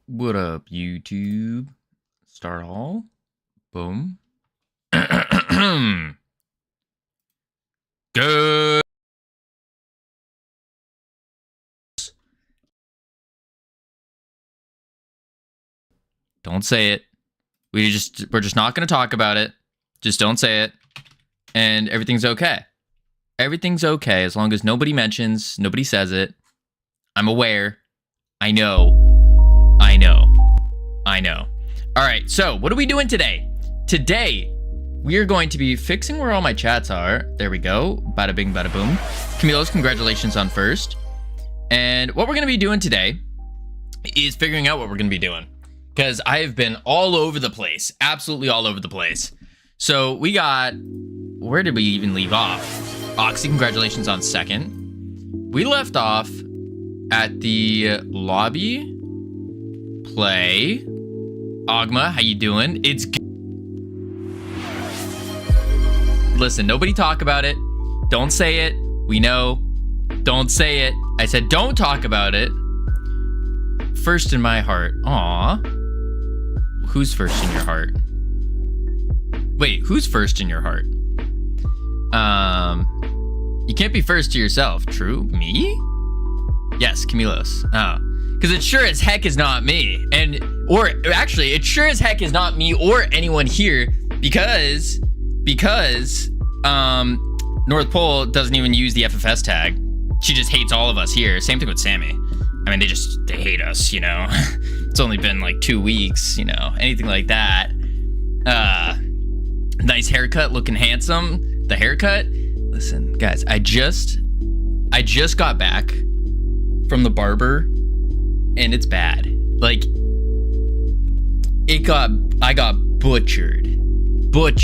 What up, YouTube? Start all. Boom. Good. Don't say it. We're just not going to talk about it. Just don't say it. And everything's okay. Everything's okay as long as nobody mentions, nobody says it. I'm aware. I know. All right, so what are we doing today? Today, we are going to be fixing where all my chats are. There we go. Bada bing, bada boom. Camilo's congratulations on first. And what we're going to be doing today is figuring out what we're going to be doing. Because I have been all over the place. Absolutely all over the place. So we got... Where did we even leave off? Oxy, congratulations on second. We left off at the lobby. Play. Ogma, how you doing? It's good. Listen, nobody talk about it. Don't say it. We know. Don't say it. I said don't talk about it. First in my heart. Aw. Who's first in your heart? Wait, who's first in your heart? You can't be first to yourself. True? Me? Yes, Camilos. Oh. Because it sure as heck is not me. Or actually, it sure as heck is not me or anyone here because North Pole doesn't even use the FFS tag. She just hates all of us here. Same thing with Sammy. I mean, they hate us, you know. It's only been like 2 weeks, you know, anything like that. Nice haircut, looking handsome. The haircut. Listen, guys, I just got back from the barber and it's bad. Like I got butchered, but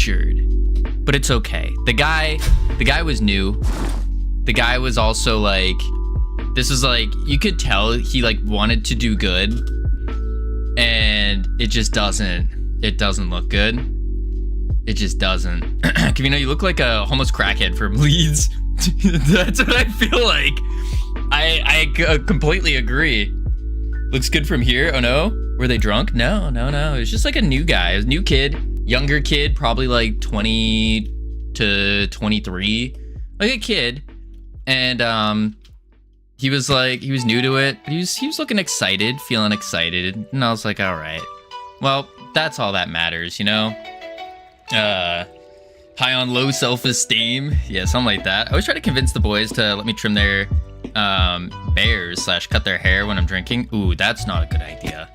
it's okay. The guy was new. The guy was also like, this is like, you could tell he like wanted to do good and it just doesn't look good. It just doesn't. Covino, you look like a homeless crackhead from Leeds. That's what I feel like. I completely agree. Looks good from here. Oh no, were they drunk? No. It was just like a new guy, a new kid, younger kid, probably like 20 to 23, like a kid. And he was new to it, but he was looking excited, feeling excited. And I was like, all right, well, that's all that matters, you know? High on low self-esteem. Yeah, something like that. I always try to convince the boys to let me trim their bears / cut their hair when I'm drinking. Ooh, that's not a good idea.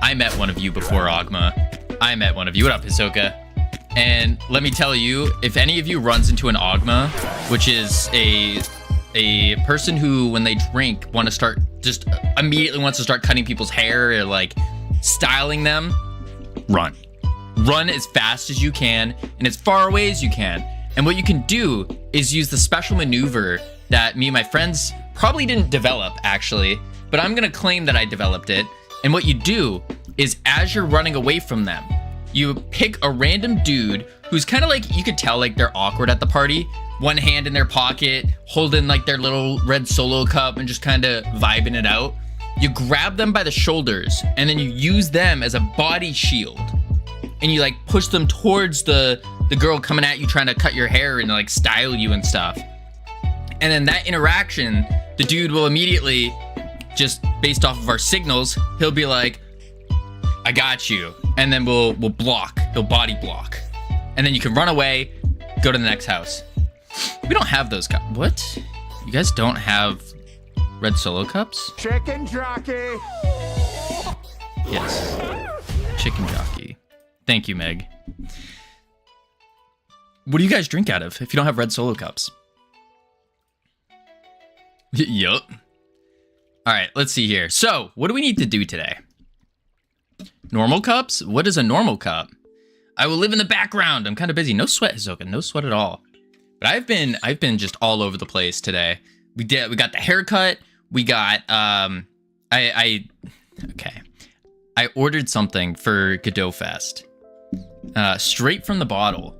I met one of you before, Ogma. I met one of you. What up, Hisoka? And let me tell you, if any of you runs into an Ogma, which is a person who, when they drink, just immediately wants to start cutting people's hair or like styling them, run as fast as you can and as far away as you can. And what you can do is use the special maneuver that me and my friends probably didn't develop, actually, but I'm gonna claim that I developed it. And what you do is, as you're running away from them, you pick a random dude who's kind of like, you could tell like they're awkward at the party, one hand in their pocket, holding like their little red Solo cup and just kind of vibing it out. You grab them by the shoulders and then you use them as a body shield. And you like push them towards the girl coming at you trying to cut your hair and like style you and stuff. And then that interaction, the dude will immediately, just based off of our signals, he'll be like, I got you. And then we'll block. He'll body block. And then you can run away, go to the next house. We don't have those cups. What? You guys don't have red Solo cups? Chicken jockey. Yes. Chicken jockey. Thank you, Meg. What do you guys drink out of if you don't have red Solo cups? Yup. All right, let's see here. So, what do we need to do today? Normal cups? What is a normal cup? I will live in the background. I'm kind of busy. No sweat, Hisoka. No sweat at all. But I've been just all over the place today. We got the haircut. We got I ordered something for Godot Fest. Straight from the bottle.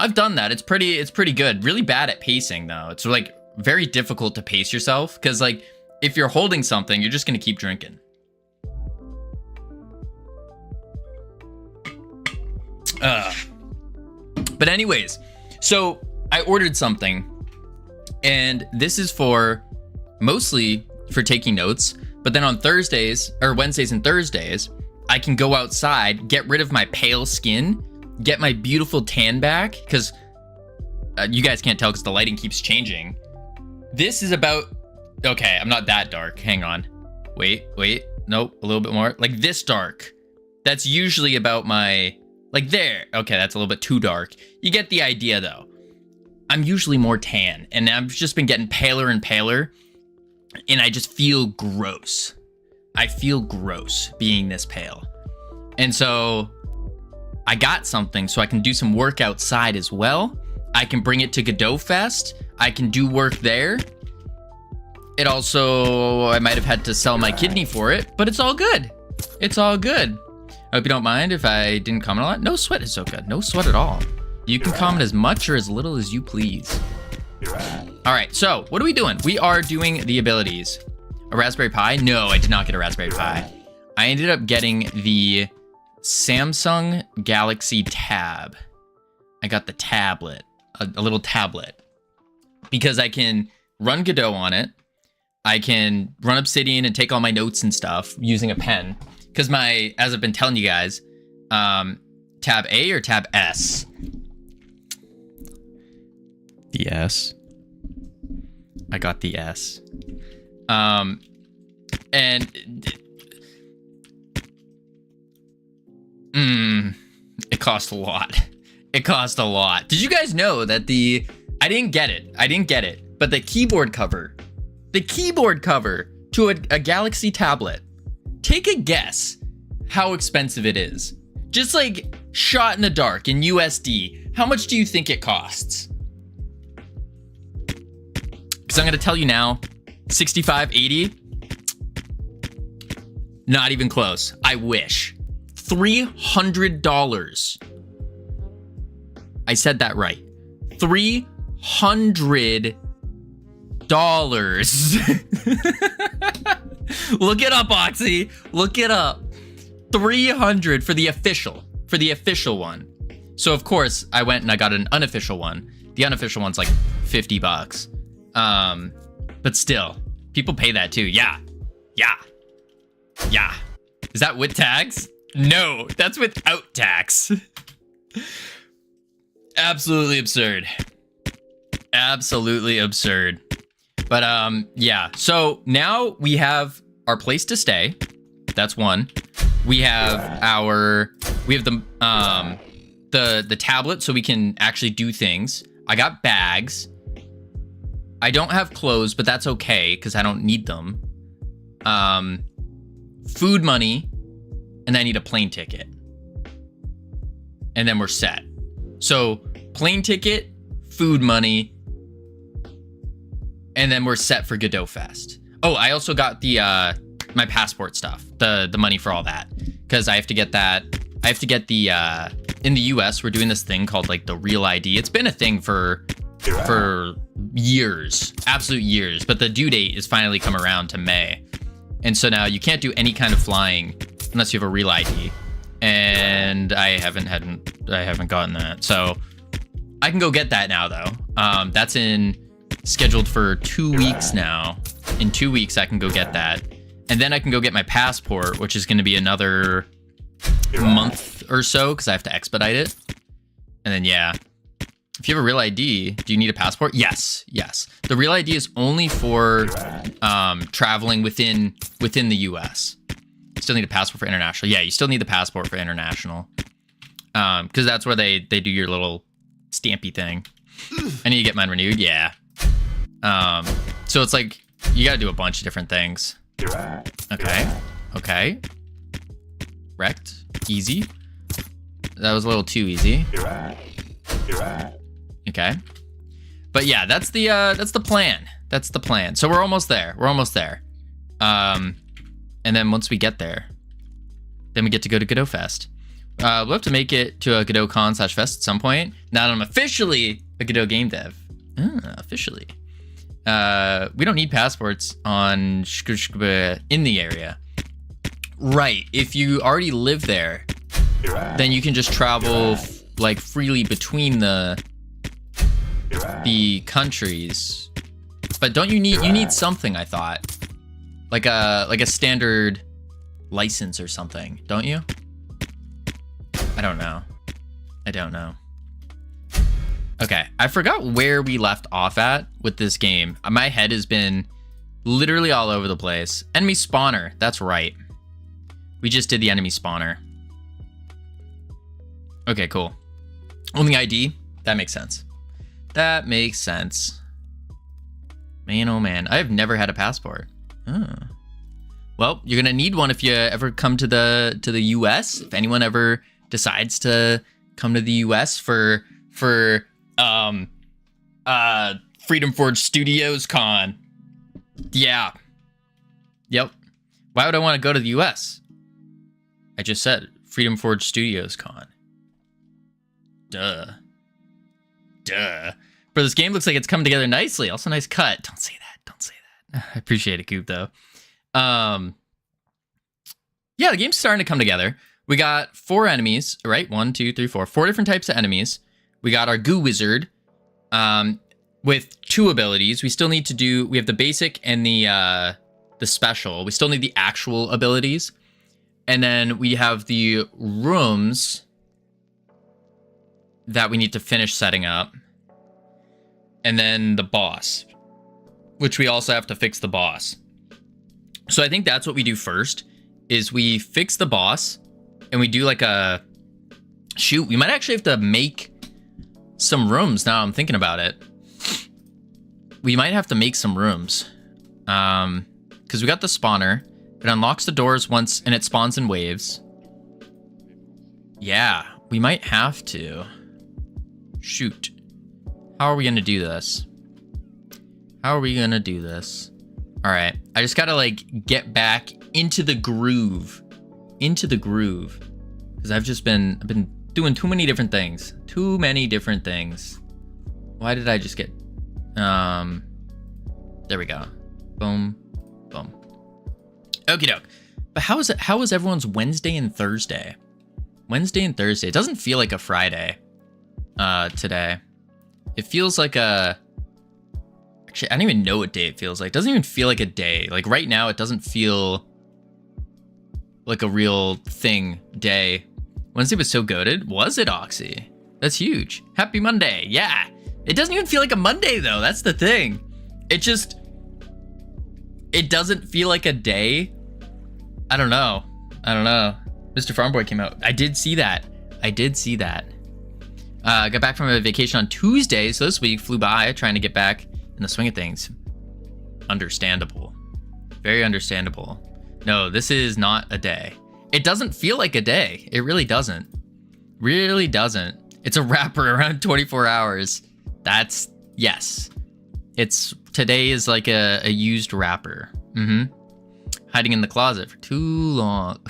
I've done that. It's pretty good. Really bad at pacing though. It's like very difficult to pace yourself because like if you're holding something, you're just gonna keep drinking. But anyways, so I ordered something, and this is for mostly for taking notes. But then on Thursdays or Wednesdays and Thursdays, I can go outside, get rid of my pale skin, get my beautiful tan back, because you guys can't tell because the lighting keeps changing. This is about, okay, I'm not that dark. Hang on. Wait. Nope, a little bit more. Like this dark. That's usually about my, like there. Okay, that's a little bit too dark. You get the idea though. I'm usually more tan, and I've just been getting paler and paler, and I just feel gross. I feel gross being this pale. And so I got something so I can do some work outside as well. I can bring it to Godot Fest. I can do work there. It also, I might have had to sell my kidney for it, but it's all good. It's all good. I hope you don't mind if I didn't comment a lot. No sweat is so good. No sweat at all. You can comment as much or as little as you please. All right, so what are we doing? We are doing the abilities. A Raspberry Pi? No, I did not get a Raspberry Pi. I ended up getting the Samsung Galaxy Tab. I got the tablet, a little tablet, because I can run Godot on it. I can run Obsidian and take all my notes and stuff using a pen. Because as I've been telling you guys, Tab A or Tab S? The S. I got the S. And it cost a lot. It cost a lot. Did you guys know that I didn't get it, but the keyboard cover to a Galaxy tablet, take a guess how expensive it is. Just like shot in the dark in USD, how much do you think it costs? Because I'm going to tell you now, 65, 80, not even close. I wish. $300. I said that right. $300. Look it up, Oxy. Look it up. 300 for the official one. So of course I went and I got an unofficial one. The unofficial one's like $50. But still, people pay that too. Yeah. Is that with tax? No, that's without tax. Absolutely absurd. Absolutely absurd. But yeah. So now we have our place to stay. That's one. We have the tablet so we can actually do things. I got bags. I don't have clothes, but that's okay because I don't need them. Food money, and I need a plane ticket. And then we're set. So plane ticket, food money, and then we're set for Godot Fest. Oh, I also got the my passport stuff, the money for all that, because I have to get that. I have to get the in the US we're doing this thing called like the Real ID. It's been a thing for years, absolute years, but the due date is finally come around to May. And so now you can't do any kind of flying unless you have a Real ID. And I haven't gotten that. So I can go get that now though. That's scheduled for 2 weeks now. In 2 weeks I can go get that. And then I can go get my passport, which is going to be another month or so because I have to expedite it. And then yeah. If you have a Real ID, do you need a passport? Yes. The Real ID is only for traveling within the US. You still need a passport for international. Yeah, you still need the passport for international. Because that's where they do your little stampy thing. I need to get mine renewed. Yeah. So it's like, you got to do a bunch of different things. Okay. Wrecked. Easy. That was a little too easy. Okay. But yeah, that's the plan. That's the plan. So we're almost there. And then once we get there, then we get to go to Godot Fest. We'll have to make it to a Godot Con/Fest at some point. Now that I'm officially a Godot game dev. Officially. We don't need passports in the area. Right. If you already live there, then you can just travel like freely between the countries. But don't you need something, I thought. Like a standard license or something, don't you? I don't know. Okay, I forgot where we left off at with this game. My head has been literally all over the place. Enemy spawner, that's right. We just did the enemy spawner. Okay, cool. Only ID? That makes sense. That makes sense. Man, oh man, I have never had a passport. Oh. Well, you're gonna need one if you ever come to the US. If anyone ever decides to come to the US for Freedom Forge Studios Con. Yeah. Yep. Why would I want to go to the US? I just said Freedom Forge Studios Con. Duh. But this game looks like it's coming together nicely. Also, nice cut. Don't say that. I appreciate it, Coop, though. Yeah, the game's starting to come together. We got 4 enemies, right? 1, 2, 3, 4. 4 different types of enemies. We got our Goo Wizard with 2 abilities. We still need to do... We have the basic and the special. We still need the actual abilities. And then we have the rooms that we need to finish setting up. And then the boss, which we also have to fix the boss. So I think that's what we do first, is we fix the boss and we do like a... Shoot, we might actually have to make some rooms now I'm thinking about it. We might have to make some rooms. Because we got the spawner. It unlocks the doors once and it spawns in waves. Yeah, we might have to. Shoot. How are we going to do this? All right. I just got to like get back into the groove. Because I've been doing too many different things. Why did I just get... There we go. Boom. Okie doke. But how is everyone's Wednesday and Thursday? It doesn't feel like a Friday today. It feels like a... Actually, I don't even know what day it feels like. It doesn't even feel like a day. Like right now, it doesn't feel like a real day. Wednesday was so goated. Was it, Oxy? That's huge. Happy Monday. Yeah. It doesn't even feel like a Monday, though. That's the thing. It doesn't feel like a day. I don't know. Mr. Farmboy came out. I did see that. Got back from a vacation on Tuesday, so this week flew by, trying to get back in the swing of things. Understandable. Very understandable. No, this is not a day. It doesn't feel like a day. It really doesn't. It's a wrapper around 24 hours. Yes. Today is like a used wrapper. Hiding in the closet for too long.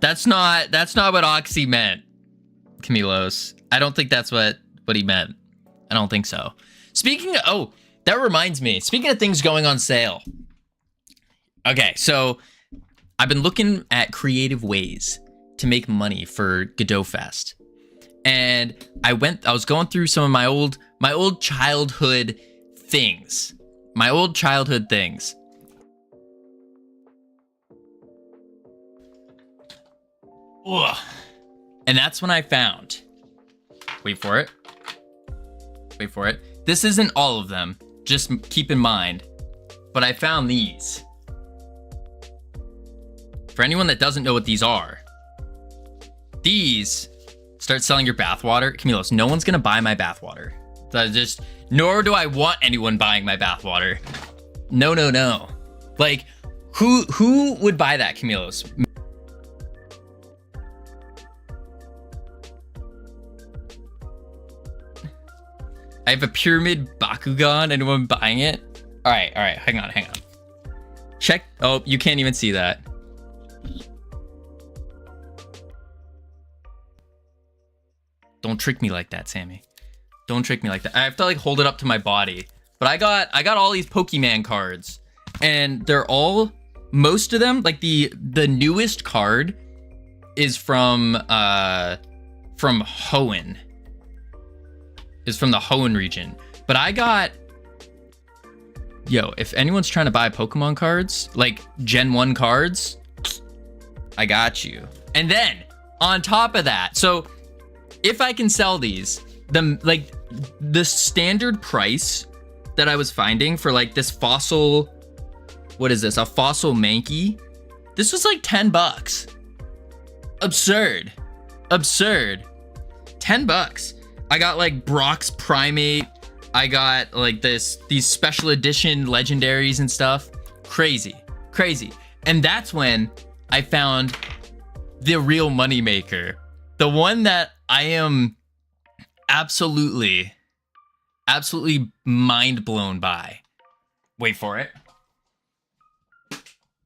That's not what Oxy meant, Camilos. I don't think that's what he meant. I don't think so. That reminds me. Speaking of things going on sale. Okay, so I've been looking at creative ways to make money for Godot Fest. And I was going through some of my old childhood things. Ugh. And that's when I found... Wait for it. This isn't all of them. Just keep in mind. But I found these. For anyone that doesn't know what these are, these start selling your bathwater. Camilos, no one's gonna buy my bathwater. Nor do I want anyone buying my bathwater. No. Like, who would buy that, Camilos? I have a pyramid Bakugan. Anyone buying it? All right. Hang on. Check. Oh, you can't even see that. Don't trick me like that, Sammy. Don't trick me like that. I have to like hold it up to my body. But I got all these Pokemon cards, and they're all, most of them, like the newest card is from Hoenn. Is from the Hoenn region. But I got... Yo, if anyone's trying to buy Pokemon cards, like Gen 1 cards, I got you. And then, on top of that, so if I can sell these, the standard price that I was finding for like this fossil, what is this? A fossil Mankey? This was like 10 bucks. Absurd. Absurd. 10 bucks. I got like Brock's Primate. I got like these special edition legendaries and stuff. Crazy. Crazy. And that's when I found the real moneymaker. The one that I am absolutely mind blown by. Wait for it.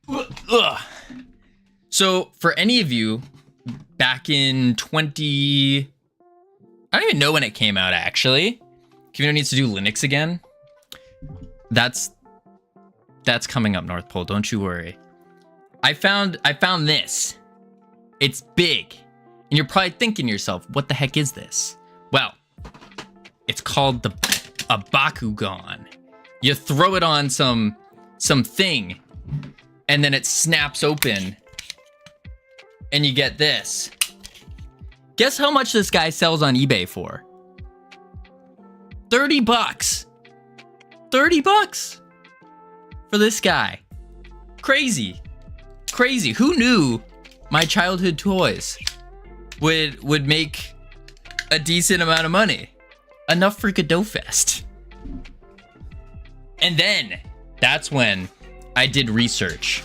Ugh. So for any of you back in I don't even know when it came out actually. Covino needs to do Linux again. That's coming up, North Pole. Don't you worry. I found this. It's big. And you're probably thinking to yourself, what the heck is this? Well, it's called a Bakugan. You throw it on some thing, and then it snaps open, and you get this. Guess how much this guy sells on eBay for? 30 bucks. 30 bucks for this guy. Crazy. Crazy. Who knew my childhood toys would make a decent amount of money? Enough for Godot Fest. And then that's when I did research.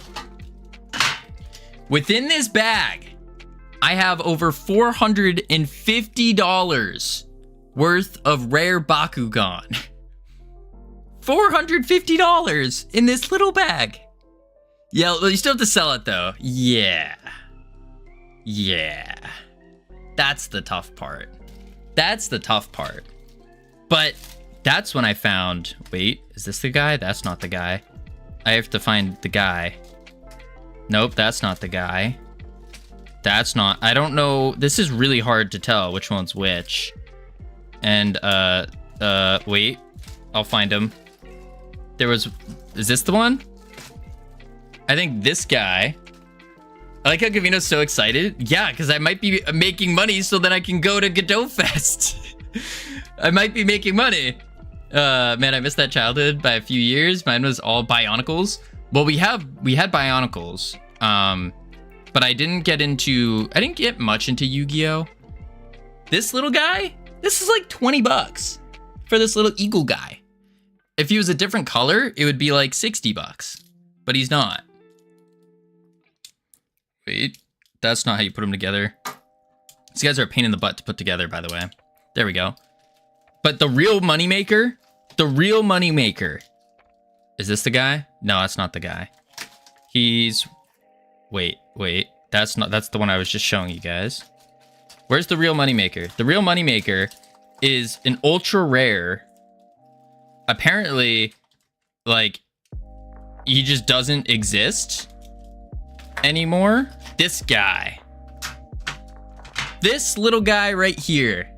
Within this bag, I have over $450 worth of rare Bakugan. $450 in this little bag. Yeah, you still have to sell it though. Yeah. That's the tough part. That's the tough part. But that's when I found, wait, is this the guy? That's not the guy. I have to find the guy. Nope, that's not the guy. That's not, I don't know. This is really hard to tell which one's which. And, wait, I'll find him. Is this the one? I think this guy. I like how Covino's so excited. Yeah, because I might be making money so that I can go to Godot Fest. I might be making money. Man, I missed that childhood by a few years. Mine was all Bionicles. Well, we had Bionicles. But I didn't get much into Yu-Gi-Oh! This little guy, this is like 20 bucks for this little eagle guy. If he was a different color, it would be like 60 bucks, but he's not. Wait, that's not how you put them together. These guys are a pain in the butt to put together, by the way. There we go. But the real moneymaker, is this the guy? No, that's not the guy. Wait, that's the one I was just showing you guys. Where's the real moneymaker? The real moneymaker is an ultra rare. Apparently, like, he just doesn't exist anymore. This guy. This little guy right here.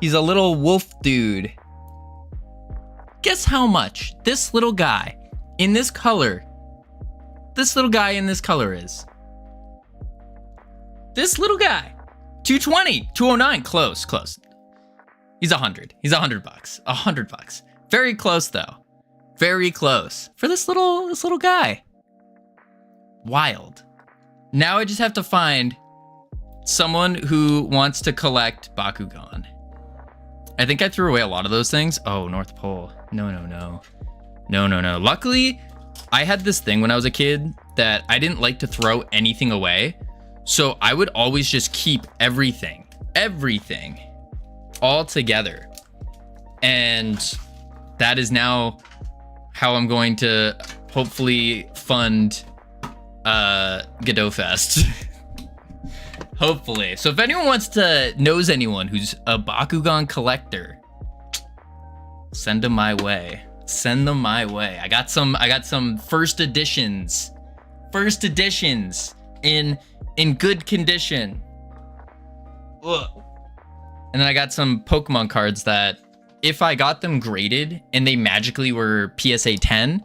He's a little wolf dude. Guess how much this little guy in this color is? This little guy. 220, 209, close. He's 100. He's 100 bucks. 100 bucks. Very close though. Very close for this little guy. Wild. Now I just have to find someone who wants to collect Bakugan. I think I threw away a lot of those things. Oh, North Pole. No. Luckily, I had this thing when I was a kid that I didn't like to throw anything away. So I would always just keep everything all together. And that is now how I'm going to hopefully fund Godot Fest. Hopefully. So if anyone knows anyone who's a Bakugan collector, send them my way. I got some first editions in in good condition. Ugh. And then I got some Pokemon cards that if I got them graded and they magically were PSA 10,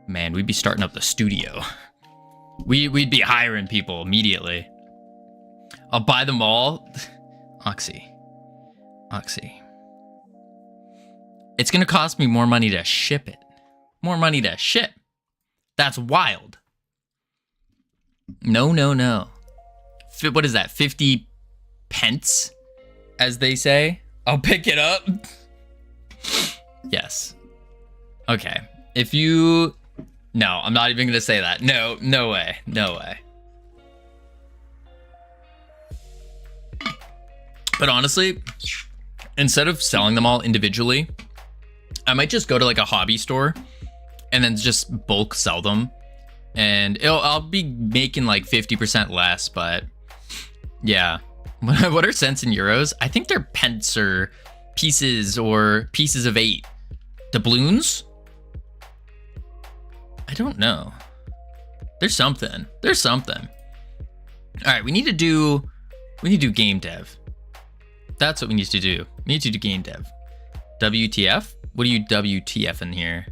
man, we'd be starting up the studio. We'd be hiring people immediately. I'll buy them all. Oxy. It's gonna cost me more money to ship it. More money to ship. That's wild. No. What is that? 50 pence, as they say? I'll pick it up. Yes. Okay. If you... No, I'm not even gonna say that. No way. But honestly, instead of selling them all individually, I might just go to like a hobby store and then just bulk sell them. And I'll be making like 50% less, but yeah. What are cents in euros? I think they're pence or pieces of 8. Doubloons? I don't know. There's something. All right, we need to do game dev. That's what we need to do. We need to do game dev. WTF? What are you WTF in here?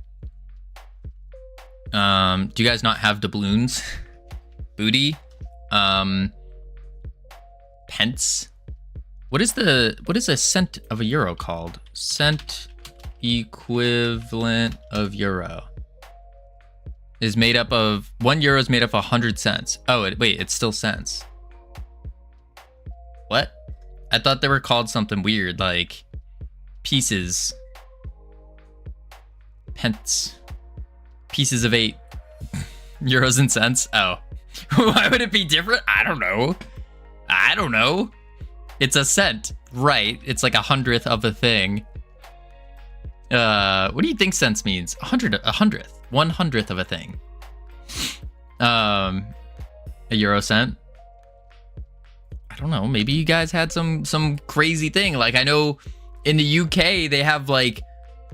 Do you guys not have doubloons? Booty? Pence? What is a cent of a euro called? Cent equivalent of euro is made up of 1 euro is made up of 100 cents. Oh, wait, it's still cents. What? I thought they were called something weird, like pieces. Pence. Pieces of 8. Euros and cents. Oh. Why would it be different? I don't know. It's a cent, right? It's like 100th of a thing. What do you think cents means? 100th. 100th of a thing. A euro cent. I don't know. Maybe you guys had some crazy thing. Like I know in the UK they have like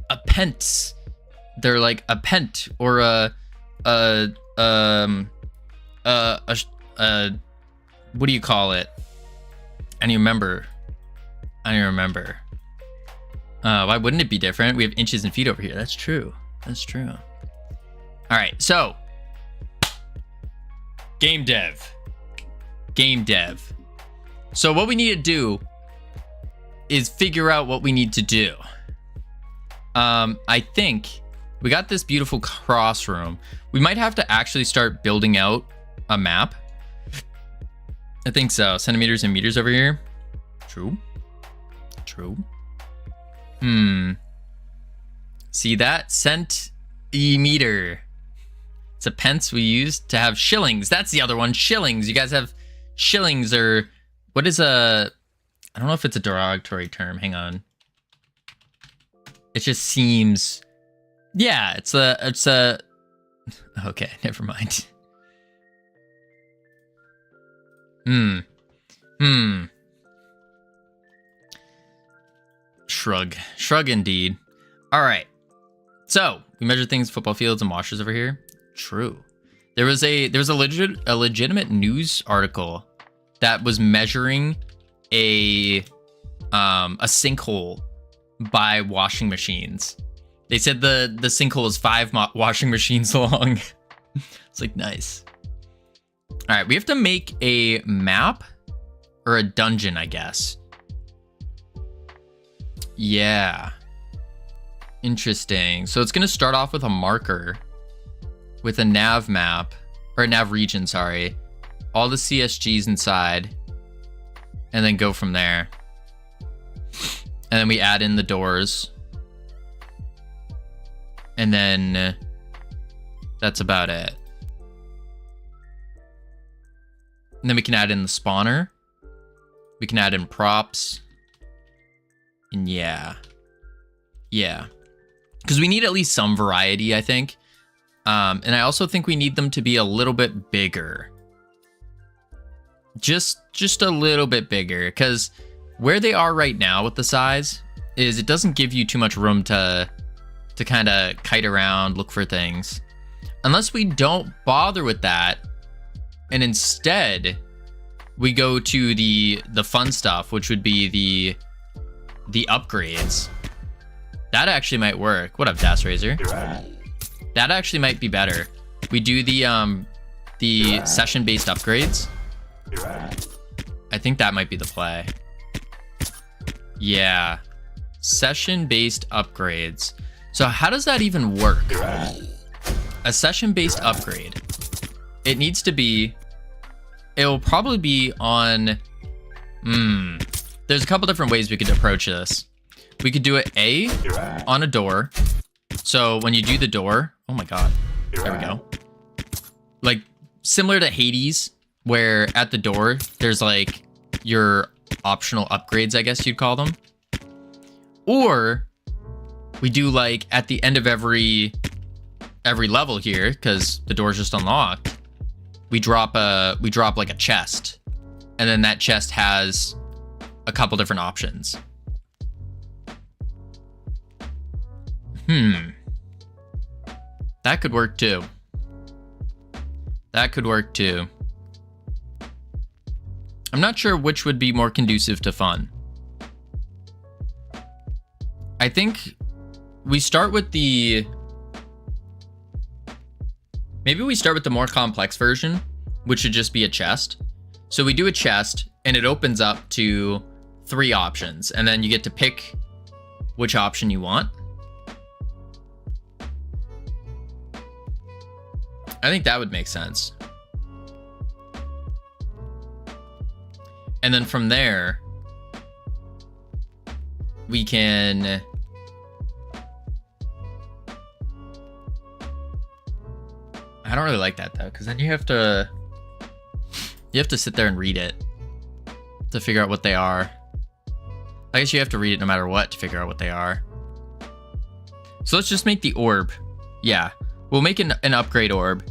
a pence. They're like a pent or a what do you call it? I don't even remember. Why wouldn't it be different? We have inches and feet over here. That's true. All right, so game dev. So what we need to do is figure out what we need to do. I think we got this beautiful cross room. We might have to actually start building out a map. I think so. Centimeters and meters over here. True. See that? Centimeter. It's a pence we use to have shillings. That's the other one. Shillings. You guys have shillings or what is I don't know if it's a derogatory term. Hang on. It just seems. Yeah, it's a. Okay, never mind. Shrug indeed. All right. So we measure things, football fields and washers over here. True. There was a legitimate news article that was measuring a sinkhole by washing machines. They said the sinkhole is 5 washing machines long. It's like nice. All right, we have to make a map or a dungeon, I guess. Yeah. Interesting. So it's going to start off with a marker with a nav map or a nav region, sorry. All the CSGs inside and then go from there. And then we add in the doors. And then that's about it. And then we can add in the spawner. We can add in props. And yeah. Because we need at least some variety, I think. And I also think we need them to be a little bit bigger. Just a little bit bigger. Because where they are right now with the size is it doesn't give you too much room to kind of kite around, look for things. unless we don't bother with that, and instead we go to the fun stuff, which would be the upgrades. That actually might work. What up, Das Razor? That actually might be better. We do the session-based upgrades. I think that might be the play. Yeah. Session-based upgrades. So how does that even work? A session-based upgrade. It needs to be... It'll probably be on... There's a couple different ways we could approach this. We could do it A, on a door. So when you do the door... Oh my god. There we go. Like, similar to Hades, where at the door, there's like your optional upgrades, I guess you'd call them. Or we do like at the end of every level here, because the door's just unlocked, we drop like a chest, and then that chest has a couple different options. That could work too. That could work too. I'm not sure which would be more conducive to fun. I think we start with the... Maybe we start with the more complex version, which should just be a chest. So we do a chest, and it opens up to 3 options, and then you get to pick which option you want. I think that would make sense. And then from there, we can... I don't really like that though, because then you have to sit there and read it to figure out what they are. I guess you have to read it no matter what to figure out what they are. So let's just make the orb. Yeah, we'll make an upgrade orb,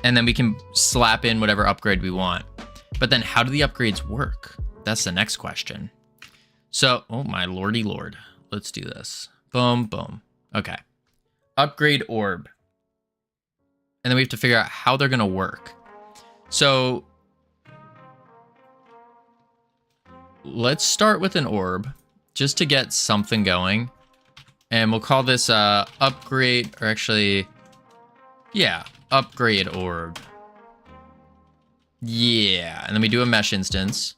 and then we can slap in whatever upgrade we want. But then how do the upgrades work? That's the next question. So, oh my lordy lord. Let's do this. Boom, boom. Okay. Upgrade orb. And then we have to figure out how they're going to work. So let's start with an orb just to get something going. And we'll call this upgrade, or actually, yeah, upgrade orb. Yeah, and then we do a mesh instance.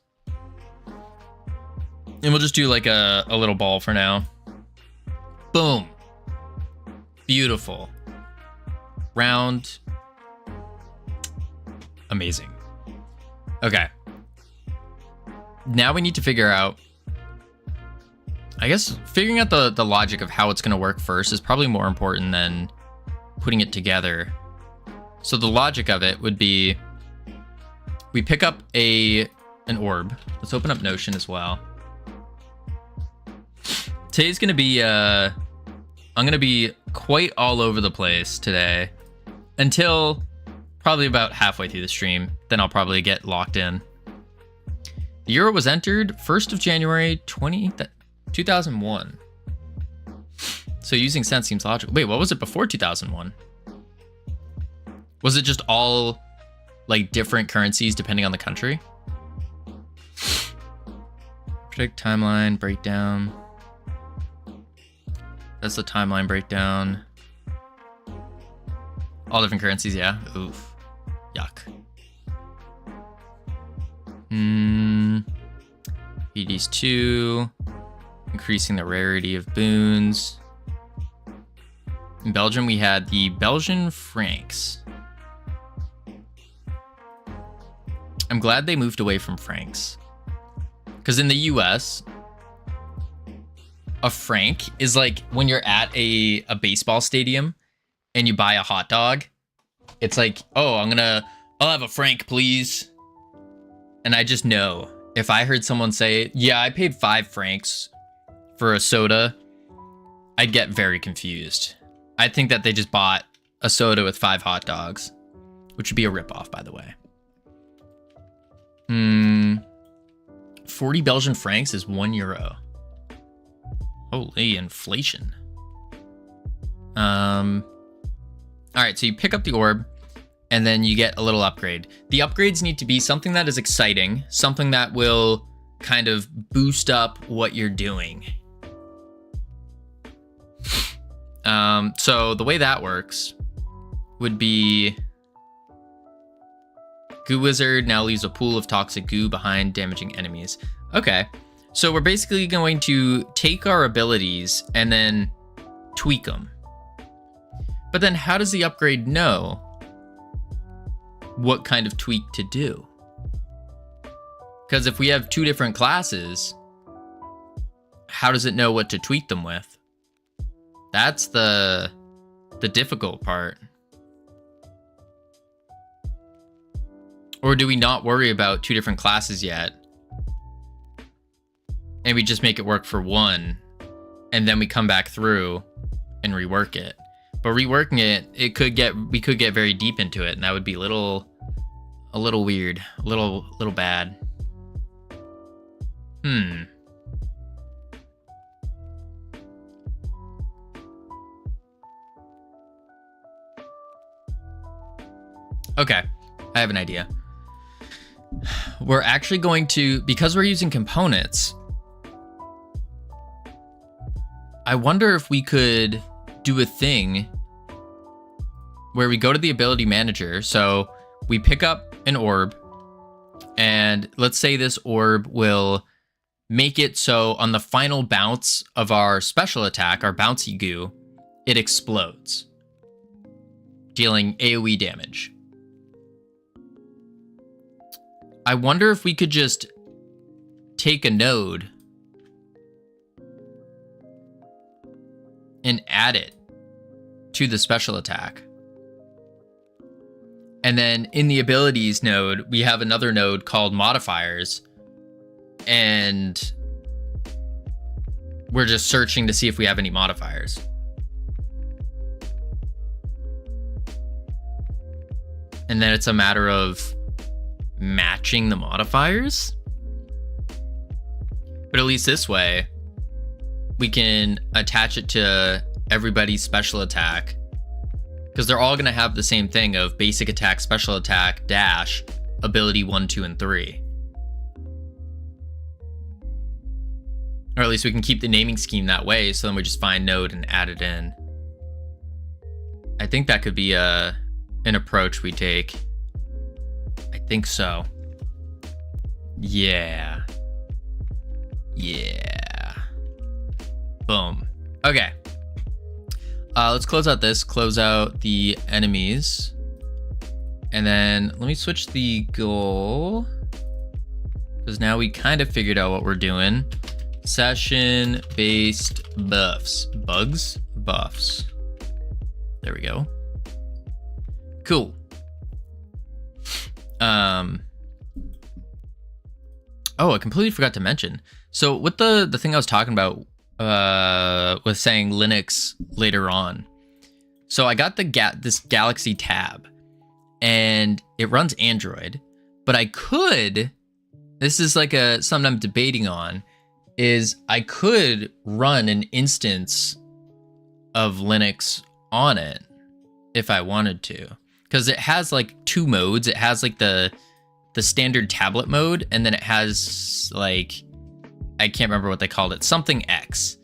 And we'll just do like a little ball for now. Boom. Beautiful. Round. Amazing. Okay. Now we need to figure out... I guess figuring out the logic of how it's going to work first is probably more important than putting it together. So the logic of it would be... We pick up an orb. Let's open up Notion as well. Today's going to be... I'm going to be quite all over the place today. Until probably about halfway through the stream. Then I'll probably get locked in. The Euro was entered 1st of January 2001. So using sense seems logical. Wait, what was it before 2001? Was it just all like different currencies depending on the country? Predict timeline breakdown. That's the timeline breakdown. All different currencies, yeah. Oof. Yuck. PD's 2. Increasing the rarity of boons. In Belgium, we had the Belgian francs. I'm glad they moved away from francs. Because in the US, a franc is like when you're at a baseball stadium and you buy a hot dog. It's like, oh, I'll have a franc, please. And I just know if I heard someone say, yeah, I paid 5 francs for a soda, I'd get very confused. I think that they just bought a soda with 5 hot dogs, which would be a ripoff, by the way. 40 Belgian francs is €1. Holy inflation. All right, so you pick up the orb, and then you get a little upgrade. The upgrades need to be something that is exciting, something that will kind of boost up what you're doing. So the way that works would be Goo Wizard now leaves a pool of toxic goo behind, damaging enemies. Okay, so we're basically going to take our abilities and then tweak them. But then how does the upgrade know what kind of tweak to do? Because if we have two different classes, how does it know what to tweak them with? That's the difficult part. Or do we not worry about two different classes yet? And we just make it work for one, and then we come back through and rework it. But reworking it, we could get very deep into it, and that would be a little weird, a little bad. Okay, I have an idea. We're actually going to, because we're using components, I wonder if we could do a thing where we go to the ability manager. So we pick up an orb, and let's say this orb will make it so on the final bounce of our special attack, our bouncy goo, it explodes, dealing AoE damage. I wonder if we could just take a node and add it to the special attack. And then in the abilities node, we have another node called modifiers. And we're just searching to see if we have any modifiers. And then it's a matter of matching the modifiers. But at least this way, we can attach it to everybody's special attack, because they're all going to have the same thing of basic attack, special attack, dash, ability 1, 2, and 3. Or at least we can keep the naming scheme that way, so then we just find node and add it in. I think that could be an approach we take. I think so. Yeah. Boom. Okay. Let's close out this. Close out the enemies. And then let me switch the goal, because now we kind of figured out what we're doing. Session-based buffs. Buffs. There we go. Cool. Oh, I completely forgot to mention. So with the thing I was talking about with saying Linux later on. So I got this Galaxy Tab, and it runs Android, but I could, this is like something I'm debating on, is I could run an instance of Linux on it if I wanted to, because it has like two modes. It has like the standard tablet mode, and then it has like, I can't remember what they called it, something X,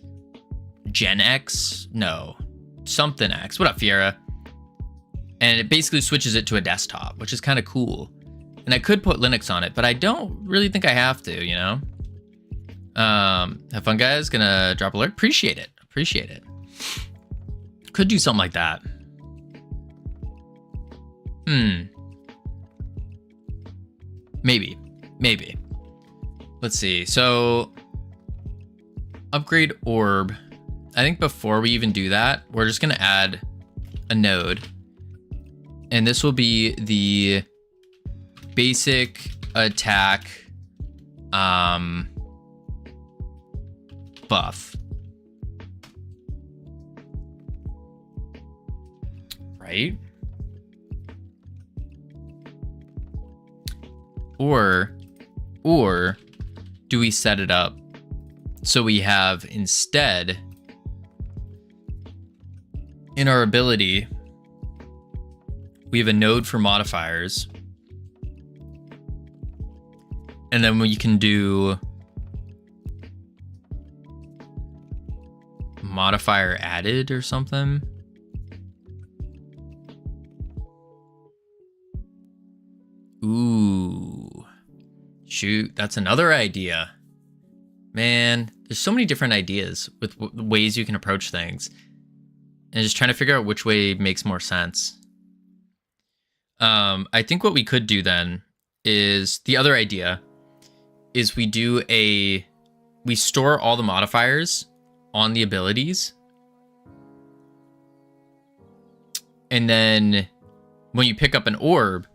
Gen X, no, something X. What up, Fiera? And it basically switches it to a desktop, which is kind of cool. And I could put Linux on it, but I don't really think I have to, you know? Have fun, guys. Gonna drop alert. Appreciate it. Could do something like that. Maybe. Let's see. So upgrade orb. I think before we even do that, we're just gonna add a node, and this will be the basic attack buff, right? Or do we set it up so we have instead in our ability we have a node for modifiers. And then we can do modifier added or something. Ooh, shoot, that's another idea. Man, there's so many different ideas with ways you can approach things. And just trying to figure out which way makes more sense. I think what we could do then is, the other idea is we store all the modifiers on the abilities. And then when you pick up an orb,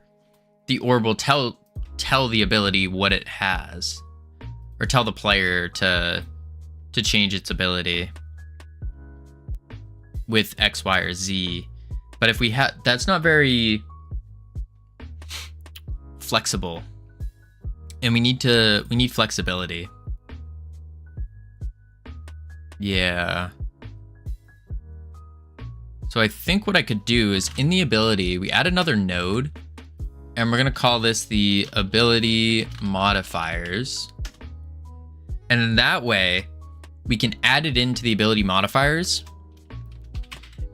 the orb will tell the ability what it has, or tell the player to change its ability with X, Y, or Z. But if we have, that's not very flexible, and we need flexibility. Yeah. So I think what I could do is, in the ability, we add another node, and we're gonna call this the ability modifiers. And in that way, we can add it into the ability modifiers.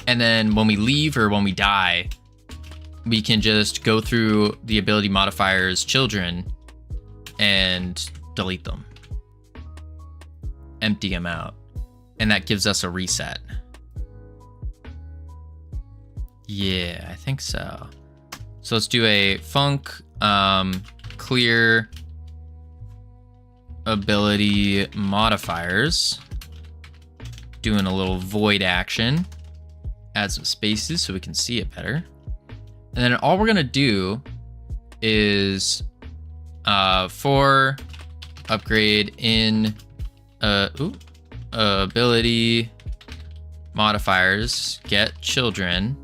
And then when we leave or when we die, we can just go through the ability modifiers children and delete them. Empty them out. And that gives us a reset. Yeah, I think so. So let's do a func clear ability modifiers. Doing a little void action. Add some spaces so we can see it better. And then all we're gonna do is for upgrade in ability modifiers, get children.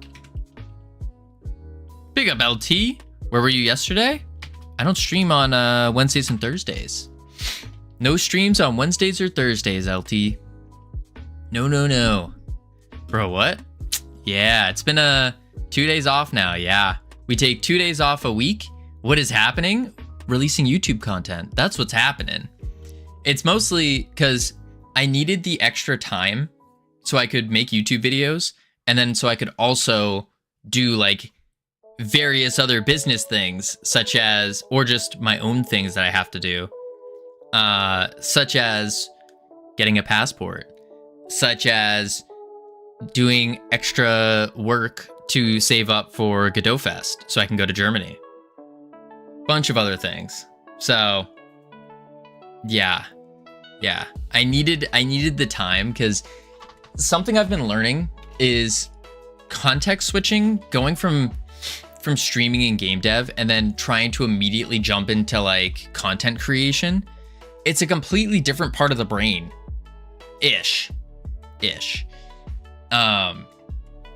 Big up, LT. Where were you yesterday? I don't stream on Wednesdays and Thursdays. No streams on Wednesdays or Thursdays, LT. No. Bro, what? Yeah, it's been 2 days off now. Yeah, we take 2 days off a week. What is happening? Releasing YouTube content. That's what's happening. It's mostly because I needed the extra time so I could make YouTube videos, and then so I could also do like various other business things, such as, or just my own things that I have to do, such as getting a passport, such as doing extra work to save up for Godot Fest so I can go to Germany. Bunch of other things. So yeah. I needed the time, because something I've been learning is context switching, going from streaming and game dev and then trying to immediately jump into like content creation. It's a completely different part of the brain. Ish.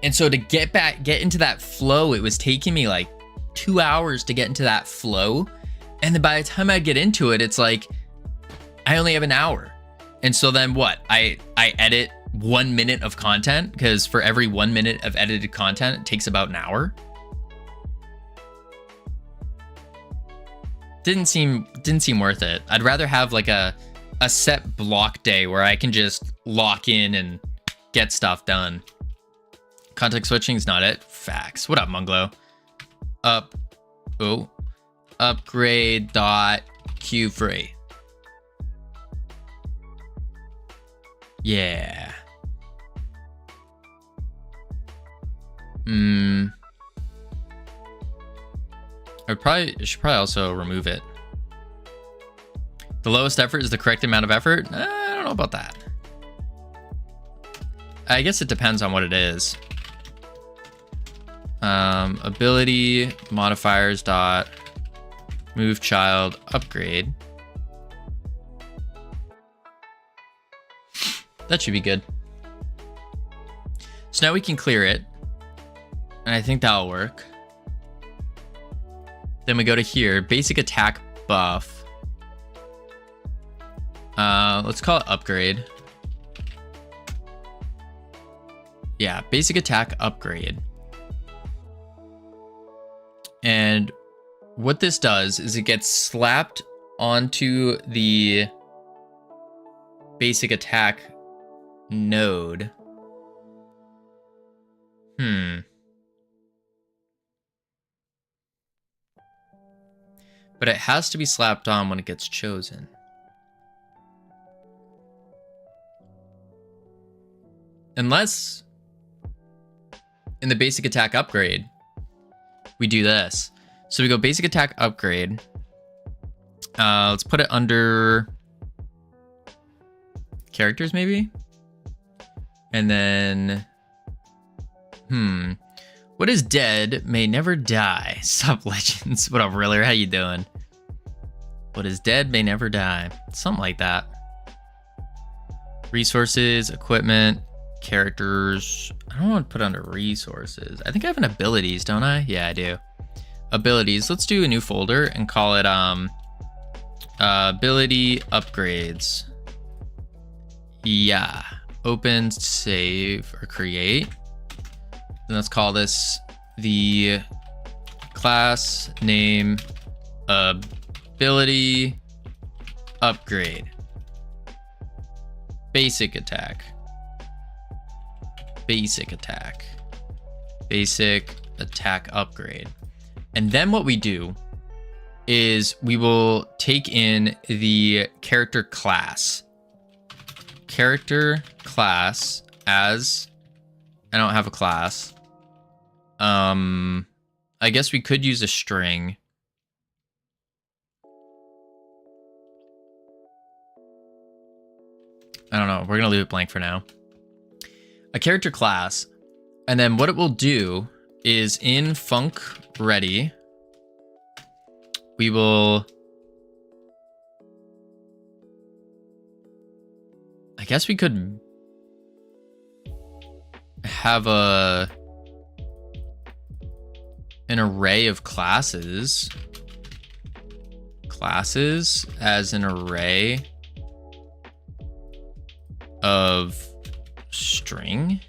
And so to get into that flow, it was taking me like 2 hours to get into that flow. And then by the time I get into it, it's like, I only have an hour. And so then what? I edit 1 minute of content, because for every 1 minute of edited content, it takes about an hour. Didn't seem worth it. I'd rather have like a set block day where I can just lock in and get stuff done. Context switching is not it. Facts. What up, Munglo? Upgrade dot Q free. Yeah. I should probably also remove it. The lowest effort is the correct amount of effort? I don't know about that. I guess it depends on what it is. Ability modifiers dot move child upgrade. That should be good. So now we can clear it, and I think that'll work. Then we go to here, basic attack buff. Let's call it upgrade. Yeah, basic attack upgrade. And what this does is it gets slapped onto the basic attack node. But it has to be slapped on when it gets chosen. Unless in the basic attack upgrade, we do this. So we go basic attack upgrade. Let's put it under characters maybe. And then, what is dead may never die. Sup, legends? What up, Riller? How you doing? What is dead may never die. Something like that. Resources, equipment, characters. I don't want to put under resources. I think I have an abilities, don't I? Yeah, I do. Abilities. Let's do a new folder and call it ability upgrades. Yeah. Open, save, or create. And let's call this the class name ability upgrade. Basic attack. Basic attack. Basic attack upgrade. And then what we do is we will take in the character class. Character class as... I don't have a class. I guess we could use a string. I don't know. We're going to leave it blank for now. A character class. And then what it will do is in func ready, we will... I guess we could have an array of classes. Classes as an array of string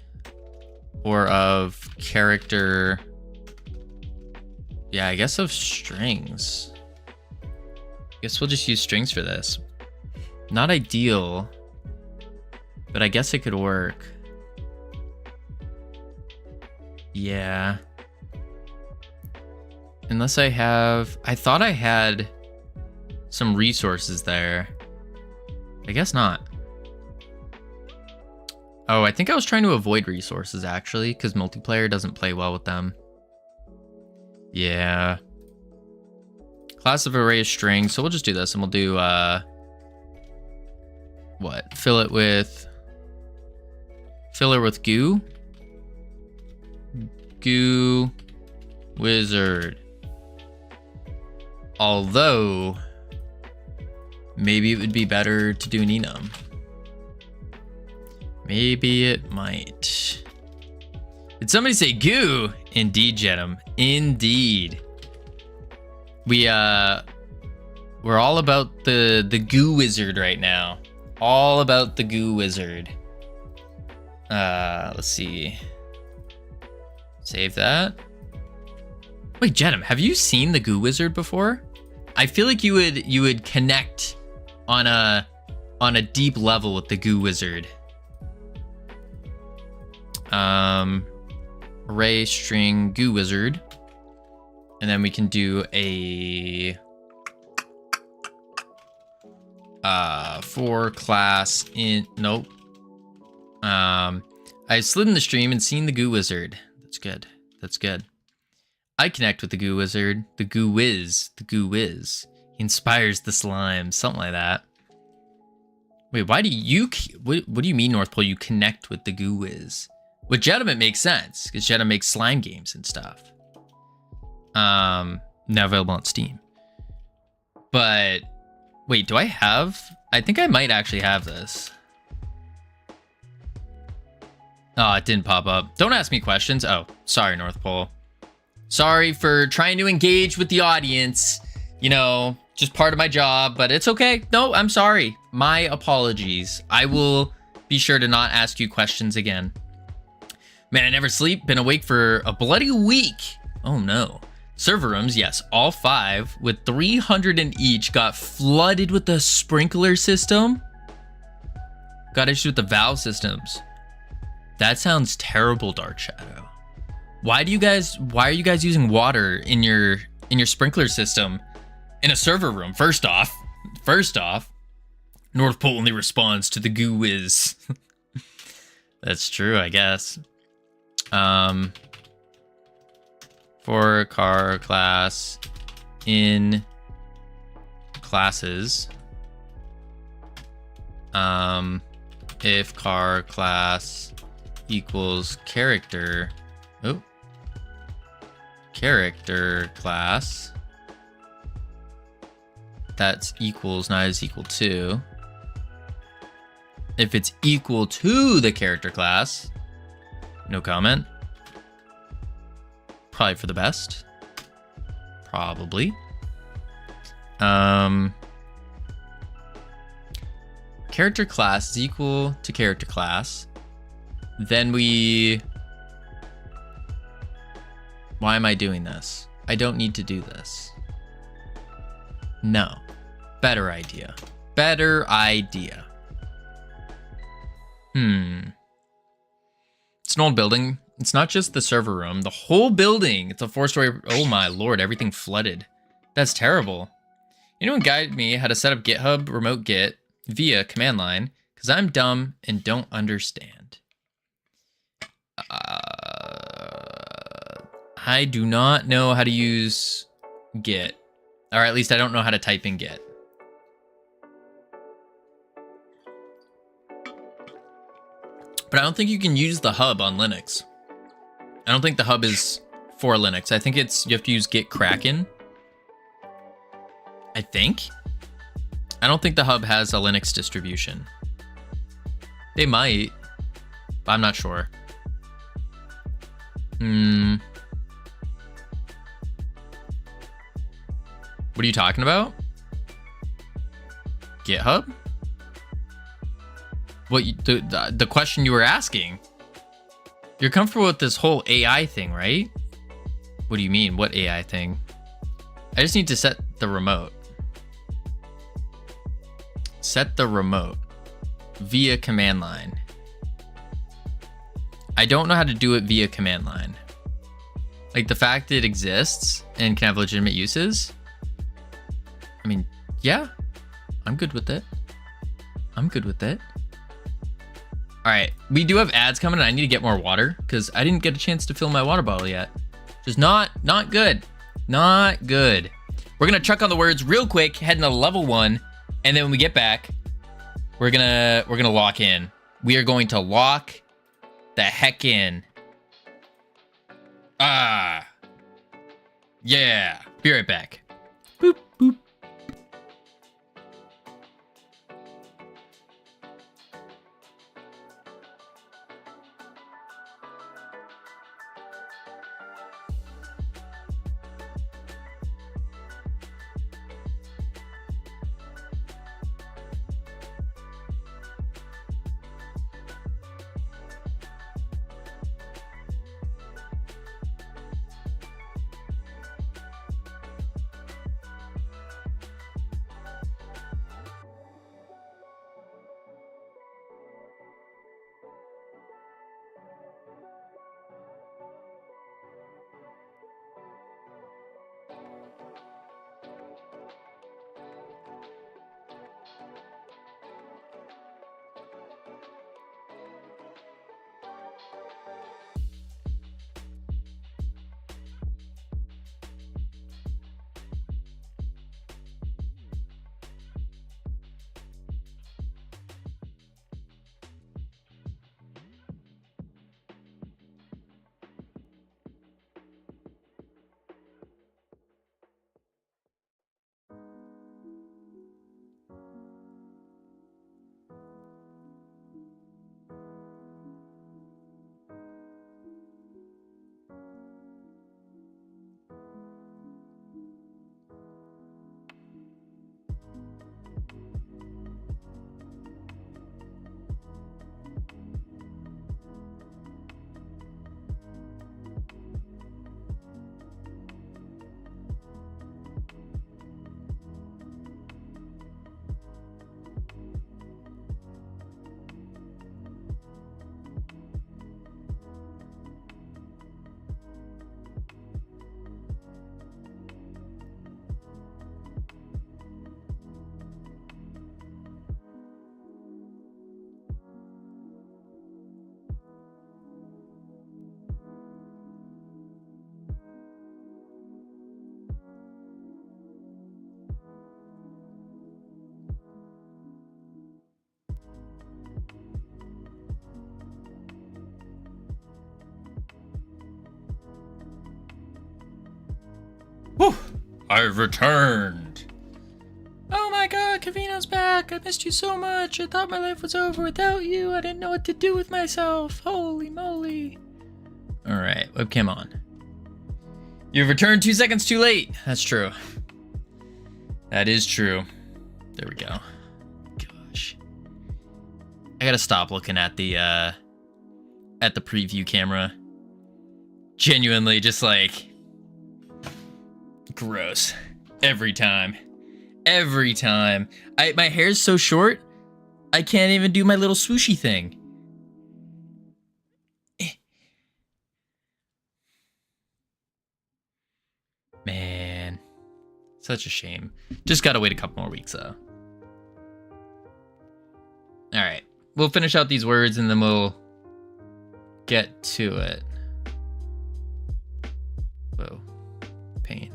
or of character. Yeah, I guess of strings. I guess we'll just use strings for this. Not ideal, but I guess it could work. Yeah. Unless I have... I thought I had some resources there. I guess not. Oh, I think I was trying to avoid resources, actually, because multiplayer doesn't play well with them. Yeah. Class of array is string, so we'll just do this, and we'll do, what? Filler with goo? Goo wizard. Although, maybe it would be better to do an enum. Maybe it might. Did somebody say goo? Indeed, Jedum. Indeed. We're all about the goo wizard right now. All about the goo wizard. Let's see. Save that. Wait, Jedum, have you seen the goo wizard before? I feel like you would connect on a deep level with the goo wizard. Array string goo wizard, and then we can do a for class in nope. I slid in the stream and seen the goo wizard. That's good. That's good. I connect with the goo wizard. The goo whiz. The goo whiz. He inspires the slime. Something like that. Wait, why do you... What do you mean, North Pole? You connect with the goo whiz? With Jedum, it makes sense, because Jedum makes slime games and stuff. Now available on Steam. But... Wait, do I have... I think I might actually have this. Oh, it didn't pop up. Don't ask me questions. Oh, sorry, North Pole. Sorry for trying to engage with the audience. You know, just part of my job, but it's okay. No, I'm sorry. My apologies. I will be sure to not ask you questions again. Man, I never sleep. Been awake for a bloody week. Oh no. Server rooms, yes, all 5 with 300 in each got flooded with the sprinkler system. Got issues with the valve systems. That sounds terrible, Dark Shadow. Why are you guys using water in your sprinkler system in a server room? First off, North Pole only responds to the goo whiz. That's true, I guess. For car class in classes, if car class equals character class, that's equals, not is equal to. If it's equal to the character class, no comment. Probably for the best. Probably. Character class is equal to character class. Then we... Why am I doing this? I don't need to do this. No. Better idea. Better idea. It's an old building. It's not just the server room. The whole building. It's a 4-story... Oh my lord, everything flooded. That's terrible. Anyone guide me how to set up GitHub remote git via command line? Because I'm dumb and don't understand. I do not know how to use git. Or at least I don't know how to type in git. But I don't think you can use the hub on Linux. I don't think the hub is for Linux. I think you have to use git kraken. I think. I don't think the hub has a Linux distribution. They might, but I'm not sure. What are you talking about? GitHub? What the question you were asking? You're comfortable with this whole AI thing, right? What do you mean? What AI thing? I just need to set the remote. Set the remote via command line. I don't know how to do it via command line. Like the fact that it exists and can have legitimate uses. I mean, yeah, I'm good with it. I'm good with it. All right, we do have ads coming and I need to get more water because I didn't get a chance to fill my water bottle yet. Just not good. Not good. We're gonna chuck on the words real quick, head into level 1, and then when we get back, we're gonna lock in. We are going to lock the heck in. Yeah. Be right back. Boop, boop. Whew! I've returned. Oh my god, Covino's back. I missed you so much. I thought my life was over without you. I didn't know what to do with myself. Holy moly. Alright, webcam on. You've returned 2 seconds too late. That's true. That is true. There we go. Gosh. I gotta stop looking at the preview camera. Genuinely, just like... gross. Every time. Every time. My hair's so short, I can't even do my little swooshy thing. Man. Such a shame. Just gotta wait a couple more weeks, though. Alright. We'll finish out these words and then we'll get to it. Whoa. Pain.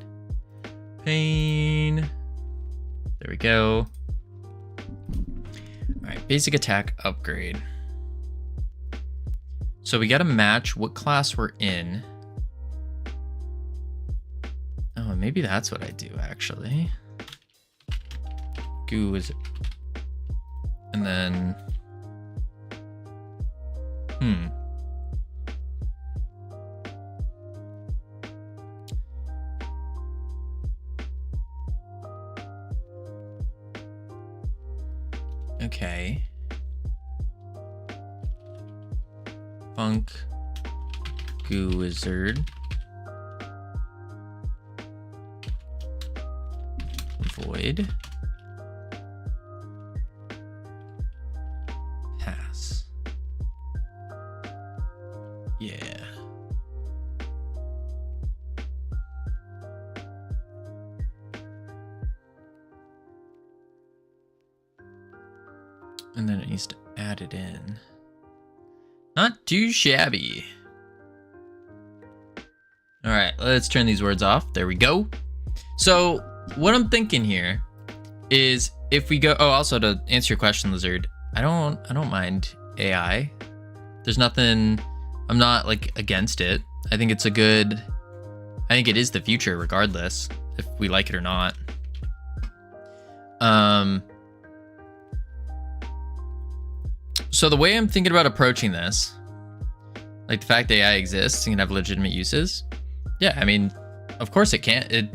Pain. There we go. Alright, basic attack upgrade. So we gotta match what class we're in. Oh, maybe that's what I do, actually. Goo is... And then... Okay. Funk. Goo Wizard. Void. Pass. Yeah. And then it needs to add it in. Not too shabby. All right, let's turn these words off. There we go. So what I'm thinking here is if we go, oh, also to answer your question, Lizard, I don't mind AI. There's nothing, I'm not like against it. I think it's I think it is the future regardless, if we like it or not. So the way I'm thinking about approaching this, like the fact that AI exists and can have legitimate uses. Yeah, I mean, of course it can. It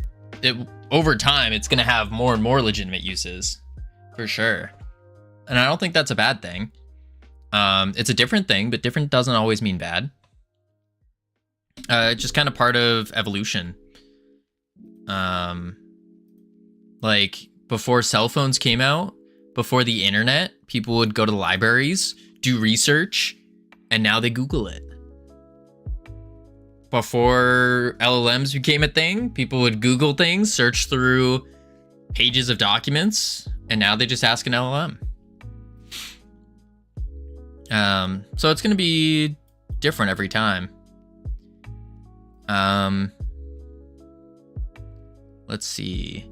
over time, it's going to have more and more legitimate uses for sure. And I don't think that's a bad thing. It's a different thing, but different doesn't always mean bad. It's just kind of part of evolution. Like before cell phones came out, before the internet, people would go to the libraries, do research, and now they Google it. Before LLMs became a thing, people would Google things, search through pages of documents, and now they just ask an LLM. So it's going to be different every time. Let's see.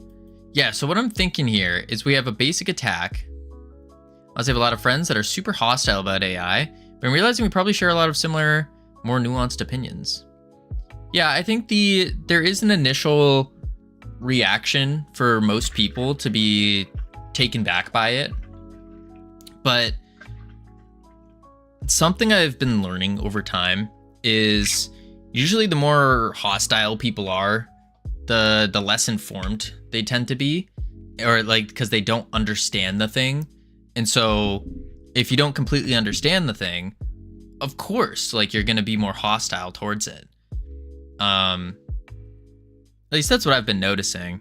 Yeah, so what I'm thinking here is we have a basic attack. I also have a lot of friends that are super hostile about AI, but I'm realizing we probably share a lot of similar, more nuanced opinions. Yeah, I think there is an initial reaction for most people to be taken back by it. But something I've been learning over time is usually the more hostile people are, the less informed they tend to be, or like because they don't understand the thing. And so if you don't completely understand the thing, of course, like you're going to be more hostile towards it. At least that's what I've been noticing.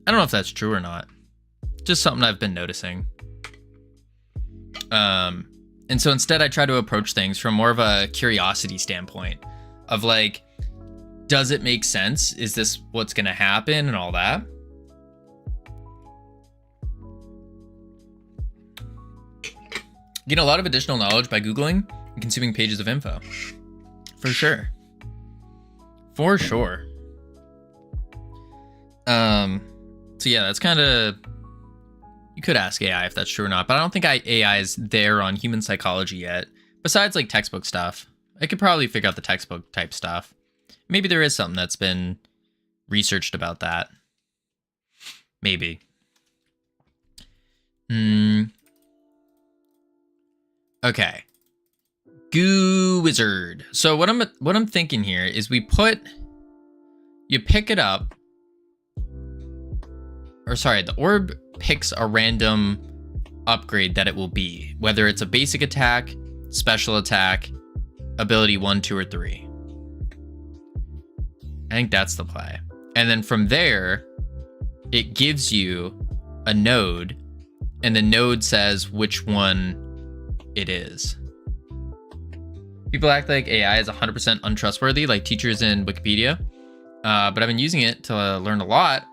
I don't know if that's true or not. Just something I've been noticing. And so instead I try to approach things from more of a curiosity standpoint of like, does it make sense? Is this what's going to happen and all that? Get a lot of additional knowledge by Googling and consuming pages of info. For sure. For sure. So yeah, that's kind of, you could ask AI if that's true or not, but I don't think AI is there on human psychology yet. Besides like textbook stuff, I could probably figure out the textbook type stuff. Maybe there is something that's been researched about that. Maybe. Okay. Goo wizard. So what I'm thinking here is you pick it up. Or sorry, the orb picks a random upgrade that it will be, whether it's a basic attack, special attack, ability 1, 2, or 3. I think that's the play. And then from there, it gives you a node, and the node says which one it is. People act like AI is 100% untrustworthy, like teachers in Wikipedia. But I've been using it to learn a lot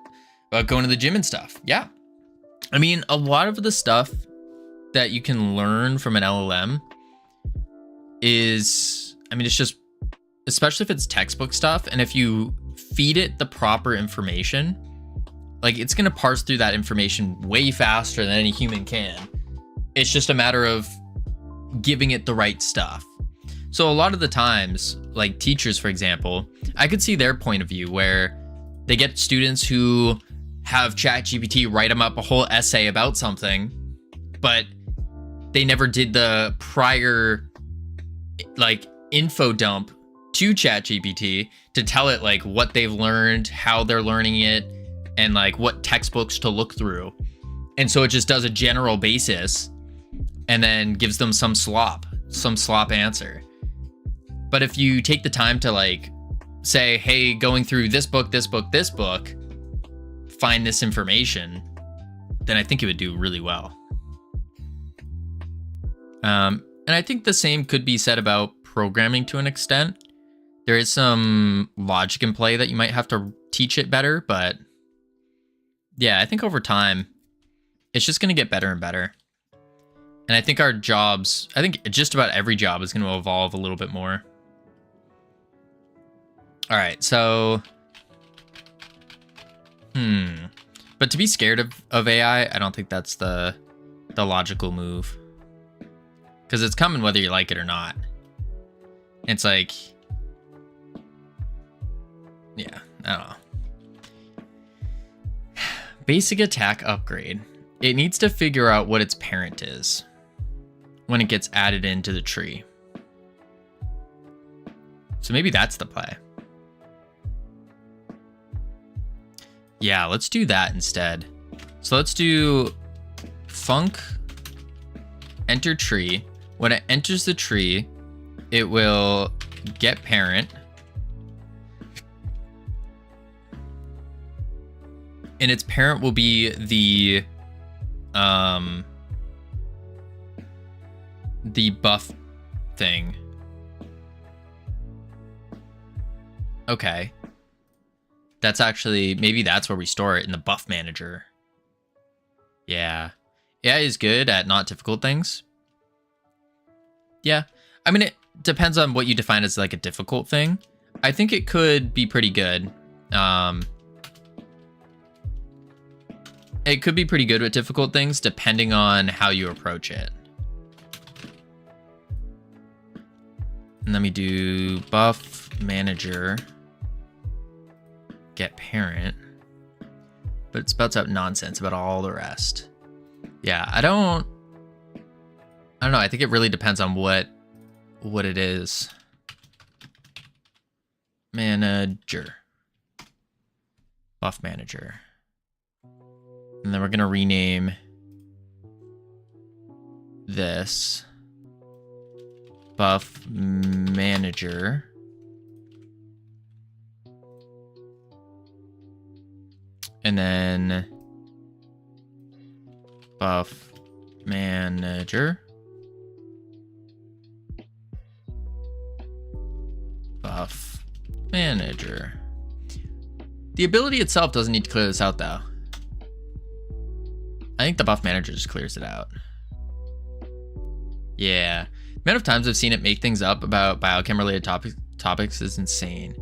about going to the gym and stuff. Yeah. I mean, a lot of the stuff that you can learn from an LLM is, I mean, it's just, especially if it's textbook stuff, and if you feed it the proper information, like it's going to parse through that information way faster than any human can. It's just a matter of giving it the right stuff. So a lot of the times, like teachers, for example, I could see their point of view where they get students who have ChatGPT write them up a whole essay about something, but they never did the prior like info dump to ChatGPT to tell it like what they've learned, how they're learning it, and like what textbooks to look through. And so it just does a general basis and then gives them some slop answer. But if you take the time to like say, hey, going through this book, find this information, then I think it would do really well. And I think the same could be said about programming to an extent. There is some logic in play that you might have to teach it better, but yeah, I think over time, it's just going to get better and better. And I think our jobs, I think just about every job is going to evolve a little bit more. All right, so, but to be scared of AI, I don't think that's the logical move. Because it's coming whether you like it or not. It's like, yeah, I don't know. Basic attack upgrade. It needs to figure out what its parent is when it gets added into the tree. So maybe that's the play. Yeah, let's do that instead. So let's do func enter tree. When it enters the tree, it will get parent. And its parent will be the buff thing. Okay. That's actually, maybe that's where we store it, in the buff manager. Yeah. AI is good at not difficult things. Yeah. I mean, it depends on what you define as like a difficult thing. I think it could be pretty good. It could be pretty good with difficult things depending on how you approach it. And let me do buff manager. Get parent, but it spouts out nonsense about all the rest. Yeah, I don't know. I think it really depends on what it is. Manager, buff manager, and then we're gonna rename this buff manager. And then buff manager. Buff manager. The ability itself doesn't need to clear this out though. I think the buff manager just clears it out. Yeah. The amount of times I've seen it make things up about biochem related topics is insane.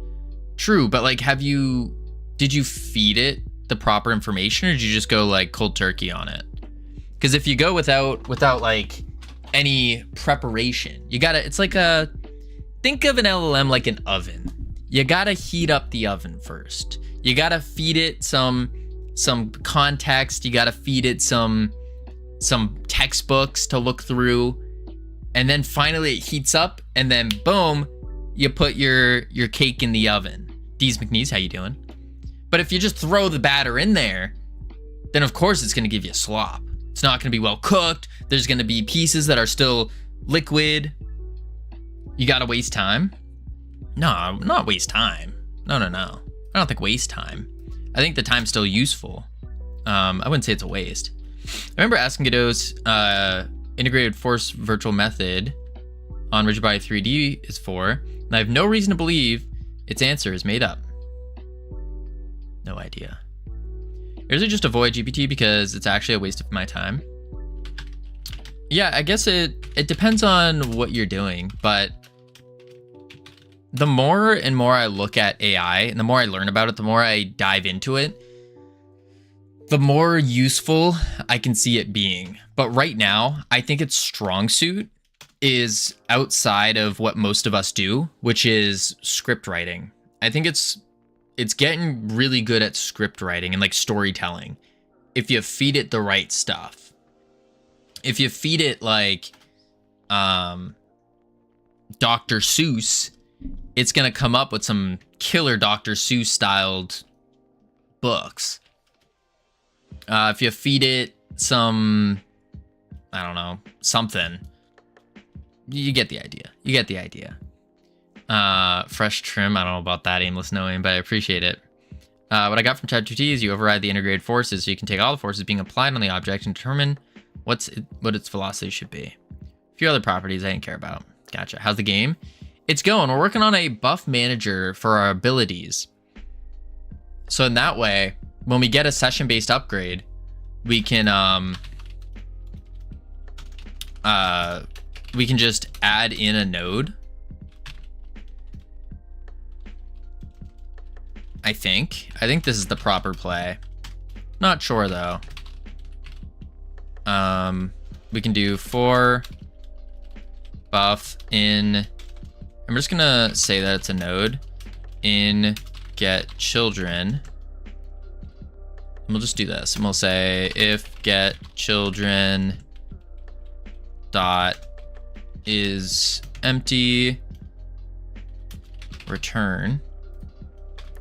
True, but like, did you feed it the proper information, or did you just go like cold turkey on it? Because if you go without like any preparation, you gotta, it's like think of an LLM like an oven. you gotta heat up the oven first. You gotta feed it some context. You gotta feed it some textbooks to look through, and then finally it heats up, and then boom, you put your cake in the oven. Deez McNeese, how you doing? But if you just throw the batter in there, then of course it's gonna give you a slop. It's not gonna be well cooked. There's gonna be pieces that are still liquid. You gotta waste time. No, not waste time. No. I don't think waste time. I think the time's still useful. I wouldn't say it's a waste. I remember asking Godot's integrated force virtual method on Rigid Body 3D is for, and I have no reason to believe its answer is made up. No idea. Usually just avoid GPT because it's actually a waste of my time. Yeah, I guess it depends on what you're doing, but the more and more I look at AI and the more I learn about it, the more I dive into it, the more useful I can see it being. But right now, I think its strong suit is outside of what most of us do, which is script writing. I think it's getting really good at script writing and like storytelling if you feed it the right stuff. If you feed it like Dr. Seuss, it's gonna come up with some killer Dr. Seuss styled books. If you feed it some, I don't know, something, you get the idea. Fresh trim, I don't know about that, aimless knowing, but I appreciate it. What I got from ChatGPT is you override the integrated forces, so you can take all the forces being applied on the object and determine what its velocity should be. A few other properties I didn't care about. Gotcha. How's the game? It's going. We're working on a buff manager for our abilities. So in that way, when we get a session-based upgrade, we can just add in a node. I think this is the proper play. Not sure though. We can do for buff in, I'm just gonna say that it's a node in get children. And we'll just do this, and we'll say if get children dot is empty, return.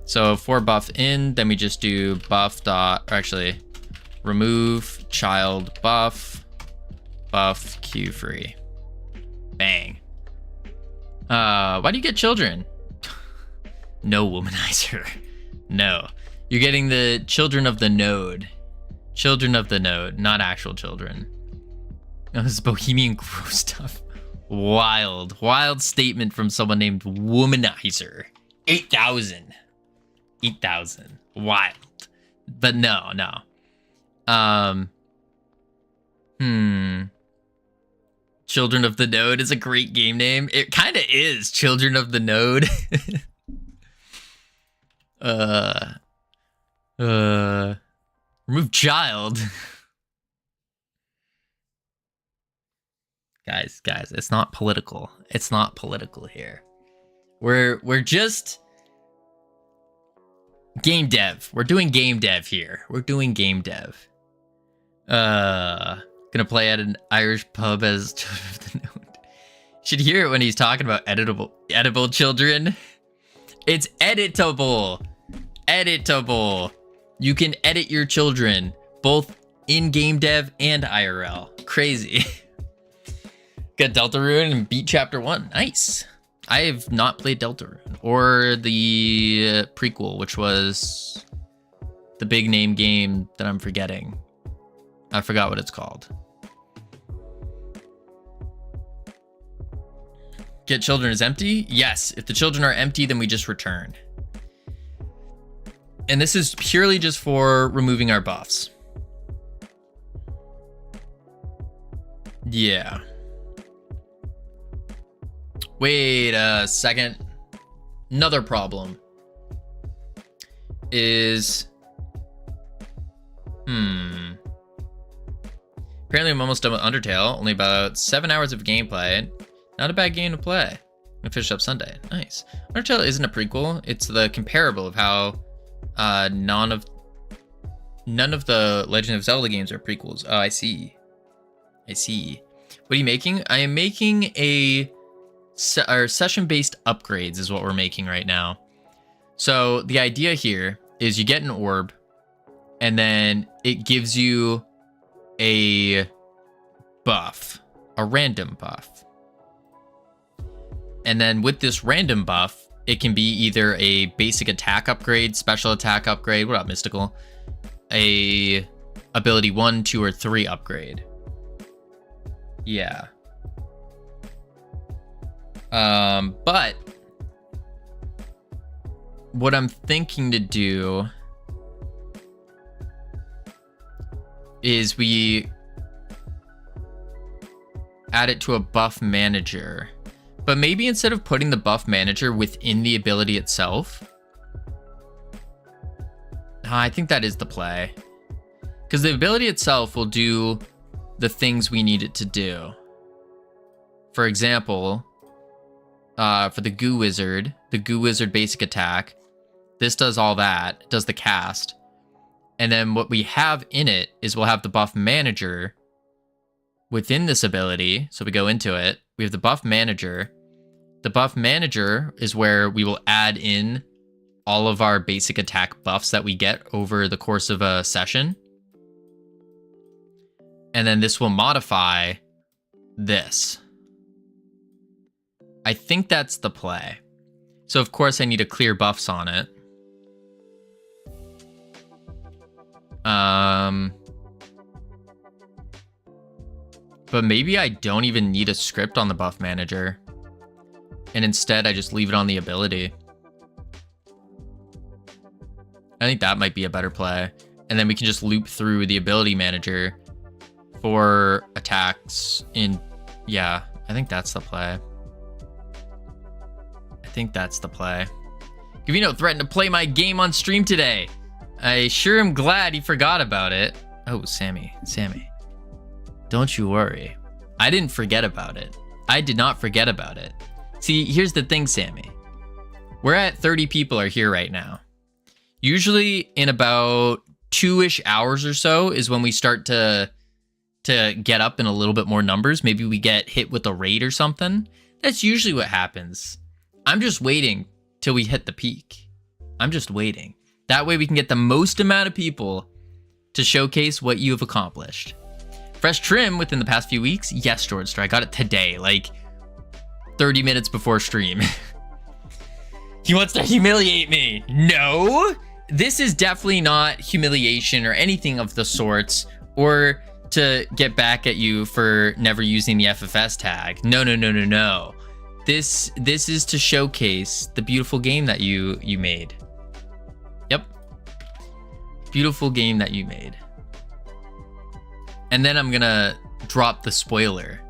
So for buff in, then we just do buff dot, or actually remove child buff queue free. Bang. Why do you get children? No, womanizer. No. You're getting the children of the node. Children of the node, not actual children. Oh, this is bohemian gross stuff. Wild statement from someone named Womanizer. 8,000. 8,000. Wild. But no. Children of the Node is a great game name. It kind of is. Children of the Node. Remove child. Guys, it's not political. It's not political here. We're just game dev. We're doing game dev here. We're doing game dev. Gonna play at an Irish pub as Children of the Node. Should hear it when he's talking about edible children. It's editable. You can edit your children, both in game dev and IRL. Crazy. Got Deltarune and beat Chapter 1. Nice. I have not played Deltarune or the prequel, which was the big name game that I'm forgetting. I forgot what it's called. Get children is empty? Yes. If the children are empty, then we just return. And this is purely just for removing our buffs. Yeah. Wait a second. Another problem is... Apparently I'm almost done with Undertale. Only about 7 hours of gameplay. Not a bad game to play. I finished up Sunday. Nice. Undertale isn't a prequel. It's the comparable of how none of the Legend of Zelda games are prequels. Oh, I see. I see. What are you making? I am making our session-based upgrades is what we're making right now. So the idea here is you get an orb, and then it gives you a buff, a random buff. And then with this random buff, it can be either a basic attack upgrade, special attack upgrade, what up, Mystical? A ability 1, 2, or 3 upgrade. Yeah. But what I'm thinking to do is we add it to a buff manager. But maybe instead of putting the buff manager within the ability itself, I think that is the play. Because the ability itself will do the things we need it to do. For example, for the Goo Wizard basic attack, this does all that, it does the cast. And then what we have in it is we'll have the buff manager within this ability. So we go into it, we have the buff manager. The buff manager is where we will add in all of our basic attack buffs that we get over the course of a session. And then this will modify this. I think that's the play. So of course I need to clear buffs on it. But maybe I don't even need a script on the buff manager. And instead I just leave it on the ability. I think that might be a better play. And then we can just loop through the ability manager for attacks in... Yeah, I think that's the play. I think that's the play. Covino threatened to play my game on stream today. I sure am glad he forgot about it. Oh, Sammy. Don't you worry. I didn't forget about it. I did not forget about it. See, here's the thing, Sammy. We're at 30 people are here right now. Usually in about 2-ish hours or so is when we start to get up in a little bit more numbers. Maybe we get hit with a raid or something. That's usually what happens. I'm just waiting till we hit the peak. I'm just waiting. That way we can get the most amount of people to showcase what you have accomplished. Fresh trim within the past few weeks? Yes, George Star. I got it today, like 30 minutes before stream. He wants to humiliate me. No, this is definitely not humiliation or anything of the sorts, or to get back at you for never using the FFS tag. No. This is to showcase the beautiful game that you made. Yep. Beautiful game that you made. And then I'm gonna drop the spoiler.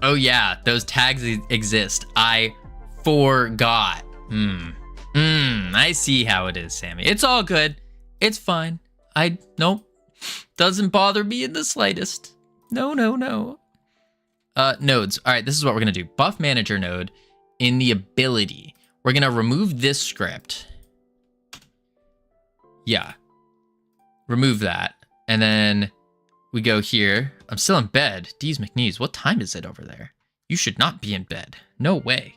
Oh yeah, those tags exist. I forgot. I see how it is, Sammy. It's all good. It's fine. Nope. Doesn't bother me in the slightest. No. Nodes. All right, this is what we're gonna do. Buff manager node in the ability. We're gonna remove this script. Yeah. Remove that. And then we go here. I'm still in bed. D's McNees, what time is it over there? You should not be in bed. No way.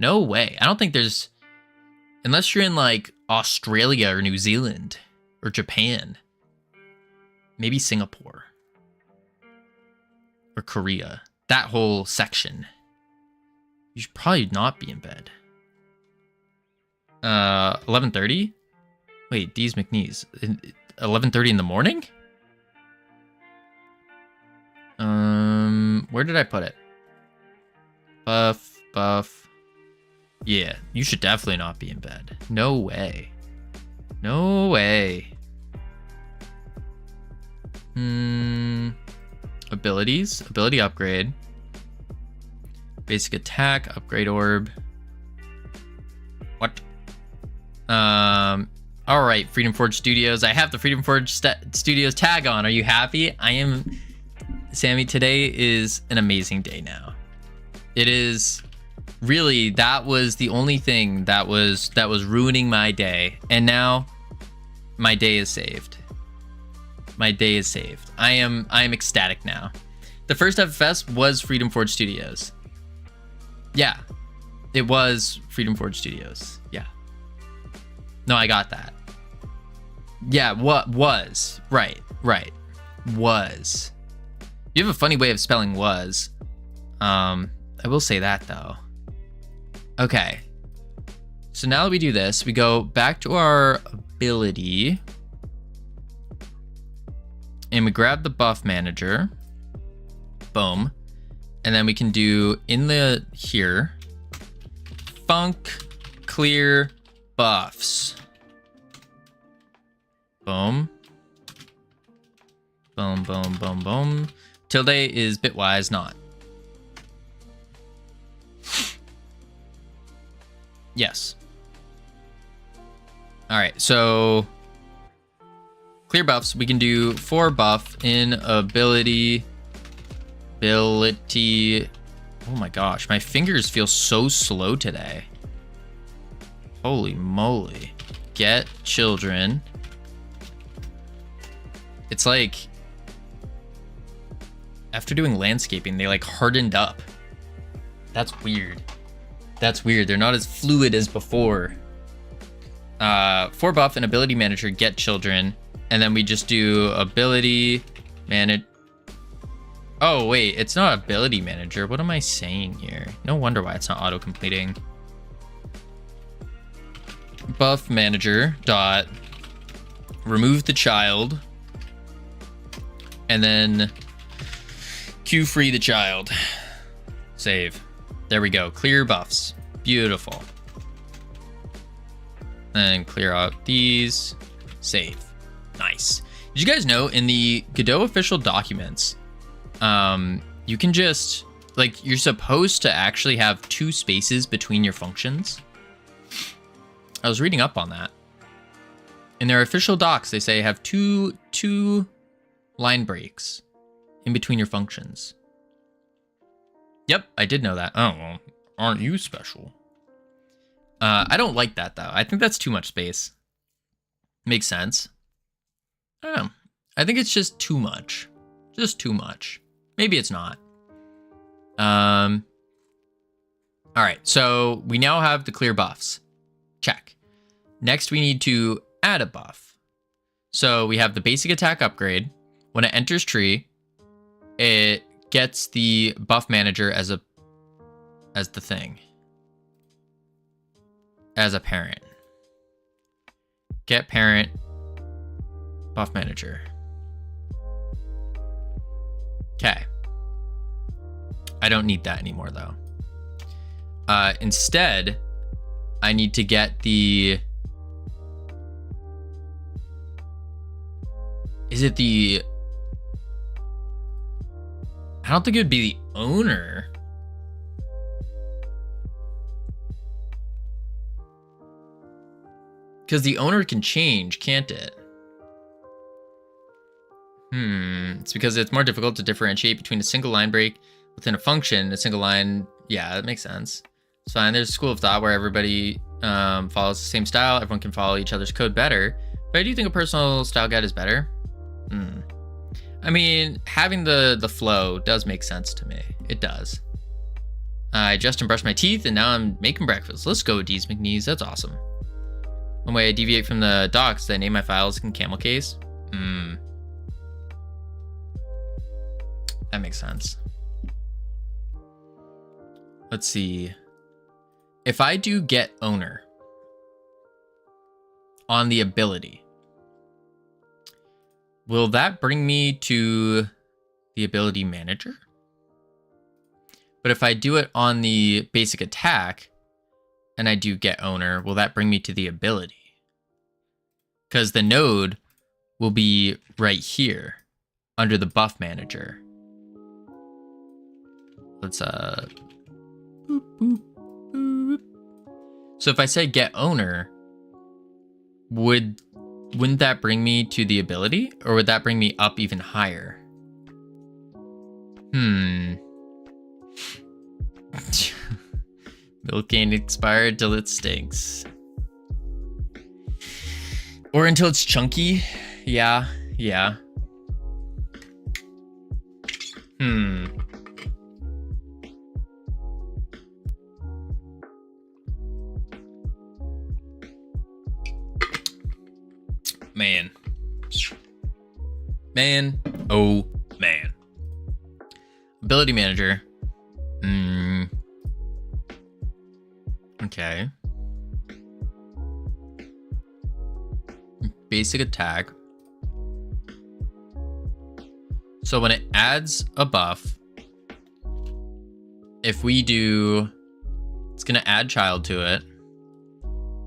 I don't think there's... Unless you're in, like, Australia or New Zealand or Japan. Maybe Singapore. Or Korea. That whole section. You should probably not be in bed. 11:30? Wait, D's McNees. 11:30 in the morning? Where did I put it? Buff. Yeah, you should definitely not be in bed. No way. Abilities. Ability upgrade. Basic attack. Upgrade orb. What? Alright, Freedom Forge Studios. I have the Freedom Forge Studios tag on. Are you happy? I am... Sammy, today is an amazing day now. It is really, that was the only thing that was ruining my day. And now my day is saved. My day is saved. I am ecstatic now. The first FFS was Freedom Forge Studios. Yeah, it was Freedom Forge Studios. Yeah. No, I got that. Yeah, what was? Right. Was. You have a funny way of spelling was. I will say that though. Okay. So now that we do this, we go back to our ability. And we grab the buff manager. Boom. And then we can do in the here. Funk clear buffs. Boom. Boom, boom, boom, boom. Tilde is bitwise not. Yes. All right, so clear buffs. We can do 4 buff in ability. Oh my gosh, my fingers feel so slow today. Holy moly. Get children. It's like after doing landscaping, they like hardened up. That's weird. That's weird. They're not as fluid as before. 4 buff and ability manager, get children. And then we just do ability manage. Oh, wait, it's not ability manager. What am I saying here? No wonder why it's not auto completing. Buff manager dot remove the child. And then queue free the child. Save. There we go. Clear buffs. Beautiful. And clear out these. Save. Nice. Did you guys know in the Godot official documents, you can just, like, you're supposed to actually have 2 spaces between your functions? I was reading up on that. In their official docs, they say have two line breaks in between your functions. Yep, I did know that. Oh, well, aren't you special? I don't like that, though. I think that's too much space. Makes sense. I don't know. I think it's just too much. Just too much. Maybe it's not. All right, so we now have the clear buffs. Check. Next, we need to add a buff. So we have the basic attack upgrade. When it enters tree, it gets the buff manager as the thing. As a parent. Get parent, buff manager. Okay. I don't need that anymore though. Instead, I need to get the... Is it the... I don't think it would be the owner. Because the owner can change, can't it? It's because it's more difficult to differentiate between a single line break within a function, a single line. Yeah, that makes sense. It's fine. There's a school of thought where everybody follows the same style. Everyone can follow each other's code better. But I do think a personal style guide is better. I mean, having the flow does make sense to me. It does. I just brushed my teeth and now I'm making breakfast. Let's go, D's McNees. That's awesome. One way I deviate from the docs, I name my files in camel case. That makes sense. Let's see. If I do get owner on the ability, will that bring me to the ability manager? But if I do it on the basic attack and I do get owner, will that bring me to the ability? Because the node will be right here under the buff manager. Let's boop, boop, boop. So if I say get owner, wouldn't that bring me to the ability, or would that bring me up even Milk ain't expired till it stinks. Or until it's chunky. Yeah. Man. Oh, man. Ability manager. Okay. Basic attack. So when it adds a buff, if we do, it's going to add child to it.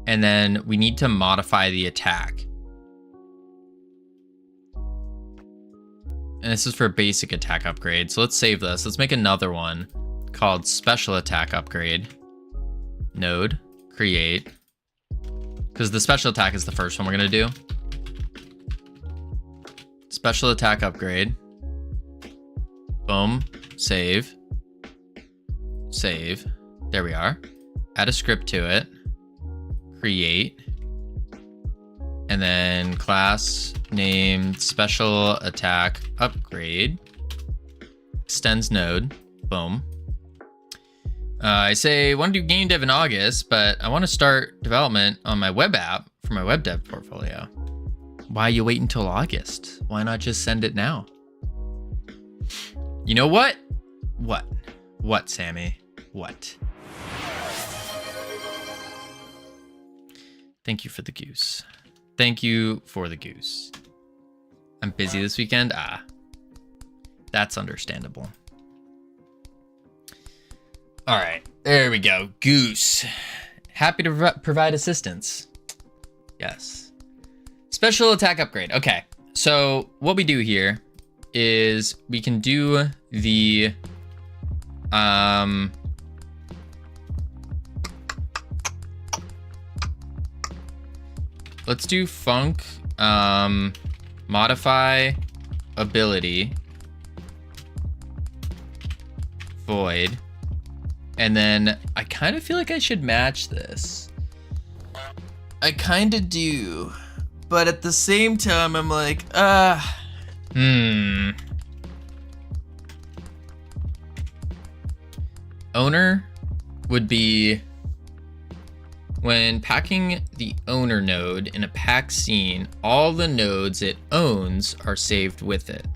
And then we need to modify the attack. And this is for basic attack upgrade. So let's save this. Let's make another one called special attack upgrade. Node, create. Because the special attack is the first one we're going to do. Special attack upgrade. Boom. Save. Save. There we are. Add a script to it. Create. And then class named special attack upgrade. Extends node. Boom. I say I want to do game dev in August, but I want to start development on my web app for my web dev portfolio. Why you wait until August? Why not just send it now? You know what? What, Sammy? What? Thank you for the goose. Thank you for the goose. I'm busy this weekend. That's understandable. All right, there we go. Goose. Happy to provide assistance. Yes. Special attack upgrade. Okay, so what we do here is we can do the let's do func modify ability void, and then I kind of feel like I should match this. I kind of do, but at the same time I'm like owner would be when packing the owner node in a pack scene, all the nodes it owns are saved with it.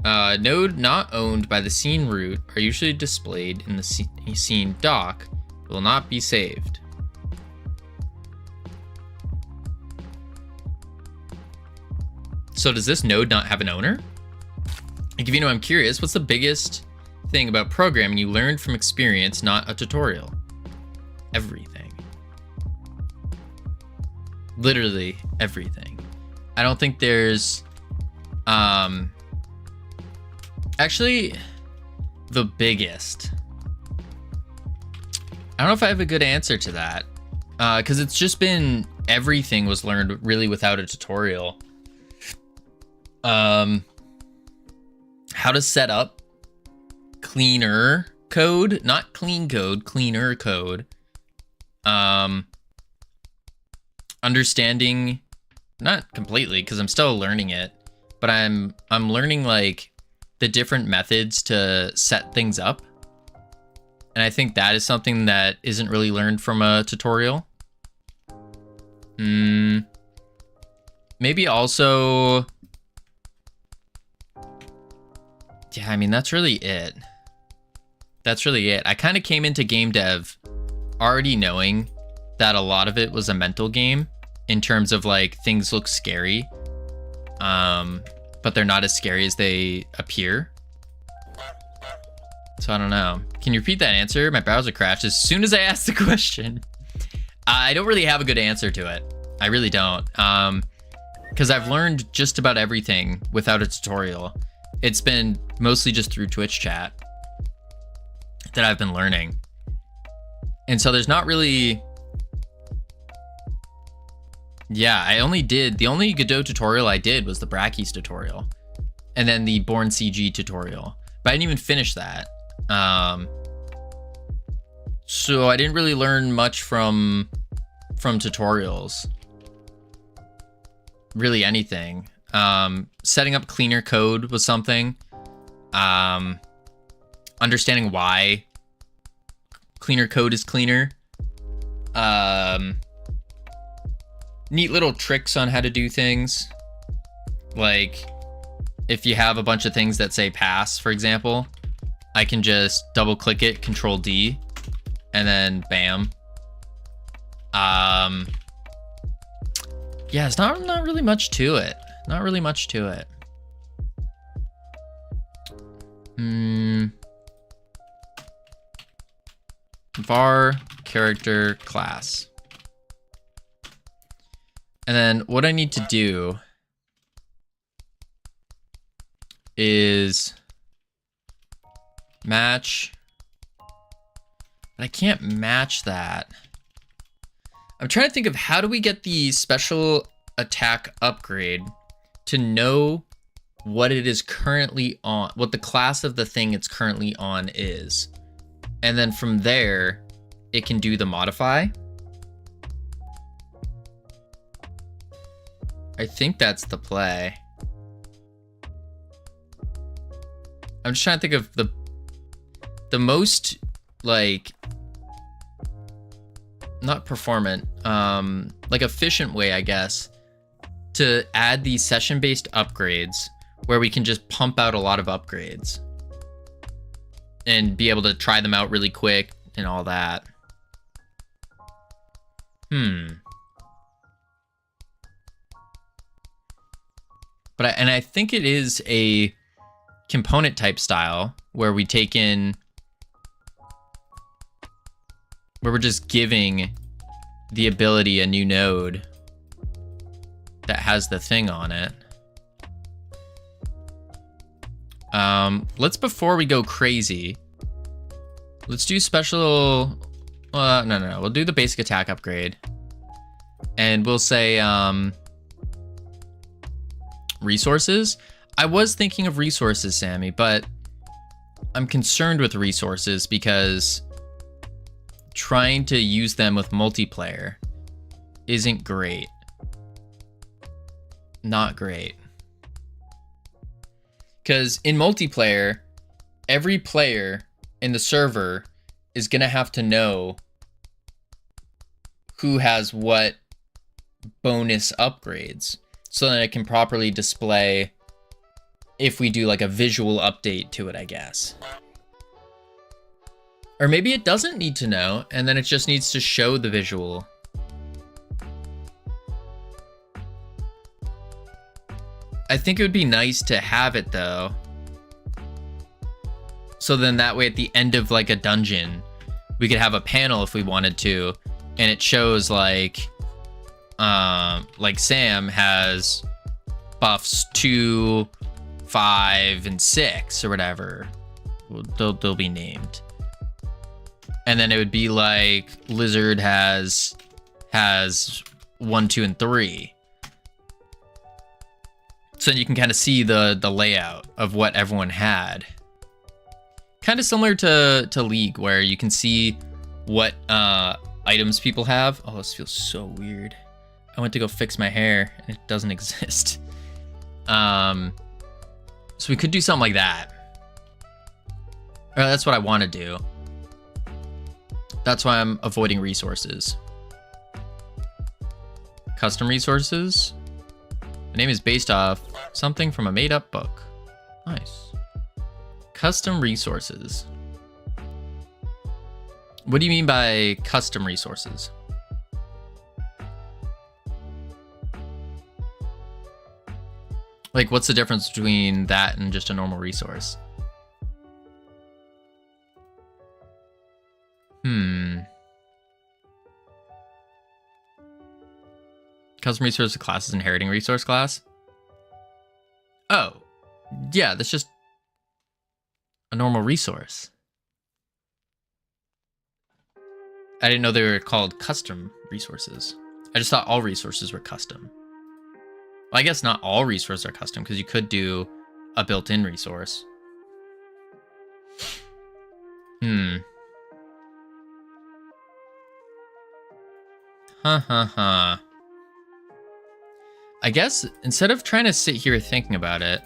Node not owned by the scene root are usually displayed in the scene dock, will not be saved. So does this node not have an owner? Covino, I'm curious, what's the biggest thing about programming you learned from experience, not a tutorial? Everything. Literally everything. I don't think there's actually the biggest. I don't know if I have a good answer to that, because it's just been everything was learned really without a tutorial. How to set up cleaner code, not clean code, cleaner code. Understanding, not completely, because I'm still learning it, but I'm learning like the different methods to set things up. And I think that is something that isn't really learned from a tutorial. Maybe also, yeah, I mean, that's really it. That's really it. I kind of came into game dev already knowing that a lot of it was a mental game in terms of like things look scary, but they're not as scary as they appear. So I don't know. Can you repeat that answer? My browser crashed as soon as I asked the question. I don't really have a good answer to it. I really don't. Because I've learned just about everything without a tutorial. It's been mostly just through Twitch chat that I've been learning. And so there's not really, yeah, the only Godot tutorial I did was the Brackeys tutorial and then the Born CG tutorial, but I didn't even finish that. So I didn't really learn much from tutorials. Really anything. Setting up cleaner code was something. Understanding why cleaner code is cleaner. Neat little tricks on how to do things. Like, if you have a bunch of things that say pass, for example, I can just double click it, Control D, and then bam. Yeah, it's not really much to it. Not really much to it. Var character class. And then what I need to do is match. But I can't match that. I'm trying to think of how do we get the special attack upgrade to know what it is currently on, what the class of the thing it's currently on is. And then from there, it can do the modify. I think that's the play. I'm just trying to think of the most, like, not performant, like efficient way, I guess, to add these session-based upgrades where we can just pump out a lot of upgrades and be able to try them out really quick and all that. But I think it is a component type style where we take in, where we're just giving the ability a new node that has the thing on it. Let's, before we go crazy, let's do special, no, we'll do the basic attack upgrade. And we'll say, resources. I was thinking of resources, Sammy, but I'm concerned with resources because trying to use them with multiplayer isn't great. Not great. Because in multiplayer, every player in the server is going to have to know who has what bonus upgrades so that it can properly display if we do like a visual update to it, I guess. Or maybe it doesn't need to know, and then it just needs to show the visual. I think it would be nice to have it though. So then that way at the end of like a dungeon, we could have a panel if we wanted to, and it shows like Sam has buffs 2, 5, and 6 or whatever. They'll be named. And then it would be like Lizard has 1, 2, and 3. So you can kind of see the layout of what everyone had. Kind of similar to League, where you can see what items people have. Oh, this feels so weird. I went to go fix my hair and it doesn't exist. So we could do something like that. Or that's what I want to do. That's why I'm avoiding resources. Custom resources. The name is based off something from a made-up book. Nice. Custom resources. What do you mean by custom resources? Like, what's the difference between that and just a normal resource? Custom resource class is inheriting resource class. Oh, yeah, that's just a normal resource. I didn't know they were called custom resources. I just thought all resources were custom. Well, I guess not all resources are custom because you could do a built-in resource. Hmm. I guess instead of trying to sit here thinking about it,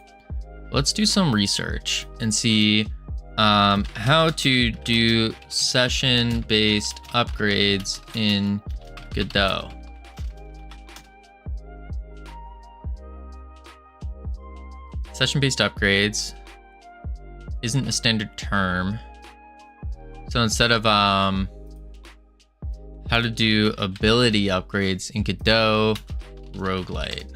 let's do some research and see how to do session-based upgrades in Godot. Session-based upgrades isn't a standard term. So instead of how to do ability upgrades in Godot, Roguelite.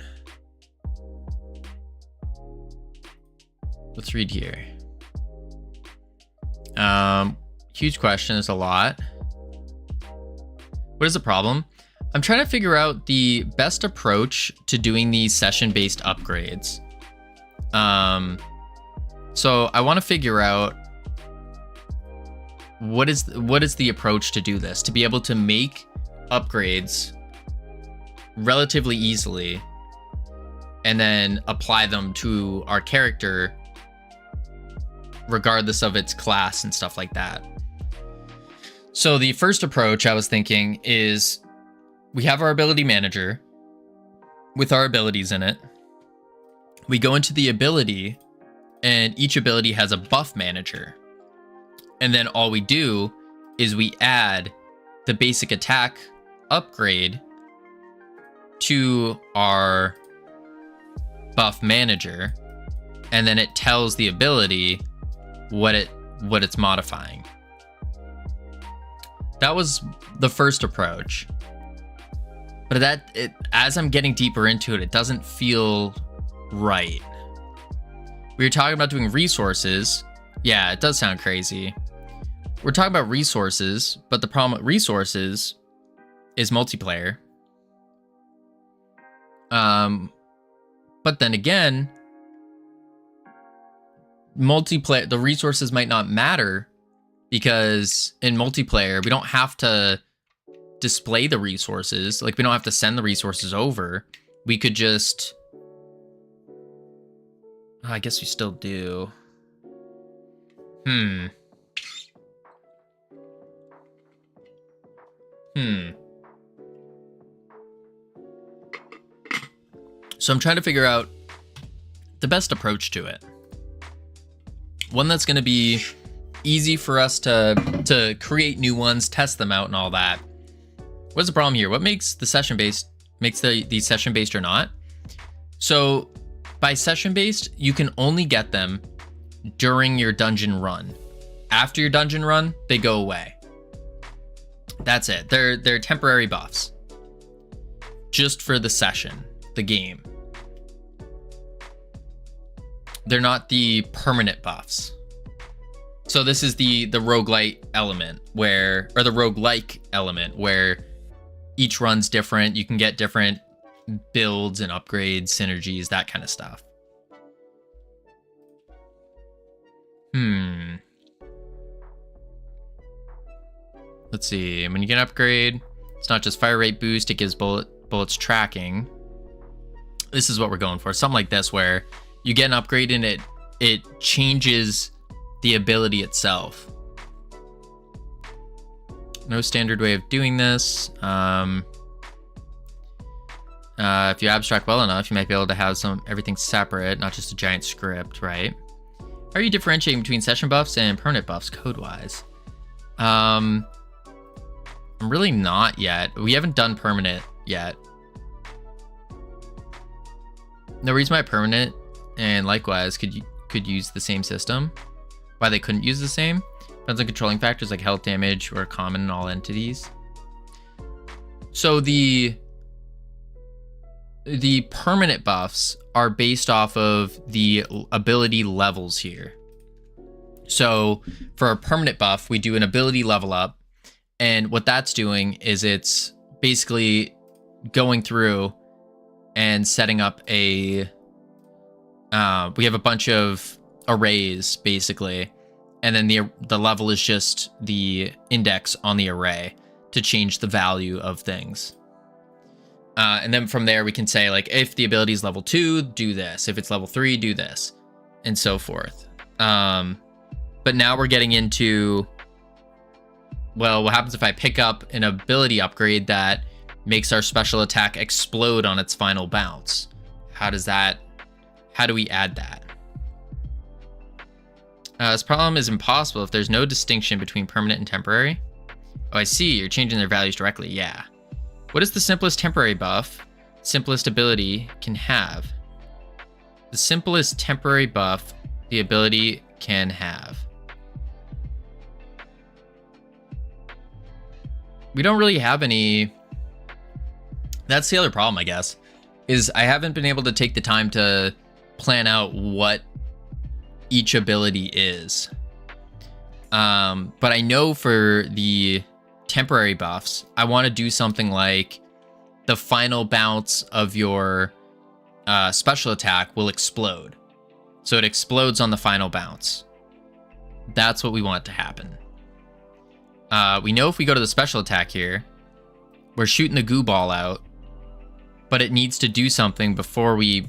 Let's read here. Huge question. There's a lot. What is the problem? I'm trying to figure out the best approach to doing these session-based upgrades. So I want to figure out what is the approach to do this, to be able to make upgrades relatively easily and then apply them to our character regardless of its class and stuff like that. So the first approach I was thinking is we have our ability manager with our abilities in it. We go into the ability and each ability has a buff manager. And then all we do is we add the basic attack upgrade to our buff manager, and then it tells the ability what it's modifying. That was the first approach. But as I'm getting deeper into it, it doesn't feel right. We were talking about doing resources. Yeah, it does sound crazy. We're talking about resources, but the problem with resources is multiplayer. But then again, multiplayer, the resources might not matter because in multiplayer, we don't have to display the resources. Like, we don't have to send the resources over. We could just... I guess we still do. So I'm trying to figure out the best approach to it. One that's going to be easy for us to create new ones, test them out and all that. What's the problem here? What makes the session-based, makes the session-based or not? So by session-based, you can only get them during your dungeon run. After your dungeon run, they go away. That's it. They're temporary buffs. Just for the session, the game. They're not the permanent buffs. So this is the roguelite element where, or the roguelike element where each run's different. You can get different builds and upgrades, synergies, that kind of stuff. Let's see. When you get an upgrade, it's not just fire rate boost, it gives bullets tracking. This is what we're going for. Something like this where you get an upgrade and it changes the ability itself. No standard way of doing this. If you abstract well enough, you might be able to have everything separate, not just a giant script, right? How are you differentiating between session buffs and permanent buffs code-wise? I'm really not yet. We haven't done permanent yet. No reason why permanent and likewise could use the same system. Why they couldn't use the same? Depends on controlling factors like health damage or common in all entities. So the permanent buffs are based off of the ability levels here. So for a permanent buff, we do an ability level up. And what that's doing is it's basically going through and setting up we have a bunch of arrays basically. And then the level is just the index on the array to change the value of things. And then from there, we can say, like, if the ability is level 2, do this. If it's level 3, do this. And so forth. But now we're getting into well, what happens if I pick up an ability upgrade that makes our special attack explode on its final bounce? How do we add that? This problem is impossible if there's no distinction between permanent and temporary. Oh, I see. You're changing their values directly. Yeah. What is the simplest temporary buff, simplest ability can have? The simplest temporary buff the ability can have. We don't really have any. That's the other problem, I guess, is I haven't been able to take the time to plan out what each ability is. But I know for the temporary buffs, I want to do something like the final bounce of your special attack will explode. So it explodes on the final bounce. That's what we want to happen. We know if we go to the special attack here, we're shooting the goo ball out, but it needs to do something before we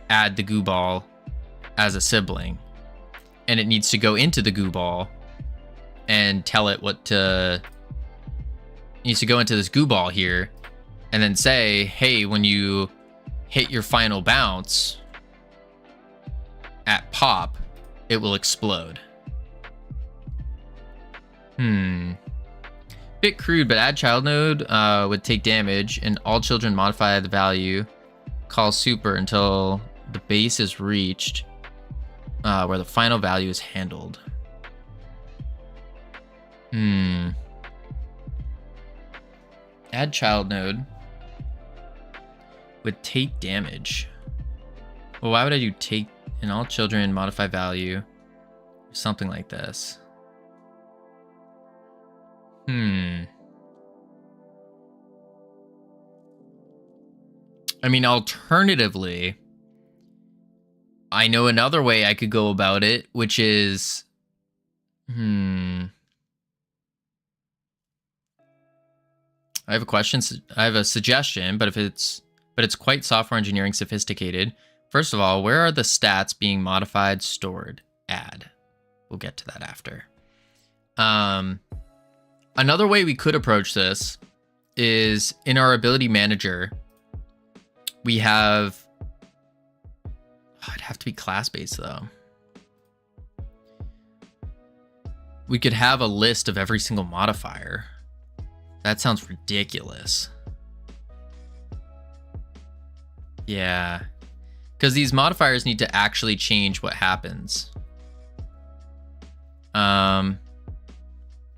add the goo ball as a sibling. And it needs to go into the goo ball and tell it what to... It needs to go into this goo ball here and then say, hey, when you hit your final bounce at pop, it will explode. Bit crude, but add child node would take damage, and all children modify the value. Call super until the base is reached, where the final value is handled. Add child node would take damage. Well, why would I do take, and all children modify value? Something like this. I mean, alternatively, I know another way I could go about it, which is, I have a question. I have a suggestion, but it's quite software engineering sophisticated. First of all, where are the stats being modified, stored? Add. We'll get to that after. Another way we could approach this is in our ability manager, we have, it'd have to be class-based though. We could have a list of every single modifier. That sounds ridiculous. Yeah, because these modifiers need to actually change what happens.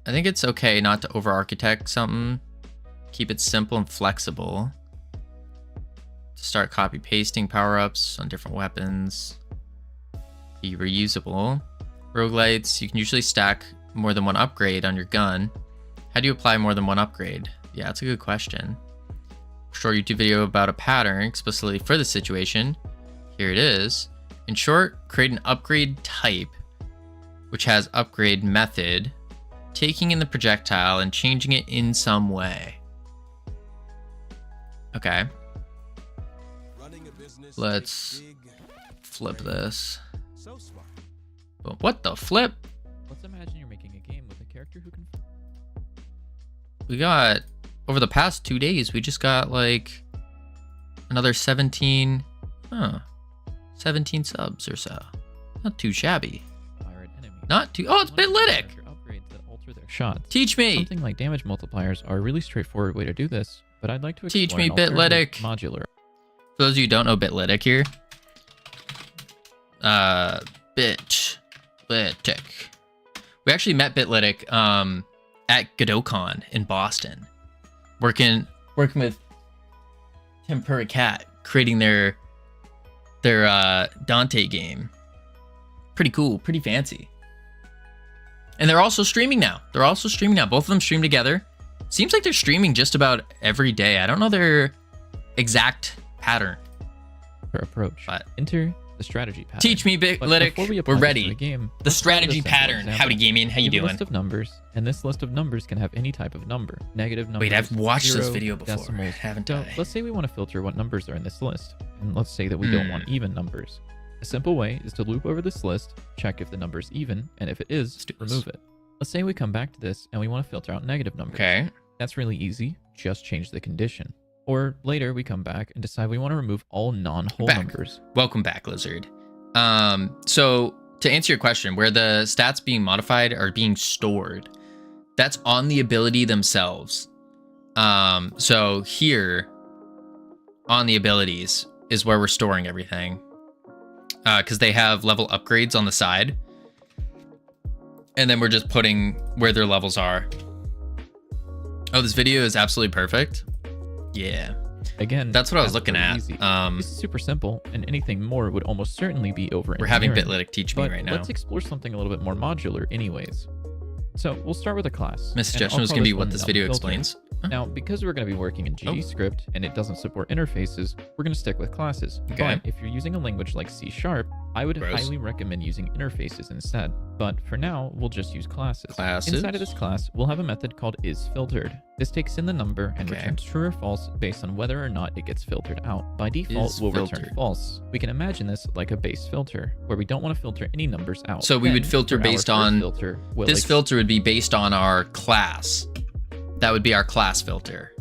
I think it's okay not to over-architect something. Keep it simple and flexible. Start copy-pasting power-ups on different weapons. Be reusable. Roguelites, you can usually stack more than one upgrade on your gun. How do you apply more than one upgrade? Yeah, that's a good question. Short YouTube video about a pattern explicitly for this situation. Here it is. In short, create an upgrade type, which has upgrade method, taking in the projectile and changing it in some way. Okay. Let's flip this. But what the flip? Let's imagine you're making a game with a character who can... We got, over the past 2 days, we just got like another 17 subs or so. Not too shabby. Not too, oh, it's Bitlytic! Upgrades that alter their shots. Teach me! Something like damage multipliers are a really straightforward way to do this, but I'd like to explore Teach me, an alternative Bitlytic! Modular. For those of you who don't know Bitlytic here, Bitlytic. We actually met Bitlytic at GodotCon in Boston, working with Tim Puricat, creating their Dante game. Pretty cool, pretty fancy. And they're also streaming now. Both of them stream together. Seems like they're streaming just about every day. I don't know their exact pattern. Approach. But enter the strategy pattern. Teach me, Bitlytic. We're ready. The strategy pattern. Howdy, gaming. How you doing? List of numbers, and this list of numbers can have any type of number. Negative numbers. Wait, I've watched this 0, video before, decimals. haven't So, I? let's say we want to filter what numbers are in this list, and let's say that we don't want even numbers. A simple way is to loop over this list, check if the number is even, and if it is, remove it. Let's say we come back to this and we want to filter out negative numbers. Okay. That's really easy. Just change the condition. Or later we come back and decide we want to remove all non-whole numbers. Welcome back, Lizard. So to answer your question, where the stats being modified are being stored, that's on the ability themselves. So here on the abilities is where we're storing everything. Because they have level upgrades on the side. And then we're just putting where their levels are. Oh, this video is absolutely perfect. Yeah. Again, that's what I was looking at. Easy. This is super simple, and anything more would almost certainly be over. We're having Bitlytic teach me right now. Let's explore something a little bit more modular anyways. So we'll start with a class. My suggestion was going to be what this video explains. Now, because we're going to be working in GDScript and it doesn't support interfaces, we're going to stick with classes. Okay. But if you're using a language like C#, I would highly recommend using interfaces instead. But for now, we'll just use classes. Inside of this class, we'll have a method called isFiltered. This takes in the number and returns true or false based on whether or not it gets filtered out. By default, we'll return false. We can imagine this like a base filter, where we don't want to filter any numbers out. So we would filter based on... This filter would be based on our class. That would be our class filter.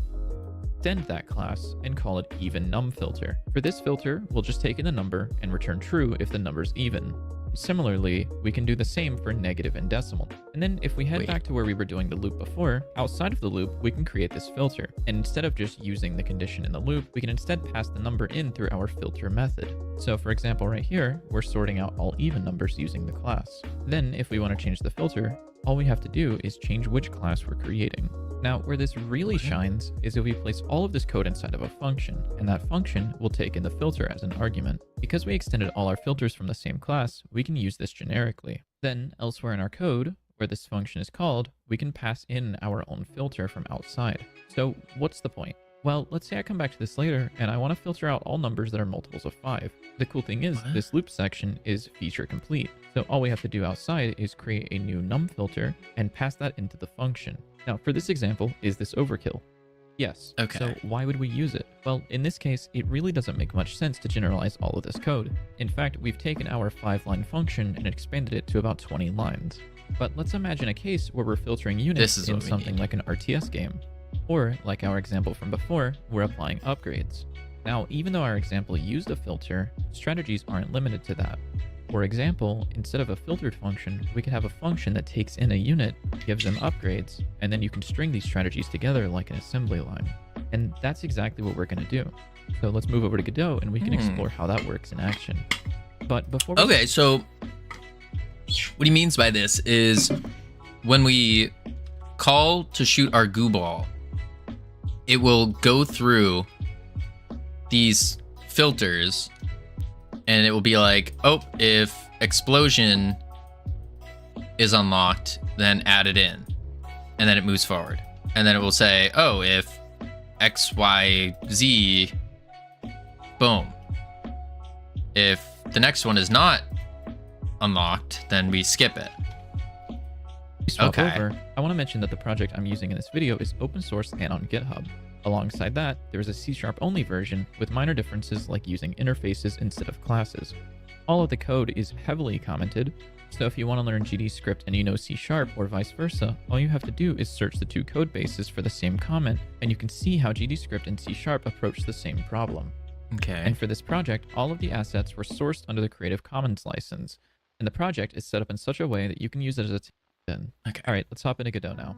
Extend that class and call it EvenNumFilter. For this filter, we'll just take in the number and return true if the number's even. Similarly, we can do the same for negative and decimal. And then if we head back to where we were doing the loop before, outside of the loop, we can create this filter. And instead of just using the condition in the loop, we can instead pass the number in through our filter method. So for example, right here, we're sorting out all even numbers using the class. Then if we want to change the filter, all we have to do is change which class we're creating. Now, where this really shines is if we place all of this code inside of a function, and that function will take in the filter as an argument. Because we extended all our filters from the same class, we can use this generically. Then, elsewhere in our code, where this function is called, we can pass in our own filter from outside. So what's the point? Well, let's say I come back to this later and I want to filter out all numbers that are multiples of 5. The cool thing is this loop section is feature complete. So all we have to do outside is create a new num filter and pass that into the function. Now for this example, is this overkill? Yes. Okay. So why would we use it? Well, in this case, it really doesn't make much sense to generalize all of this code. In fact, we've taken our 5-line function and expanded it to about 20 lines. But let's imagine a case where we're filtering units in something like an RTS game. Or, like our example from before, we're applying upgrades. Now, even though our example used a filter, strategies aren't limited to that. For example, instead of a filtered function, we could have a function that takes in a unit, gives them upgrades, and then you can string these strategies together like an assembly line. And that's exactly what we're going to do. So let's move over to Godot and we can explore how that works in action. But before we... Okay, so what he means by this is when we call to shoot our goo ball, it will go through these filters and it will be like, oh, if explosion is unlocked, then add it in. And then it moves forward. And then it will say, oh, if X, Y, Z, boom. If the next one is not unlocked, then we skip it. Over, I want to mention that the project I'm using in this video is open source and on GitHub. Alongside that, there's a C# only version with minor differences like using interfaces instead of classes. All of the code is heavily commented, so if you want to learn GDScript and you know C# or vice versa, all you have to do is search the two code bases for the same comment, and you can see how GDScript and C# approach the same problem. Okay. And for this project, all of the assets were sourced under the Creative Commons license, and the project is set up in such a way that you can use it as a Okay. All right, let's hop into Godot now.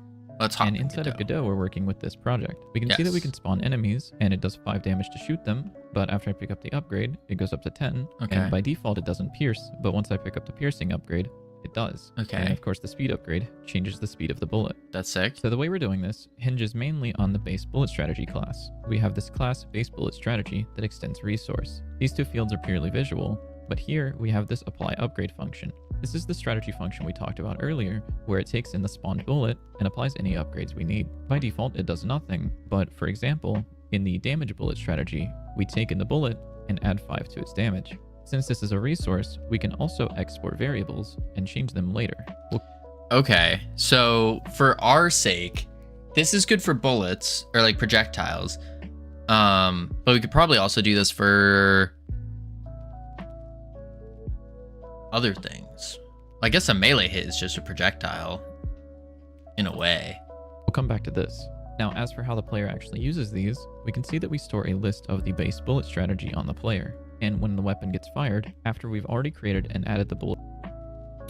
And inside of Godot, we're working with this project. We can see that we can spawn enemies, and it does 5 damage to shoot them, but after I pick up the upgrade, it goes up to 10. Okay. And by default, it doesn't pierce, but once I pick up the piercing upgrade, it does. Okay. And of course, the speed upgrade changes the speed of the bullet. That's sick. So the way we're doing this hinges mainly on the base bullet strategy class. We have this class base bullet strategy that extends resource. These two fields are purely visual, but here we have this apply upgrade function. This is the strategy function we talked about earlier, where it takes in the spawned bullet and applies any upgrades we need. By default, it does nothing, but for example, in the damage bullet strategy, we take in the bullet and add 5 to its damage. Since this is a resource, we can also export variables and change them later. Okay, so for our sake, this is good for bullets, or like projectiles, but we could probably also do this for other things. I guess a melee hit is just a projectile. in a way. We'll come back to this. Now, as for how the player actually uses these, we can see that we store a list of the base bullet strategy on the player. And when the weapon gets fired, after we've already created and added the bullet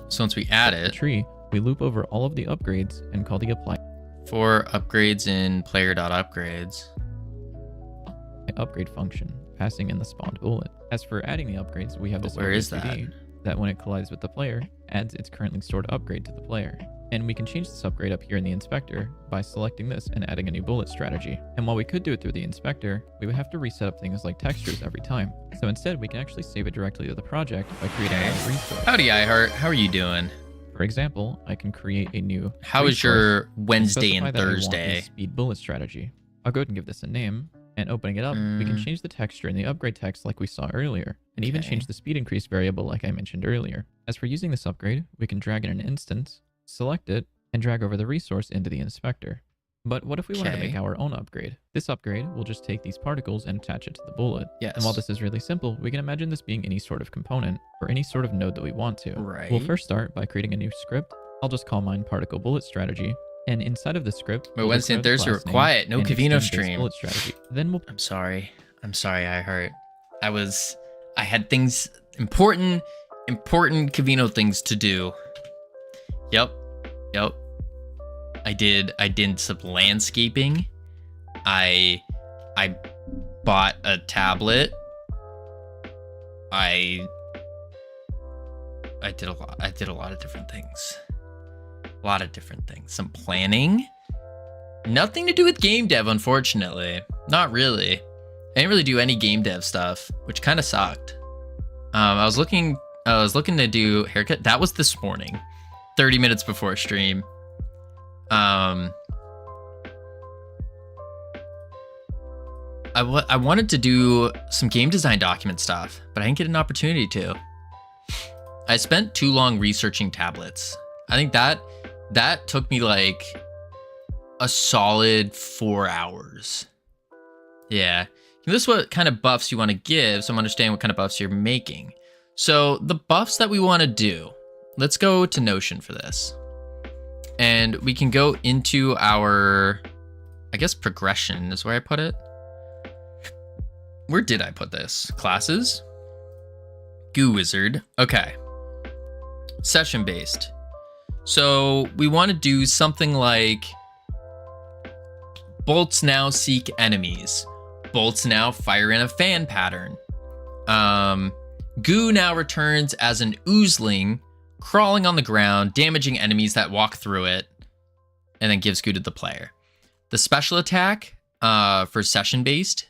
So once we add it, tree, we loop over all of the upgrades and call the apply for upgrades in player.upgrades. upgrade function, passing in the spawned bullet. As for adding the upgrades, we have this Where is OBCD that when it collides with the player, adds its currently stored upgrade to the player. And we can change this upgrade up here in the inspector by selecting this and adding a new bullet strategy. And while we could do it through the inspector, we would have to reset up things like textures every time. So instead, we can actually save it directly to the project by creating a new resource. Howdy, iHeart. How are you doing? For example, I can create a new How is your Wednesday and specify that I want a Thursday? speed bullet strategy. I'll go ahead and give this a name. And opening it up, we can change the texture in the upgrade text like we saw earlier, and even change the speed increase variable like I mentioned earlier. As for using this upgrade, we can drag in an instance, select it, and drag over the resource into the inspector. But what if we wanted to make our own upgrade? This upgrade will just take these particles and attach it to the bullet. Yes. And while this is really simple, we can imagine this being any sort of component or any sort of node that we want to. Right. We'll first start by creating a new script. I'll just call mine particle bullet strategy. And inside of the script, But Wednesday and Thursday were quiet. No Covino stream. Bullet strategy. Then we'll I'm sorry, iHeart. I had things, important Covino things to do. Yep. I did some landscaping. I bought a tablet. I did a lot. I did a lot of different things. Some planning. Nothing to do with game dev, unfortunately. Not really. I didn't really do any game dev stuff, which kind of sucked. I was looking to do haircut. That was this morning, 30 minutes before stream. I wanted to do some game design document stuff, but I didn't get an opportunity to. I spent too long researching tablets. I think that took me like a solid 4 hours. Yeah. This is what kind of buffs you want to give, so I'm understanding what kind of buffs you're making. So the buffs that we want to do, let's go to Notion for this. And we can go into our, I guess progression is where I put it. Where did I put this? Classes? Goo Wizard. Okay. Session based. So we want to do something like bolts now seek enemies. Bolts now fire in a fan pattern. Goo now returns as an oozling, crawling on the ground, damaging enemies that walk through it, and then gives goo to the player. The special attack for session based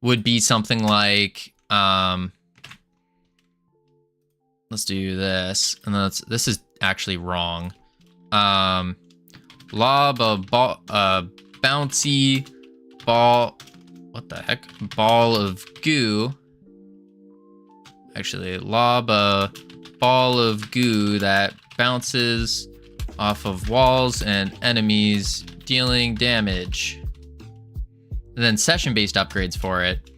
would be something like let's do this, and then this is actually wrong. Lob a ball, bouncy ball. What the heck? Ball of goo. Actually, lob a ball of goo that bounces off of walls and enemies, dealing damage. And then session-based upgrades for it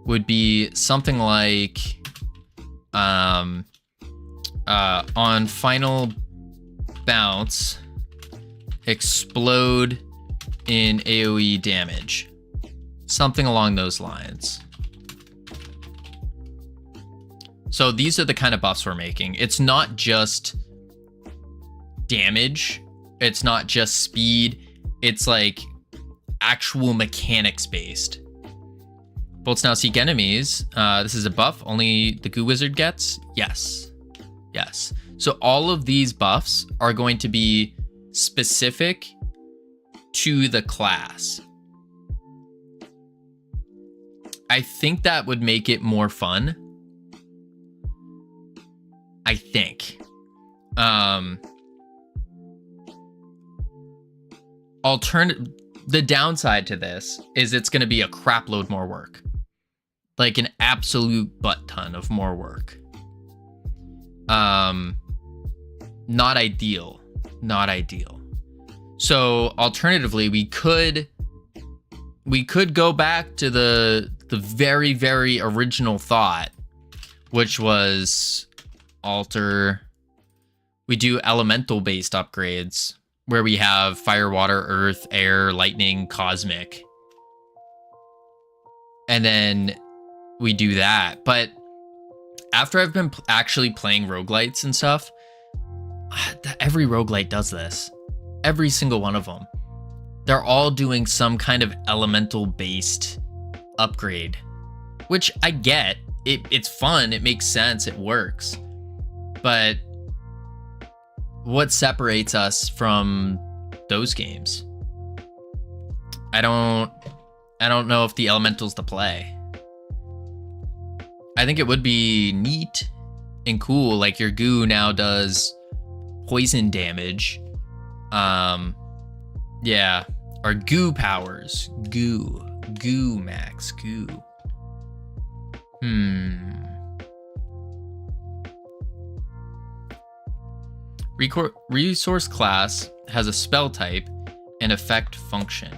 would be something like on final bounce, explode in AoE damage. Something along those lines. So these are the kind of buffs we're making. It's not just damage. It's not just speed. It's like actual mechanics based. Bolts now seek enemies. This is a buff only the Goo Wizard gets. Yes. So all of these buffs are going to be specific to the class. I think that would make it more fun. I think. The downside to this is it's going to be a crap load more work. Like an absolute butt ton of more work. Not ideal. So alternatively, we could go back to the very, very original thought, which was we do elemental based upgrades where we have fire, water, earth, air, lightning, cosmic. And then we do that. But after I've been actually playing roguelites and stuff, every roguelite does this. Every single one of them. They're all doing some kind of elemental based upgrade, which I get. It's fun, it makes sense, it works. But what separates us from those games? I don't know if the elemental's the play. I think it would be neat and cool, like your goo now does poison damage. Yeah, our goo powers. Goo max, goo. Resource class has a spell type and effect function.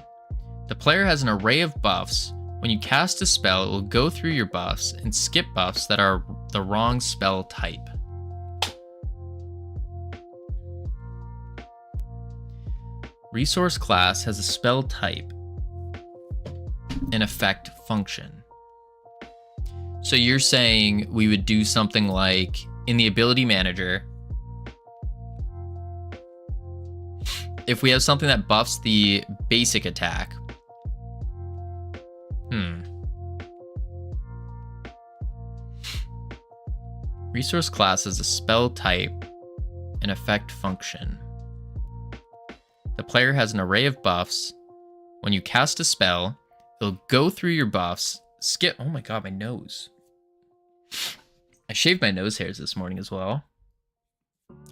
The player has an array of buffs. When you cast a spell, it will go through your buffs and skip buffs that are the wrong spell type. Resource class has a spell type and effect function. So you're saying we would do something like in the ability manager, if we have something that buffs the basic attack. Resource class is a spell type and effect function. The player has an array of buffs. When you cast a spell, it'll go through your buffs, skip. Oh my god, my nose. I shaved my nose hairs this morning as well.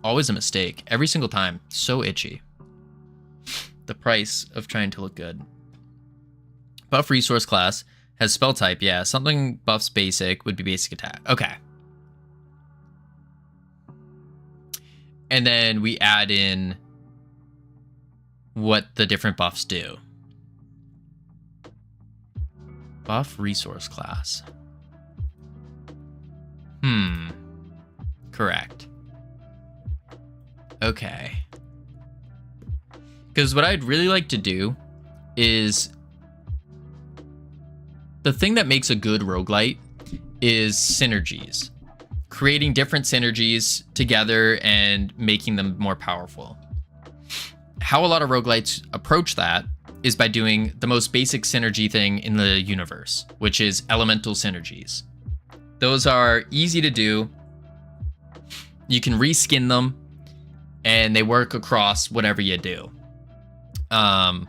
Always a mistake. Every single time. So itchy. The price of trying to look good. Buff resource class has spell type. Yeah, something buffs basic would be basic attack. Okay. And then we add in what the different buffs do. Buff resource class. Correct. Okay. Because what I'd really like to do is, the thing that makes a good roguelite is synergies. Creating different synergies together and making them more powerful. How a lot of roguelites approach that is by doing the most basic synergy thing in the universe, which is elemental synergies. Those are easy to do. You can reskin them, and they work across whatever you do. But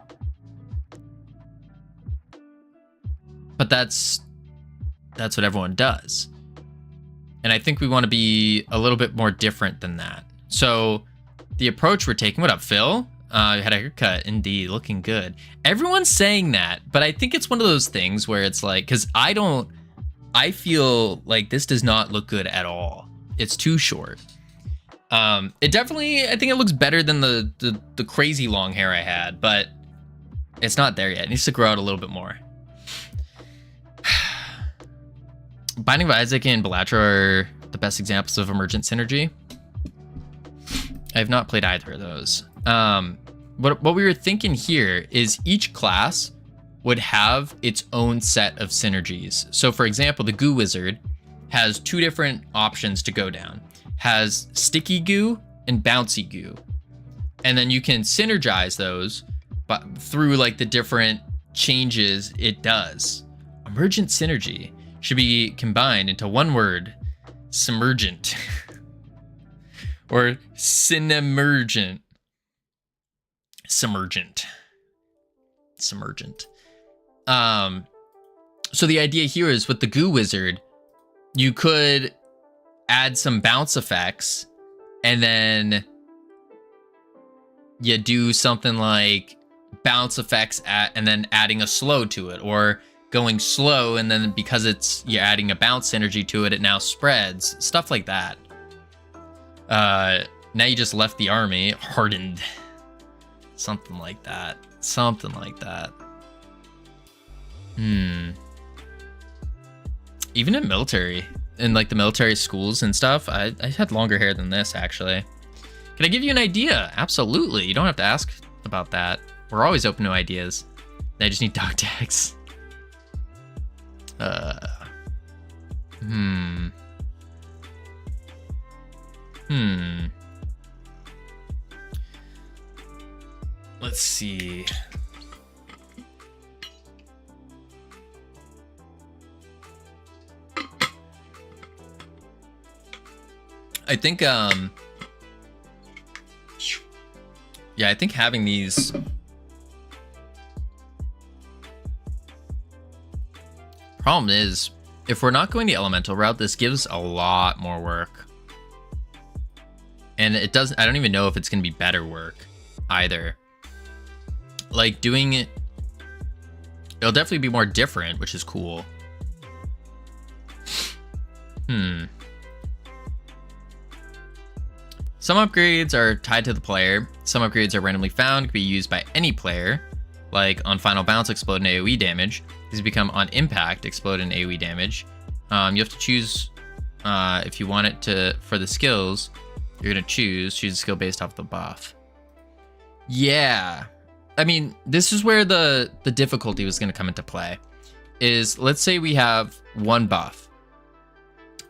that's what everyone does. And I think we want to be a little bit more different than that. So the approach we're taking, what up, Phil? Had a haircut, indeed, looking good. Everyone's saying that, but I think it's one of those things where it's like, because I feel like this does not look good at all. It's too short. It definitely, I think it looks better than the crazy long hair I had, but it's not there yet. It needs to grow out a little bit more. Binding of Isaac and Belatra are the best examples of emergent synergy. I have not played either of those. What we were thinking here is each class would have its own set of synergies. So for example, the Goo Wizard has two different options to go down. Has sticky goo and bouncy goo. And then you can synergize those but through like the different changes it does. Emergent synergy should be combined into one word, submergent. Or synemergent. Submergent. So the idea here is with the Goo Wizard, you could add some bounce effects and then you do something like bounce effects and then adding a slow to it, or going slow and then because you're adding a bounce energy to it, it now spreads. Stuff like that. Now you just left the army hardened. Something like that. Even in military, in like the military schools and stuff, I had longer hair than this actually. Can I give you an idea? Absolutely. You don't have to ask about that. We're always open to ideas. I just need dog tags. Let's see. I think, yeah, I think having these problem is if we're not going the elemental route, this gives a lot more work. And it doesn't, I don't even know if it's going to be better work either. Like doing it, it'll definitely be more different, which is cool. Some upgrades are tied to the player. Some upgrades are randomly found, can be used by any player. Like on final bounce, explode and AoE damage. These become on impact, explode and AoE damage. You have to choose if you want it to, for the skills, you're gonna choose a skill based off the buff. Yeah. I mean, this is where the difficulty was gonna come into play. Is let's say we have one buff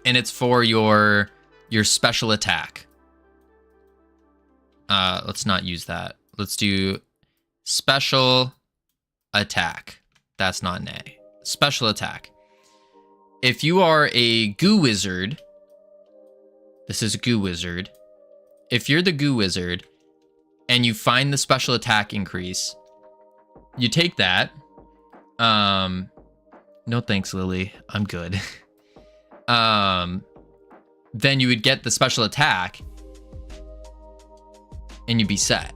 and it's for your special attack. Let's not use that. Let's do special attack. That's not an A. Special attack. If you are a goo wizard, this is a goo wizard. If you're the goo wizard and you find the special attack increase, you take that. No thanks, Lily. I'm good. Then you would get the special attack and you'd be set.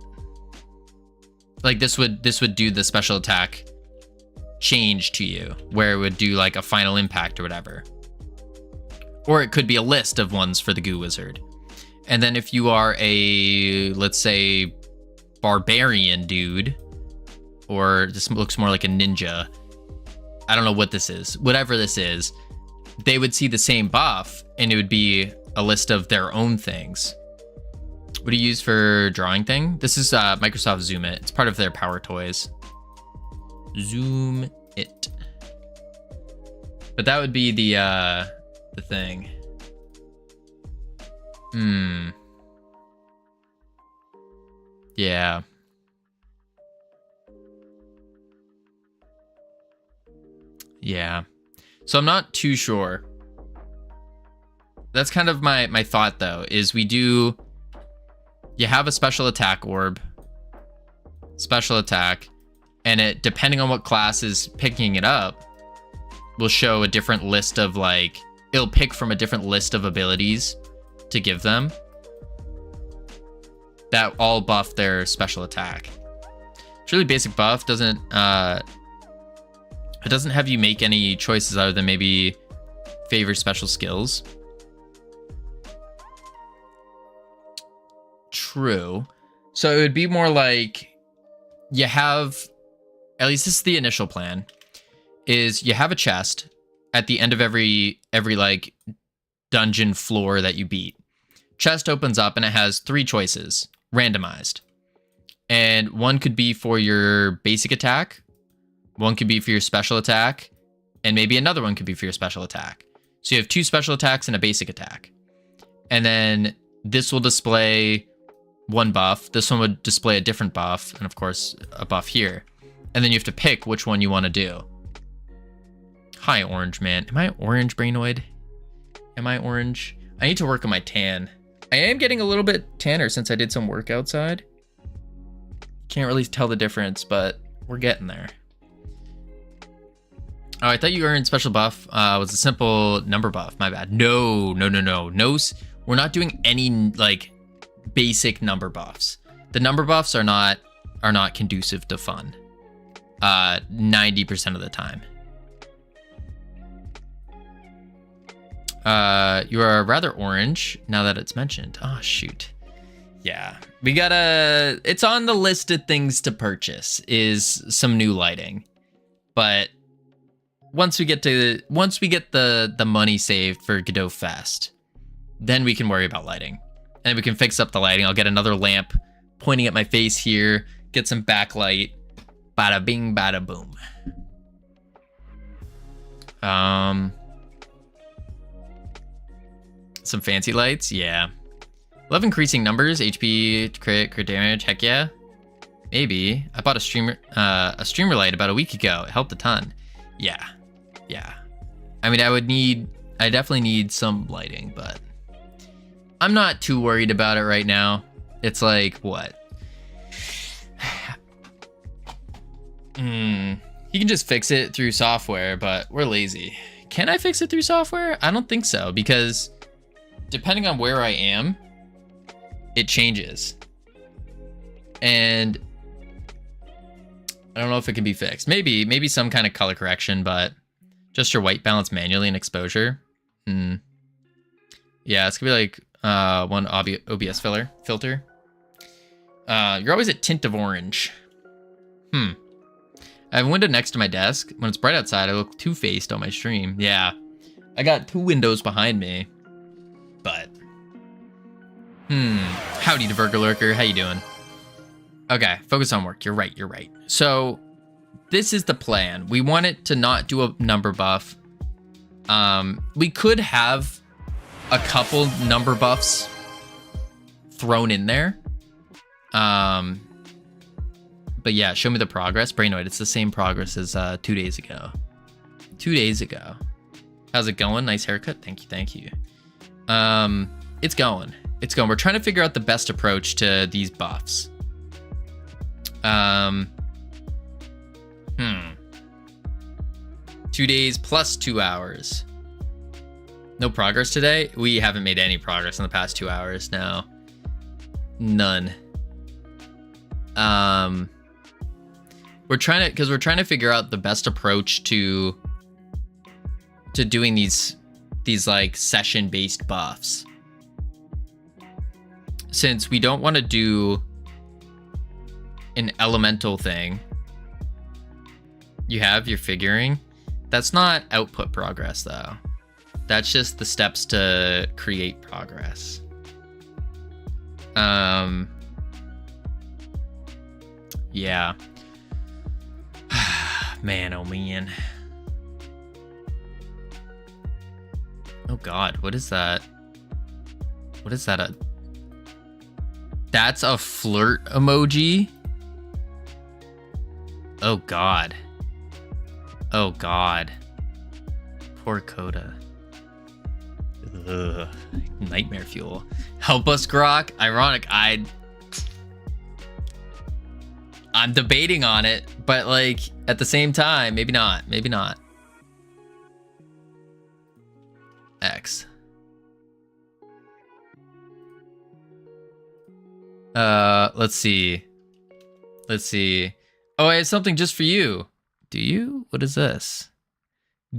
Like this would do the special attack change to you, where it would do like a final impact or whatever. Or it could be a list of ones for the goo wizard. And then if you are a, let's say, barbarian dude, or this looks more like a ninja, I don't know what this is, whatever this is, they would see the same buff and it would be a list of their own things. What do you use for drawing thing? This is Microsoft Zoom It. It's part of their Power Toys. Zoom It. But that would be the thing. Yeah. Yeah. So I'm not too sure. That's kind of my thought though, is you have a special attack orb, special attack, and it, depending on what class is picking it up, will show a different list of like, it'll pick from a different list of abilities to give them that all buff their special attack. It's really basic buff, doesn't, it doesn't have you make any choices other than maybe favor special skills. True. So it would be more like you have, at least this is the initial plan, is you have a chest at the end of every like dungeon floor that you beat. Chest opens up and it has 3 choices, randomized. And one could be for your basic attack, one could be for your special attack, and maybe another one could be for your special attack. So you have 2 special attacks and a basic attack. And then this will display one buff. This one would display a different buff, and of course a buff here. And then you have to pick which one you want to do. Hi, Orange Man. Am I orange, Brainoid? Am I orange? I need to work on my tan. I am getting a little bit tanner since I did some work outside. Can't really tell the difference, but we're getting there. Oh, I thought you earned special buff was a simple number buff. My bad. No. We're not doing any like basic number buffs. The number buffs are not conducive to fun 90% of the time. You are rather orange now that it's mentioned. Oh shoot. Yeah, we gotta, it's on the list of things to purchase is some new lighting, but once we get the money saved for Godot Fest, then we can worry about lighting. And we can fix up the lighting. I'll get another lamp pointing at my face here. Get some backlight. Bada bing, bada boom. Some fancy lights. Yeah. Love increasing numbers. HP, crit damage. Heck yeah. Maybe. I bought a streamer light about a week ago. It helped a ton. Yeah. Yeah. I mean, I definitely need some lighting, but I'm not too worried about it right now. It's like, what? You can just fix it through software, but we're lazy. Can I fix it through software? I don't think so, because depending on where I am, it changes. And I don't know if it can be fixed. Maybe some kind of color correction, but just your white balance manually and exposure. Yeah, it's gonna be like one OBS filter. You're always at tint of orange. I have a window next to my desk. When it's bright outside, I look two-faced on my stream. Yeah, I got 2 windows behind me. But howdy, Diverger Lurker. How you doing? Okay, focus on work. You're right. So this is the plan. We want it to not do a number buff. We could have a couple number buffs thrown in there. But yeah, show me the progress. Brainoid, it's the same progress as 2 days ago. 2 days ago. How's it going? Nice haircut. Thank you. It's going. We're trying to figure out the best approach to these buffs. 2 days plus 2 hours. No progress today? We haven't made any progress in the past 2 hours. No. None. We're trying to figure out the best approach to doing these like session-based buffs. Since we don't want to do an elemental thing. You're figuring. That's not output progress though. That's just the steps to create progress. Yeah. Man, oh man. Oh god, what is that? What is that? That's a flirt emoji? Oh god. Oh god. Poor Coda. Ugh. Nightmare fuel. Help us, Grok. Ironic. I'm debating on it, but like at the same time, maybe not. X. Let's see. Oh, I have something just for you. Do you? What is this?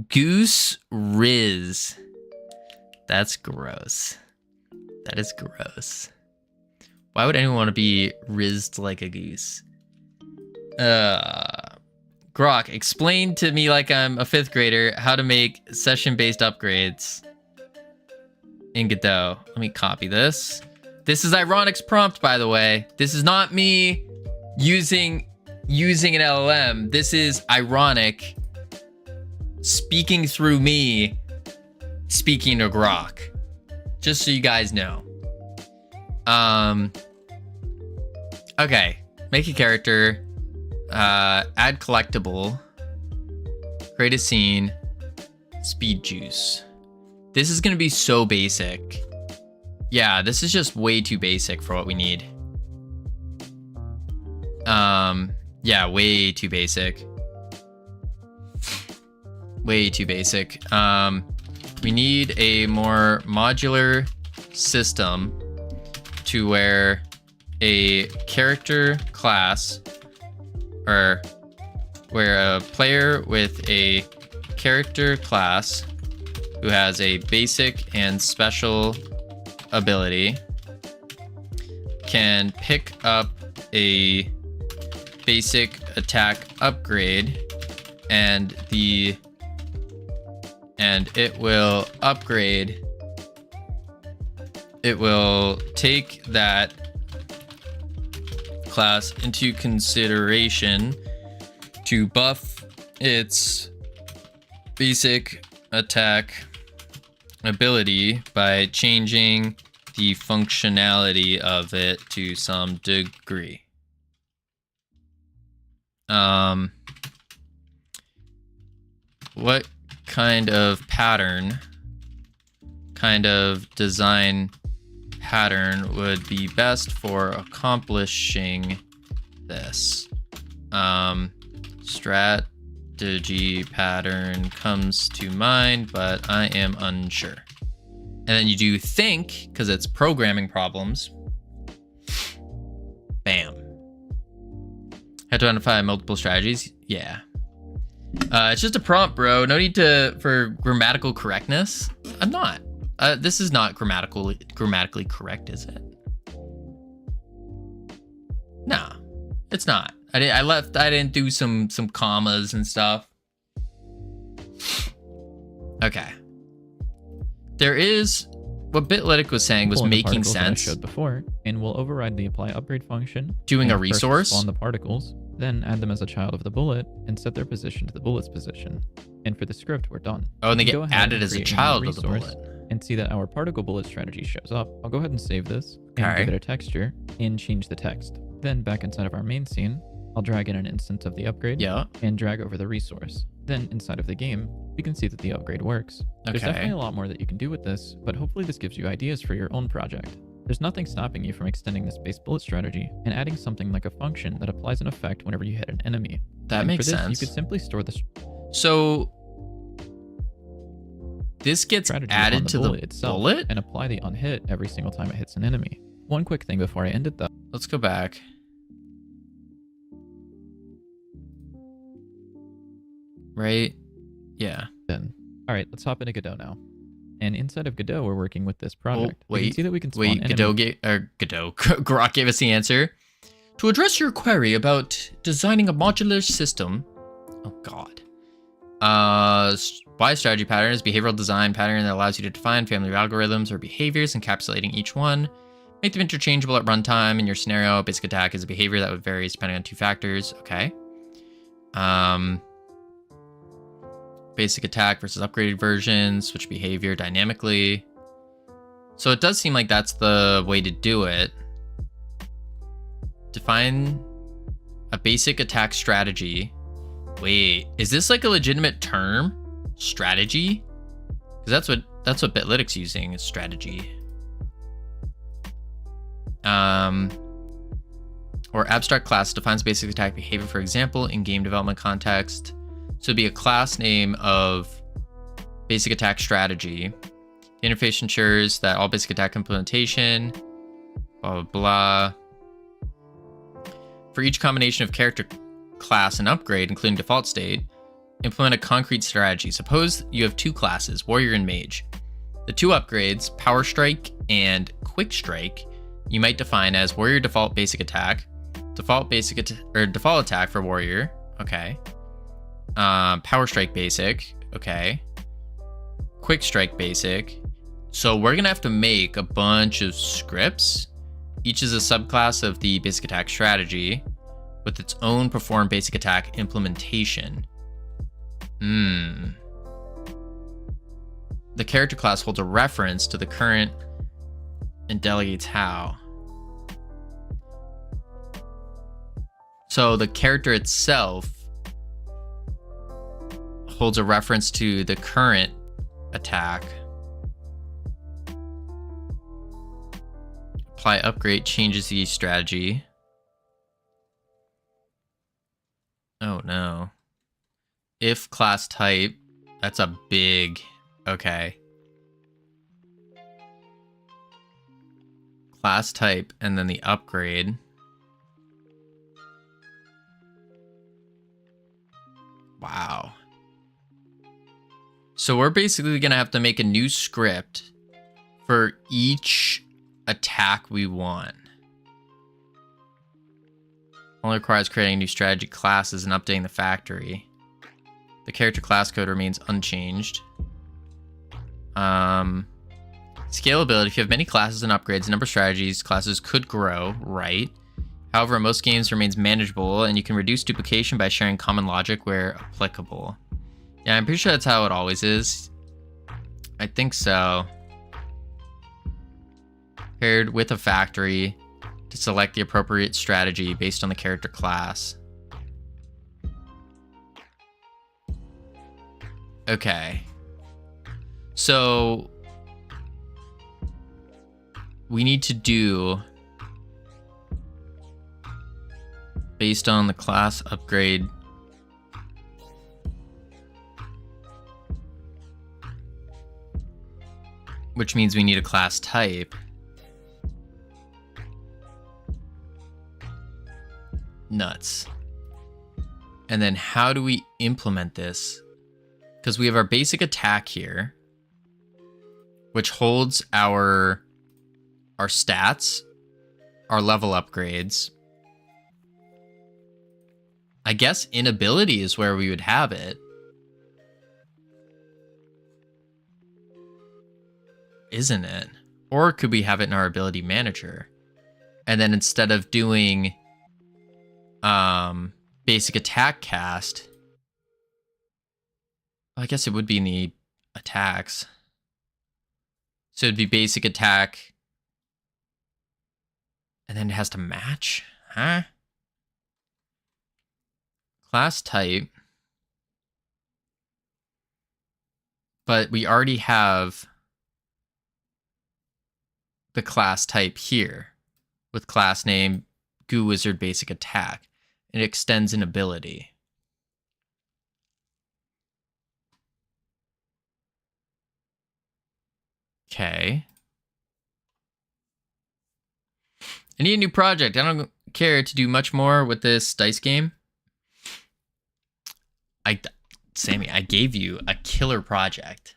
Goose Riz. That's gross. That is gross. Why would anyone want to be rizzed like a goose? Grok, explain to me like I'm a 5th grader how to make session-based upgrades in Godot. Let me copy this. This is Ironic's prompt, by the way. This is not me using an LLM. This is Ironic speaking through me, speaking to Grok. Just so you guys know. Okay. Make a character. Add collectible. Create a scene. Speed juice. This is gonna be so basic. Yeah, this is just way too basic for what we need. Yeah, way too basic. Way too basic. We need a more modular system to where a character class, or where a player with a character class who has a basic and special ability can pick up a basic attack upgrade, and it will upgrade it will take that class into consideration to buff its basic attack ability by changing the functionality of it to some degree. What kind of design pattern would be best for accomplishing this? Strategy pattern comes to mind, but I am unsure. And then you do think, because it's programming problems. Bam. Have to identify multiple strategies? Yeah. It's just a prompt, bro. No need for grammatical correctness. I'm not. This is not grammatically correct, is it? No, it's not. I didn't do some commas and stuff. Okay. There is what Bitlytic was saying was making sense. I showed before, and we'll override the apply upgrade function. Doing a resource. Spawn the particles, then add them as a child of the bullet and set their position to the bullet's position. And for the script, we're done. Oh, and they get added as a child of the bullet. And see that our particle bullet strategy shows up. I'll go ahead and save this and give it a texture and change the text. Then back inside of our main scene, I'll drag in an instance of the upgrade and drag over the resource. Then inside of the game, we can see that the upgrade works. There's definitely a lot more that you can do with this, but hopefully this gives you ideas for your own project. There's nothing stopping you from extending this base bullet strategy and adding something like a function that applies an effect whenever you hit an enemy. That makes sense. You could simply store the so this gets added to the bullet and apply the unhit every single time it hits an enemy. One quick thing before I end it though. Let's go back. Right? Yeah. Then, all right, let's hop into Godot now. And inside of Godot, we're working with this project. Wait, we can see that we can spawn Grok gave us the answer. To address your query about designing a modular system. Oh God. Why strategy pattern is behavioral design pattern that allows you to define family of algorithms or behaviors, encapsulating each one. Make them interchangeable at runtime. In your scenario, basic attack is a behavior that would vary depending on two factors. Okay. Basic attack versus upgraded version, switch behavior dynamically. So it does seem like that's the way to do it. Define a basic attack strategy. Wait, is this like a legitimate term? Strategy? Because that's what Bitlytic's using is strategy. Or abstract class defines basic attack behavior, for example, in game development context. So it'd be a class name of basic attack strategy. The interface ensures that all basic attack implementation, blah, blah, blah. For each combination of character class and upgrade, including default state, implement a concrete strategy. Suppose you have two classes, warrior and mage. The two upgrades, power strike and quick strike, you might define as warrior default basic attack, default attack for warrior. Okay. Power strike basic. Okay. Quick strike basic. So we're gonna have to make a bunch of scripts. Each is a subclass of the basic attack strategy with its own perform basic attack implementation. The character class holds a reference to the current and delegates how. So the character itself holds a reference to the current attack. Apply upgrade changes the strategy. Oh no. If class type, that's a big, okay. Class type and then the upgrade. Wow. So we're basically gonna have to make a new script for each attack we want. Only requires creating new strategy classes and updating the factory. The character class code remains unchanged. Scalability. If you have many classes and upgrades, a number of strategies, classes could grow, right? However, in most games remains manageable, and you can reduce duplication by sharing common logic where applicable. Yeah, I'm pretty sure that's how it always is. I think so. Paired with a factory to select the appropriate strategy based on the character class. Okay. So we need to do based on the class upgrade. Which means we need a class type. Nuts. And then how do we implement this? Because we have our basic attack here, which holds our stats, our level upgrades. I guess inability is where we would have it. Isn't it? Or could we have it in our ability manager? And then instead of doing basic attack cast, I guess it would be in the attacks. So it'd be basic attack. And then it has to match? Huh? Class type. But we already have the class type here with class name Goo Wizard basic attack. It extends an ability. Okay. I need a new project. I don't care to do much more with this dice game. Sammy, I gave you a killer project.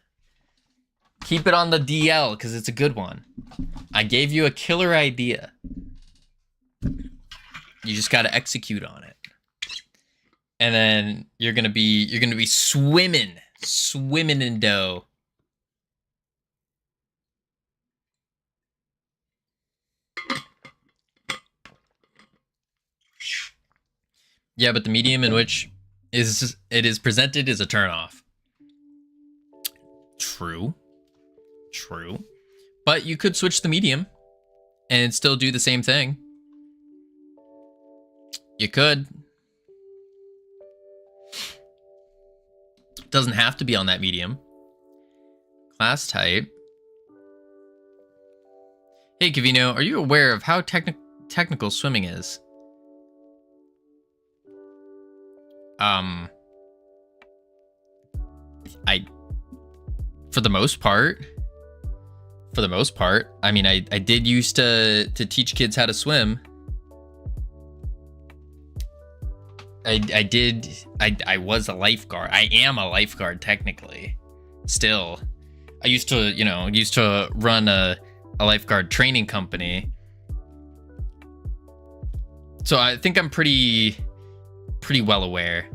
Keep it on the DL because it's a good one. I gave you a killer idea. You just got to execute on it. And then you're going to be swimming in dough. Yeah, but the medium in which it is presented is a turnoff. True. But you could switch the medium and still do the same thing. You could. Doesn't have to be on that medium. Class type. Hey, Covino, are you aware of how technical swimming is? For the most part, I mean, I did used to teach kids how to swim. I was a lifeguard. I am a lifeguard technically. Still. I used to run a lifeguard training company. So I think I'm pretty well aware.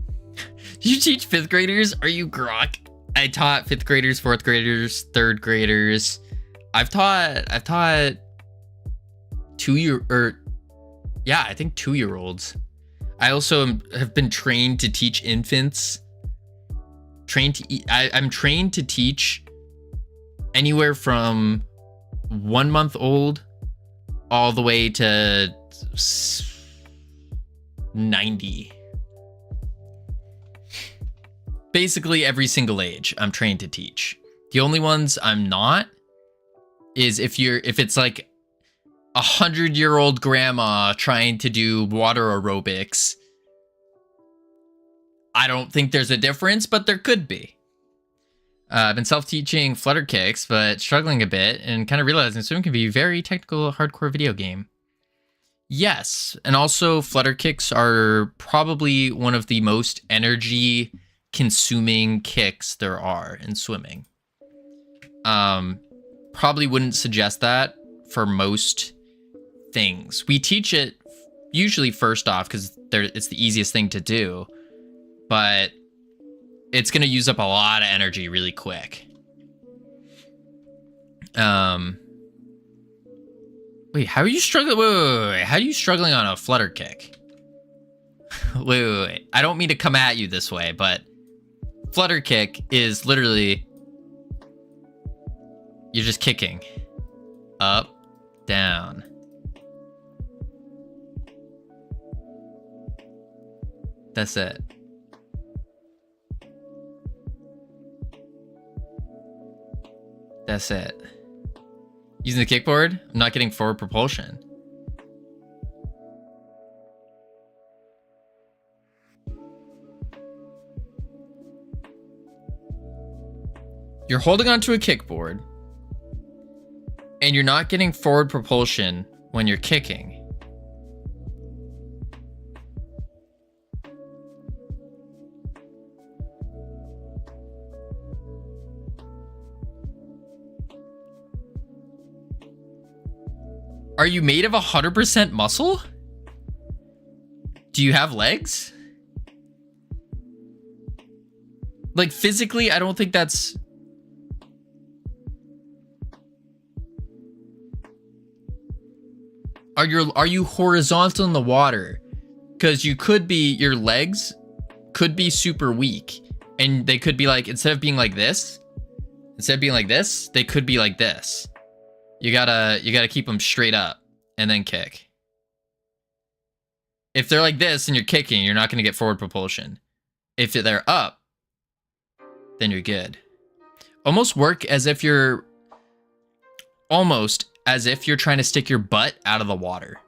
Did you teach 5th graders? Are you grok? I taught 5th graders, 4th graders, 3rd graders. I've taught 2-year-olds. I also have been trained to teach infants. I'm trained to teach anywhere from 1 month old all the way to 90. Basically every single age I'm trained to teach. The only ones I'm not is if it's like 100-year-old grandma trying to do water aerobics. I don't think there's a difference, but there could be. I've been self-teaching flutter kicks, but struggling a bit and kind of realizing swimming can be a very technical, hardcore video game. Yes, and also flutter kicks are probably one of the most energy consuming kicks there are in swimming. Probably wouldn't suggest that for most things. We teach it usually first off because it's the easiest thing to do, but it's going to use up a lot of energy really quick. Wait, how are you struggling? Wait. How are you struggling on a flutter kick? Wait. I don't mean to come at you this way, but flutter kick is literally you're just kicking up, down. That's it. That's it. Using the kickboard, I'm not getting forward propulsion. You're holding onto a kickboard and you're not getting forward propulsion when you're kicking. Are you made of 100% muscle? Do you have legs? Like physically, I don't think that's... Are you horizontal in the water? Because you could be, your legs could be super weak. And they could be like, instead of being like this, they could be like this. You gotta keep them straight up and then kick. If they're like this and you're kicking, you're not gonna get forward propulsion. If they're up, then you're good. Almost as if you're trying to stick your butt out of the water.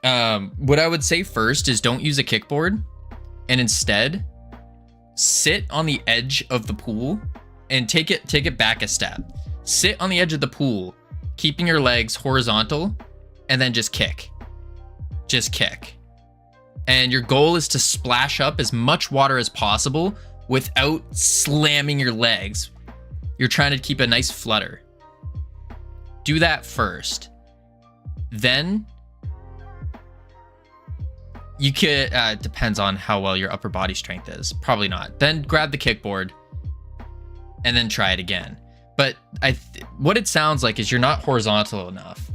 What I would say first is don't use a kickboard and instead sit on the edge of the pool and take it back a step. Sit on the edge of the pool, keeping your legs horizontal, and then just kick. Just kick. And your goal is to splash up as much water as possible without slamming your legs. You're trying to keep a nice flutter. Do that first. Then you could, depends on how well your upper body strength is. Probably not. Then grab the kickboard and then try it again. But what it sounds like is you're not horizontal enough.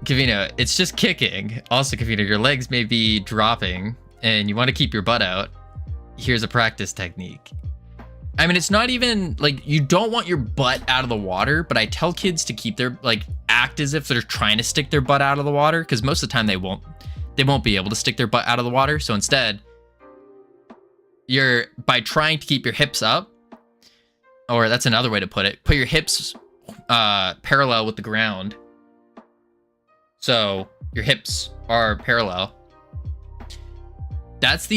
Covino, it's just kicking. Also, Covino, your legs may be dropping and you want to keep your butt out. Here's a practice technique. I mean, it's not even like you don't want your butt out of the water, but I tell kids to keep their act as if they're trying to stick their butt out of the water, because most of the time they won't be able to stick their butt out of the water. So instead, by trying to keep your hips up, or that's another way to put it, put your hips parallel with the ground. So your hips are parallel. That's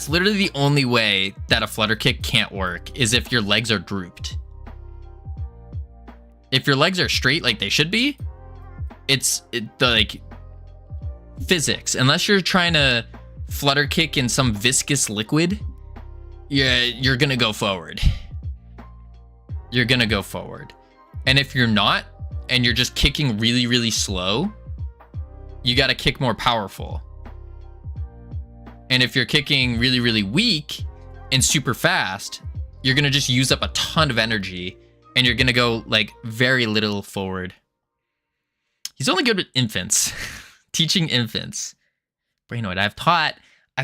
literally the only way that a flutter kick can't work, is if your legs are drooped. If your legs are straight like they should be, it's like physics. Unless you're trying to flutter kick in some viscous liquid, you're gonna go forward. You're gonna go forward. And if you're not, and you're just kicking really, really slow, you gotta kick more powerful. And if you're kicking really, really weak and super fast, you're gonna just use up a ton of energy and you're gonna go like very little forward. He's only good with infants. Teaching infants. Brainoid, I've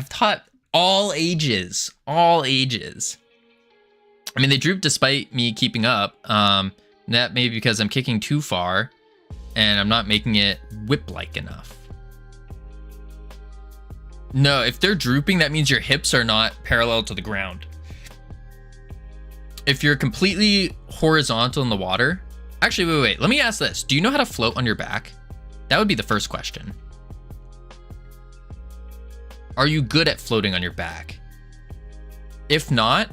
taught all ages. All ages. I mean, they droop despite me keeping up. That may be because I'm kicking too far and I'm not making it whip-like enough. No, if they're drooping, that means your hips are not parallel to the ground. If you're completely horizontal in the water... Actually, wait. Let me ask this. Do you know how to float on your back? That would be the first question. Are you good at floating on your back? If not,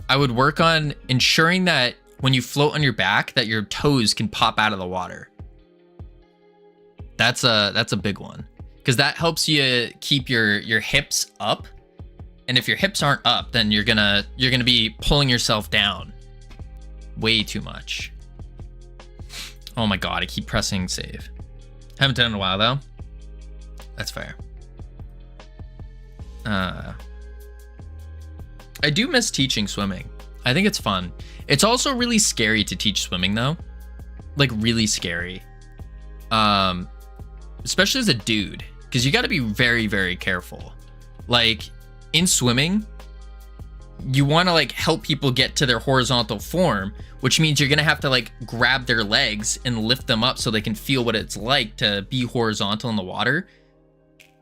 I would work on ensuring that when you float on your back, that your toes can pop out of the water. That's a big one, because that helps you keep your hips up. And if your hips aren't up, then you're gonna be pulling yourself down way too much. Oh my god, I keep pressing save. Haven't done it in a while though. That's fair. I do miss teaching swimming. I think it's fun. It's also really scary to teach swimming though. Like really scary. Especially as a dude, because you got to be very, very careful. Like in swimming, you want to like help people get to their horizontal form, which means you're going to have to like grab their legs and lift them up so they can feel what it's like to be horizontal in the water.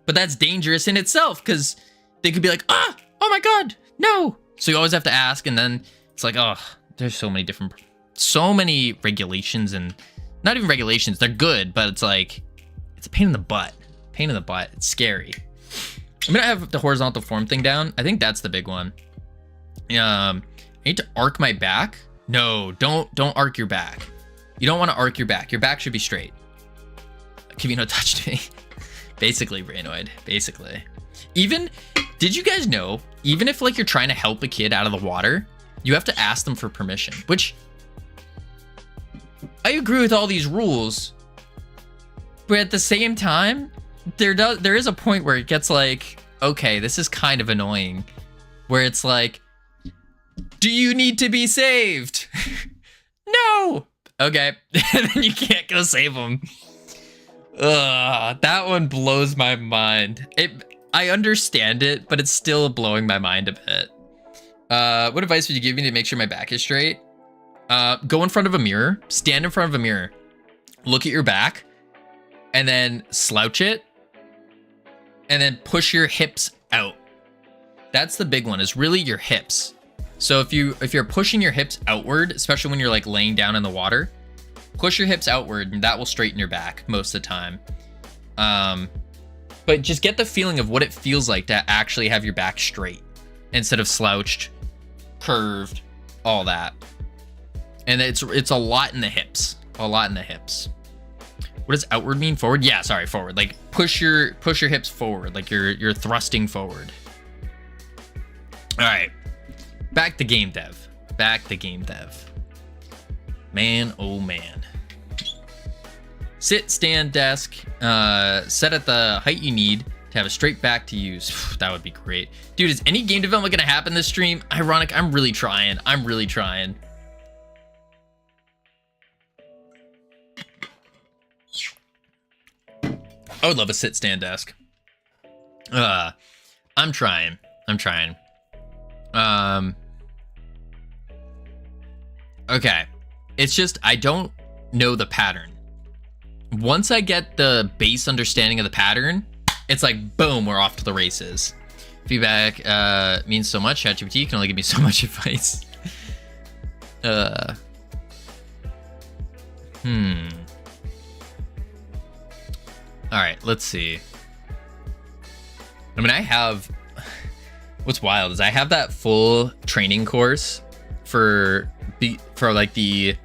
But that's dangerous in itself because they could be like, oh my God, no. So you always have to ask. And then it's like, oh, there's so many regulations, and not even regulations. They're good, but it's like, it's a pain in the butt. It's scary. I'm going to have the horizontal form thing down. I think that's the big one. I need to arc my back. No, don't arc your back. You don't want to arc your back. Your back should be straight. Covino touched me. Basically, Brainoid. Basically. Did you guys know, even if like you're trying to help a kid out of the water, you have to ask them for permission, which I agree with all these rules, but at the same time, there is a point where it gets like, okay, this is kind of annoying, where it's like, do you need to be saved? No. Okay. And then you can't go save them. Ugh, that one blows my mind. I understand it, but it's still blowing my mind a bit. What advice would you give me to make sure my back is straight? Go in front of a mirror, stand in front of a mirror, look at your back, and then slouch it, and then push your hips out. That's the big one, is really your hips. So if you're pushing your hips outward, especially when you're like laying down in the water, push your hips outward and that will straighten your back most of the time. But just get the feeling of what it feels like to actually have your back straight instead of slouched, curved, all that. And it's a lot in the hips. A lot in the hips. What does outward mean? Forward? Yeah, sorry, forward. Like push your hips forward, like you're thrusting forward. All right. Back to game dev. Man, oh man. Sit, stand, desk. Set at the height you need to have a straight back to use. That would be great. Dude, is any game development gonna happen this stream? Ironic, I'm really trying. I would love a sit, stand, desk. I'm trying. Okay. It's just, I don't know the pattern. Once I get the base understanding of the pattern, it's like, boom, we're off to the races. Feedback means so much. ChatGPT can only give me so much advice. All right, let's see. I mean, what's wild is I have that full training course for like the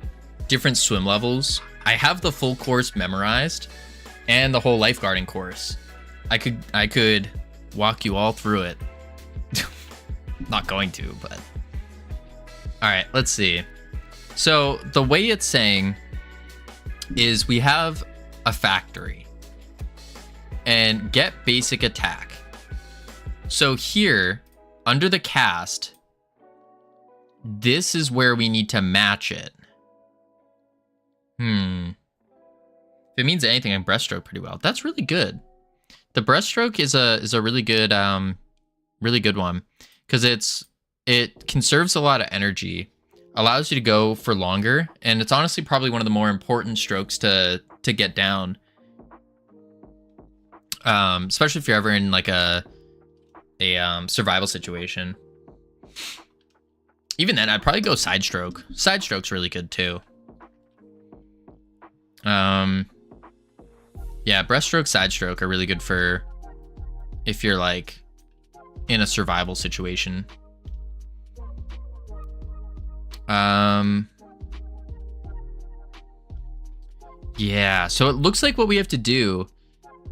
different swim levels. I have the full course memorized and the whole lifeguarding course. I could walk you all through it. Not going to, but all right, let's see. So the way it's saying is we have a factory and get basic attack. So here under the cast, this is where we need to match it. If it means anything, I breaststroke pretty well. That's really good. The breaststroke is a really good one because it conserves a lot of energy, allows you to go for longer, and it's honestly probably one of the more important strokes to get down. Especially if you're ever in like a survival situation. Even then, I'd probably go side stroke. Side stroke's really good too. Yeah, breaststroke, side stroke are really good for if you're like in a survival situation. Yeah, so it looks like what we have to do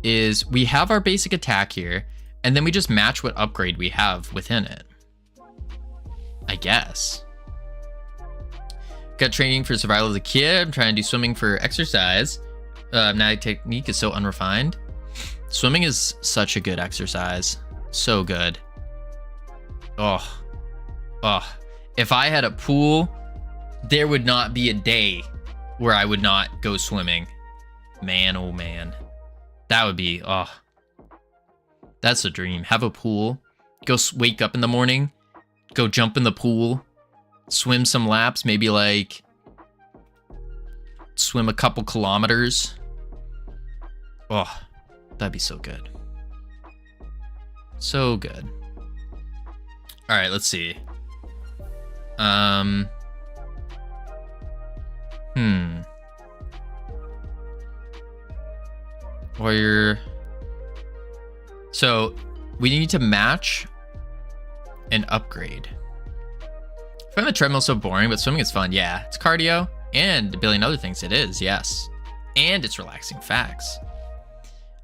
is we have our basic attack here, and then we just match what upgrade we have within it. I guess. Got training for survival as a kid. I'm trying to do swimming for exercise. Nav technique is so unrefined. Swimming is such a good exercise. So good. Oh. If I had a pool, there would not be a day where I would not go swimming. Man, oh man. That would be, that's a dream. Have a pool. Go wake up in the morning. Go jump in the pool. Swim some laps. Maybe like swim a couple kilometers. Oh, that'd be so good. So good. All right, let's see. Warrior. So we need to match and upgrade. I find the treadmill so boring, but swimming is fun. Yeah, it's cardio and a billion other things. It is, yes. And it's relaxing. Facts.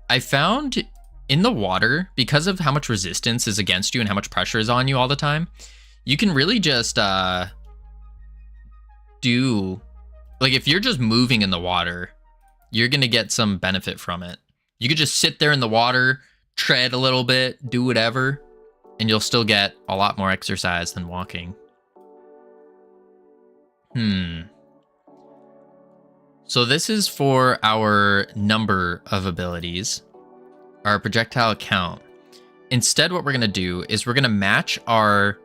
I found in the water, because of how much resistance is against you and how much pressure is on you all the time, you can really just do, like, if you're just moving in the water, you're gonna get some benefit from it. You could just sit there in the water, tread a little bit, do whatever, and you'll still get a lot more exercise than walking. So this is for our number of abilities, our projectile count. Instead, what we're gonna do is we're gonna match our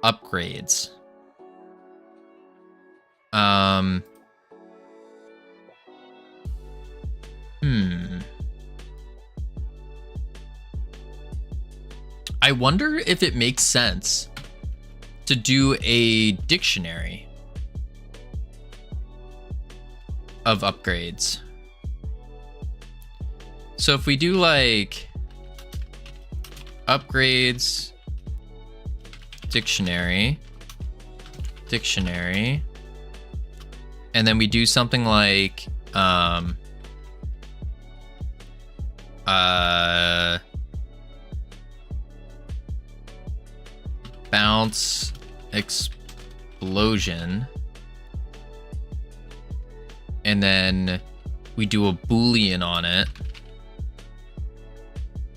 upgrades. I wonder if it makes sense to do a dictionary of upgrades. So if we do like upgrades dictionary, and then we do something like bounce explosion, and then we do a boolean on it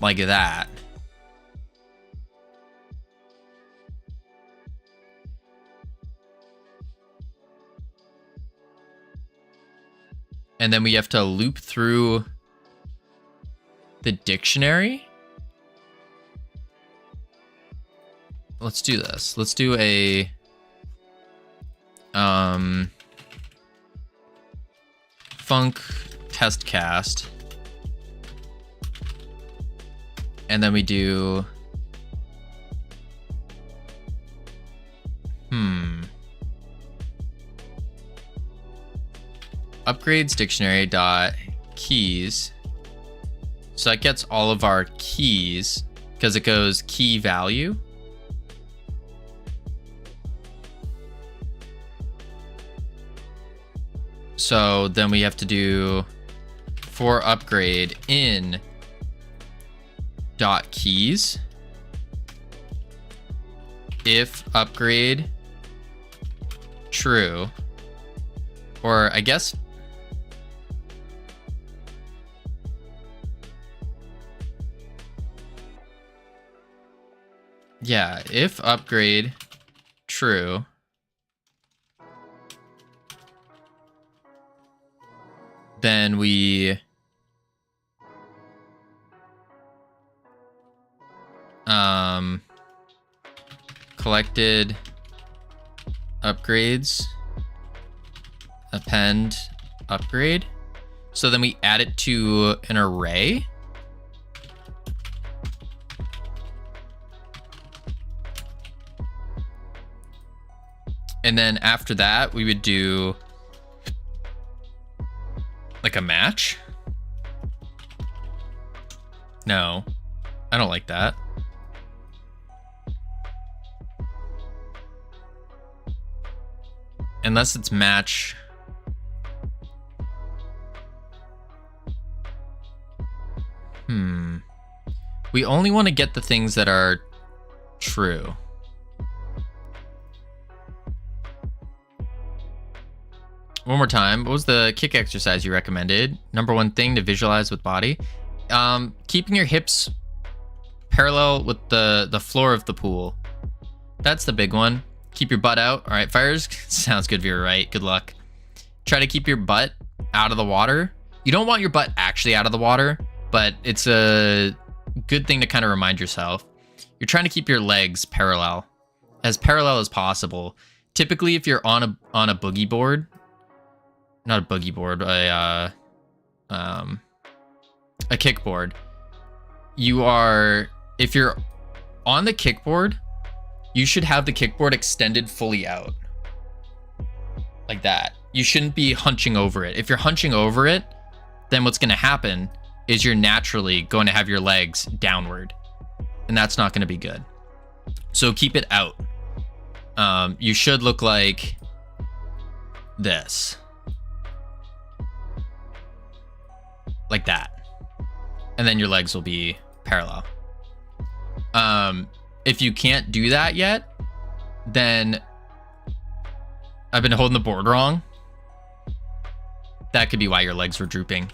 like that. And then we have to loop through the dictionary. Let's do this. Let's do a funk test cast. And then we do upgrades dictionary dot keys. So that gets all of our keys because it goes key value. So then we have to do for upgrade in dot keys if upgrade true, or I guess yeah, if upgrade true, then we collected upgrades, append upgrade. So then we add it to an array. And then after that, we would do like a match. No, I don't like that. Unless it's match. We only want to get the things that are true. one more time. What was the kick exercise you recommended? Number one thing to visualize with body. Keeping your hips parallel with the floor of the pool. That's the big one. Keep your butt out. All right, fires. Sounds good if you're right. Good luck. Try to keep your butt out of the water. You don't want your butt actually out of the water, but it's a good thing to kind of remind yourself. You're trying to keep your legs parallel as possible. Typically, if you're on a boogie board, not a boogie board, a kickboard, if you're on the kickboard, you should have the kickboard extended fully out. Like that. You shouldn't be hunching over it. If you're hunching over it, then what's going to happen is you're naturally going to have your legs downward. And that's not going to be good. So keep it out. You should look like this. Like that. And then your legs will be parallel. If you can't do that yet, then I've been holding the board wrong. That could be why your legs were drooping.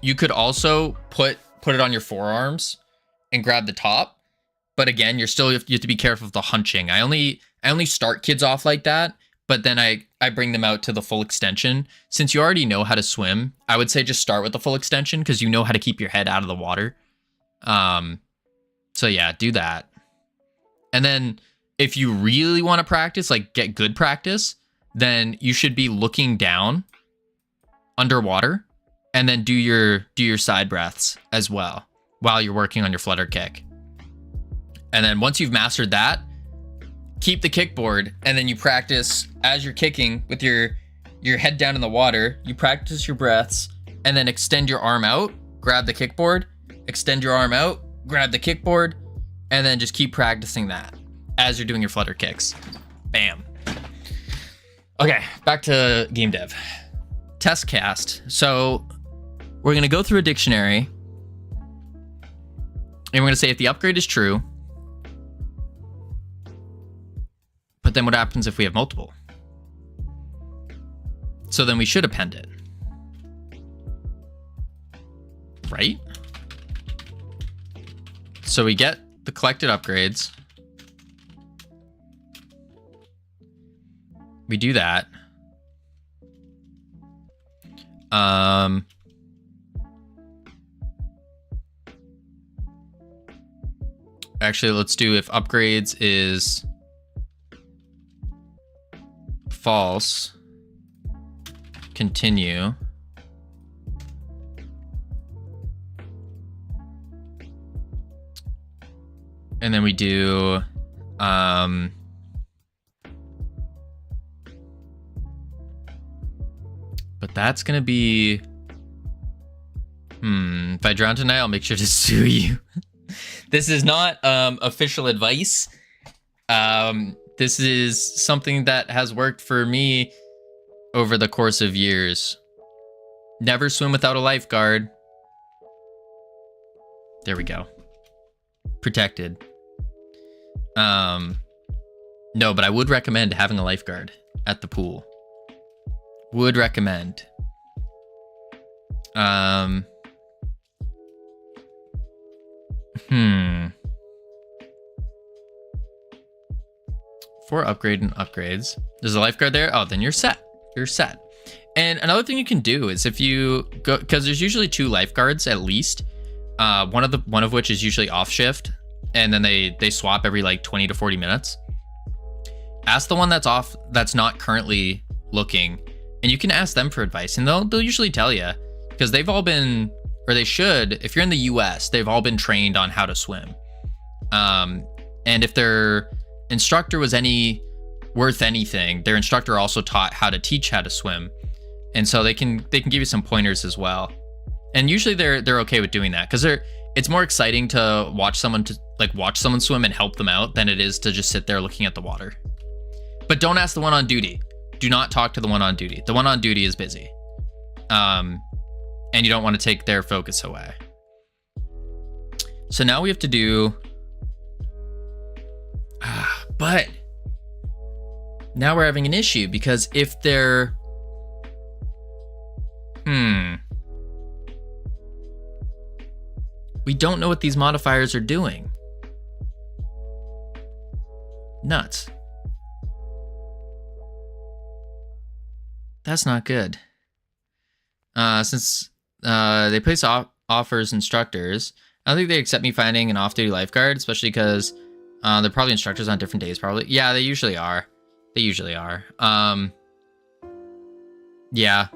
You could also put it on your forearms and grab the top. But again, you have to be careful with the hunching. I only start kids off like that, but then I bring them out to the full extension. Since you already know how to swim, I would say just start with the full extension because you know how to keep your head out of the water. So yeah, do that. And then if you really want to practice, like get good practice, then you should be looking down underwater and then do your side breaths as well while you're working on your flutter kick. And then once you've mastered that, keep the kickboard and then you practice as you're kicking with your head down in the water. You practice your breaths and then extend your arm out, grab the kickboard, extend your arm out, grab the kickboard, and then just keep practicing that as you're doing your flutter kicks. Bam. Okay, back to game dev. Test cast. So we're going to go through a dictionary and we're going to say if the upgrade is true, but then what happens if we have multiple? So then we should append it. Right? So we get the collected upgrades. We do that. Actually, let's do if upgrades is false, continue. And then we do but that's gonna be if I drown tonight, I'll make sure to sue you. This is not official advice. This is something that has worked for me over the course of years. Never swim without a lifeguard. There we go. Protected. No, but I would recommend having a lifeguard at the pool. Would recommend. For upgrading upgrades. There's a lifeguard there. Oh, then you're set. You're set. And another thing you can do is if you go, because there's usually 2 lifeguards at least. One of which is usually off shift, and then they swap every like 20 to 40 minutes. Ask the one that's off, that's not currently looking, and you can ask them for advice, and they'll usually tell you because they've all been, or they should, if you're in the US, they've all been trained on how to swim. And if their instructor was worth anything, their instructor also taught how to teach how to swim, and so they can give you some pointers as well. And usually they're okay with doing that because it's more exciting to watch someone swim and help them out than it is to just sit there looking at the water. But don't ask the one on duty. Do not talk to the one on duty. The one on duty is busy. And you don't want to take their focus away. So now we have to do, but Now we're having an issue because if they're... We don't know what these modifiers are doing. Nuts. That's not good. Since they place offers instructors, I don't think they accept me finding an off-duty lifeguard, especially because they're probably instructors on different days, probably. Yeah, they usually are. They usually are. Yeah.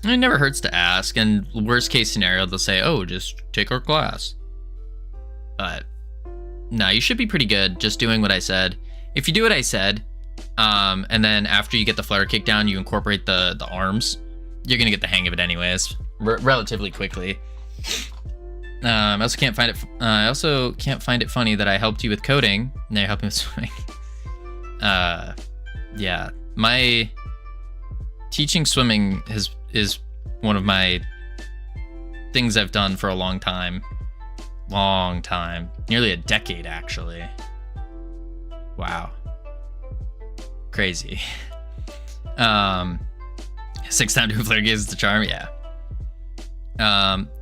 It never hurts to ask, and worst case scenario, they'll say, oh, just take our class. But, no, you should be pretty good just doing what I said. If you do what I said, and then after you get the flare kick down, you incorporate the arms, you're going to get the hang of it anyways, relatively quickly. I also can't find it funny that I helped you with coding, and they helped me with swimming. Yeah, my teaching swimming is one of my things I've done for a long time, nearly a decade actually. Wow, crazy. 6-time doing flare gaze is the charm, yeah.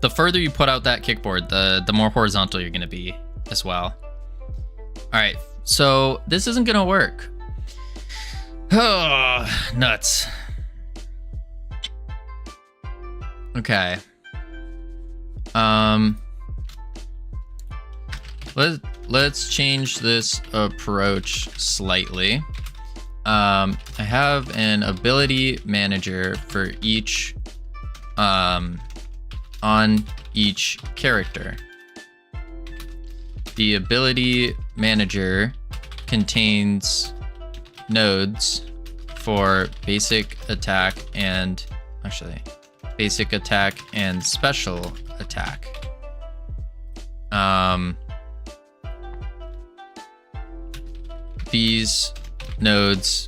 The further you put out that kickboard, the more horizontal you're gonna be as well. All right, so this isn't gonna work. Oh, nuts. Okay. Let's change this approach slightly. I have an ability manager for each on each character. The ability manager contains nodes for basic attack and special attack. These nodes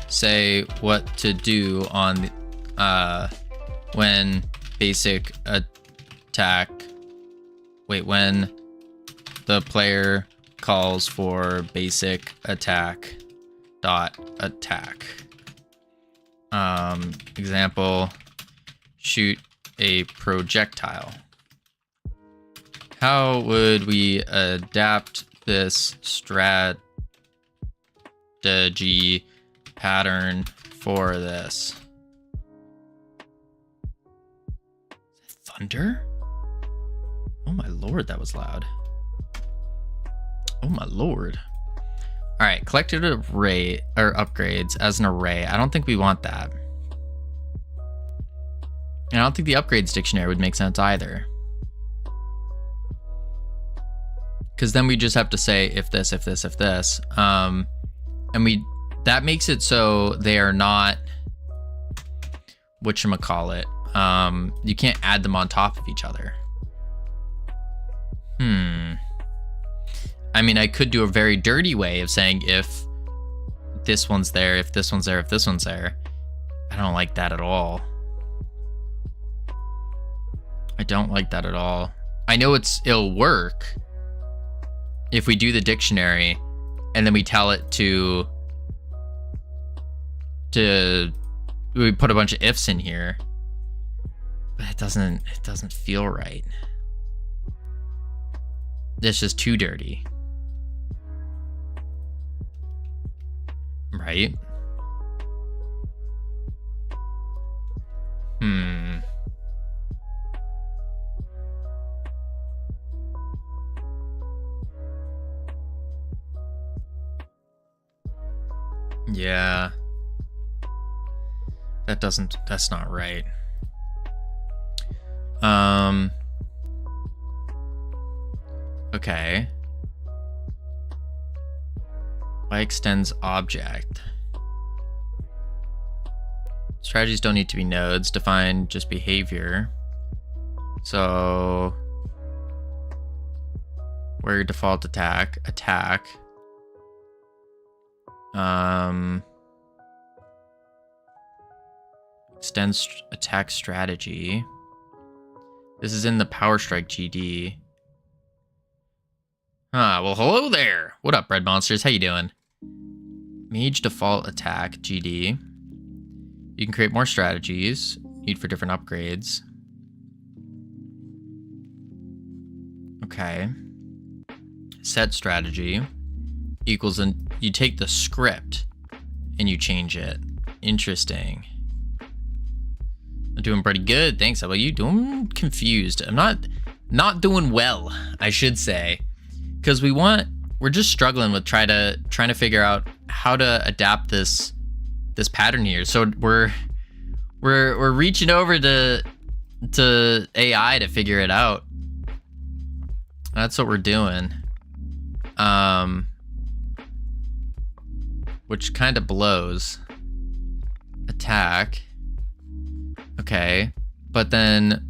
say what to do on when basic attack. When the player calls for basic attack .attack. Example, shoot a projectile. How would we adapt this strategy pattern for this? Thunder? Oh my lord, that was loud. Oh my lord. All right, collected array or upgrades as an array. I don't think we want that. And I don't think the upgrades dictionary would make sense either. Because then we just have to say if this, if this, if this. And that makes it so they are not whatchamacallit. You can't add them on top of each other. I mean, I could do a very dirty way of saying if this one's there, if this one's there, if this one's there. I don't like that at all. I don't like that at all. I know it'll work if we do the dictionary and then we tell it to we put a bunch of ifs in here, but it doesn't feel right. It's just too dirty. Right? Yeah. That's not right. Okay. By extends object. Strategies don't need to be nodes. Define just behavior. So where your default attack. Extends attack strategy. This is in the Power Strike GD. Ah, well, hello there. What up, Red Monsters? How you doing? Mage default attack, GD. You can create more strategies. Need for different upgrades. Okay. Set strategy equals, and you take the script and you change it. Interesting. I'm doing pretty good. Thanks. How about you? Doing confused. I'm not doing well, I should say. Because we're just struggling with trying to figure out how to adapt this pattern here. So we're reaching over to AI to figure it out. That's what we're doing. Which kind of blows. Attack. Okay. But then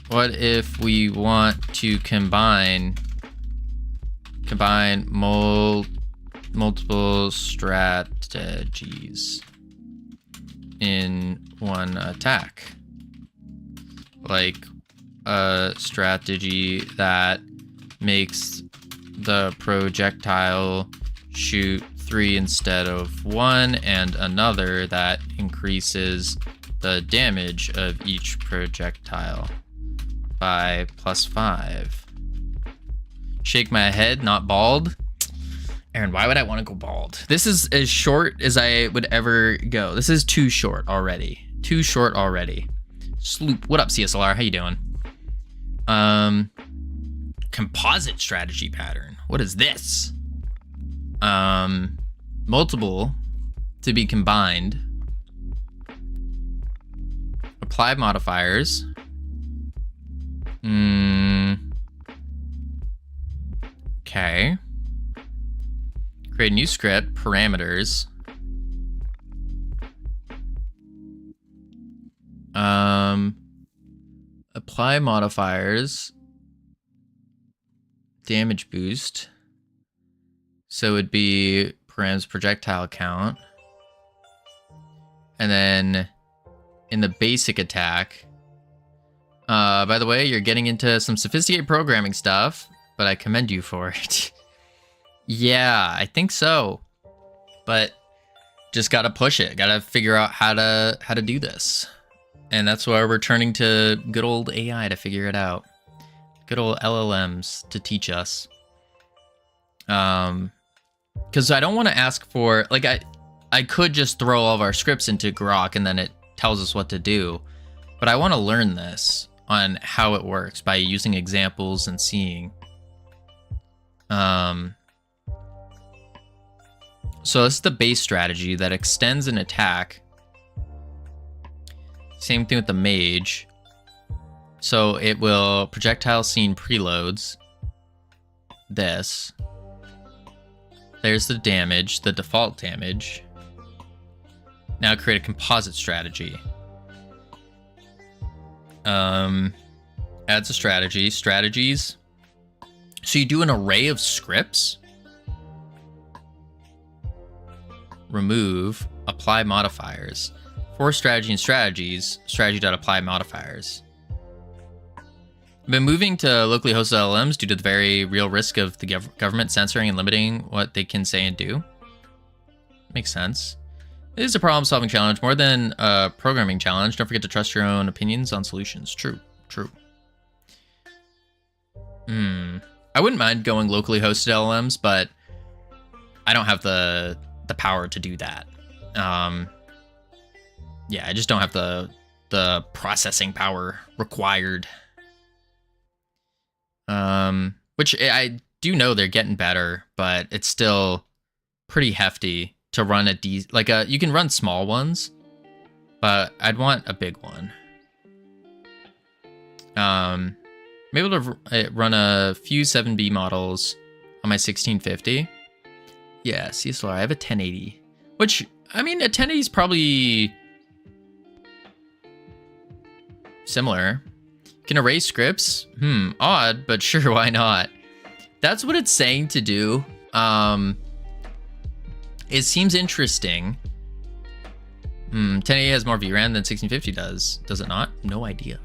what if we want to combine multiple strategies in one attack? Like a strategy that makes the projectile shoot 3 instead of 1, and another that increases the damage of each projectile by +5. Shake my head, not bald. Aaron, why would I want to go bald? This is as short as I would ever go. This is too short already. Too short already. Sloop, what up, CSLR? How you doing? Composite strategy pattern. What is this? Multiple to be combined. Apply modifiers. Okay. Create a new script, parameters. Apply modifiers. Damage boost. So it'd be params projectile count. And then in the basic attack, by the way, you're getting into some sophisticated programming stuff, but I commend you for it. Yeah, I think so. But just gotta push it. Gotta figure out how to do this. And that's why we're turning to good old AI to figure it out. Good old LLMs to teach us. Because I don't want to ask for, like, I could just throw all of our scripts into Grok and then it tells us what to do. But I want to learn this on how it works by using examples and seeing. So this is the base strategy that extends an attack. Same thing with the mage. So it will projectile scene preloads this. There's the damage, the default damage. Now create a composite strategy. Adds a strategy. Strategies. So you do an array of scripts. Remove. Apply modifiers. For strategy and strategies, strategy.apply modifiers. I've been moving to locally hosted LLMs due to the very real risk of the government censoring and limiting what they can say and do. Makes sense. It is a problem-solving challenge more than a programming challenge. Don't forget to trust your own opinions on solutions. True. True. I wouldn't mind going locally hosted LLMs, but I don't have the power to do that. Yeah, I just don't have the processing power required. Which I do know they're getting better, but it's still pretty hefty to run you can run small ones, but I'd want a big one. I'm able to run a few 7B models on my 1650. Yeah, CSLR, I have a 1080, which, I mean, a 1080 is probably similar. Can erase scripts? Odd, but sure, why not? That's what it's saying to do. It seems interesting. 1080 has more VRAM than 1650 does. Does it not? No idea.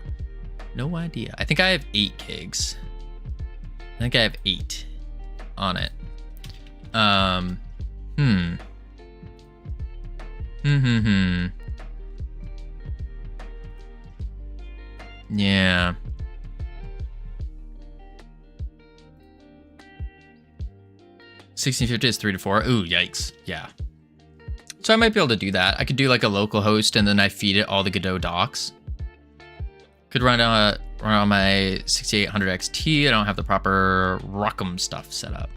No idea. I think I have 8 gigs. I think I have 8. on it. Hmm. Yeah. $16.50 is 3 to 4. Ooh, yikes. Yeah. So I might be able to do that. I could do like a local host and then I feed it all the Godot docs. Could run on my 6800 XT. I don't have the proper Rock'em stuff set up.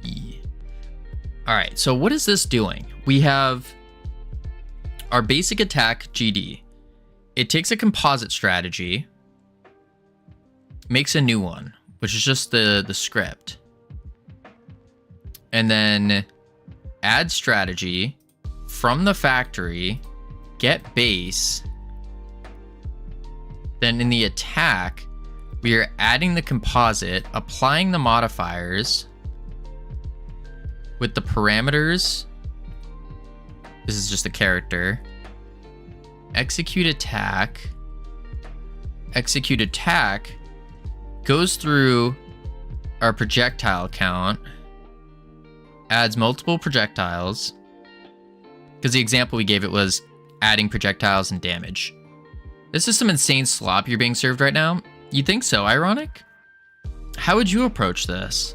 Yeah. All right, so what is this doing? We have our basic attack GD. It takes a composite strategy, makes a new one, which is just the script. And then add strategy from the factory, get base. Then in the attack, we are adding the composite, applying the modifiers with the parameters. This is just a character. Execute attack. Execute attack goes through our projectile count, adds multiple projectiles, because the example we gave it was adding projectiles and damage. This is some insane slop you're being served right now. You think so, Ironic? How would you approach this?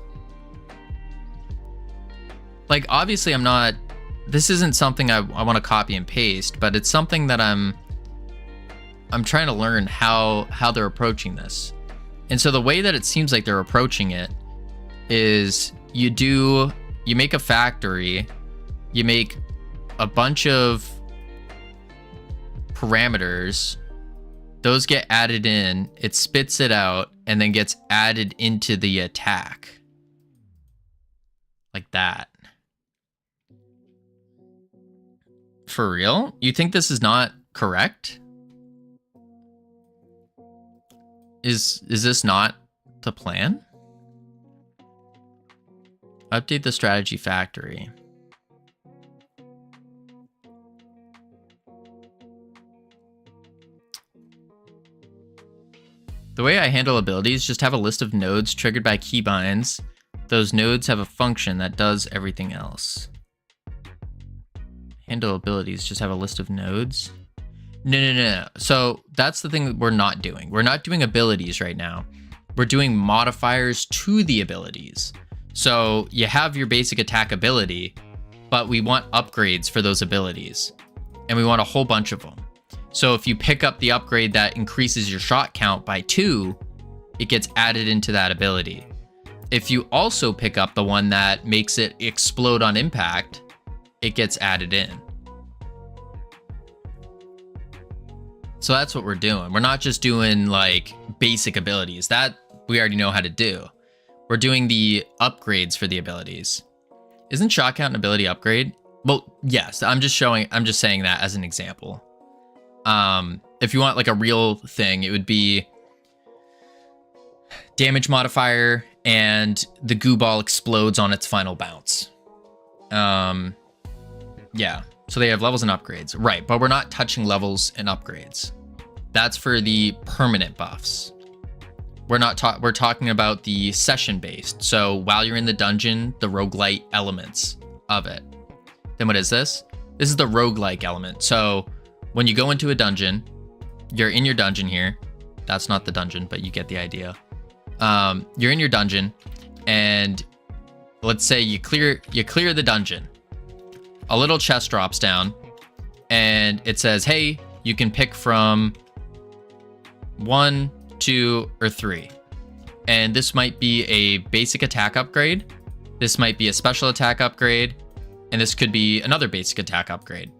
Like, obviously I'm not, this isn't something I want to copy and paste, but it's something that I'm trying to learn how they're approaching this. And so the way that it seems like they're approaching it is you make a factory, you make a bunch of parameters, those get added in, it spits it out, and then gets added into the attack. Like that. For real? You think this is not correct? Is this not the plan? Update the strategy factory. The way I handle abilities, just have a list of nodes triggered by keybinds. Those nodes have a function that does everything else. Handle abilities, just have a list of nodes. No. So that's the thing that we're not doing. We're not doing abilities right now. We're doing modifiers to the abilities. So you have your basic attack ability, but we want upgrades for those abilities. And we want a whole bunch of them. So if you pick up the upgrade that increases your shot count by 2, it gets added into that ability. If you also pick up the one that makes it explode on impact, it gets added in. So that's what we're doing. We're not just doing like basic abilities. That we already know how to do. We're doing the upgrades for the abilities. Isn't shot count an ability upgrade? Well, yes, I'm just saying that as an example. If you want like a real thing, it would be damage modifier and the goo ball explodes on its final bounce. Yeah, so they have levels and upgrades, right? But we're not touching levels and upgrades. That's for the permanent buffs. We're talking about the session based. So while you're in the dungeon, the roguelite elements of it. Then what is this? This is the roguelike element. So when you go into a dungeon, you're in your dungeon here. That's not the dungeon, but you get the idea. You're in your dungeon, and let's say you clear the dungeon. A little chest drops down, and it says, "Hey, you can pick from 1, 2, or 3." And this might be a basic attack upgrade. This might be a special attack upgrade, and this could be another basic attack upgrade.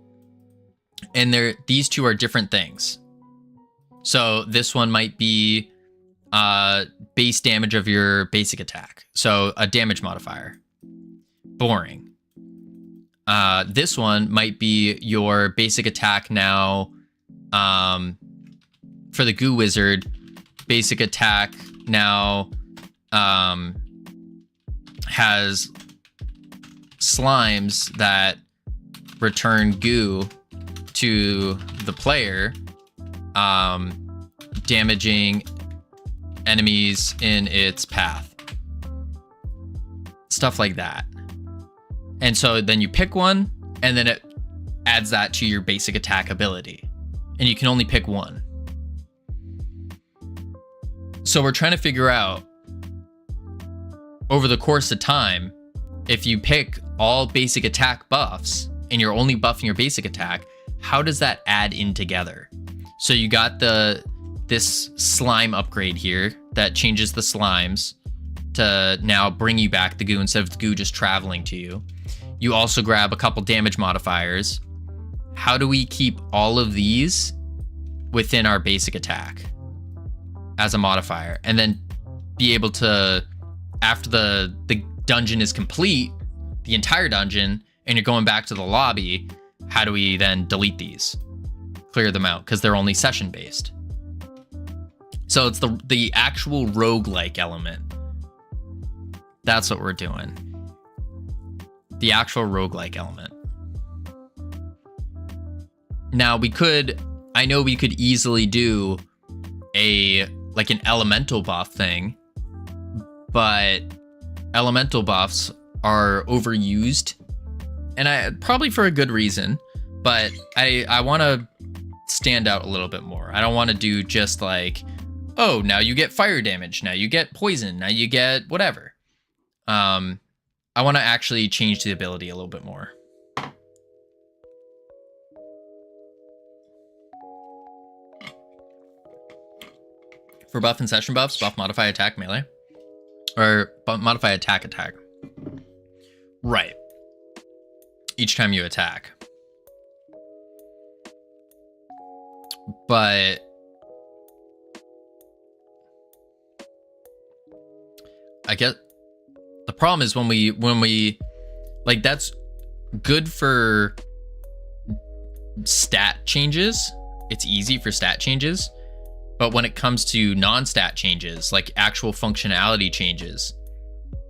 And these two are different things. So this one might be base damage of your basic attack. So a damage modifier. Boring. This one might be your basic attack now. For the goo wizard, basic attack now has slimes that return goo to the player, damaging enemies in its path. stuff like that. And so then you pick one, and then it adds that to your basic attack ability. And you can only pick one. So we're trying to figure out, over the course of time, if you pick all basic attack buffs, and you're only buffing your basic attack, how does that add in together? So you got this slime upgrade here that changes the slimes to now bring you back the goo instead of the goo just traveling to you. You also grab a couple damage modifiers. How do we keep all of these within our basic attack as a modifier? And then be able to, after the dungeon is complete, the entire dungeon, and you're going back to the lobby, how do we then delete these? Clear them out, because they're only session based. So it's the actual roguelike element. That's what we're doing. The actual roguelike element. Now I know we could easily do like an elemental buff thing, but elemental buffs are overused, and probably for a good reason, but I want to stand out a little bit more. I don't want to do just like, oh, now you get fire damage, now you get poison, now you get whatever. I want to actually change the ability a little bit more. For buff and session buffs, buff modify attack melee. Or modify attack. Right. Each time you attack. But I get the problem is when we like, that's good for stat changes. It's easy for stat changes. But when it comes to non-stat changes, like actual functionality changes,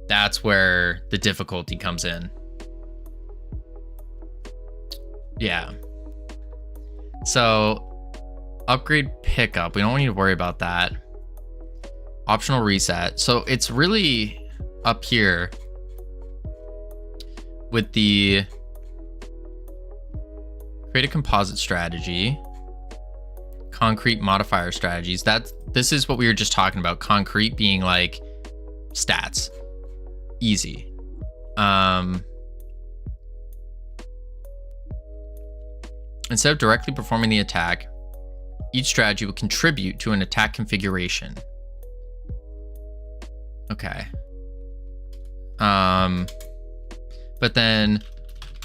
that's where the difficulty comes in. Yeah. So, upgrade pickup. We don't need to worry about that. Optional reset. So, it's really up here with the create a composite strategy. Concrete modifier strategies. This is what we were just talking about. Concrete being like stats. Easy. Instead of directly performing the attack, each strategy will contribute to an attack configuration. Okay. But then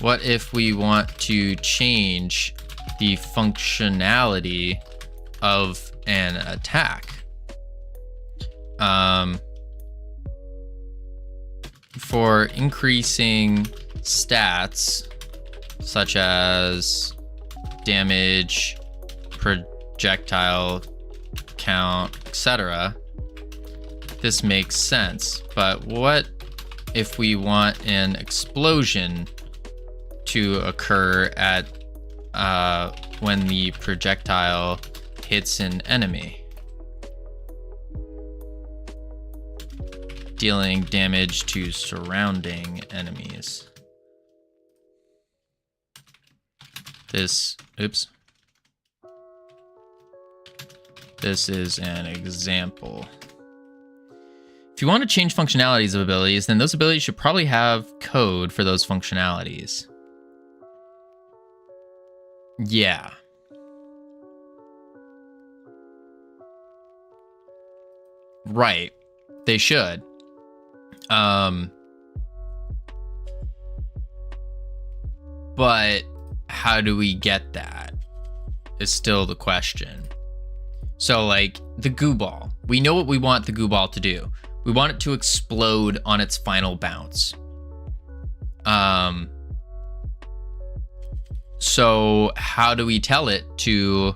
what if we want to change the functionality of an attack? For increasing stats such as damage, projectile count, etc., this makes sense. But what if we want an explosion to occur at when the projectile hits an enemy, dealing damage to surrounding enemies? This is an example. If you want to change functionalities of abilities, then those abilities should probably have code for those functionalities. Yeah. Right. They should. But how do we get that is still the question. So like the goo ball, we know what we want the goo ball to do. We want it to explode on its final bounce. So how do we tell it to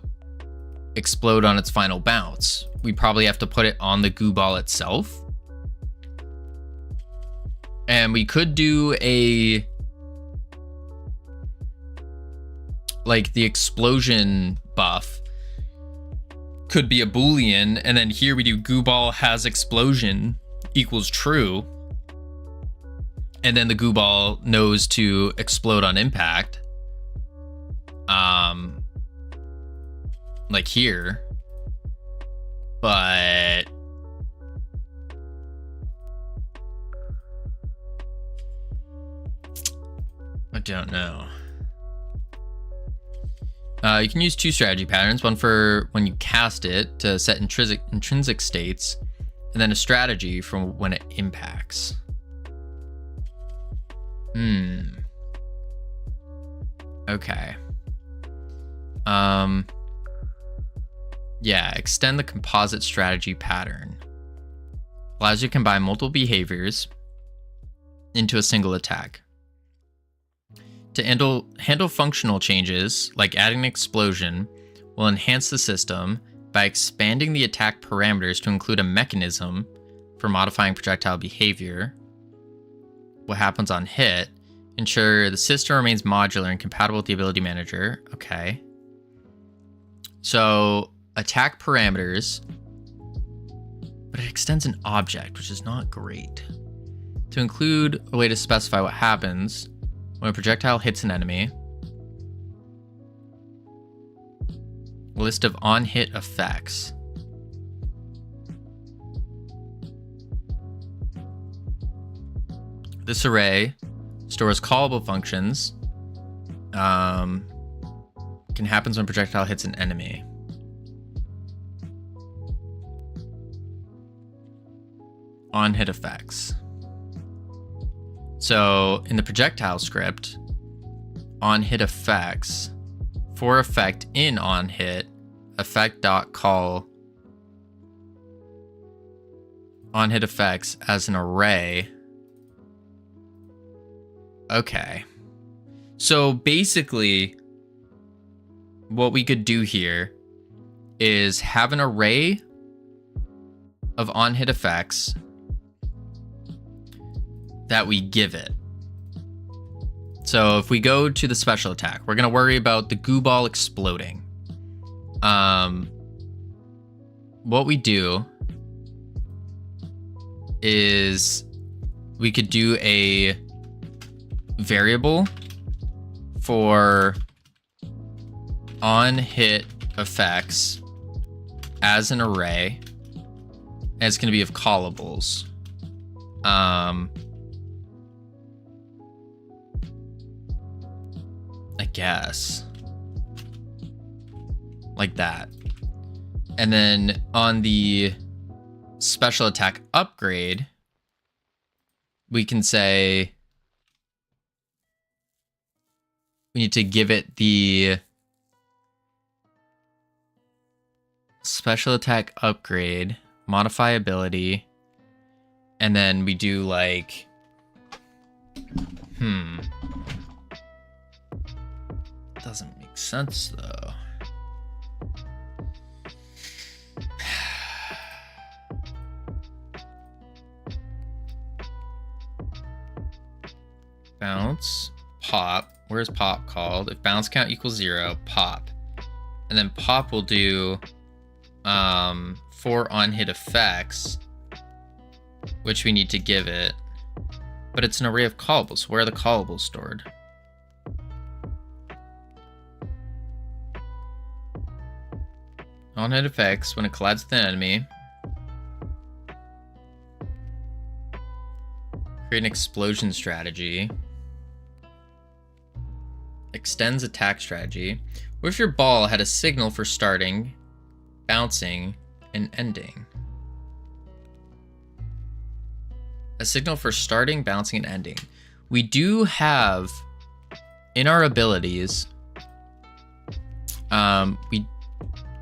explode on its final bounce? We probably have to put it on the goo ball itself. And we could do like the explosion buff could be a Boolean, and then here we do goo ball has explosion equals true. And then the goo ball knows to explode on impact. Like here. But I don't know. You can use 2 strategy patterns, one for when you cast it to set intrinsic states, and then a strategy for when it impacts. Okay. Yeah, extend the composite strategy pattern. Allows you to combine multiple behaviors into a single attack. To handle functional changes, like adding an explosion, will enhance the system by expanding the attack parameters to include a mechanism for modifying projectile behavior. What happens on hit? Ensure the system remains modular and compatible with the ability manager. Okay. So, attack parameters, but it extends an object, which is not great. To include a way to specify what happens when a projectile hits an enemy. List of on-hit effects. This array stores callable functions. Can happen when projectile hits an enemy. On-hit effects. So in the projectile script, on-hit effects, for effect in on-hit, effect.call on-hit effects as an array. Okay. So basically, what we could do here is have an array of on-hit effects that we give it. So if we go to the special attack, we're going to worry about the goo ball exploding. What we do is we could do a variable for on-hit effects as an array, and it's going to be of callables. I guess. Like that. And then on the special attack upgrade, we can say we need to give it the special attack upgrade, modify ability, and then we do like, doesn't make sense though. Bounce, pop. Where's pop called? If bounce count equals 0, pop. And then pop will do 4 on-hit effects, which we need to give it. But it's an array of callables. Where are the callables stored? On-hit effects when it collides with an enemy. Create an explosion strategy. Extends attack strategy. What if your ball had a signal for starting, bouncing, and ending? A signal for starting, bouncing, and ending. We do have in our abilities, we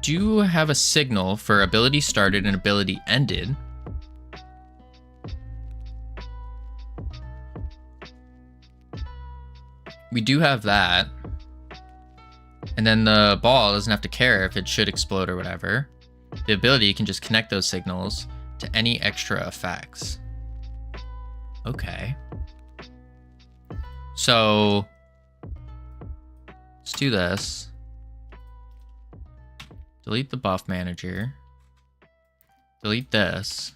do have a signal for ability started and ability ended. We do have that. And then the ball doesn't have to care if it should explode or whatever. The ability can just connect those signals to any extra effects. Okay. So let's do this. Delete the buff manager. Delete this.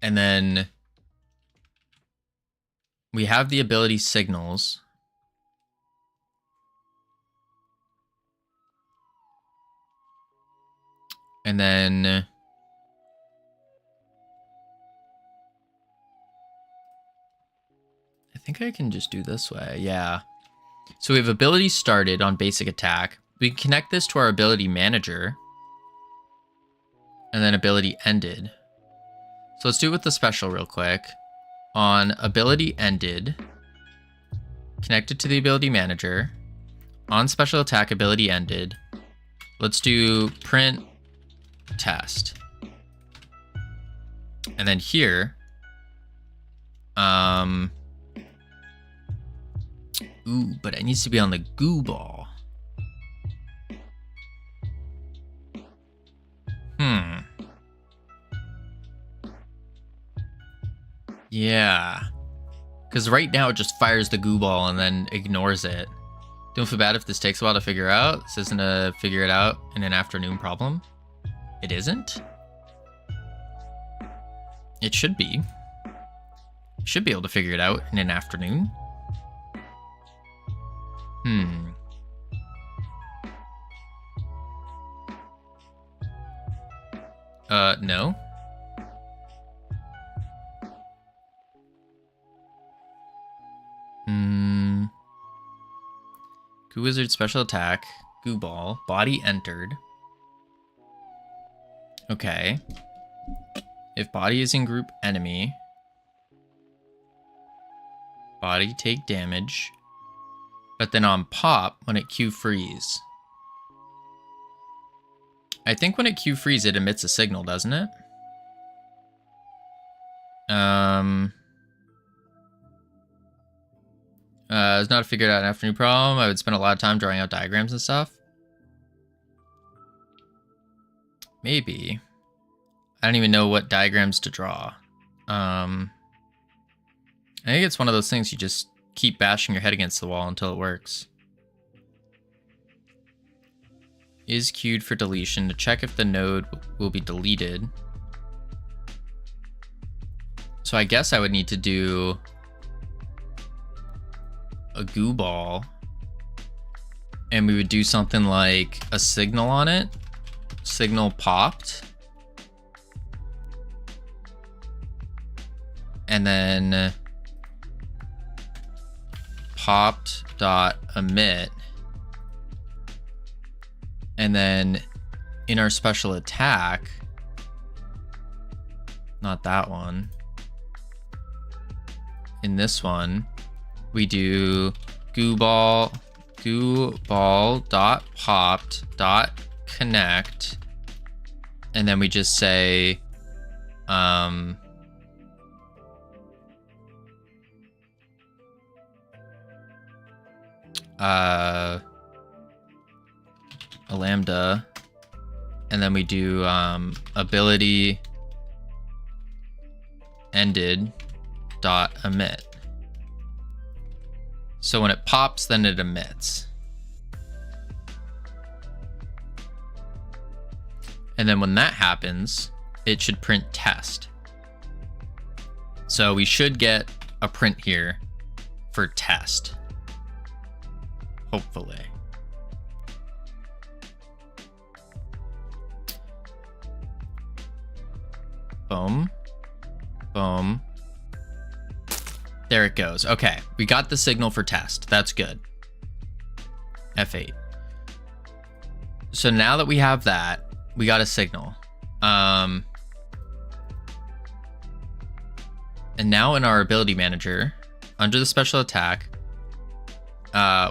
And then we have the ability signals. And then I think I can just do this way. Yeah. So we have ability started on basic attack. We can connect this to our ability manager. And then ability ended. So let's do it with the special real quick. On ability ended, connect it to the ability manager. On special attack, ability ended. Let's do print test. And then here, ooh, but it needs to be on the goo ball. Yeah. Because right now it just fires the goo ball and then ignores it. Don't feel bad if this takes a while to figure out. This isn't a figure it out in an afternoon problem. It isn't? It should be. Should be able to figure it out in an afternoon. No. Goo Wizard special attack. Goo ball. Body entered. Okay. If body is in group enemy, body take damage. But then on pop, when it Q freeze. I think when it Q freeze, it emits a signal, doesn't it? It's not figured out an afternoon problem. I would spend a lot of time drawing out diagrams and stuff. Maybe. I don't even know what diagrams to draw. I think it's one of those things you just keep bashing your head against the wall until it works. Is queued for deletion to check if the node will be deleted. So I guess I would need to do a goo ball, and we would do something like a signal on it. Signal popped. And then popped dot emit. And then in our special attack, not that one. In this one, we do goo ball dot popped dot connect, and then we just say a lambda, and then we do ability ended dot emit. So when it pops, then it emits. And then when that happens, it should print test. So we should get a print here for test. Hopefully. Boom. Boom. There it goes. Okay, we got the signal for test. That's good. F8. So now that we have that, we got a signal. And now in our ability manager, under the special attack,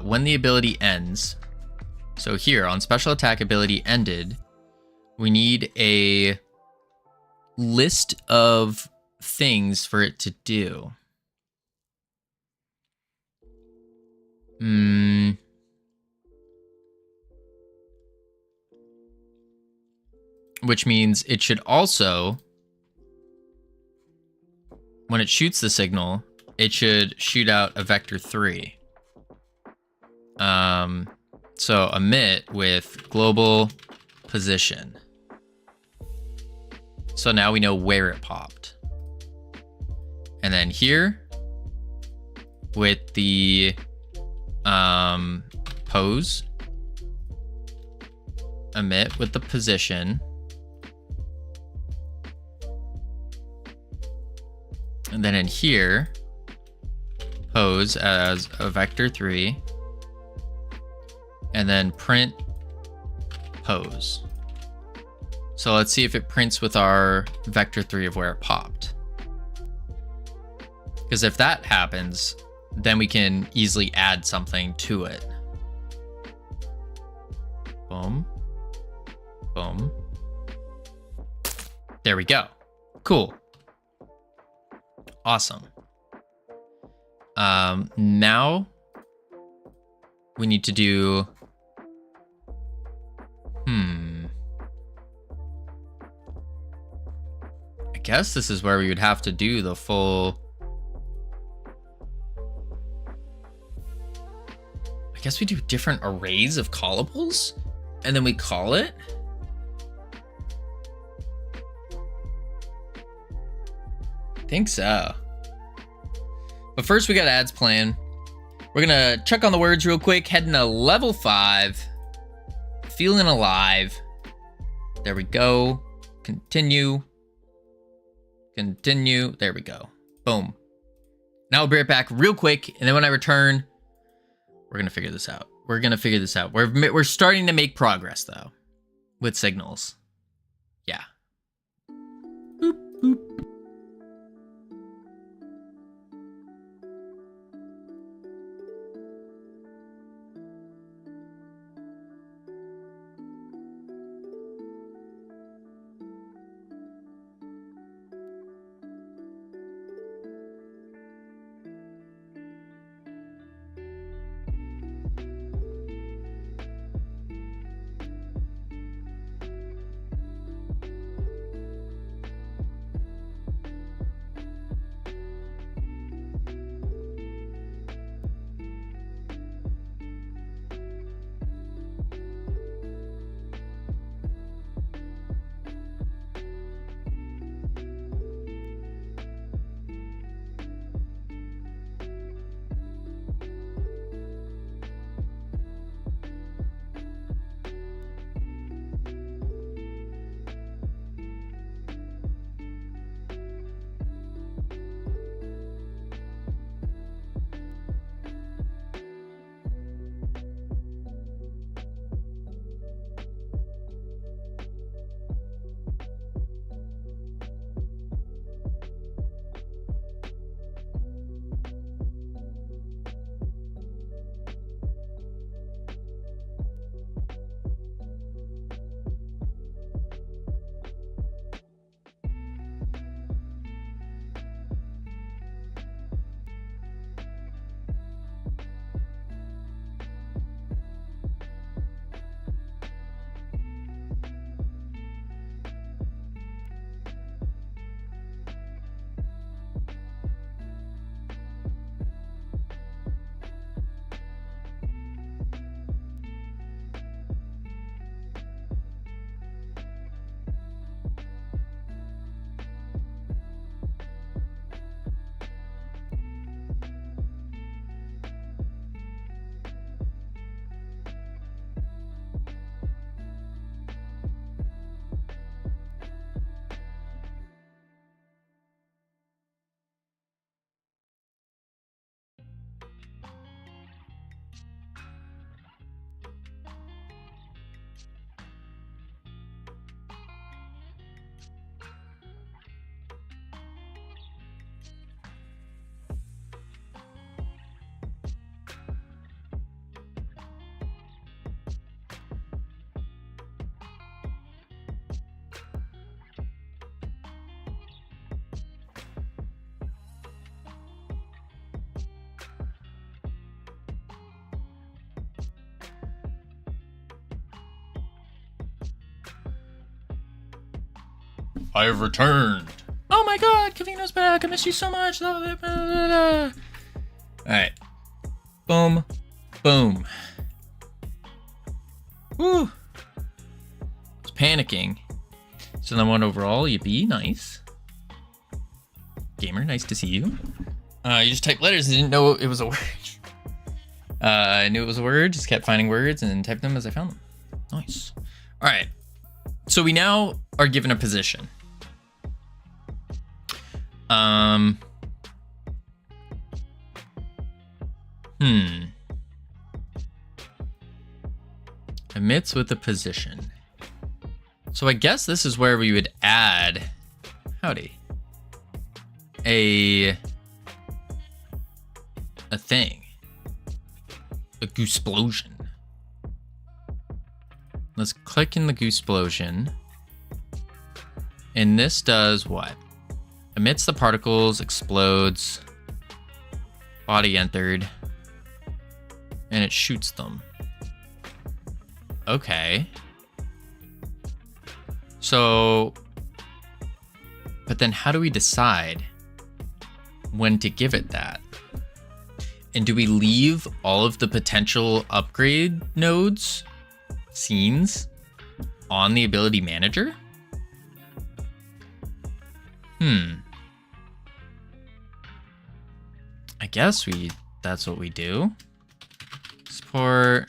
when the ability ends, so here on special attack ability ended, we need a list of things for it to do. Which means it should also, when it shoots the signal, it should shoot out a vector 3. So emit with global position. So now we know where it popped. And then here, with the pose, emit with the position, and then in here, pose as a vector 3, and then print pose. So let's see if it prints with our vector 3 of where it popped. Because if that happens, then we can easily add something to it. Boom. Boom. There we go. Cool. Awesome. Now we need to do, I guess this is where we would have to do the full, I guess we do different arrays of callables and then we call it. I think so. But first we got ads plan. We're gonna check on the words real quick, heading to level 5. Feeling alive. There we go. Continue. Continue. There we go. Boom. Now we'll be right back real quick, and then when I return, we're gonna figure this out. We're starting to make progress though, with signals. Yeah. Boop, boop. I have returned. Oh my god, Covino's back. I miss you so much. Alright. Boom. Boom. Woo. I was panicking. So then one overall, you be nice. Gamer, nice to see you. You just typed letters and didn't know it was a word. I knew it was a word, just kept finding words and typed them as I found them. Nice. All right. So we now are given a position. Emits with a position. So I guess this is where we would add, howdy, a thing, a gooseplosion. Let's click in the gooseplosion, and this does what? Emits the particles, explodes, body entered, and it shoots them. Okay. So, but then how do we decide when to give it that? And do we leave all of the potential upgrade nodes, scenes, on the ability manager? I guess that's what we do. Export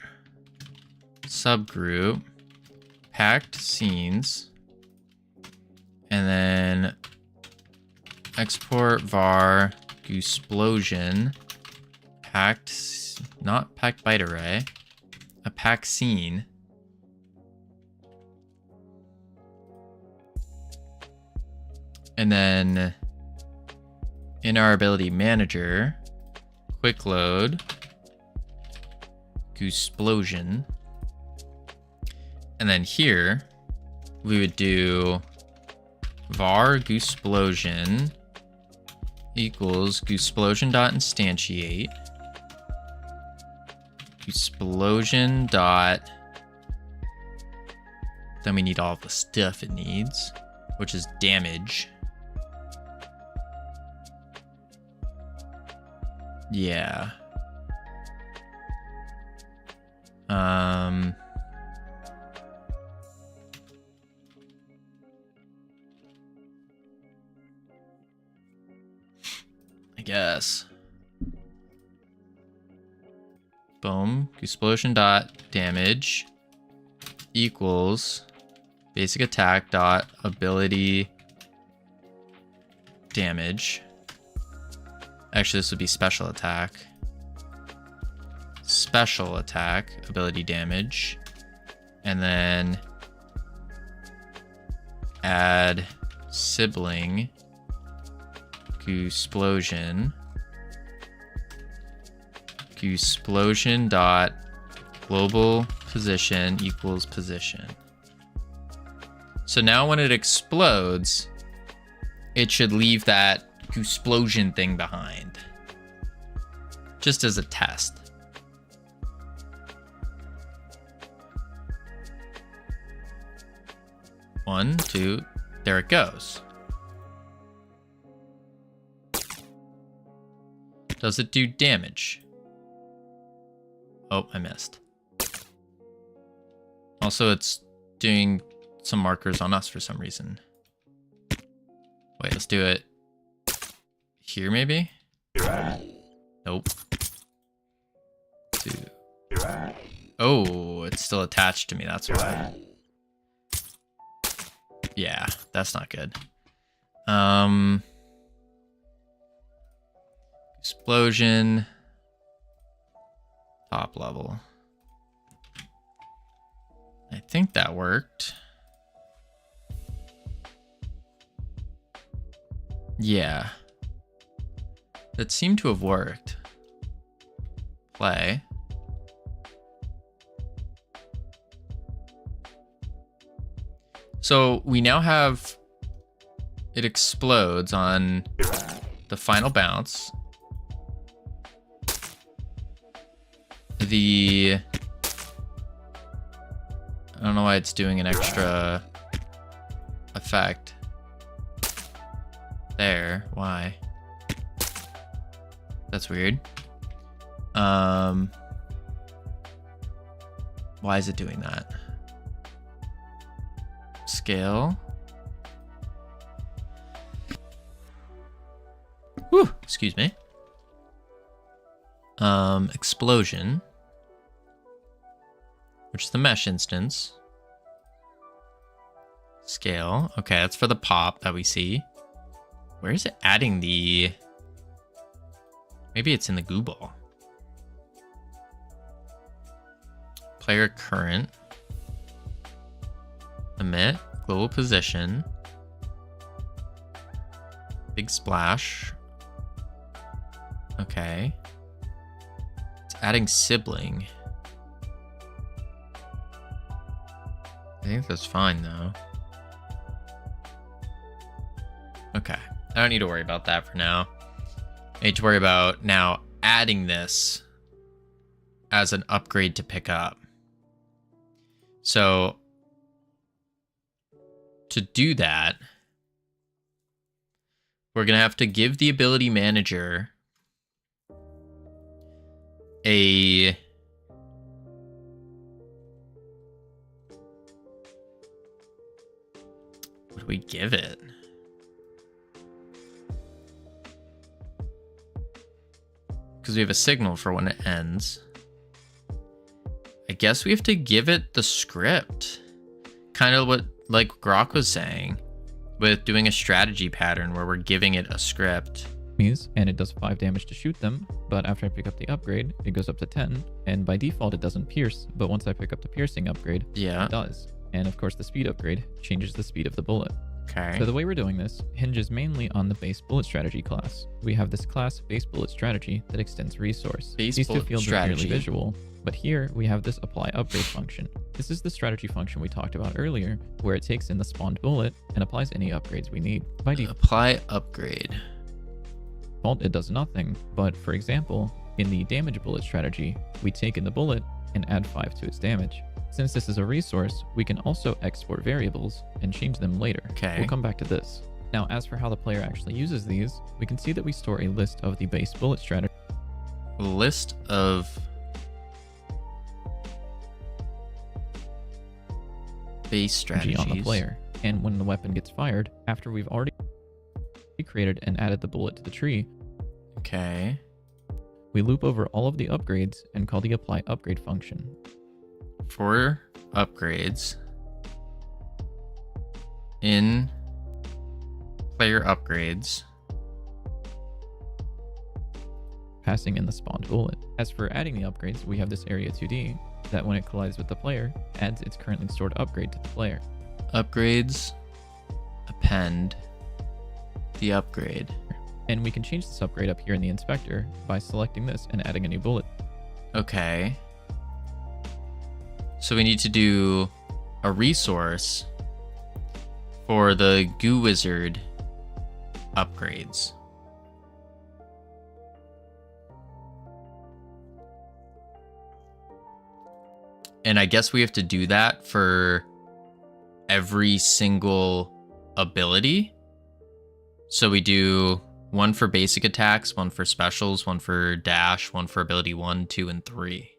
subgroup, packed scenes, and then export var gooseplosion, packed, not packed byte array, a packed scene. And then in our ability manager, quick load, gooseplosion. And then here we would do var gooseplosion equals gooseplosion.instantiate gooseplosion dot, then we need all of the stuff it needs, which is damage. Yeah. I guess. Boom. Gooseplosion dot damage equals basic attack dot ability damage. Actually, this would be special attack. Special attack ability damage. And then add sibling gooseplosion. Gooseplosion dot global position equals position. So now when it explodes, it should leave that gooseplosion thing behind, just as a test. One, two, there it goes. Does it do damage? Oh, I missed. Also, it's doing some markers on us for some reason. Wait, let's do it here, maybe? Nope. Two. Oh, it's still attached to me, that's why. Yeah, that's not good. Explosion. Top level. I think that worked. Yeah. That seemed to have worked. Play. So we now have it explodes on the final bounce. I don't know why it's doing an extra effect there. Why? That's weird. Why is it doing that? Scale. Whew, excuse me. Explosion, which is the mesh instance. Scale. Okay, that's for the pop that we see. Where is it adding the... Maybe it's in the goo ball. Player current. Emit. Global position. Big splash. Okay. It's adding sibling. I think that's fine though. Okay. I don't need to worry about that for now. I need to worry about now adding this as an upgrade to pick up. So to do that, we're going to have to give the ability manager a... What do we give it? Because we have a signal for when it ends. I guess we have to give it the script. Kind of what like Grok was saying with doing a strategy pattern where we're giving it a script. And it does 5 damage to shoot them, but after I pick up the upgrade, it goes up to 10, and by default it doesn't pierce, but once I pick up the piercing upgrade, it does. And of course the speed upgrade changes the speed of the bullet. Okay. So the way we're doing this hinges mainly on the base bullet strategy class. We have this class base bullet strategy that extends resource. These two fields are purely visual, but here we have this apply upgrade function. This is the strategy function we talked about earlier, where it takes in the spawned bullet and applies any upgrades we need. By default, apply upgrade. It does nothing, but for example, in the damage bullet strategy, we take in the bullet and add 5 to its damage. Since this is a resource, we can also export variables and change them later. Okay. We'll come back to this. Now, as for how the player actually uses these, we can see that we store a list of the base bullet strategy. List of base strategies on the player. And when the weapon gets fired, after we've already created and added the bullet to the tree, okay, we loop over all of the upgrades and call the apply upgrade function. For upgrades in player upgrades, passing in the spawned bullet. As for adding the upgrades, we have this area 2D that when it collides with the player, adds its currently stored upgrade to the player. Upgrades, append the upgrade. And we can change this upgrade up here in the inspector by selecting this and adding a new bullet. Okay. So we need to do a resource for the Goo Wizard upgrades. And I guess we have to do that for every single ability. So we do one for basic attacks, one for specials, one for dash, one for ability 1, 2, and 3.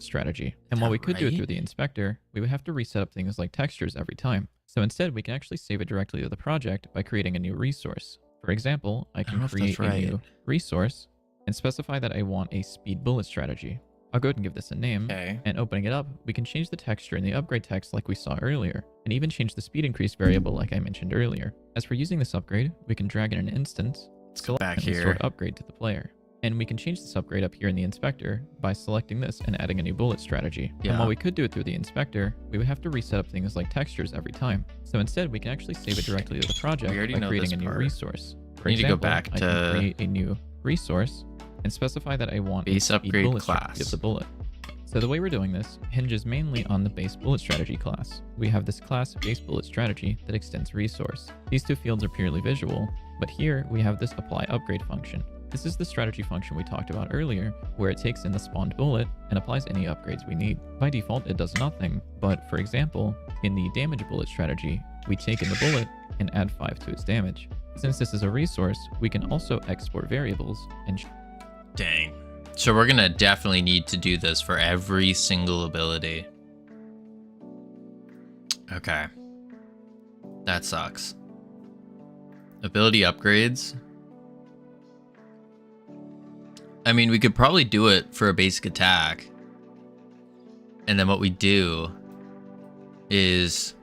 Strategy. And while we could do it through the inspector, we would have to reset up things like textures every time. So instead, we can actually save it directly to the project by creating a new resource. For example, I can create a new resource and specify that I want a speed bullet strategy. I'll go ahead and give this a name, and opening it up, we can change the texture in the upgrade text like we saw earlier, and even change the speed increase variable like I mentioned earlier. As for using this upgrade, we can drag in an instance, select and sort upgrade to the player. And we can change this upgrade up here in the inspector by selecting this and adding a new bullet strategy. And while we could do it through the inspector, we would have to reset up things like textures every time. So instead, we can actually save it directly to the project by creating a new resource. For example, I can create a new resource and specify that I want base a upgrade bullet class of the bullet. So the way we're doing this hinges mainly on the base bullet strategy class. We have this class base bullet strategy that extends resource. These two fields are purely visual, but here we have this apply upgrade function. This is the strategy function we talked about earlier, where it takes in the spawned bullet and applies any upgrades we need. By default, it does nothing, but for example, in the damage bullet strategy, we take in the bullet and add 5 to its damage. Since this is a resource, we can also export variables and... Dang. So we're gonna definitely need to do this for every single ability. Okay. That sucks. Ability upgrades. I mean, we could probably do it for a basic attack. And then what we do is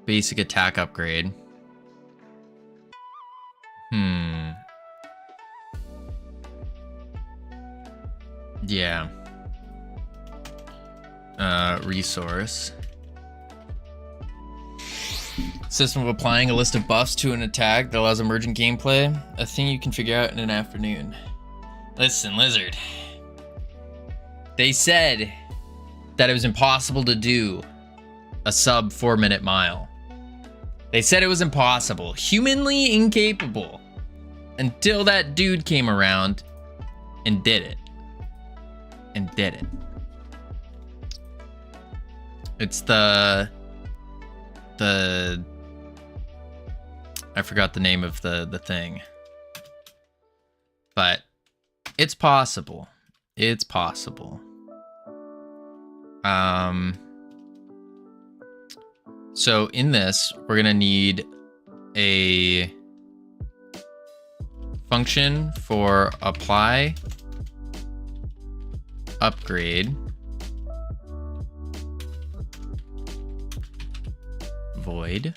basic attack upgrade. Yeah. Resource. System of applying a list of buffs to an attack that allows emergent gameplay. A thing you can figure out in an afternoon. Listen, Lizard. They said that it was impossible to do a sub 4-minute mile. They said it was impossible. Humanly incapable. Until that dude came around and did it. It's the I forgot the name of the thing. But it's possible. It's possible. So in this, we're gonna need a function for apply upgrade void,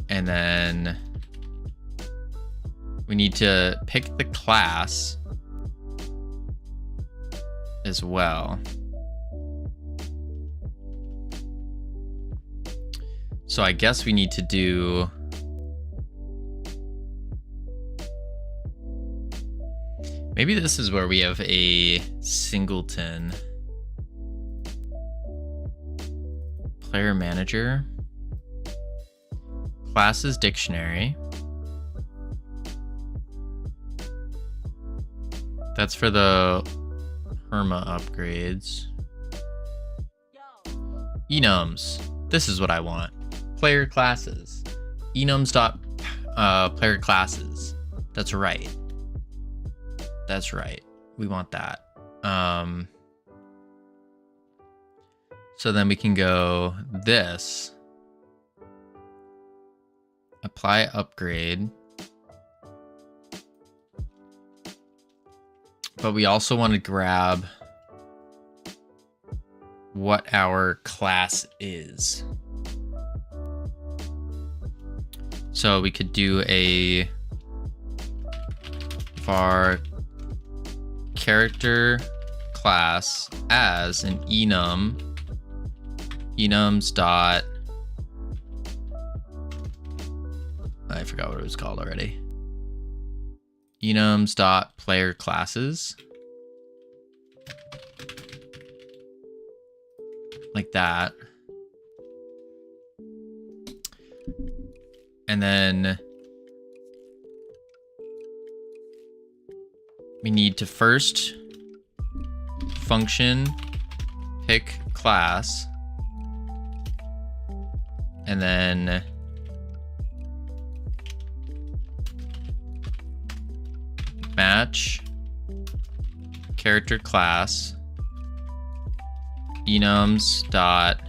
and then we need to pick the class as well. So I guess we need to do maybe this is where we have a singleton. Player manager. Classes dictionary. That's for the Herma upgrades. Enums. This is what I want. Player classes. Enums dot player classes. That's right. That's right. We want that. So then we can go this. Apply upgrade. But we also want to grab what our class is. So we could do a var character class as an enum. Enums dot, I forgot what it was called already. Enums dot player classes. Like that. And then we need to first function pick class, and then match character class enums dot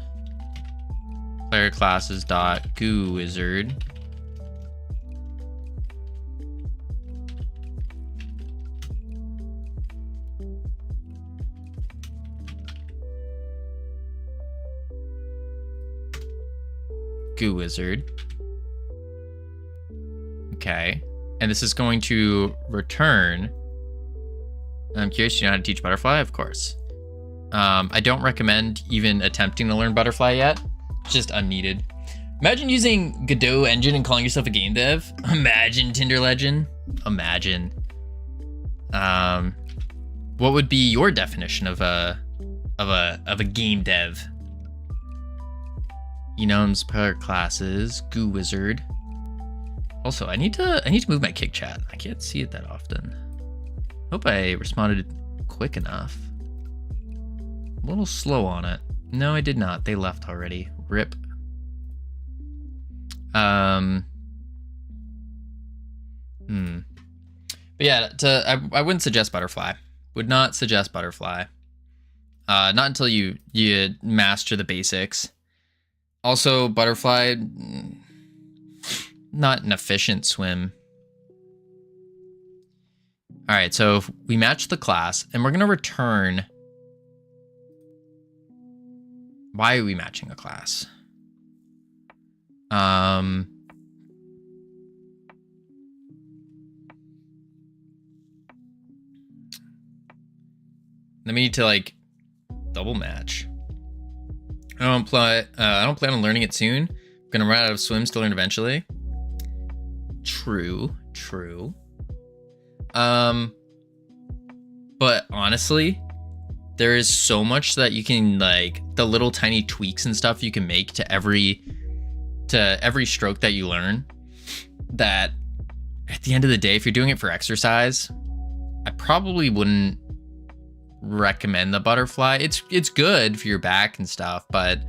player classes dot goo wizard. Goo wizard. Okay. And this is going to return. I'm curious, do you know how to teach Butterfly? Of course. I don't recommend even attempting to learn Butterfly yet. It's just unneeded. Imagine using Godot engine and calling yourself a game dev. Imagine Tinder legend. Imagine. What would be your definition of a game dev? Enums player classes, goo wizard. Also, I need to move my kick chat. I can't see it that often. Hope I responded quick enough. A little slow on it. No, I did not. They left already. Rip. But yeah, I wouldn't suggest Butterfly. Would not suggest Butterfly. Not until you master the basics. Also, Butterfly, not an efficient swim. All right, so if we match the class, and we're going to return. Why are we matching a class? Then we need to like double match. I don't plan on learning it soon. I'm gonna run out of swims to learn eventually. True. But honestly, there is so much that you can, like, the little tiny tweaks and stuff you can make to every stroke that you learn, that at the end of the day, if you're doing it for exercise, I probably wouldn't recommend the butterfly. It's good for your back and stuff, but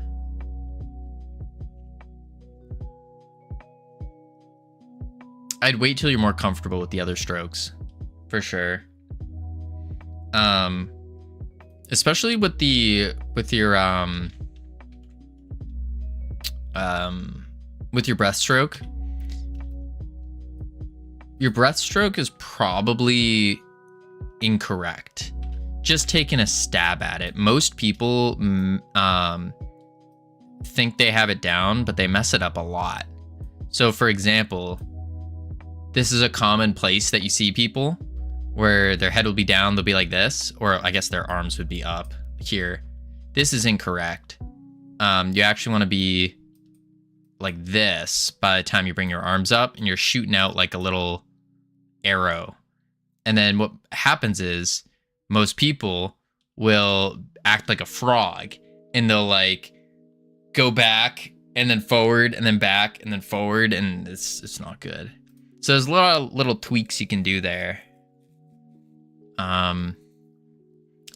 I'd wait till you're more comfortable with the other strokes, for sure. Especially with your breaststroke. Your breaststroke is probably incorrect. Just taking a stab at it. Most people think they have it down, but they mess it up a lot. So for example, this is a common place that you see people where their head will be down, they'll be like this, or I guess their arms would be up here. This is incorrect. You actually want to be like this by the time you bring your arms up, and you're shooting out like a little arrow. And then what happens is most people will act like a frog, and they'll like go back and then forward and then back and then forward, and it's not good. So there's a lot of little tweaks you can do there.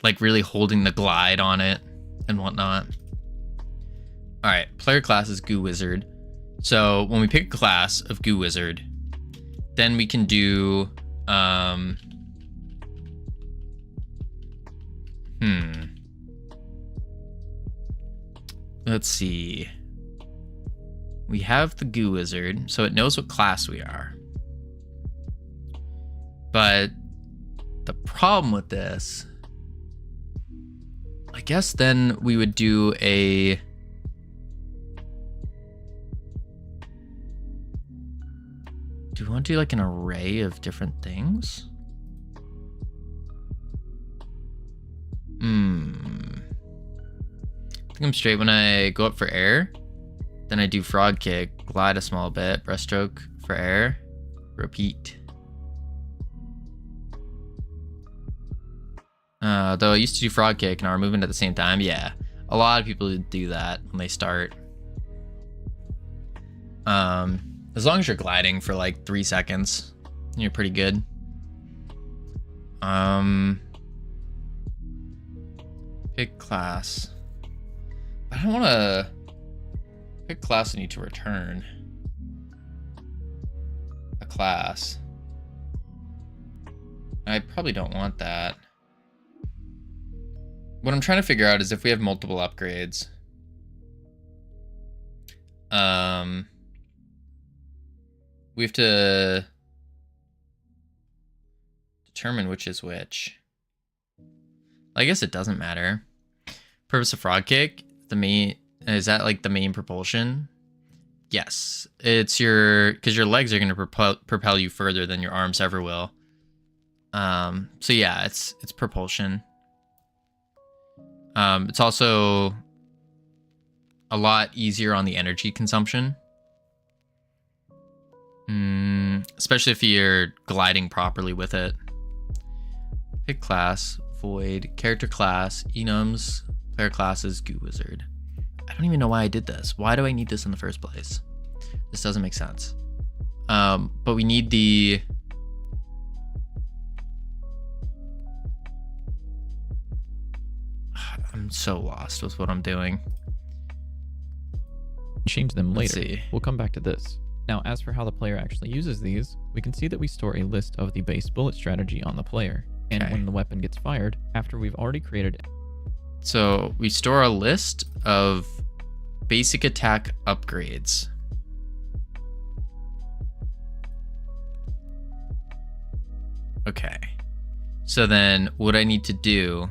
Like really holding the glide on it and whatnot. All right, player class is Goo Wizard. So when we pick a class of Goo Wizard, then we can do let's see. We have the Goo Wizard, so it knows what class we are. But the problem with this, I guess then we would do a... Do we want to do like an array of different things? I think I'm straight when I go up for air. Then I do frog kick, glide a small bit, breaststroke for air, repeat. Though I used to do frog kick and arm movement at the same time. Yeah, a lot of people do that when they start. As long as you're gliding for like 3 seconds, you're pretty good. Pick class. I don't want to pick class. I need to return a class. I probably don't want that. What I'm trying to figure out is if we have multiple upgrades. We have to determine which is which. I guess it doesn't matter. Purpose of frog kick, is that like the main propulsion? Yes, it's because your legs are going to propel you further than your arms ever will. So yeah, it's propulsion. It's also a lot easier on the energy consumption. Especially if you're gliding properly with it. Pick class, void, character class, enums, player classes, Goo Wizard. I don't even know why I did this. Why do I need this in the first place? This doesn't make sense. But we need the... I'm so lost with what I'm doing. Change them Let's later. see. We'll come back to this. Now, as for how the player actually uses these, we can see that we store a list of the base bullet strategy on the player. And Okay. when the weapon gets fired, after we've already created... So we store a list of basic attack upgrades. Okay. So then what I need to do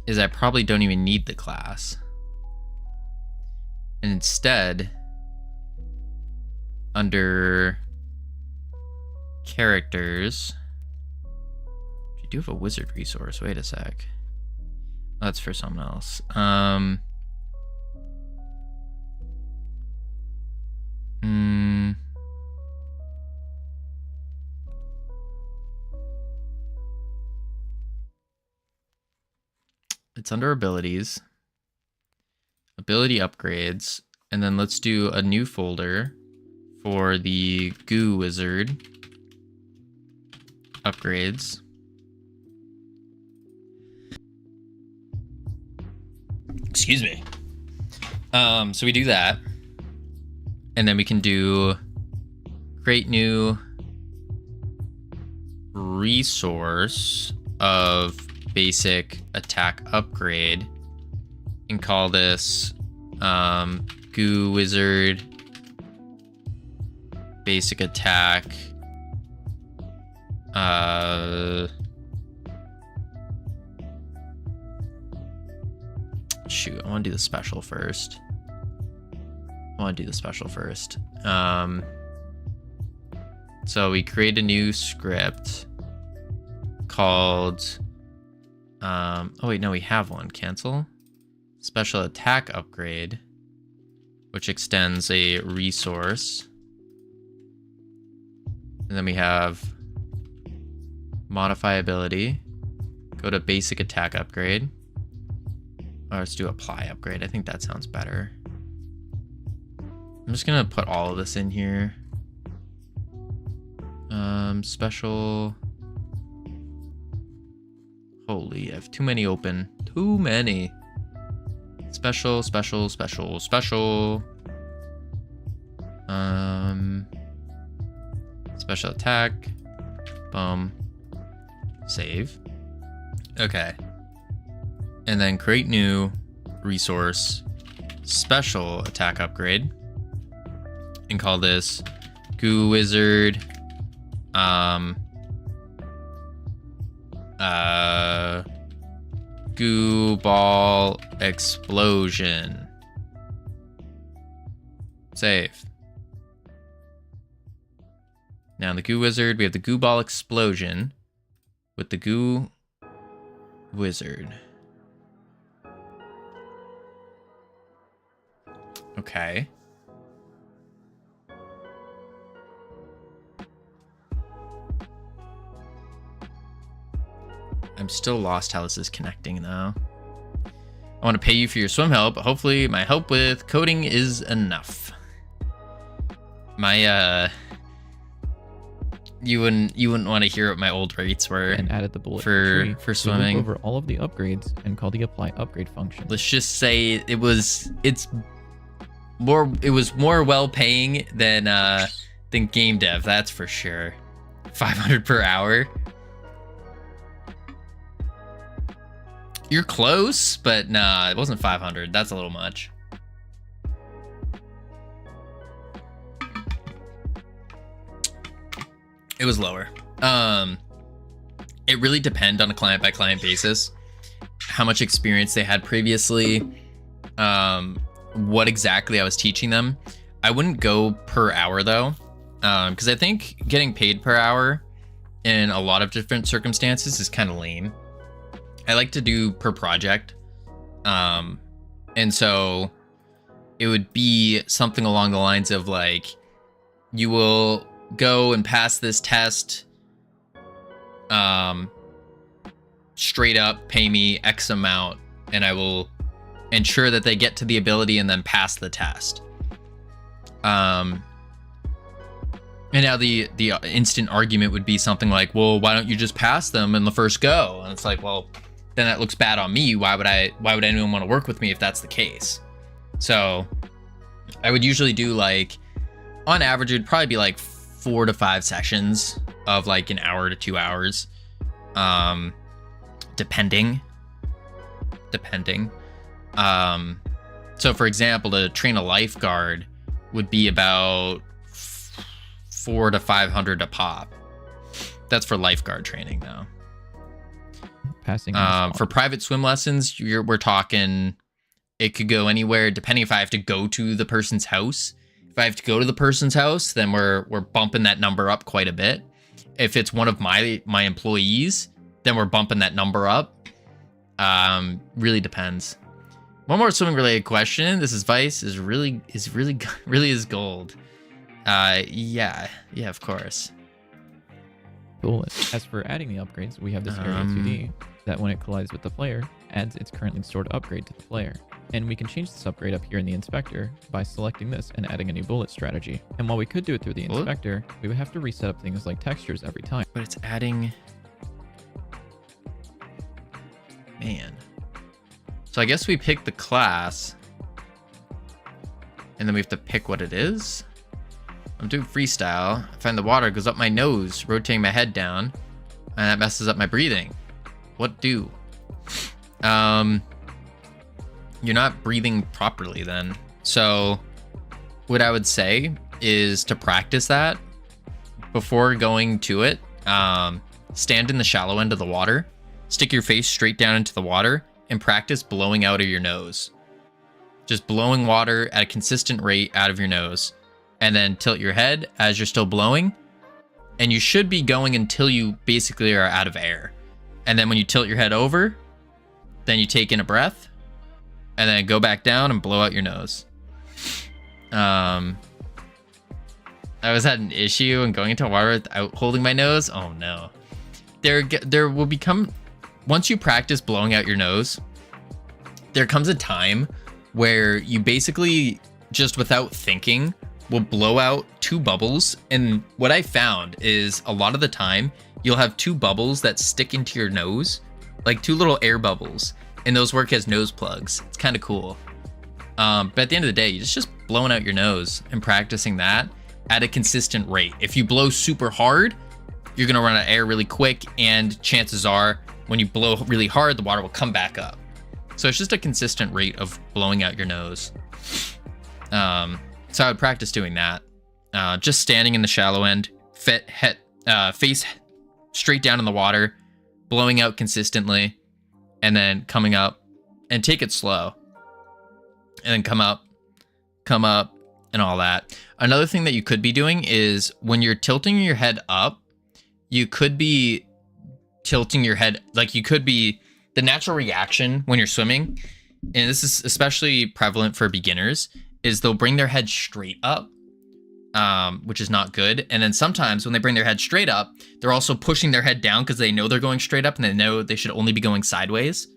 is I probably don't even need the class. And instead, under characters, you do have a wizard resource. Wait a sec. That's for something else. It's under abilities, ability upgrades, and then let's do a new folder for the goo wizard upgrades. Excuse me. So we do that, and then we can do create new resource of basic attack upgrade and call this goo wizard basic attack shoot, I want to do the special first. So we create a new script called oh wait, no, we have one. Cancel. Special attack upgrade, which extends a resource. And then we have modify ability. Go to basic attack upgrade. Or let's do apply upgrade. I think that sounds better. I'm just gonna put all of this in here. Special. Holy, I have too many open. Too many. Special. Special attack. Boom. Save. Okay. And then create new resource special attack upgrade. And call this goo wizard goo ball explosion. Save. Now in the goo wizard, we have the goo ball explosion with the goo wizard. Okay. I'm still lost how this is connecting though. I want to pay you for your swim help, but hopefully my help with coding is enough. My you wouldn't want to hear what my old rates were. And added the bullet for swimming. Over all of the upgrades and call the apply upgrade function. Let's just say it was more well paying than game dev, that's for sure. 500 per hour. You're close, but nah, it wasn't 500. That's a little much. It was lower. It really depends on a client by client basis. How much experience they had previously. What exactly I was teaching them. I wouldn't go per hour though. Because I think getting paid per hour in a lot of different circumstances is kind of lame. I like to do per project. And so it would be something along the lines of like, you will go and pass this test, straight up pay me X amount, and I will ensure that they get to the ability and then pass the test. And now the instant argument would be something like, well, why don't you just pass them in the first go? And it's like, well, then that looks bad on me. Why would anyone want to work with me if that's the case? So I would usually do like, on average, it'd probably be like 4 to 5 sessions of like an hour to 2 hours. Depending. So for example, to train a lifeguard would be about 400 to 500 a pop. That's for lifeguard training though. Passing. For private swim lessons, we're talking. It could go anywhere depending if I have to go to the person's house. If I have to go to the person's house, then we're bumping that number up quite a bit. If it's one of my employees, then we're bumping that number up. Really depends. One more swimming related question. This is Vice is really is gold. Yeah, of course. Cool. As for adding the upgrades, we have this area 2D that when it collides with the player, adds its currently stored upgrade to the player. And we can change this upgrade up here in the inspector by selecting this and adding a new bullet strategy. And while we could do it through the inspector, we would have to reset up things like textures every time. But it's adding... Man. So I guess we pick the class. And then we have to pick what it is. I'm doing freestyle. I find the water goes up my nose, rotating my head down. And that messes up my breathing. What do? You're not breathing properly then. So what I would say is to practice that before going to it. Stand in the shallow end of the water, stick your face straight down into the water, and practice blowing out of your nose. Just blowing water at a consistent rate out of your nose, and then tilt your head as you're still blowing. And you should be going until you basically are out of air. And then when you tilt your head over, then you take in a breath, and then go back down and blow out your nose. I was had an issue in going into water without holding my nose. Oh no. There will become, once you practice blowing out your nose, there comes a time where you basically just without thinking will blow out 2 bubbles. And what I found is a lot of the time you'll have 2 bubbles that stick into your nose, like 2 little air bubbles. And those work as nose plugs. It's kind of cool. But at the end of the day, you're just blowing out your nose and practicing that at a consistent rate. If you blow super hard, you're going to run out of air really quick. And chances are when you blow really hard, the water will come back up. So it's just a consistent rate of blowing out your nose. So I would practice doing that. Just standing in the shallow end, face straight down in the water, blowing out consistently. And then coming up, and take it slow. And then come up, and all that. Another thing that you could be doing is when you're tilting your head up, you could be tilting your head, like you could be, the natural reaction when you're swimming, and this is especially prevalent for beginners, is they'll bring their head straight up, which is not good. And then sometimes when they bring their head straight up, they're also pushing their head down because they know they're going straight up and they know they should only be going sideways.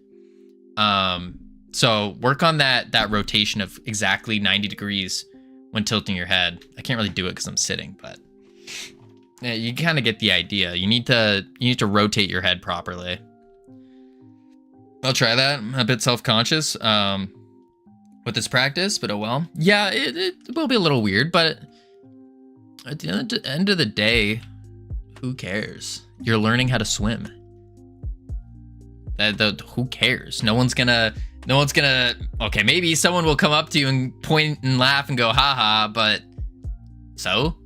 So work on that rotation of exactly 90 degrees when tilting your head. I can't really do it because I'm sitting, but yeah, you kind of get the idea. You need to rotate your head properly. I'll try that. I'm a bit self-conscious with this practice, but oh well. Yeah, it will be a little weird, but at the end of the day, who cares? You're learning how to swim. Who cares? No one's gonna, okay, maybe someone will come up to you and point and laugh and go, haha, but so?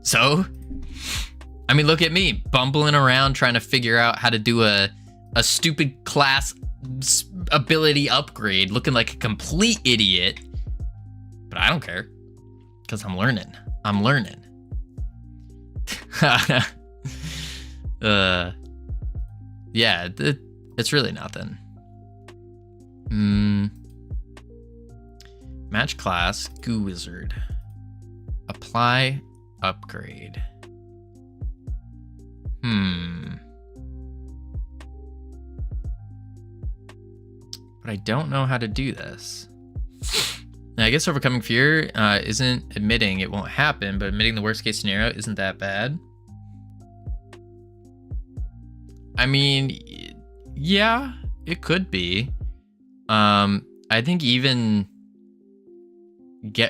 So? I mean, look at me, bumbling around trying to figure out how to do a stupid class ability upgrade, looking like a complete idiot. But I don't care, because I'm learning. Yeah, it's really nothing. Match class, Goo Wizard. Apply upgrade. But I don't know how to do this. Now, I guess overcoming fear isn't admitting it won't happen, but admitting the worst case scenario isn't that bad. I mean, yeah, it could be. I think even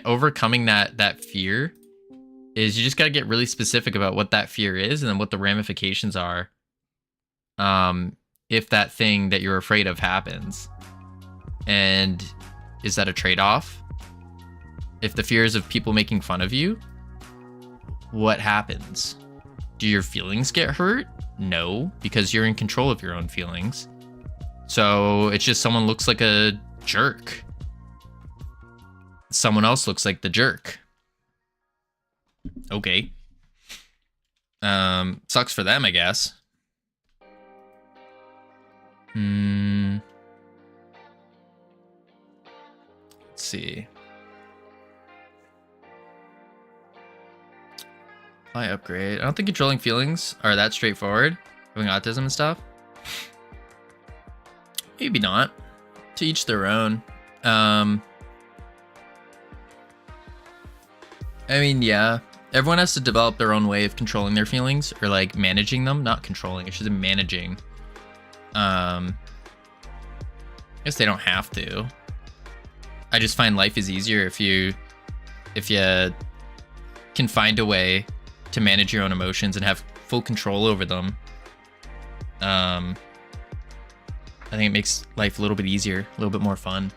overcoming that fear is you just got to get really specific about what that fear is and then what the ramifications are. If that thing that you're afraid of happens. And is that a trade-off? If the fear is of people making fun of you, what happens? Do your feelings get hurt? No, because you're in control of your own feelings. So it's just someone looks like a jerk. Someone else looks like the jerk. Okay. Sucks for them, I guess. Let's see. Apply upgrade. I don't think controlling feelings are that straightforward. Having autism and stuff. Maybe not. To each their own. I mean, yeah. Everyone has to develop their own way of controlling their feelings, or like managing them. Not controlling, I should say managing. I guess they don't have to. I just find life is easier if you can find a way to manage your own emotions and have full control over them. I think it makes life a little bit easier, a little bit more fun.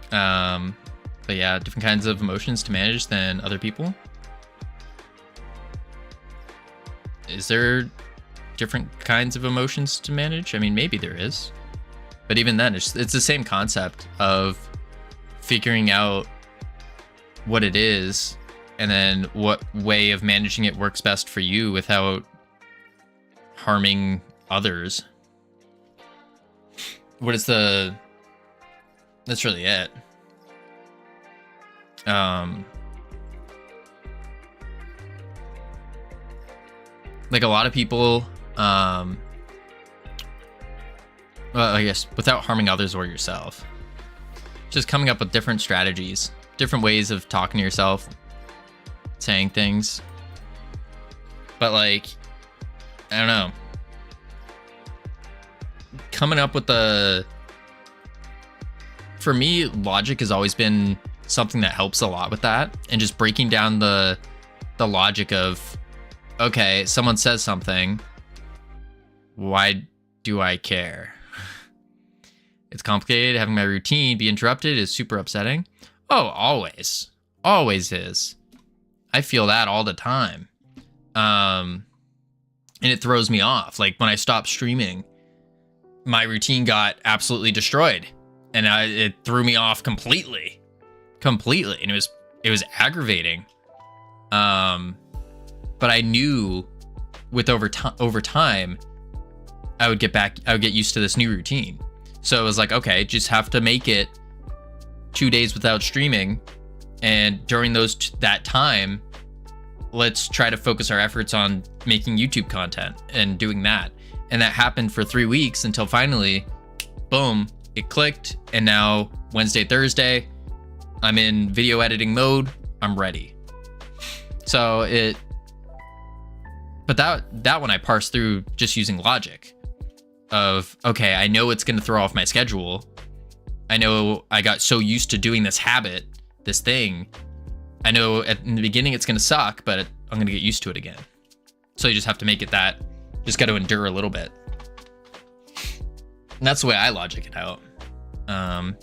But yeah, different kinds of emotions to manage than other people. Is there different kinds of emotions to manage? I mean, maybe there is. But even then, it's the same concept of figuring out what it is and then what way of managing it works best for you without harming others. That's really it. Like a lot of people, well, I guess without harming others or yourself, just coming up with different strategies, different ways of talking to yourself, saying things. But like, I don't know, coming up with for me, logic has always been something that helps a lot with that, and just breaking down the logic of, okay, someone says something, why do I care? It's complicated. Having my routine be interrupted is super upsetting. Oh, always is. I feel that all the time. And it throws me off. Like when I stopped streaming, my routine got absolutely destroyed, and it threw me off completely, and it was aggravating. But I knew with over time, I would get used to this new routine. So it was like, okay, just have to make it 2 days without streaming, and during that time, let's try to focus our efforts on making YouTube content and doing that. And that happened for 3 weeks until finally, boom, it clicked. And now Wednesday, Thursday, I'm in video editing mode. I'm ready. But that one I parsed through just using logic of, okay, I know it's going to throw off my schedule. I know I got so used to doing this habit, this thing. I know in the beginning it's going to suck, but I'm going to get used to it again. So you just have to make it that, just got to endure a little bit. And that's the way I logic it out. And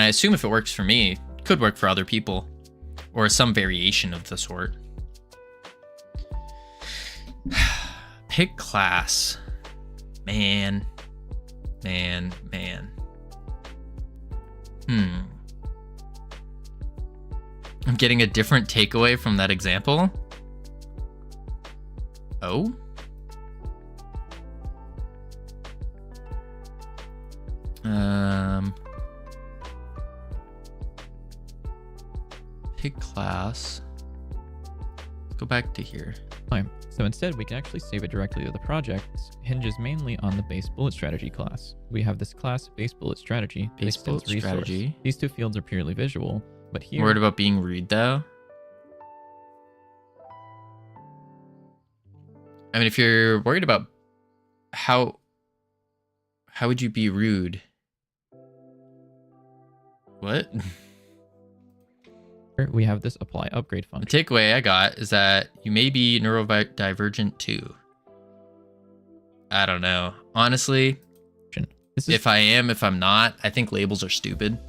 I assume if it works for me, it could work for other people, or some variation of the sort. Pick class. Man. I'm getting a different takeaway from that example. Oh? Pick class. Let's go back to here. Fine. So instead, we can actually save it directly to the project. Hinges mainly on the base bullet strategy class. We have this class base bullet strategy. Base bullet strategy. These two fields are purely visual, but here. Worried about being rude though? I mean, if you're worried about how would you be rude? What? We have this apply upgrade The function. takeaway I got is that you may be neurodivergent too. I don't know. Honestly, if I am, if I'm not, I think labels are stupid.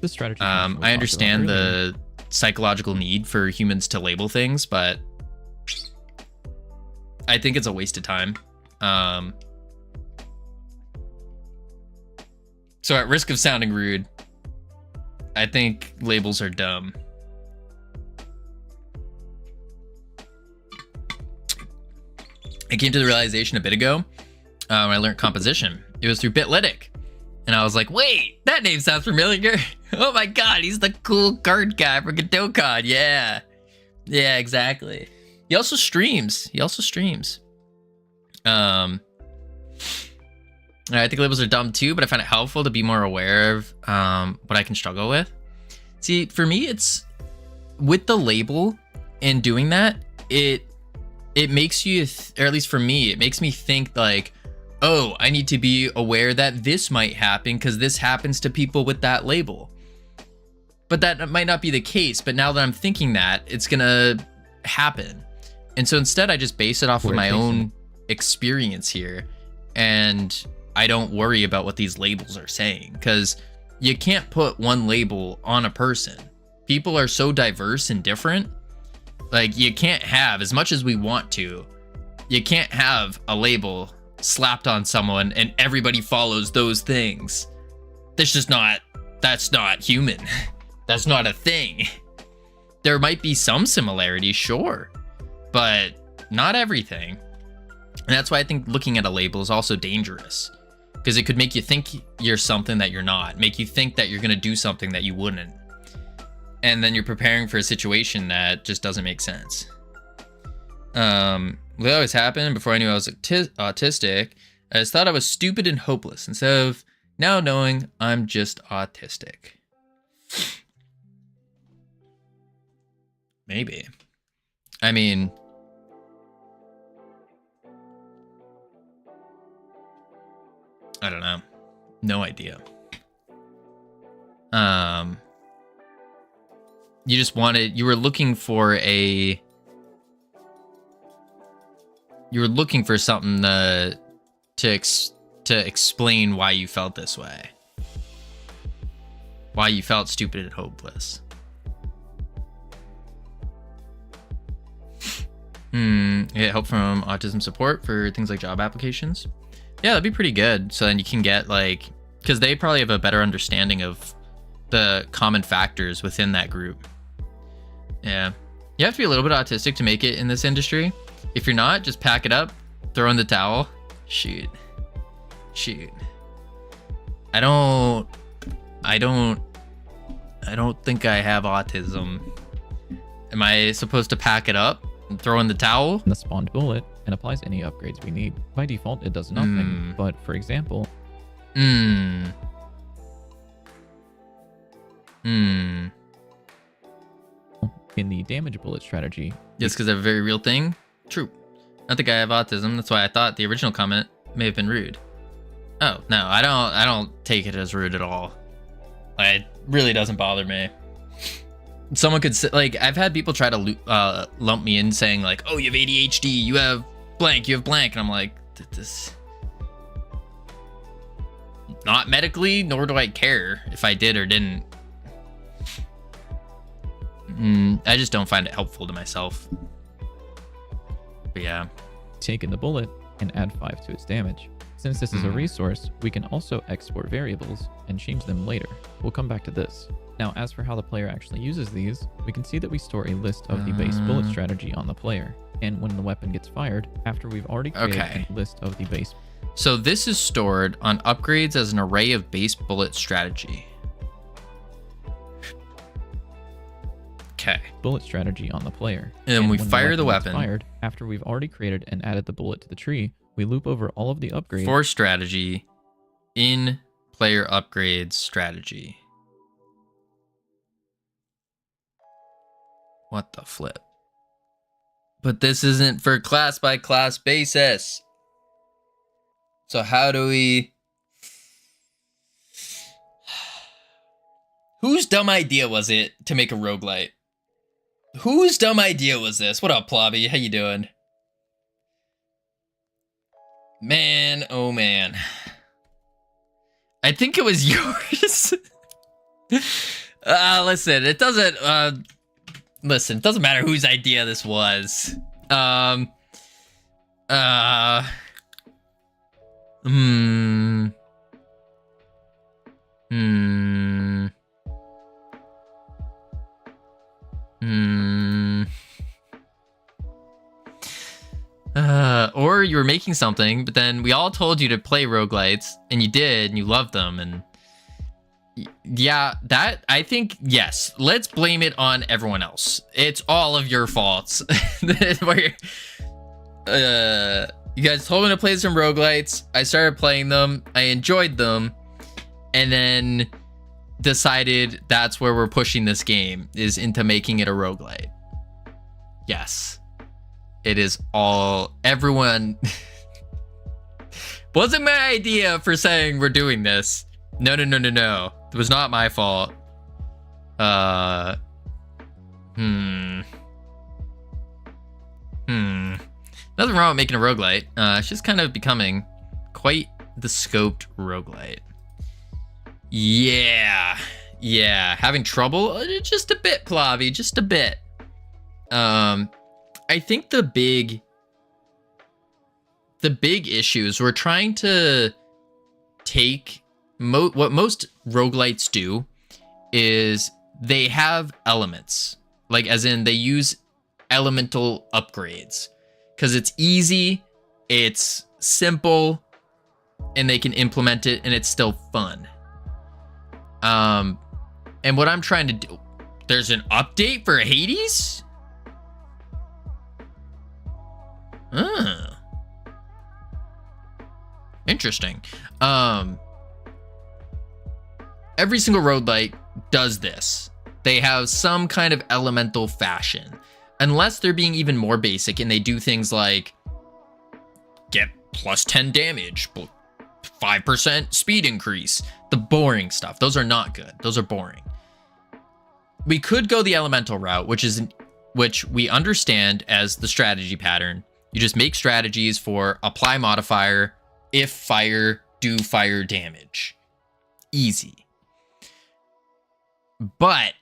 This strategy. I understand the psychological need for humans to label things, but I think it's a waste of time. So at risk of sounding rude, I think labels are dumb. I came to the realization a bit ago when I learned composition. It was through Bitlytic. And I was like, wait, that name sounds familiar. Oh my god, he's the cool card guy for GodoCon. Yeah. Yeah, exactly. He also streams. I think labels are dumb too, but I find it helpful to be more aware of what I can struggle with. See, for me, it's with the label and doing that, it makes you, or at least for me, it makes me think like, oh, I need to be aware that this might happen because this happens to people with that label. But that might not be the case. But now that I'm thinking that, it's gonna happen. And so instead, I just base it off of my own experience here. And I don't worry about what these labels are saying, because you can't put one label on a person. People are so diverse and different. Like, you can't have, as much as we want to, you can't have a label slapped on someone and everybody follows those things. That's not human. That's not a thing. There might be some similarities, sure, but not everything. And that's why I think looking at a label is also dangerous, because it could make you think you're something that you're not, make you think that you're going to do something that you wouldn't. And then you're preparing for a situation that just doesn't make sense. What always happened before I knew I was autistic, I just thought I was stupid and hopeless, instead of now knowing I'm just autistic. Maybe. I mean, I don't know. No idea. You were looking for something to explain why you felt this way. Why you felt stupid and hopeless. Get help from autism support for things like job applications. Yeah, that'd be pretty good. So then you can get because they probably have a better understanding of the common factors within that group. Yeah. You have to be a little bit autistic to make it in this industry. If you're not, just pack it up, throw in the towel. Shoot. I don't think I have autism. Am I supposed to pack it up and throw in the towel? The spawned bullet and applies any upgrades we need. By default, it does nothing. But for example, in the damage bullet strategy. Yes, because they're a very real thing. True. I think I have autism. That's why I thought the original comment may have been rude. Oh no, I don't take it as rude at all. It really doesn't bother me. Someone could say, I've had people try to lump me in saying like, oh, you have ADHD, you have blank, and I'm like, this not medically, nor do I care if I did or didn't. I just don't find it helpful to myself. But yeah. Take in the bullet and add 5 to its damage. Since this is a resource, we can also export variables and change them later. We'll come back to this. Now, as for how the player actually uses these, we can see that we store a list of the base bullet strategy on the player. And when the weapon gets fired, after we've already created a list of the base. So this is stored on upgrades as an array of base bullet strategy. Okay. Bullet strategy on the player. And then we fire the weapon. Fired, after we've already created and added the bullet to the tree, we loop over all of the upgrades. For strategy in player upgrades strategy. What the flip? But this isn't for class by class basis. So how do we... Whose dumb idea was it to make a roguelite? Whose dumb idea was this? What up, Plobby? How you doing? Man, oh man. I think it was yours. Listen, it doesn't matter whose idea this was. Uh. Hmm. Hmm. Hmm. Or you were making something, but then we all told you to play roguelites, and you did, and you loved them, and yeah, that, I think, yes, let's blame it on everyone else. It's all of your faults. You guys told me to play some roguelites, I started playing them, I enjoyed them, and then decided that's where we're pushing this game, is into making it a roguelite. Yes. It is all, everyone. Wasn't my idea for saying we're doing this. No. It was not my fault. Nothing wrong with making a roguelite. It's just kind of becoming quite the scoped roguelite. Yeah. Having trouble? Just a bit, Plavi, just a bit. I think the big issue is we're trying to take what most roguelites do is they have elements, like as in they use elemental upgrades because it's easy, it's simple, and they can implement it and it's still fun. And what I'm trying to do, there's an update for Hades? Interesting. Every single roguelite does this. They have some kind of elemental fashion. Unless they're being even more basic and they do things like get plus 10 damage, 5% speed increase, the boring stuff. Those are not good. Those are boring. We could go the elemental route, which we understand as the strategy pattern. You just make strategies for apply modifier, if fire, do fire damage. Easy. But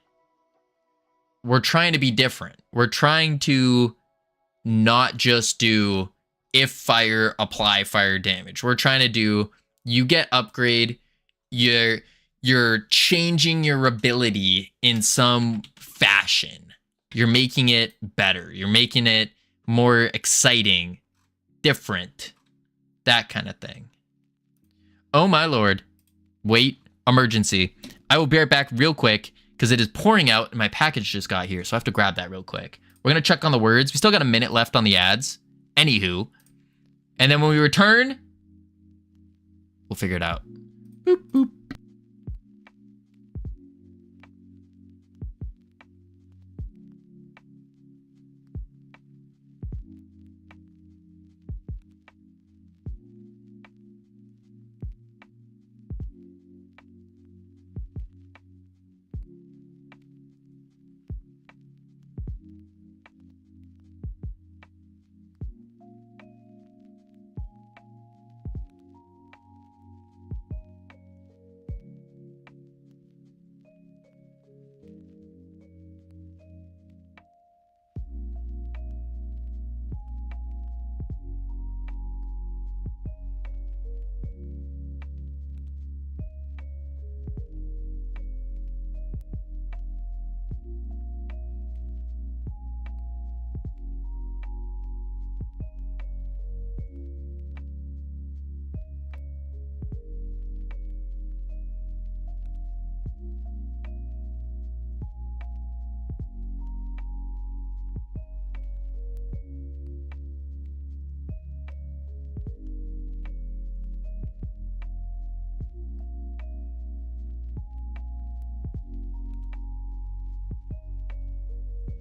we're trying to be different. We're trying to not just do if fire, apply fire damage. We're trying to do, you get upgrade, you're changing your ability in some fashion. You're making it better. You're making it more exciting, different, that kind of thing. Oh my lord. Wait, emergency. I will be right back real quick because it is pouring out and my package just got here, so I have to grab that real quick. We're going to check on the words. We still got a minute left on the ads. Anywho. And then when we return, we'll figure it out. Boop, boop.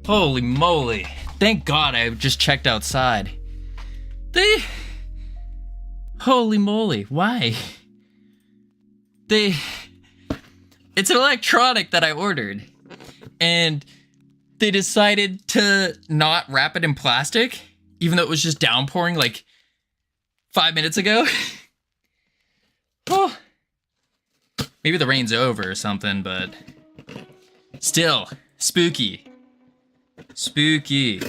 Holy moly. Thank God I just checked outside. Holy moly, why? It's an electronic that I ordered. And they decided to not wrap it in plastic, even though it was just downpouring like 5 minutes ago. Oh. Maybe the rain's over or something, but still, spooky. Spooky.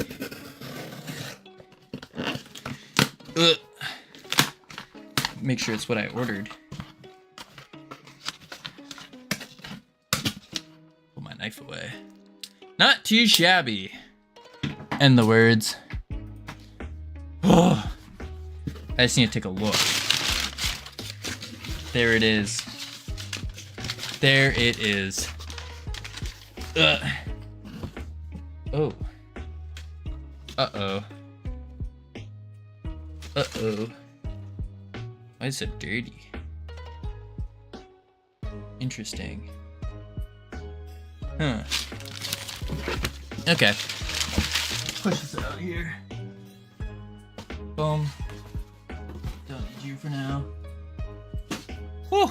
make sure it's what I ordered. Put my knife away. Not too shabby. And the words. Oh, I just need to take a look. There it is. There it is. Oh. Uh-oh. Uh-oh. Why is it dirty? Interesting. Huh. Okay. Push this out here. Boom. Don't need you for now. Whew.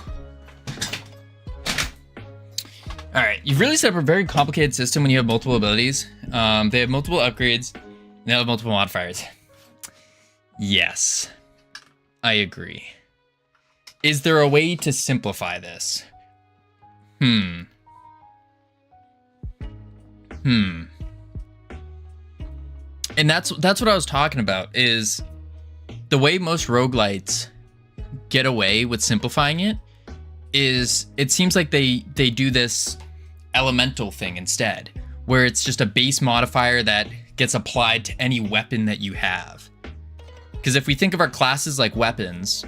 Alright, you've really set up a very complicated system when you have multiple abilities. They have multiple upgrades, and they have multiple modifiers. Yes. I agree. Is there a way to simplify this? And that's what I was talking about, is the way most roguelites get away with simplifying it is it seems like they do this elemental thing instead, where it's just a base modifier that gets applied to any weapon that you have. Because if we think of our classes like weapons,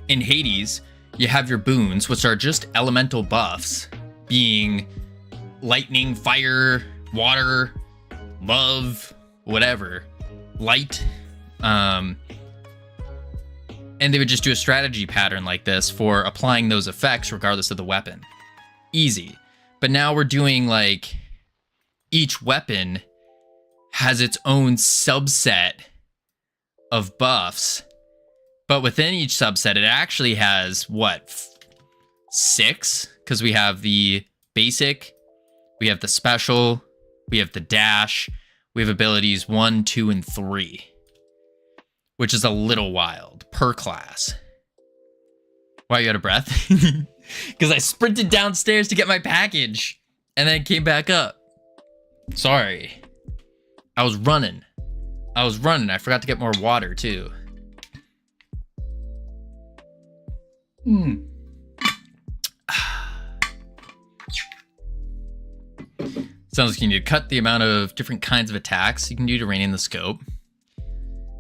in Hades, you have your boons, which are just elemental buffs, being lightning, fire, water, love, whatever, light. And they would just do a strategy pattern like this for applying those effects regardless of the weapon. Easy. But now we're doing like each weapon has its own subset of buffs. But within each subset, it actually has what? 6? Because we have the basic, we have the special, we have the dash, we have abilities 1, 2, and 3. Which is a little wild per class. Why, you out of breath? Because I sprinted downstairs to get my package and then came back up. Sorry. I was running. I forgot to get more water too. Sounds like you need to cut the amount of different kinds of attacks you can do to rein in the scope.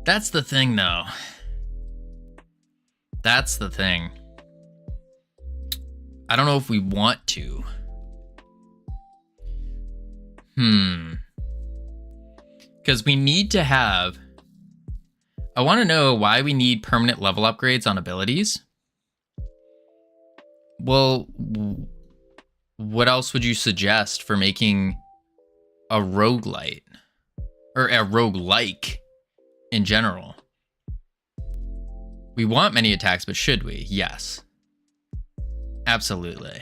That's the thing, though. That's the thing. I don't know if we want to. Because we need to have... I want to know why we need permanent level upgrades on abilities. Well, what else would you suggest for making a roguelite? Or a roguelike in general? We want many attacks, but should we? Yes. Absolutely.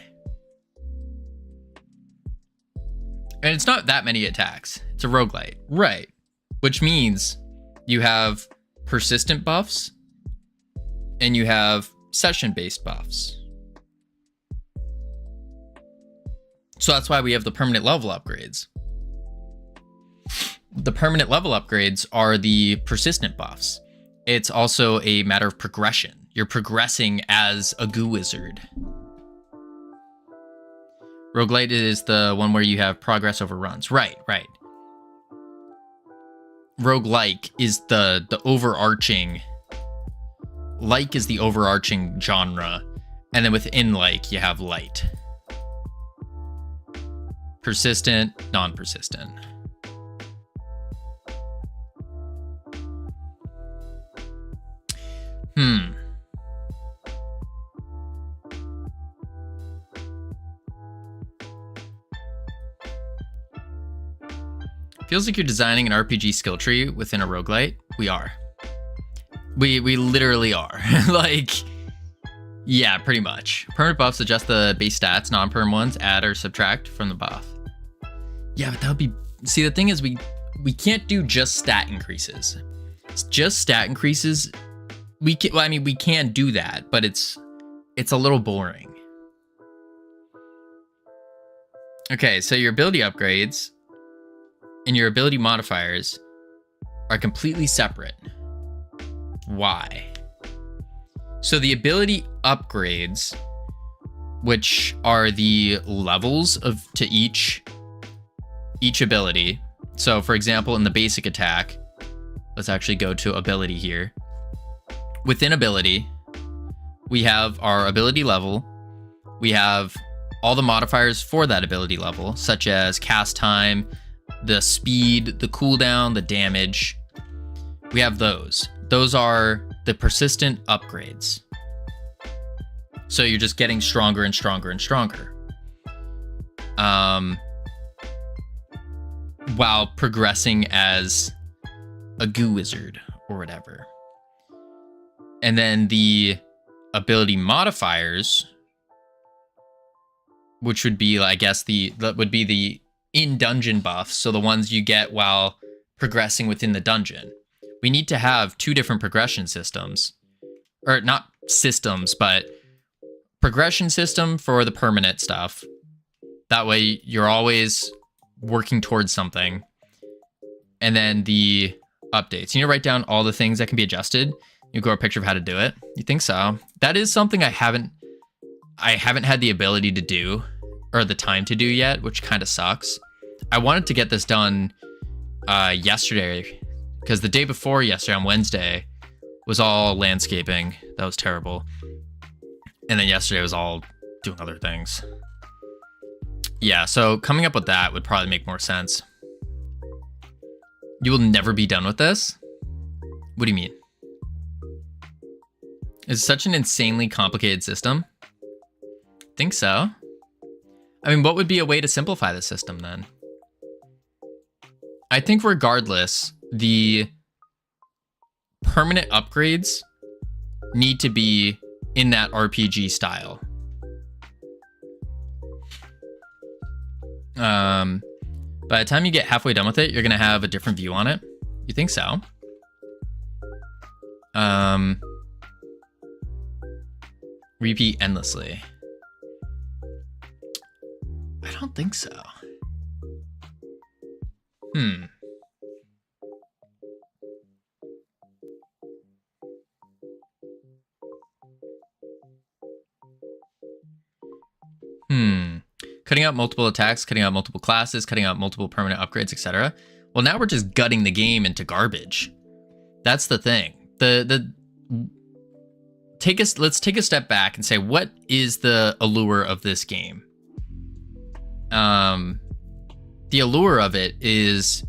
And it's not that many attacks. It's a roguelite. Right. Which means you have persistent buffs and you have session-based buffs. So that's why we have the permanent level upgrades. The permanent level upgrades are the persistent buffs. It's also a matter of progression. You're progressing as a goo wizard. Roguelite is the one where you have progress over runs. Right. Roguelike is the overarching... Like is the overarching genre. And then within like, you have light. Persistent, non-persistent. Feels like you're designing an RPG skill tree within a roguelite. We are. We literally are. Like, yeah, pretty much. Permanent buffs adjust the base stats, non-perm ones add or subtract from the buff. Yeah, but that would be... See, the thing is we can't do just stat increases. It's just stat increases... We can, well, I mean, we can do that, but it's a little boring. Okay, so your ability upgrades and your ability modifiers are completely separate. Why? So the ability upgrades, which are the levels to each ability. So for example, in the basic attack, let's actually go to ability here. Within ability, we have our ability level. We have all the modifiers for that ability level, such as cast time, the speed, the cooldown, the damage. We have those. Those are the persistent upgrades. So you're just getting stronger and stronger and stronger. While progressing as a goo wizard or whatever. And then the ability modifiers, which would be, I guess, that would be the in-dungeon buffs. So the ones you get while progressing within the dungeon. We need to have 2 different progression systems. Or not systems, but progression system for the permanent stuff. That way you're always working towards something. And then the updates. You need to write down all the things that can be adjusted. You go a picture of how to do it. You think so? That is something I haven't had the ability to do or the time to do yet, which kind of sucks. I wanted to get this done yesterday because the day before yesterday on Wednesday was all landscaping. That was terrible. And then yesterday was all doing other things. Yeah, so coming up with that would probably make more sense. You will never be done with this? What do you mean? It's such an insanely complicated system. Think so? I mean, what would be a way to simplify the system then? I think regardless, the permanent upgrades need to be in that RPG style. By the time you get halfway done with it, you're gonna have a different view on it. You think so? Repeat endlessly. I don't think so. Cutting out multiple attacks, cutting out multiple classes, cutting out multiple permanent upgrades, etc. Well, now we're just gutting the game into garbage. That's the thing. Let's take a step back and say, what is the allure of this game? The allure of it is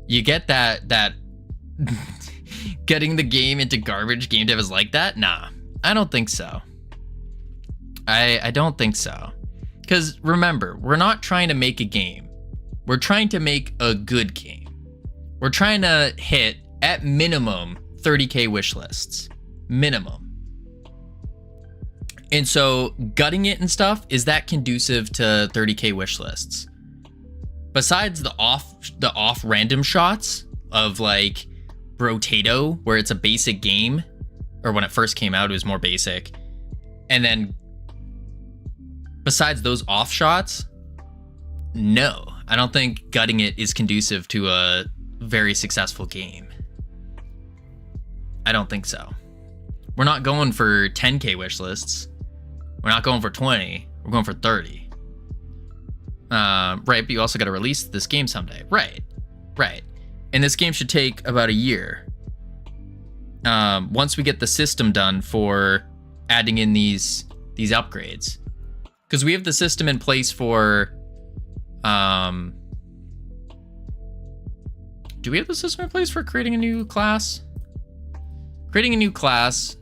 you get that getting the game into garbage. Game dev is like that? Nah, I don't think so. I don't think so. Because remember, we're not trying to make a game. We're trying to make a good game. We're trying to hit, at minimum, 30K wish lists. Minimum. And so gutting it and stuff, is that conducive to 30K wish lists? Besides the off random shots of like Brotato, where it's a basic game, or when it first came out, it was more basic. And then besides those off shots, no, I don't think gutting it is conducive to a very successful game. I don't think so. We're not going for 10K wish lists. We're not going for 20. We're going for 30. Right, but you also got to release this game someday. Right. And this game should take about a year. Once we get the system done for adding in these upgrades. Because we have the system in place for... do we have the system in place for creating a new class? Creating a new class...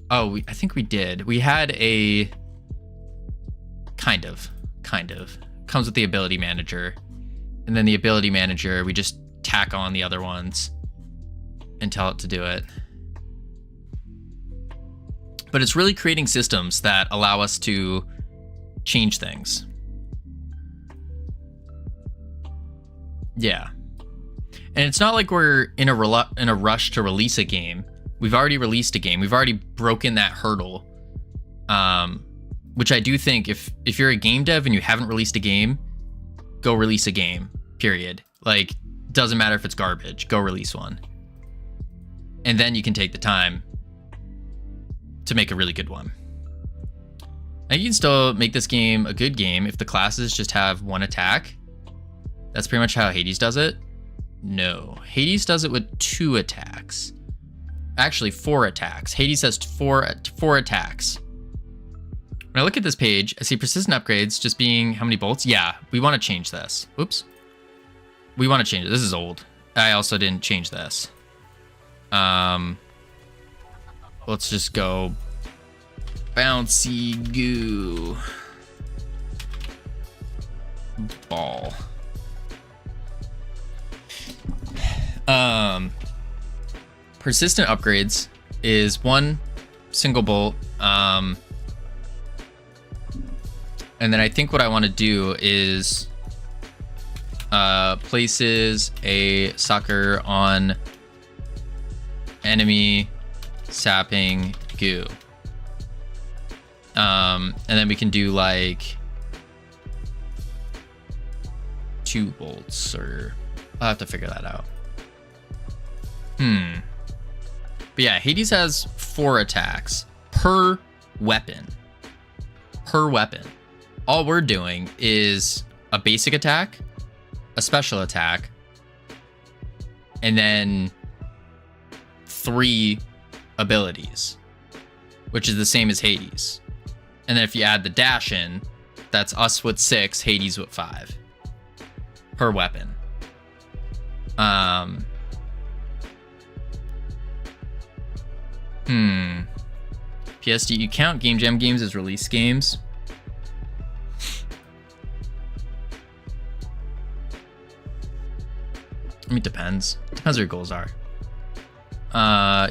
Oh, I think we did. We had a... Kind of. Comes with the ability manager. And then the ability manager, we just tack on the other ones and tell it to do it. But it's really creating systems that allow us to change things. Yeah. And it's not like we're in a rush to release a game. We've already released a game. We've already broken that hurdle. Which I do think if you're a game dev and you haven't released a game, go release a game, period. Like, doesn't matter if it's garbage, go release one. And then you can take the time to make a really good one. I think you can still make this game a good game if the classes just have one attack. That's pretty much how Hades does it. No, Hades does it with 2 attacks. Actually, 4 attacks. Hades has four attacks. When I look at this page, I see persistent upgrades just being how many bolts? Yeah, we want to change this. Oops. We want to change it. This is old. I also didn't change this. Let's just go bouncy goo ball. Persistent upgrades is 1 single bolt. And then I think what I want to do is places a sucker on enemy sapping goo. And then we can do like 2 bolts, or I'll have to figure that out. But yeah, Hades has 4 attacks per weapon. Per weapon. All we're doing is a basic attack, a special attack, and then 3 abilities, which is the same as Hades. And then if you add the dash in, that's us with 6, Hades with 5 per weapon. PSD, you count Game Jam games as release games? I mean, it depends. Depends what your goals are.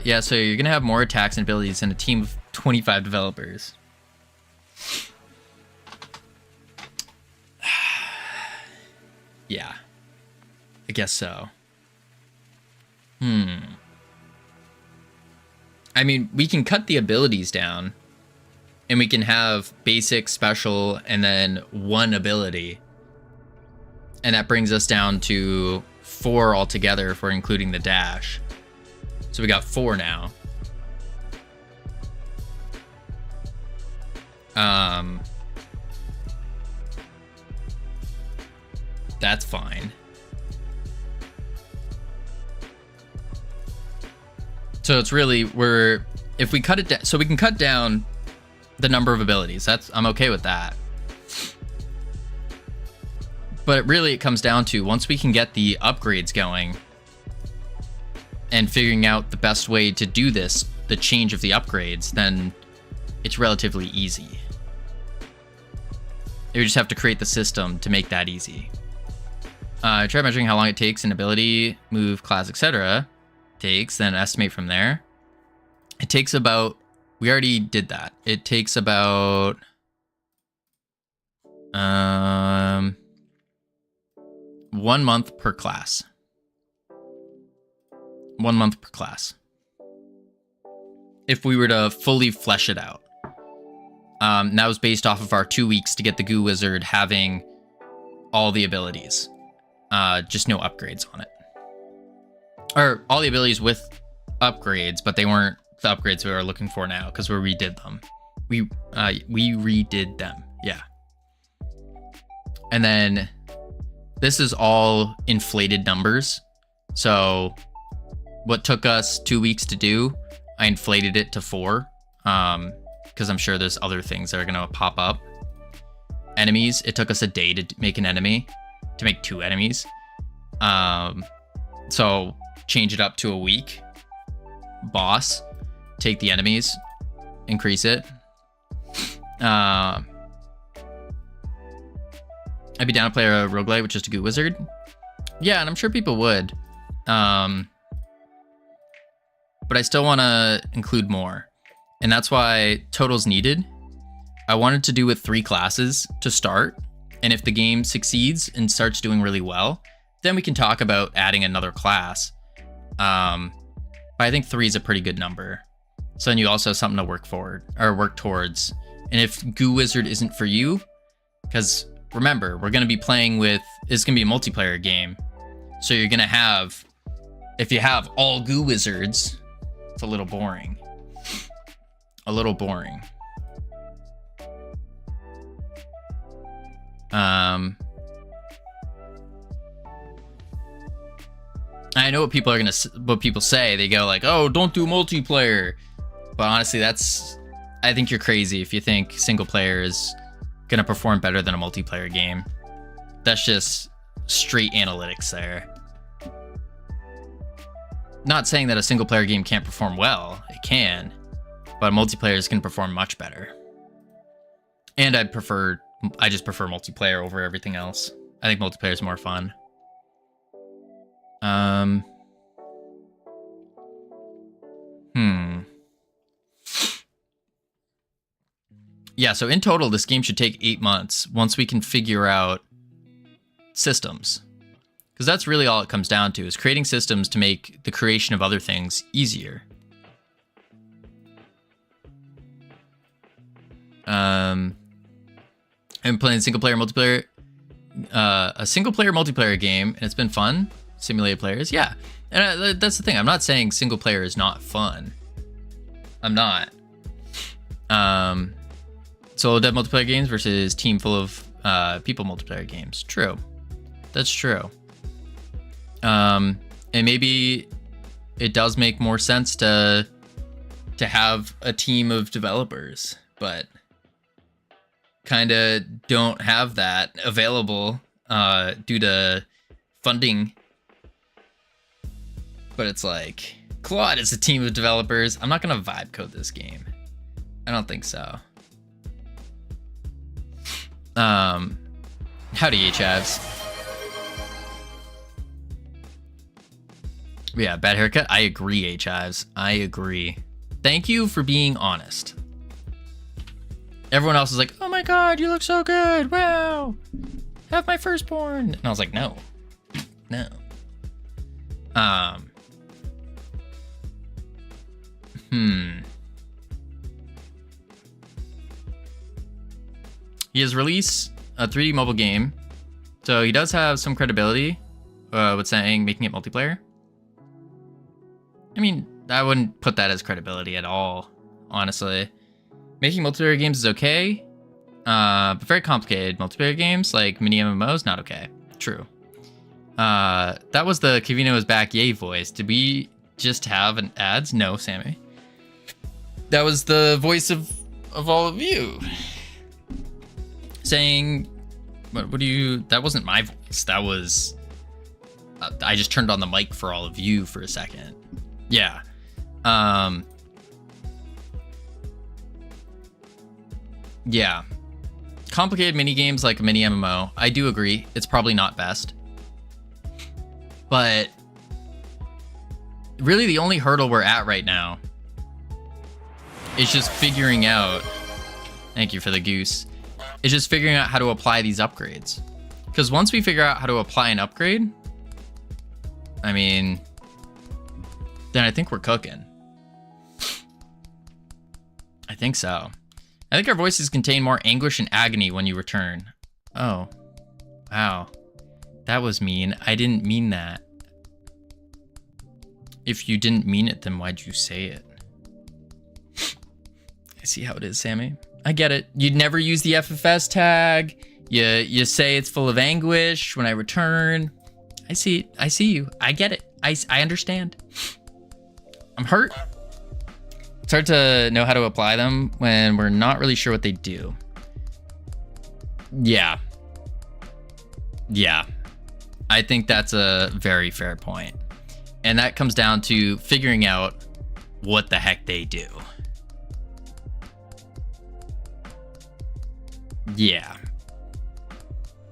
Yeah, so you're gonna have more attacks and abilities in a team of 25 developers. Yeah, I guess so. I mean, we can cut the abilities down, and we can have basic, special, and then 1 ability. And that brings us down to 4 altogether if we're including the dash. So we got 4 now. That's fine. So it's really, if we cut it down, so we can cut down the number of abilities. I'm okay with that. But it comes down to, once we can get the upgrades going and figuring out the best way to do this, the change of the upgrades, then it's relatively easy. You just have to create the system to make that easy. Try measuring how long it takes an ability, move, class, etc. takes, then estimate from there. It takes about, we already did that. It takes about 1 month per class. 1 month per class. If we were to fully flesh it out. That was based off of our 2 weeks to get the Goo Wizard having all the abilities. Just no upgrades on it. Or all the abilities with upgrades, but they weren't the upgrades we were looking for now because we redid them. We redid them, yeah. And then this is all inflated numbers. So what took us 2 weeks to do, I inflated it to 4, because I'm sure there's other things that are gonna pop up. Enemies, it took us a day to make an enemy, to make 2 enemies. So change it up to a week. Boss, take the enemies, increase it. I'd be down to play a Roguelite with just a Goo Wizard. Yeah, and I'm sure people would. But I still want to include more. And that's why total's needed. I wanted to do with 3 classes to start. And if the game succeeds and starts doing really well, then we can talk about adding another class. But I think 3 is a pretty good number. So then you also have something to work forward or work towards. And if Goo Wizard isn't for you, because remember, we're going to be playing with, it's going to be a multiplayer game. So you're going to have, if you have all Goo Wizards, it's a little boring. a little boring. I know what people say. They go like, "Oh, don't do multiplayer," but honestly, I think you're crazy if you think single player is gonna perform better than a multiplayer game. That's just straight analytics there. Not saying that a single player game can't perform well. It can, but multiplayer can perform much better. And I just prefer multiplayer over everything else. I think multiplayer is more fun. Yeah, so in total, this game should take 8 months once we can figure out systems. Because that's really all it comes down to, is creating systems to make the creation of other things easier. I'm playing single-player multiplayer, a single-player multiplayer game, and it's been fun. Simulated players, yeah. And that's the thing. I'm not saying single-player is not fun. I'm not. Solo dev multiplayer games versus team full of people multiplayer games. True. That's true. And maybe it does make more sense to have a team of developers, but kind of don't have that available due to funding. But it's like, Claude is a team of developers. I'm not gonna vibe code this game. I don't think so. Howdy, HAVs. Yeah, bad haircut. I agree, HIVs. I agree. Thank you for being honest. Everyone else is like, oh my god, you look so good. Wow. Have my firstborn. And I was like, no. No. He has released a 3D mobile game, so he does have some credibility with saying making it multiplayer. I mean, I wouldn't put that as credibility at all, honestly. Making multiplayer games is okay, but very complicated multiplayer games like mini MMOs, not okay. True. That was the Covino is back yay voice. Did we just have an ads? No, Sammy. That was the voice of all of you. Saying, what do you, that wasn't my voice. That was, I just turned on the mic for all of you for a second. Yeah. Yeah. Complicated mini games like a mini MMO. I do agree. It's probably not best. But really the only hurdle we're at right now is just figuring out, thank you for the goose, is just figuring out how to apply these upgrades. Because once we figure out how to apply an upgrade, I mean, then I think we're cooking. I think so. I think our voices contain more anguish and agony when you return. Oh, wow. That was mean. I didn't mean that. If you didn't mean it, then why'd you say it? I see how it is, Sammy. I get it. You'd never use the FFS tag. You say it's full of anguish when I return. I see it. I see you. I get it. I understand. I'm hurt. It's hard to know how to apply them when we're not really sure what they do. Yeah. Yeah. I think that's a very fair point. And that comes down to figuring out what the heck they do. Yeah.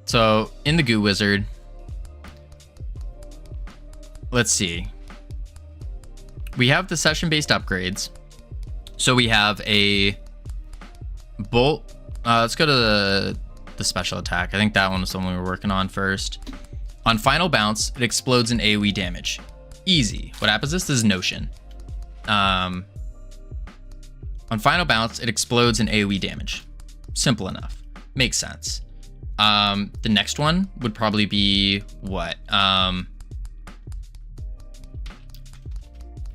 So in the Goo Wizard, let's see. We have the session-based upgrades. So we have a bolt. Let's go to the special attack. I think that one was the one we were working on first. On final bounce, it explodes in AoE damage. Easy. What happens? This is Notion. On final bounce, it explodes in AoE damage. Simple enough. Makes sense. The next one would probably be what?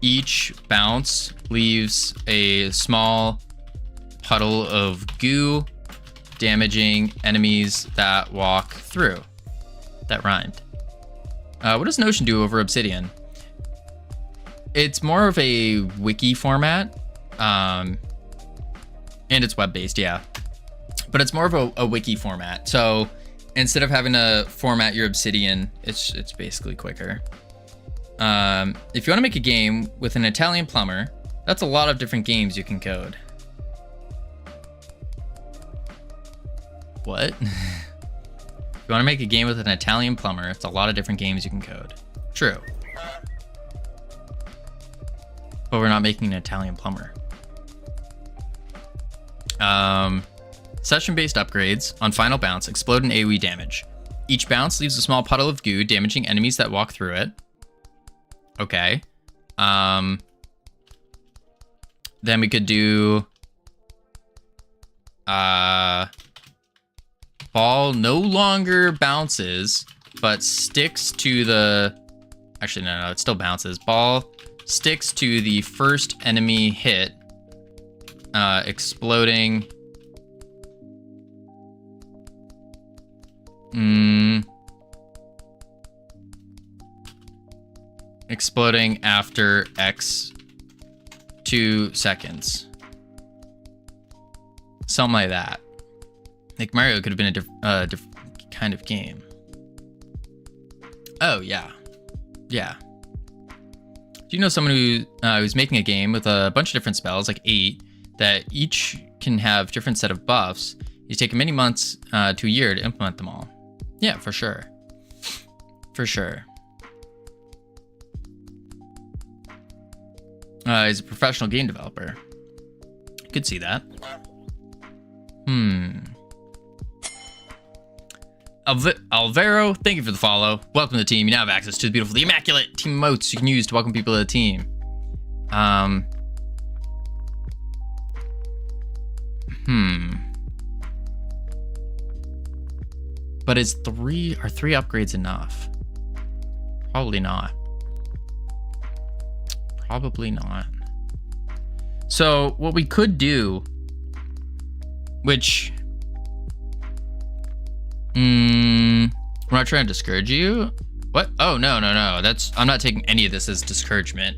Each bounce leaves a small puddle of goo, damaging enemies that walk through. That rhymed. What does Notion do over Obsidian? It's more of a wiki format, and it's web-based, yeah. But it's more of a wiki format. So instead of having to format your Obsidian, it's basically quicker. If you want to make a game with an Italian plumber, that's a lot of different games you can code. What? If you want to make a game with an Italian plumber, it's a lot of different games you can code. True. But we're not making an Italian plumber. Session-based upgrades on final bounce explode in AoE damage. Each bounce leaves a small puddle of goo, damaging enemies that walk through it. Okay. Then we could do ball no longer bounces, but sticks to the... Actually, no, it still bounces. Ball sticks to the first enemy hit, exploding... Exploding after X 2 seconds. Something like that. Like Mario could have been a different kind of game. Oh, yeah. Yeah. Do you know someone who's making a game with a bunch of different spells, like 8, that each can have different set of buffs? He's taken many months to a year to implement them all. Yeah, for sure. For sure. He's a professional game developer. Could see that. Alvaro, thank you for the follow. Welcome to the team. You now have access to the beautiful, the immaculate team emotes you can use to welcome people to the team. But are 3 upgrades enough? Probably not. Probably not. So what we could do, which we're not trying to discourage you. What? Oh, no. I'm not taking any of this as discouragement.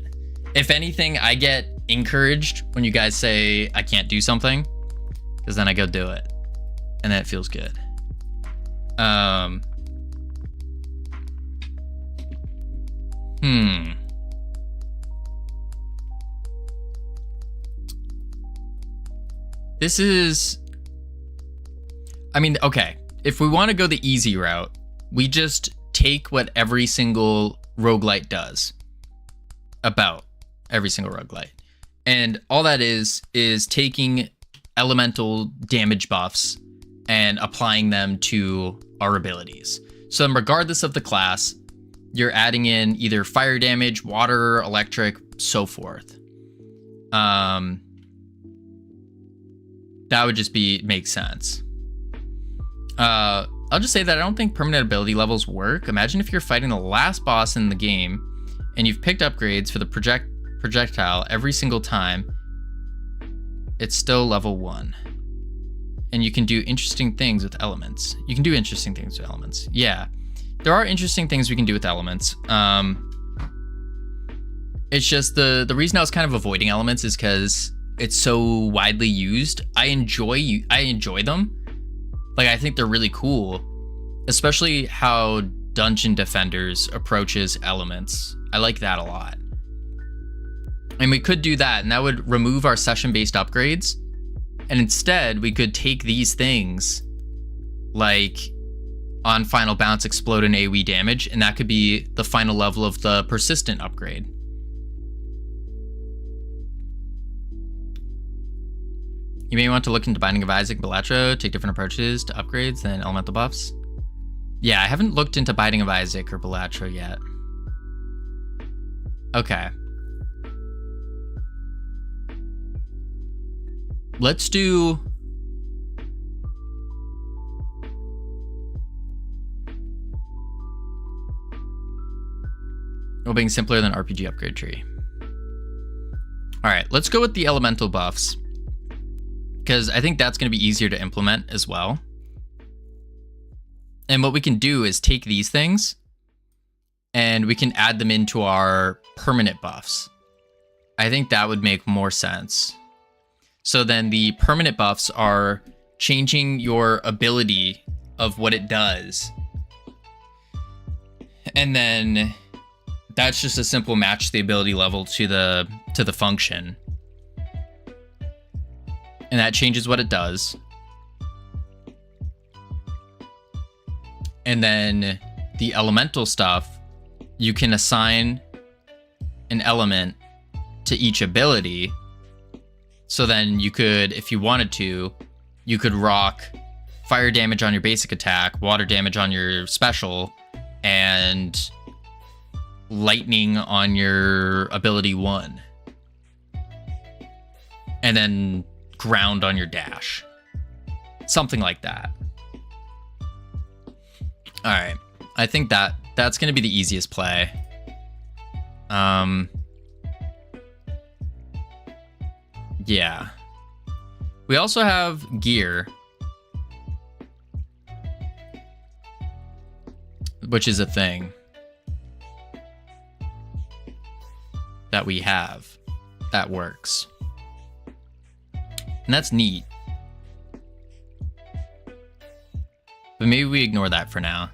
If anything, I get encouraged when you guys say I can't do something, because then I go do it, and that feels good. This is, I mean, okay. If we want to go the easy route, we just take what every single roguelite does. About every single roguelite. And all that is taking elemental damage buffs and applying them to our abilities. So regardless of the class, you're adding in either fire damage, water, electric, so forth. That would just make sense. I'll just say that I don't think permanent ability levels work. Imagine if you're fighting the last boss in the game and you've picked upgrades for the projectile every single time. It's still level 1. And you can do interesting things with elements. Yeah, there are interesting things we can do with elements. It's just the reason I was kind of avoiding elements is because it's so widely used. I enjoy them. Like, I think they're really cool, especially how Dungeon Defenders approaches elements. I like that a lot. And we could do that, and that would remove our session-based upgrades. And instead, we could take these things, like on final bounce, explode in AoE damage, and that could be the final level of the persistent upgrade. You may want to look into Binding of Isaac and Balatro, take different approaches to upgrades than elemental buffs. Yeah, I haven't looked into Binding of Isaac or Balatro yet. Okay. Let's do... Well, being simpler than RPG upgrade tree. All right, let's go with the elemental buffs. because I think that's going to be easier to implement as well. And what we can do is take these things and we can add them into our permanent buffs. I think that would make more sense. So then the permanent buffs are changing your ability of what it does. And then that's just a simple match the ability level to the function. And that changes what it does. And then the elemental stuff, you can assign an element to each ability. So then you could, if you wanted to, you could rock fire damage on your basic attack, water damage on your special, and lightning on your ability 1. And then ground on your dash. Something like that. All right. I think that's going to be the easiest play. Yeah. We also have gear, which is a thing that we have that works. And that's neat. But maybe we ignore that for now.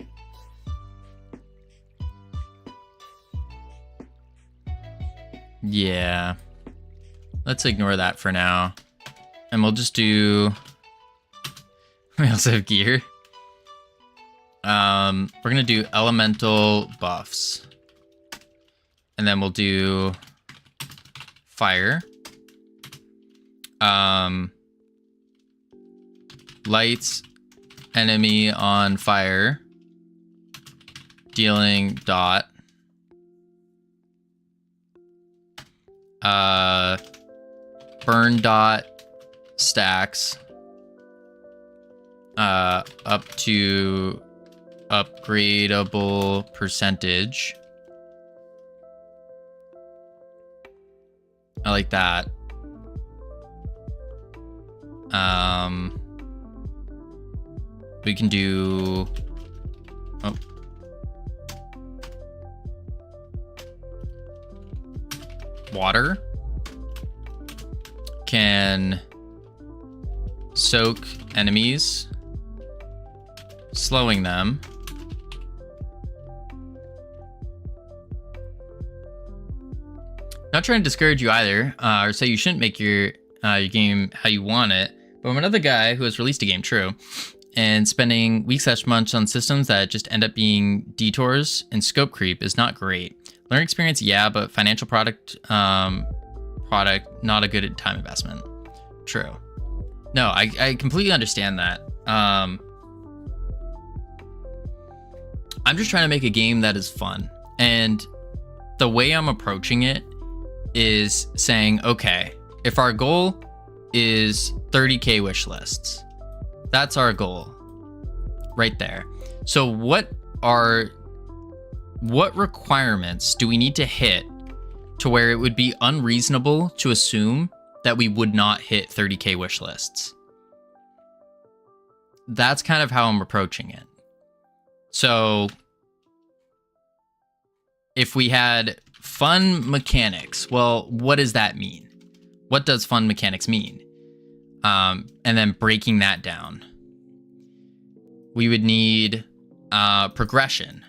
Yeah. Let's ignore that for now. And we'll just do... We also have gear. We're going to do elemental buffs. And then we'll do fire. Lights enemy on fire. Dealing dot. Burn dot stacks up to upgradable percentage. I like that. We can do water can soak enemies, slowing them. Not trying to discourage you either, or say you shouldn't make your game how you want it, but I'm another guy who has released a game, true, and spending weeks/months on systems that just end up being detours and scope creep is not great. Learning experience, yeah, but financial product, not a good time investment. True. No, I completely understand that. I'm just trying to make a game that is fun. And the way I'm approaching it is saying, okay, if our goal is 30K wish lists, that's our goal right there. So what requirements do we need to hit to where it would be unreasonable to assume that we would not hit 30K wish lists? That's kind of how I'm approaching it. So if we had fun mechanics, well, what does that mean? What does fun mechanics mean? And then breaking that down. We would need progression.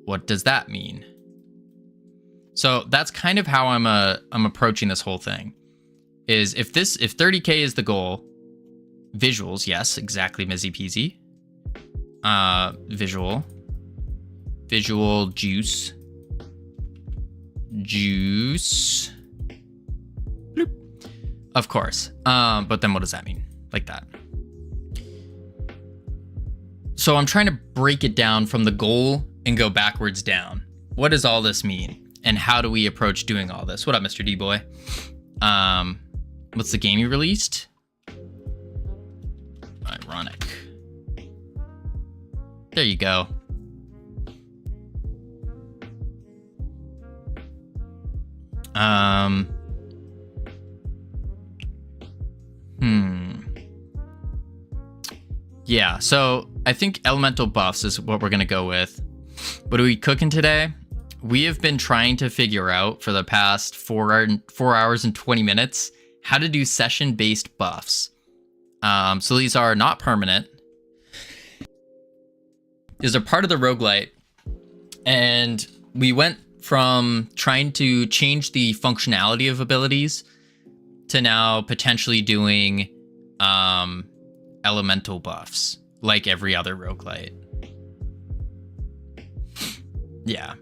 What does that mean? So that's kind of how I'm approaching this whole thing. Is if 30K is the goal, visuals, yes, exactly, Mizzy Peasy. Visual juice. Bloop. Of course. But then what does that mean? Like that. So I'm trying to break it down from the goal and go backwards down. What does all this mean? And how do we approach doing all this? What up, Mr. D-Boy? What's the game you released? Ironic. There you go. Yeah, so I think elemental buffs is what we're going to go with. What are we cooking today? We have been trying to figure out for the past 4 hours and 20 minutes how to do session-based buffs. So these are not permanent. These are part of the roguelite. And we went from trying to change the functionality of abilities to now potentially doing elemental buffs like every other roguelite. Yeah.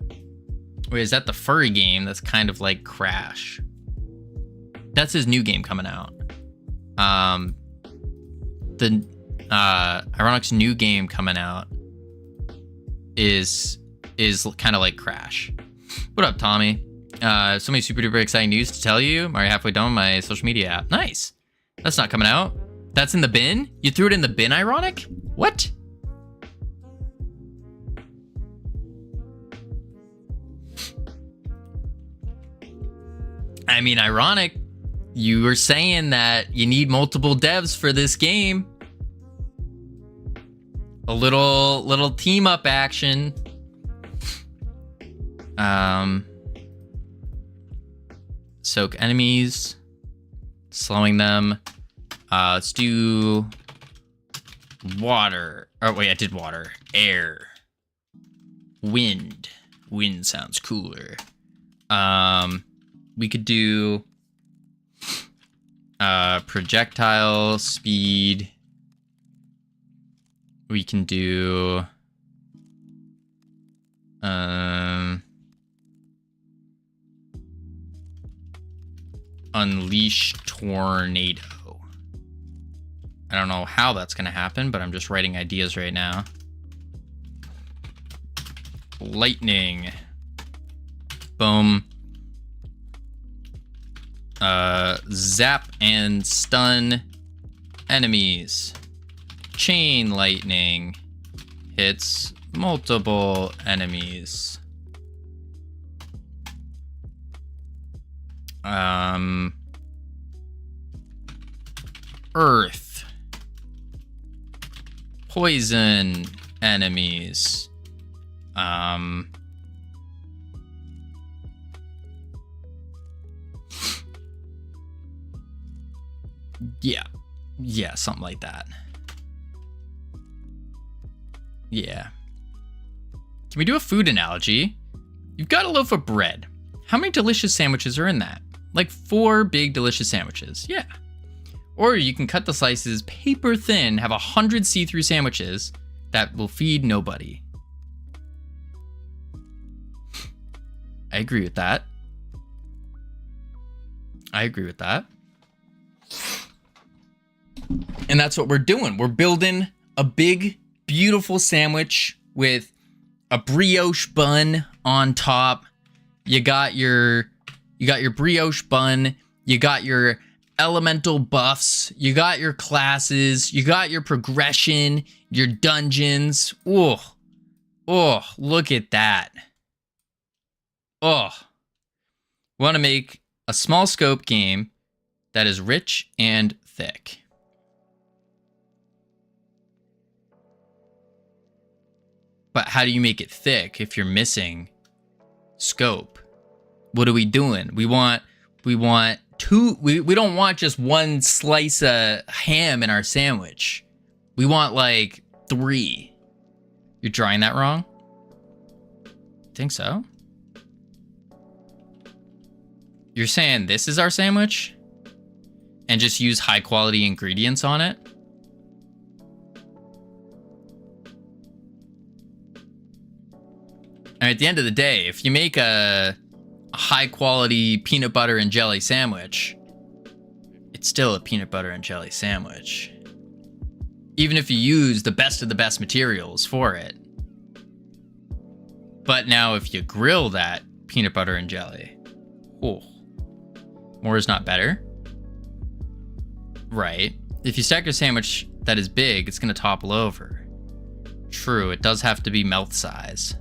Wait, is that the furry game that's kind of like Crash? That's his new game coming out. The Ironic's new game coming out is kind of like Crash. What up, Tommy? So many super duper exciting news to tell you. I'm already halfway done with my social media app. Nice. That's not coming out. That's in the bin? You threw it in the bin, Ironic? What? I mean, Ironic, you were saying that you need multiple devs for this game. A little team up action. Soak enemies, slowing them. Let's do water. Oh wait, I did water. Air. Wind. Wind sounds cooler. We could do projectile speed. We can do unleash tornado. I don't know how that's gonna happen, but I'm just writing ideas right now. Lightning. Boom. Zap and stun enemies. Chain lightning hits multiple enemies. Earth. Poison enemies. Yeah, something like that. Yeah. Can we do a food analogy? You've got a loaf of bread. How many delicious sandwiches are in that? Like 4 big delicious sandwiches. Yeah. Or you can cut the slices paper thin, have 100 see-through sandwiches that will feed nobody. I agree with that. And that's what we're doing. We're building a big, beautiful sandwich with a brioche bun on top. You got your brioche bun. You got your elemental buffs. You got your classes. You got your progression, your dungeons. Oh, look at that. Oh, we want to make a small scope game that is rich and thick. But how do you make it thick if you're missing scope? What are we doing? We want two. We don't want just one slice of ham in our sandwich. We want like 3. You're drawing that wrong? Think so? You're saying this is our sandwich? And just use high quality ingredients on it? And at the end of the day, if you make a high quality peanut butter and jelly sandwich, it's still a peanut butter and jelly sandwich. Even if you use the best of the best materials for it. But now if you grill that peanut butter and jelly, oh, more is not better. Right. If you stack your sandwich that is big, it's going to topple over. True, it does have to be mouth size.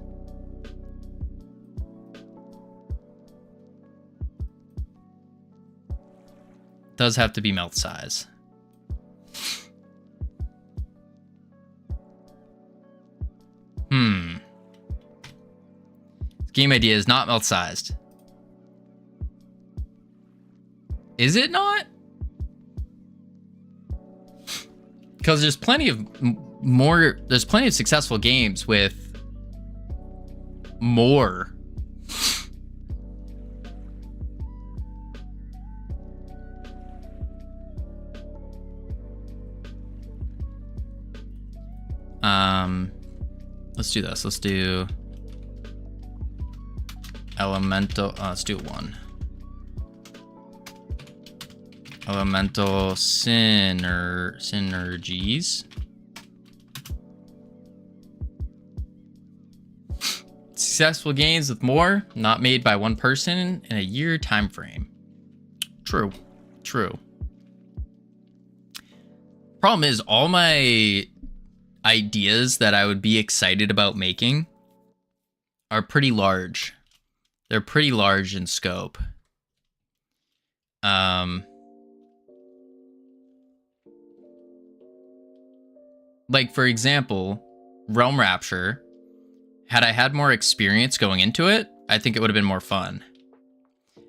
Does have to be mouth size. game idea is not melt-sized. Is it not? Because there's plenty of there's plenty of successful games with more. Let's do this. Let's do elemental. Let's do 1. Elemental synergies. Successful games with more, not made by one person in a year time frame. True. Problem is, all my ideas that I would be excited about making are pretty large. They're pretty large in scope. Like, for example, Realm Rapture. Had I had more experience going into it, I think it would have been more fun.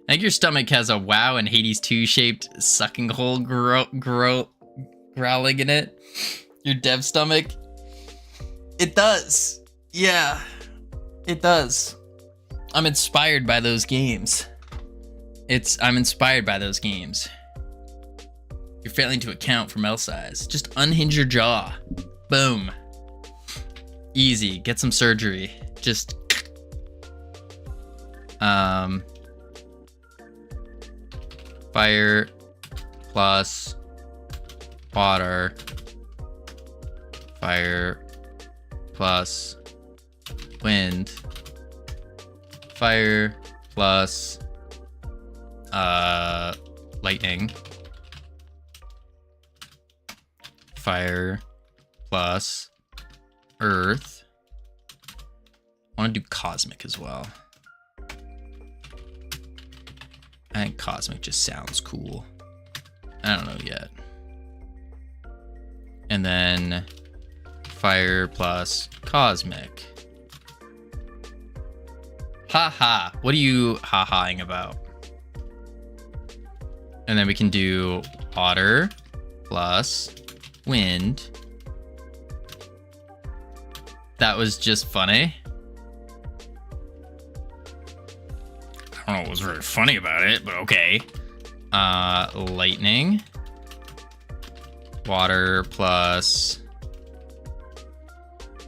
I think your stomach has a WoW and Hades 2 shaped sucking hole growling in it. Your dev stomach. It does. Yeah, it does. I'm inspired by those games. I'm inspired by those games. You're failing to account for mouth size. Just unhinge your jaw. Boom. Easy. Get some surgery. Just fire plus water. Fire plus wind. Fire plus lightning. Fire plus earth. I want to do cosmic as well. I think cosmic just sounds cool. I don't know yet. And then fire plus cosmic. Haha. What are you ha-haing about? And then we can do water plus wind. That was just funny. I don't know what was very funny about it, but okay. Lightning. Water plus...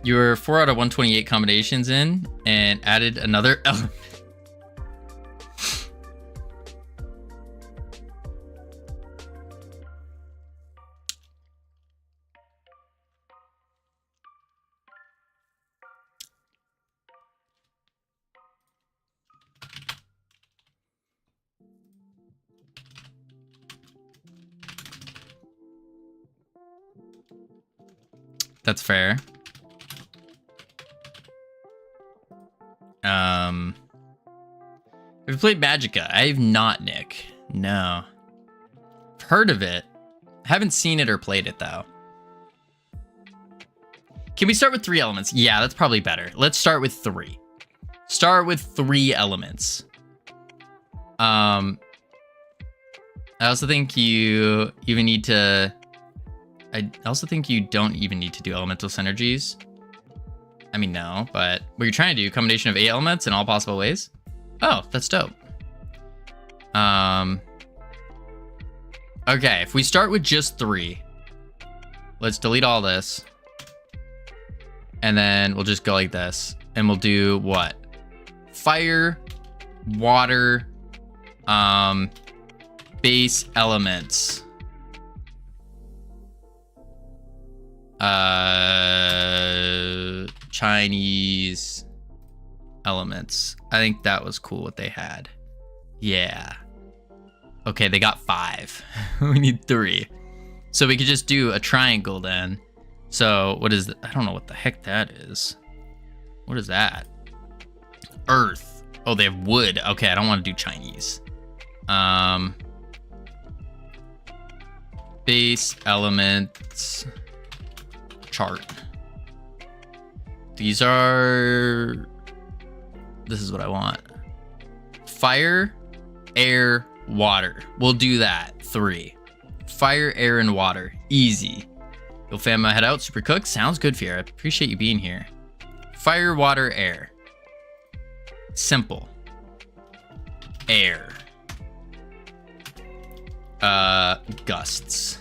You were 4 out of 128 combinations in and added another element. That's fair. Have you played Magicka? I have not, Nick. No. I've heard of it. Haven't seen it or played it, though. Can we start with 3 elements? Yeah, that's probably better. Let's start with 3. Start with 3 elements. I also think you even need to... I also think you don't even need to do elemental synergies. I mean, no, but what you're trying to do, combination of 8 elements in all possible ways? Oh, that's dope. Okay, if we start with just 3, let's delete all this. And then we'll just go like this. And we'll do what? Fire, water, base elements. Chinese elements. I think that was cool what they had. Yeah. Okay, they got 5. We need 3. So we could just do a triangle then. So what is I don't know what the heck that is. What is that? Earth. Oh, they have wood. Okay, I don't want to do Chinese. Base elements chart. These are This is what I want. Fire, air, water. We'll do that. 3. Fire, air, and water. Easy. You'll fan my head out. Super cook. Sounds good, Fiera. Appreciate you being here. Fire, water, air. Simple. Air. Gusts.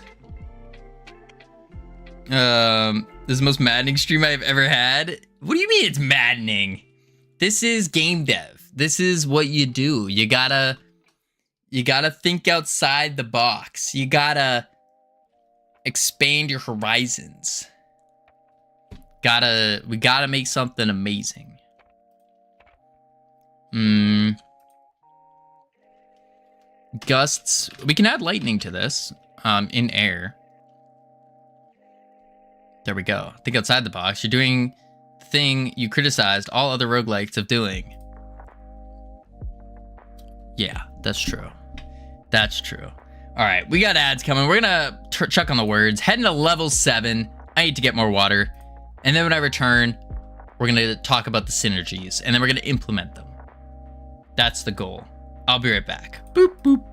This is the most maddening stream I've ever had. What do you mean it's maddening? This is game dev. This is what you do. You gotta think outside the box. You gotta expand your horizons. We gotta make something amazing. Gusts. We can add lightning to this in air. There we go. Think outside the box. You're doing the thing you criticized all other roguelites of doing. Yeah, that's true. That's true. All right, we got ads coming. We're gonna chuck on the words. Heading to level 7. I need to get more water. And then when I return, we're gonna talk about the synergies. And then we're gonna implement them. That's the goal. I'll be right back. Boop, boop.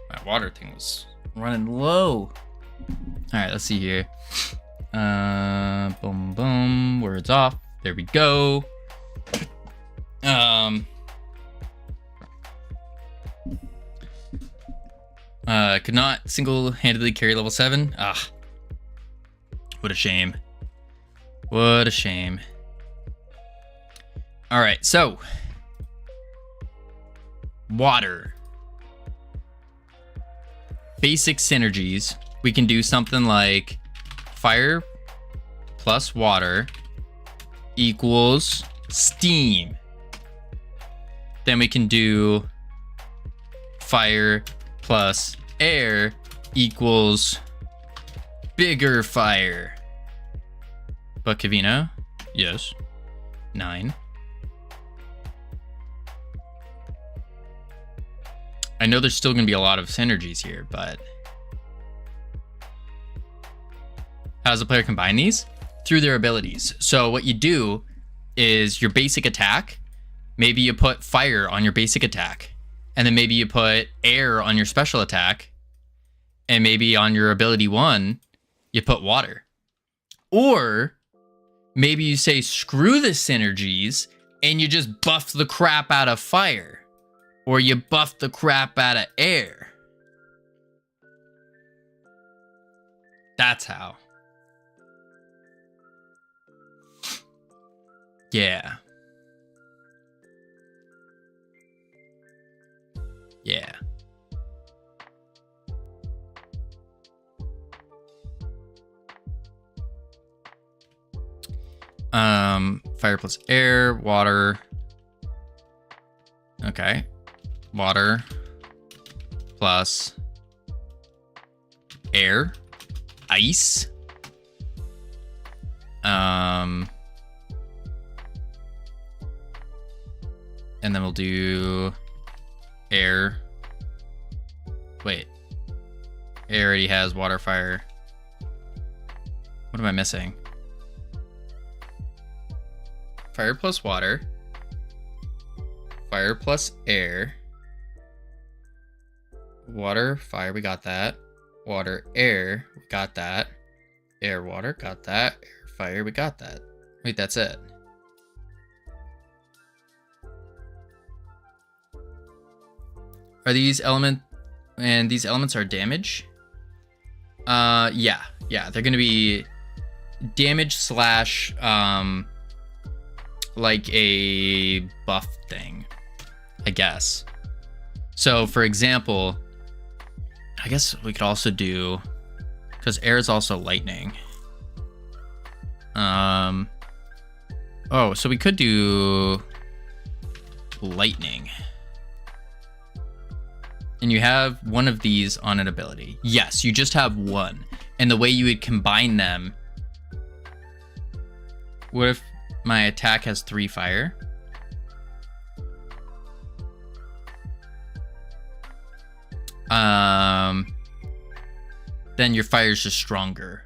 My water thing was running low. All right, let's see here. Boom, boom. Words off. There we go. Could not single-handedly carry level 7. Ah, what a shame. What a shame. All right, so water. Basic synergies. We can do something like fire plus water equals steam. Then we can do fire plus air equals bigger fire. But Covino, yes, 9. I know there's still going to be a lot of synergies here, but how does the player combine these? Through their abilities. So what you do is your basic attack, maybe you put fire on your basic attack, and then maybe you put air on your special attack, and maybe on your ability 1, you put water. Or maybe you say, screw the synergies, and you just buff the crap out of fire. Or you buff the crap out of air. That's how. Yeah. Yeah. Fire plus air, water. Okay. Water plus air, ice. And then we'll do air. Wait. Air already has water, fire. What am I missing? Fire plus water. Fire plus air. Water, fire, we got that. Water, air, we got that. Air, water, got that. Air, fire, we got that. Wait, that's it. Are these elements are damage? Yeah, they're gonna be damage slash like a buff thing, I guess. So for example, I guess we could also do, because air is also lightning. Oh, so we could do lightning. And you have one of these on an ability. Yes, you just have one. And the way you would combine them, what if my attack has 3 fire? Then your fire is just stronger.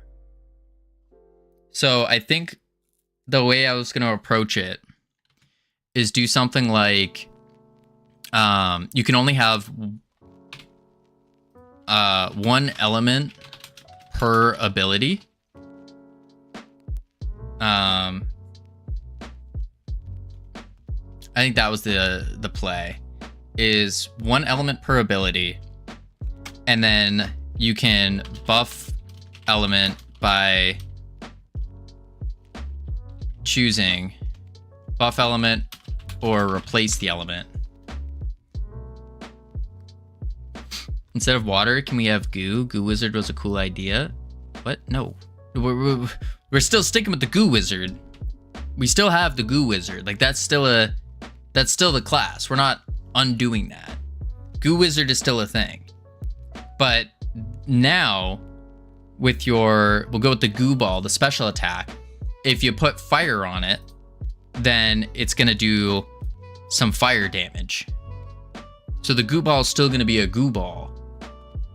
So I think the way I was going to approach it is do something like, you can only have one element per ability. I think that was the play, is one element per ability, and then you can buff element by choosing buff element or replace the element. Instead of water, can we have goo? Goo wizard was a cool idea. What? No. We're still sticking with the goo wizard. We still have the goo wizard. Like, that's still the class. We're not undoing that. Goo wizard is still a thing. But now we'll go with the goo ball, the special attack. If you put fire on it, then it's going to do some fire damage. So the goo ball is still going to be a goo ball,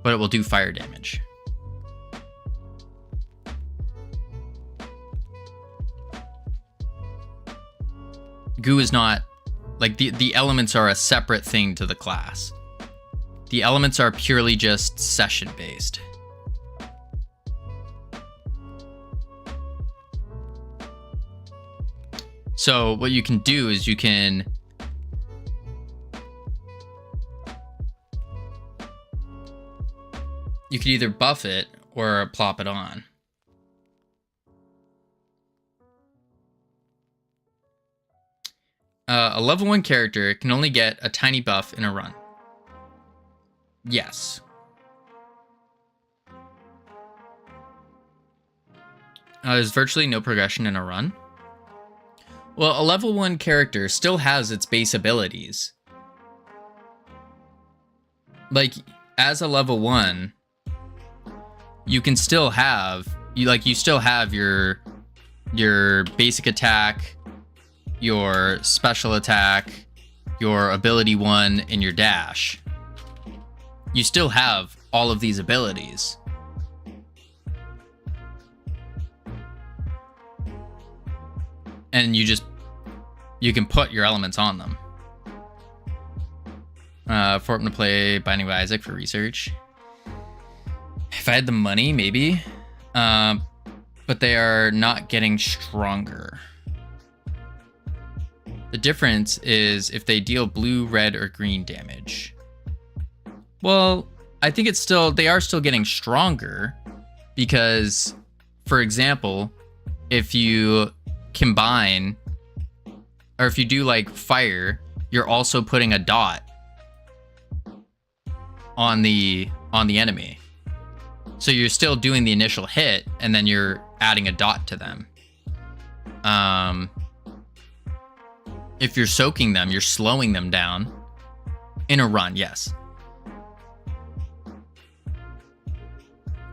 but it will do fire damage. Goo is not, like, the elements are a separate thing to the class. The elements are purely just session based. So what you can do is you can either buff it or plop it on. A level 1 character can only get a tiny buff in a run. Yes. There's virtually no progression in a run. Well, a level 1 character still has its base abilities. Like, as a level 1, you can still have you still have your basic attack, your special attack, your ability 1, and your dash. You still have all of these abilities. And you can put your elements on them. For them to play Binding of Isaac for research. If I had the money, maybe. But they are not getting stronger. The difference is if they deal blue, red, or green damage. Well, I think they are still getting stronger because, for example, if you combine, or if you do like fire, you're also putting a dot on the enemy. So you're still doing the initial hit, and then you're adding a dot to them. If you're soaking them, you're slowing them down in a run, yes.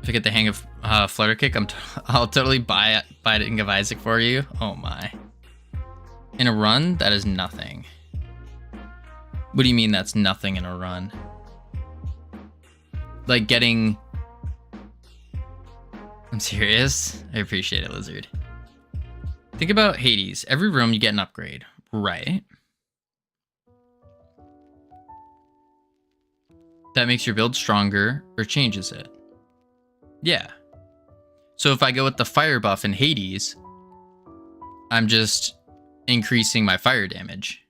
If I get the hang of Flutter Kick, I'll totally buy Binding of Isaac for you. Oh my. In a run, that is nothing. What do you mean that's nothing in a run? Like getting... I'm serious? I appreciate it, Lizard. Think about Hades. Every room you get an upgrade, right? That makes your build stronger or changes it. Yeah. So if I go with the fire buff in Hades, I'm just increasing my fire damage.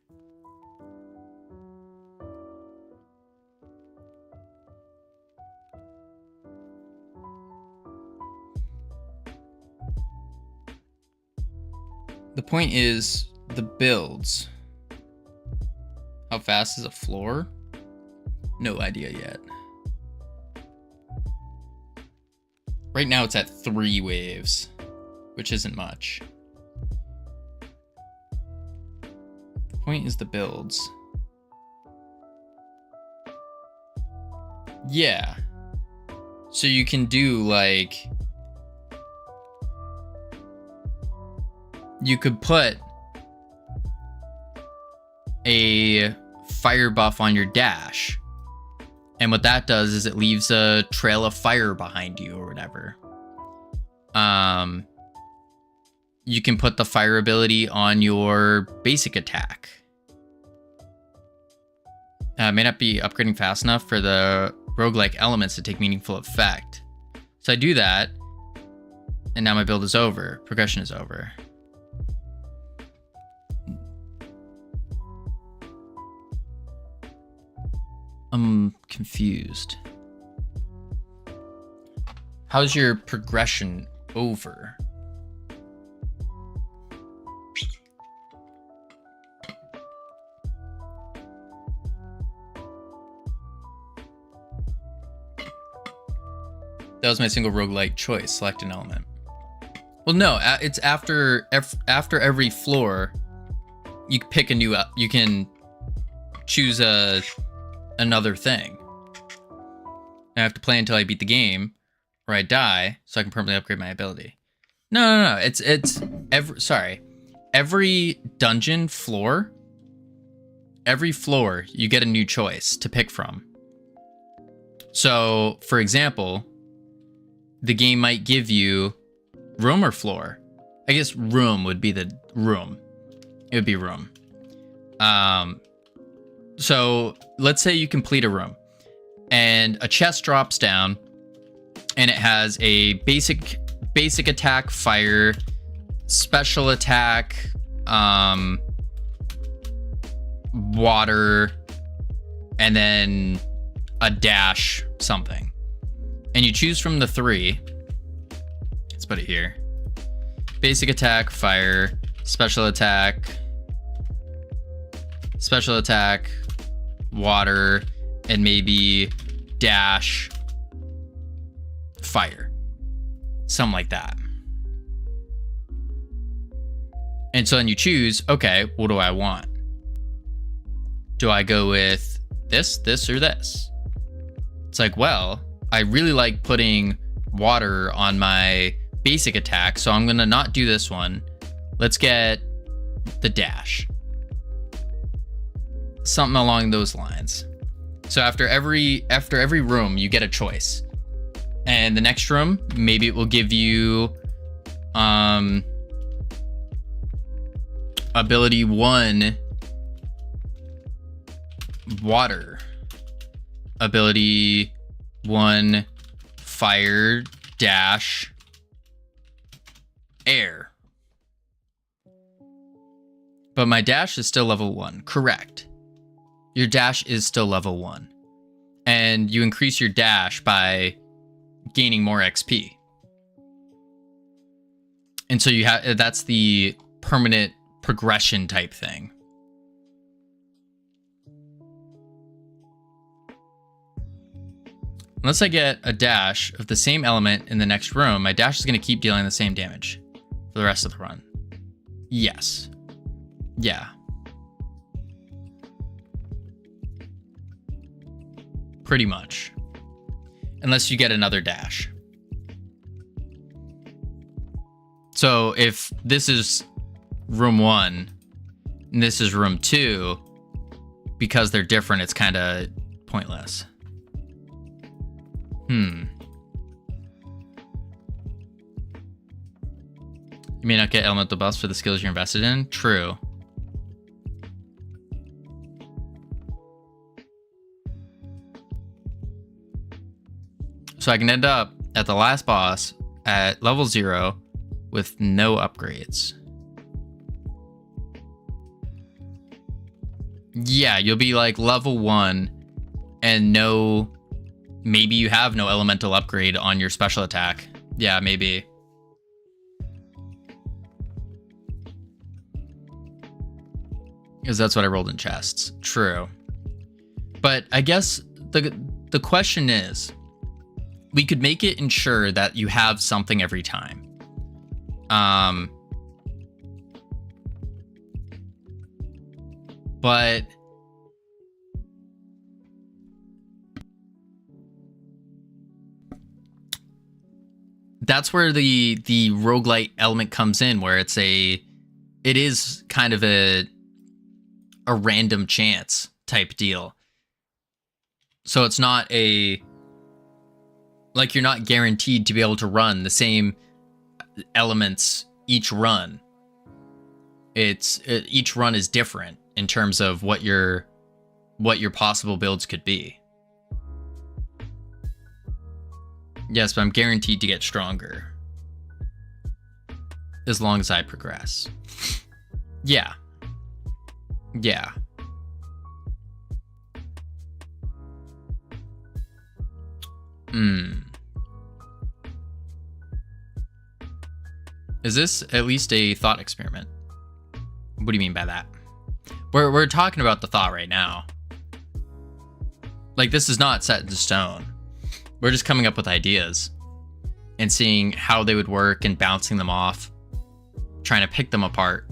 The point is the builds. How fast is a floor? No idea yet. Right now it's at 3 waves, which isn't much. The point is the builds. Yeah. So you can do like... You could put a fire buff on your dash. And what that does is it leaves a trail of fire behind you or whatever. You can put the fire ability on your basic attack. May not be upgrading fast enough for the roguelike elements to take meaningful effect. So I do that, and now my build is over. Progression is over. I'm confused. How's your progression over? That was my single roguelite choice. Select an element. Well, no, it's after every floor, you pick a new. You can choose another thing. I have to play until I beat the game, or I die, so I can permanently upgrade my ability. No. It's every dungeon floor. Every floor, you get a new choice to pick from. So, for example, the game might give you room or floor. I guess room would be the room. It would be room. So let's say you complete a room and a chest drops down and it has a basic attack, fire, special attack, water, and then a dash something. And you choose from the 3. Let's put it here. Basic attack, fire, special attack, water, and maybe dash, fire. Something like that. And so then you choose, okay, what do I want? Do I go with this, this, or this? It's like, well, I really like putting water on my basic attack, so I'm going to not do this one. Let's get the dash. Something along those lines. So after every room, you get a choice. And the next room, maybe it will give you ability 1 water, ability 1 fire dash air. But my dash is still level 1. Correct. Your dash is still level 1. And you increase your dash by gaining more XP. And so you have, that's the permanent progression type thing. Unless I get a dash of the same element in the next room, my dash is going to keep dealing the same damage for the rest of the run. Yes. Yeah. Pretty much. Unless you get another dash. So if this is room 1 and this is room 2, because they're different, it's kind of pointless. You may not get elemental buffs for the skills you're invested in. True. So I can end up at the last boss at level 0 with no upgrades. Yeah, you'll be like level 1 and no... Maybe you have no elemental upgrade on your special attack. Yeah, maybe. Because that's what I rolled in chests. True. But I guess the question is, we could make it ensure that you have something every time. But that's where the roguelite element comes in, where it is kind of a random chance type deal. So it's not like you're not guaranteed to be able to run the same elements each run. Each run is different in terms of what your possible builds could be. Yes, but I'm guaranteed to get stronger as long as I progress. Yeah. Yeah. Is this at least a thought experiment? What do you mean by that? We're talking about the thought right now. Like, this is not set in stone. We're just coming up with ideas and seeing how they would work and bouncing them off, trying to pick them apart.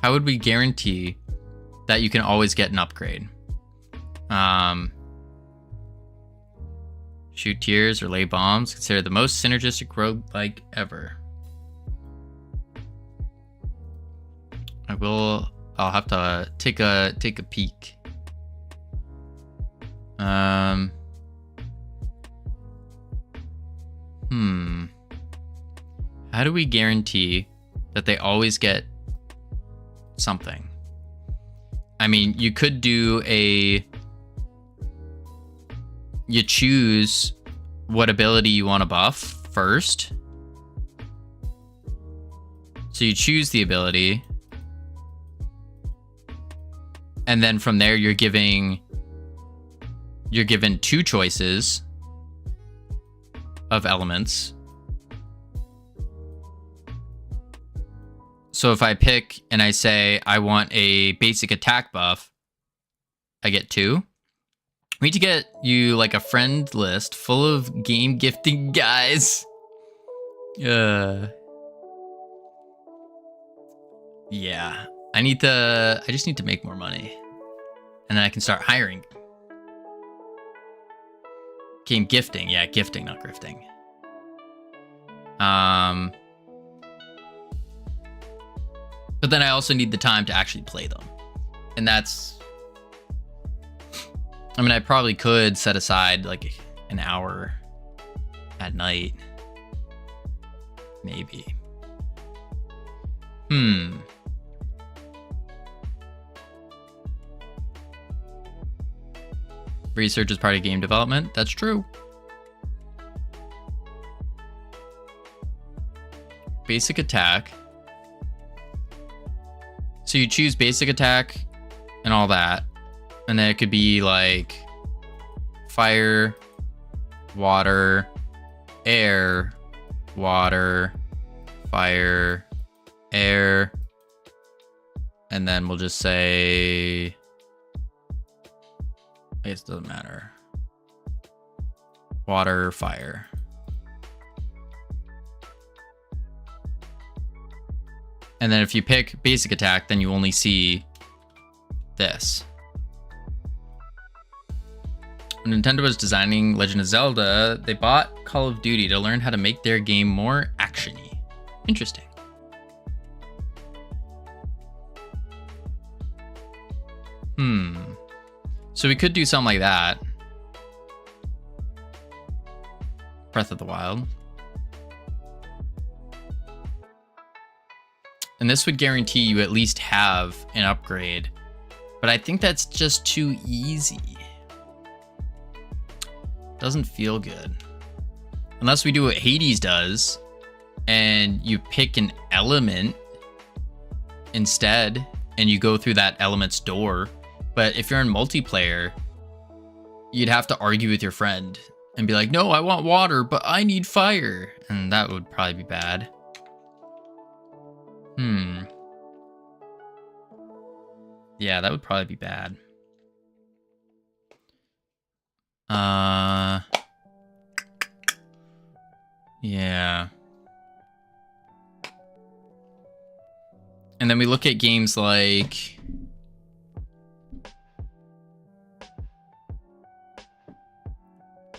How would we guarantee that you can always get an upgrade? Shoot tiers or lay bombs. Consider the most synergistic roguelike ever. I'll have to take a peek. How do we guarantee that they always get something? I mean, you could do you choose what ability you want to buff first. So you choose the ability, and then from there you're given 2 choices of elements. So if I pick and I say I want a basic attack buff, I get 2. We need to get you like a friend list full of game gifting guys. Yeah. I just need to make more money. And then I can start hiring. Game gifting. Yeah, gifting, not grifting. But then I also need the time to actually play them. And that's... I mean, I probably could set aside like an hour at night. Maybe. Research is part of game development. That's true. Basic attack. So you choose basic attack and all that. And then it could be like fire, water, air, water, fire, air. And then we'll just say, I guess it doesn't matter. Water, fire. And then if you pick basic attack, then you only see this. When Nintendo was designing Legend of Zelda, they bought Call of Duty to learn how to make their game more action-y. Interesting. So we could do something like that. Breath of the Wild. And this would guarantee you at least have an upgrade. But I think that's just too easy. Doesn't feel good. Unless we do what Hades does, and you pick an element instead, and you go through that element's door. But if you're in multiplayer, you'd have to argue with your friend and be like, no, I want water, but I need fire. And that would probably be bad. Yeah, that would probably be bad. Yeah. And then we look at games like...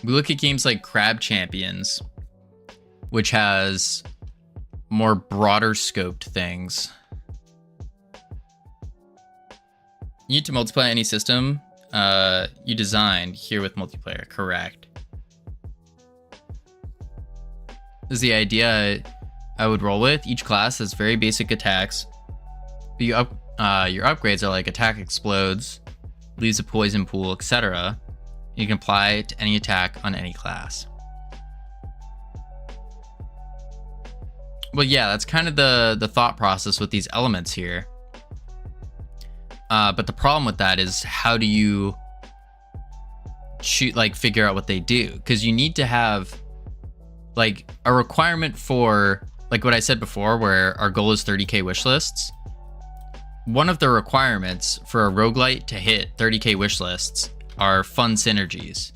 We look at games like Crab Champions, which has more broader scoped things. You need to multiply any system you designed here with multiplayer. Correct. This is the idea I would roll with. Each class has very basic attacks. But your upgrades are like attack explodes, leaves a poison pool, etc. You can apply it to any attack on any class. Well, yeah, that's kind of the thought process with these elements here. But the problem with that is, how do you figure out what they do? Because you need to have like a requirement for, like what I said before, where our goal is 30k wish lists. One of the requirements for a roguelite to hit 30k wish lists are fun synergies.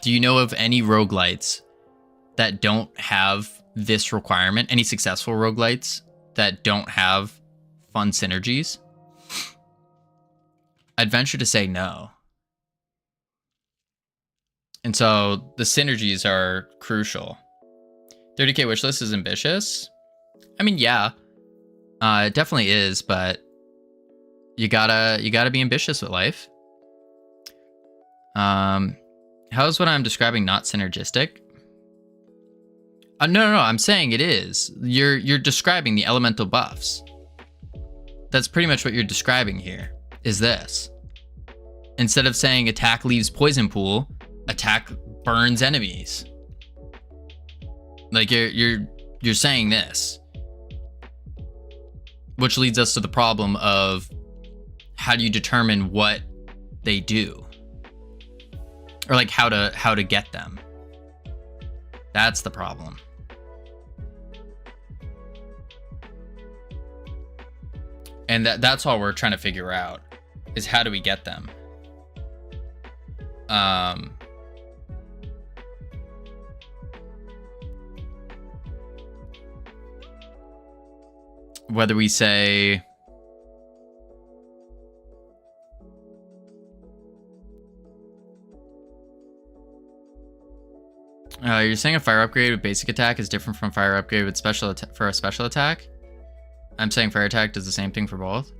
Do you know of any roguelites that don't have this requirement? Any successful roguelites that don't have fun synergies? I'd venture to say no. And so the synergies are crucial. 30k wishlist is ambitious. I mean, yeah, it definitely is, but you gotta be ambitious with life. How's what I'm describing not synergistic? No, I'm saying it is. You're describing the elemental buffs. That's pretty much what you're describing here, is this. Instead of saying attack leaves poison pool, attack burns enemies. Like you're saying this. Which leads us to the problem of, how do you determine what they do? Or like how to get them? That's the problem. And that's all we're trying to figure out, is how do we get them? Whether we say you're saying a fire upgrade with basic attack is different from fire upgrade with for a special attack? I'm saying fire attack does the same thing for both.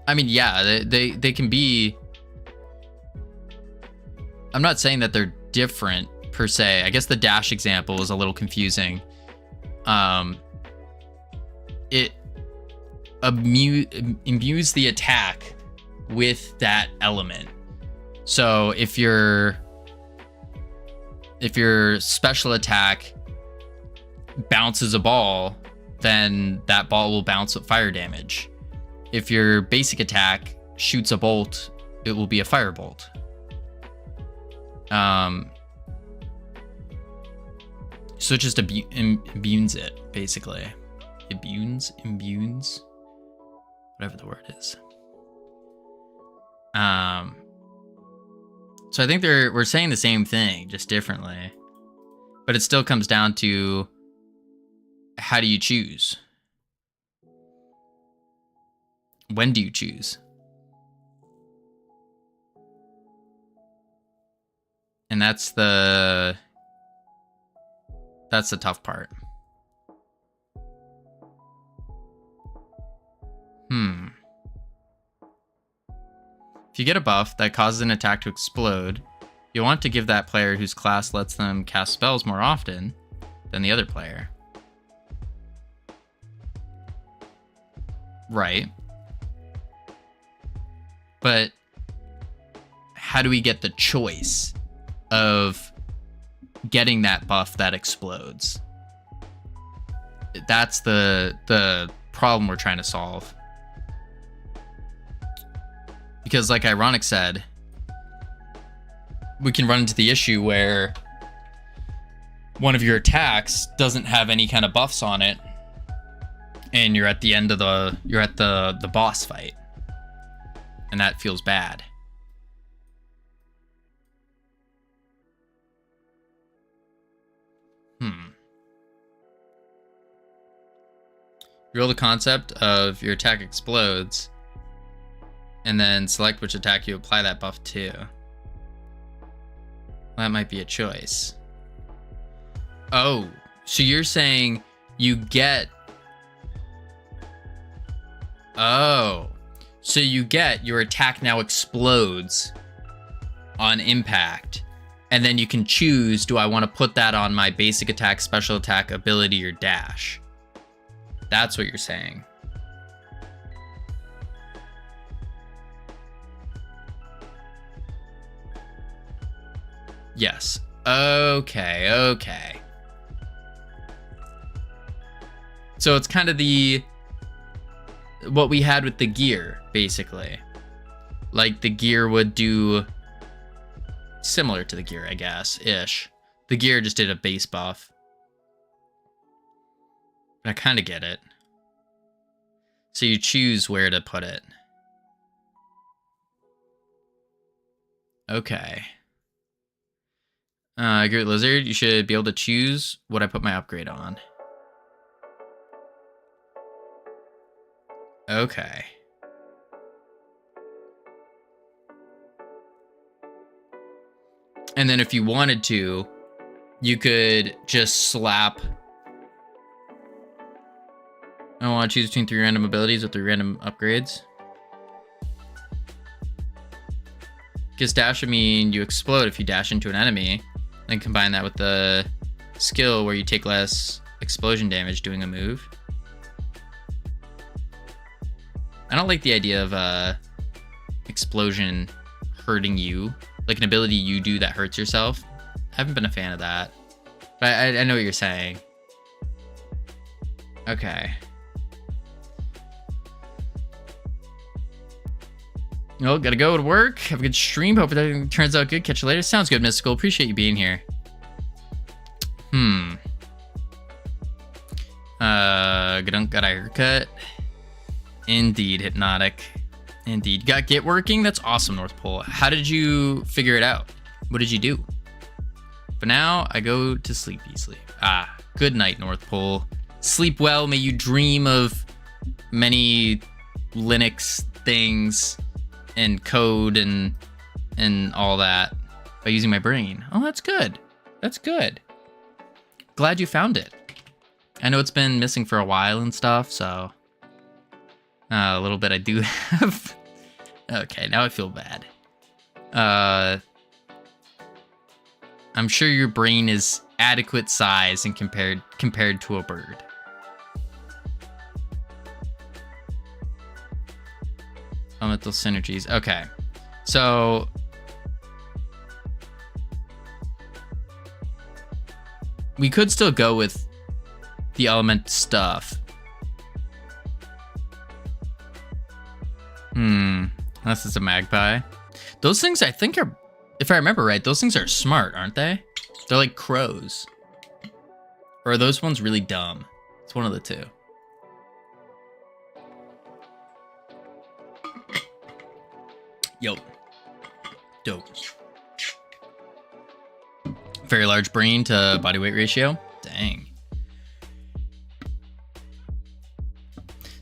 I mean, yeah, they can be. I'm not saying that they're different per se. I guess the dash example is a little confusing. It imbues the attack with that element. So if your special attack bounces a ball, then that ball will bounce with fire damage. If your basic attack shoots a bolt, it will be a fire bolt. So it just imbues it, basically. Imbues, whatever the word is. So I think we're saying the same thing, just differently. But it still comes down to, how do you choose? When do you choose? And that's the tough part. If you get a buff that causes an attack to explode, you'll want to give that player whose class lets them cast spells more often than the other player. Right. But how do we get the choice of getting that buff that explodes? That's the problem we're trying to solve. Because like Ironic said, we can run into the issue where one of your attacks doesn't have any kind of buffs on it, and you're at the end of the boss fight, and that feels bad. You roll the concept of your attack explodes, and then select which attack you apply that buff to. That might be a choice. Oh, so you're saying you get... Oh, so you get your attack now explodes on impact, and then you can choose, do I want to put that on my basic attack, special attack, ability, or dash? That's what you're saying. Yes. Okay. So it's kind of what we had with the gear, basically. Like the gear would do similar to the gear, I guess, ish. The gear just did a base buff. But I kind of get it. So you choose where to put it. Okay. Great Lizard, you should be able to choose what I put my upgrade on. Okay. And then if you wanted to, you could just slap... I want to choose between 3 random abilities with 3 random upgrades. Because dash would mean you explode if you dash into an enemy. Then combine that with the skill where you take less explosion damage doing a move. I don't like the idea of explosion hurting you. Like an ability you do that hurts yourself. I haven't been a fan of that. But I know what you're saying. Okay. Well, gotta go to work. Have a good stream. Hope everything turns out good. Catch you later. Sounds good, Mystical. Appreciate you being here. Got a haircut. Indeed, Hypnotic. Indeed. You got Git working? That's awesome, North Pole. How did you figure it out? What did you do? But now I go to sleepy sleep. Good night, North Pole. Sleep well. May you dream of many Linux things and code and all that by using my brain. Oh, that's good. That's good. Glad you found it. I know it's been missing for a while and stuff, so a little bit I do have. Okay, now I feel bad. I'm sure your brain is adequate size and compared to a bird. Elemental synergies. Okay, so we could still go with the element stuff. Unless it's a magpie. Those things I think are, if I remember right, those things are smart, aren't they? They're like crows. Or are those ones really dumb? It's one of the two. Yo. Dope. Very large brain to body weight ratio. Dang.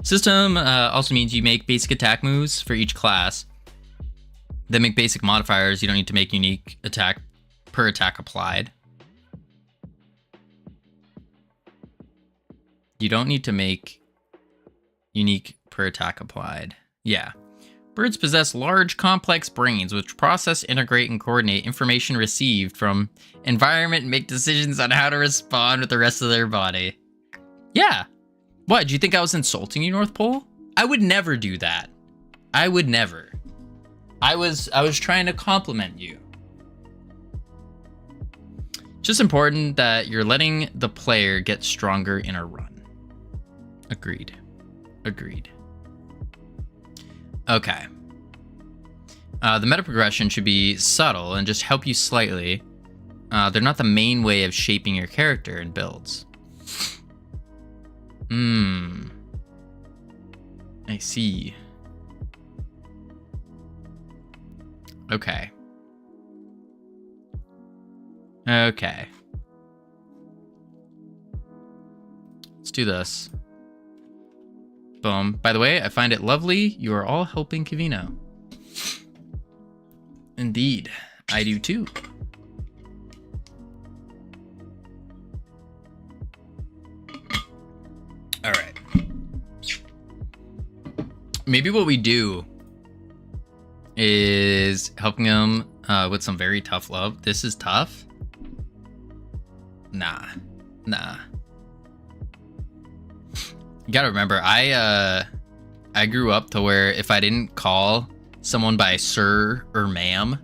System also means you make basic attack moves for each class. Then make basic modifiers. You don't need to make unique attack per attack applied. You don't need to make unique per attack applied. Yeah. Birds possess large, complex brains which process, integrate, and coordinate information received from environment and make decisions on how to respond with the rest of their body. Yeah. What, do you think I was insulting you, North Pole? I would never do that. I would never. I was trying to compliment you. Just important that you're letting the player get stronger in a run. Agreed. Agreed. Okay. The meta progression should be subtle and just help you slightly. They're not the main way of shaping your character and builds. I see. Okay. Okay. Let's do this. Boom. By the way, I find it lovely you are all helping Covino. Indeed, I do too. All right. Maybe what we do is helping him with some very tough love. This is tough. Nah. You gotta remember, I grew up to where if I didn't call someone by sir or ma'am,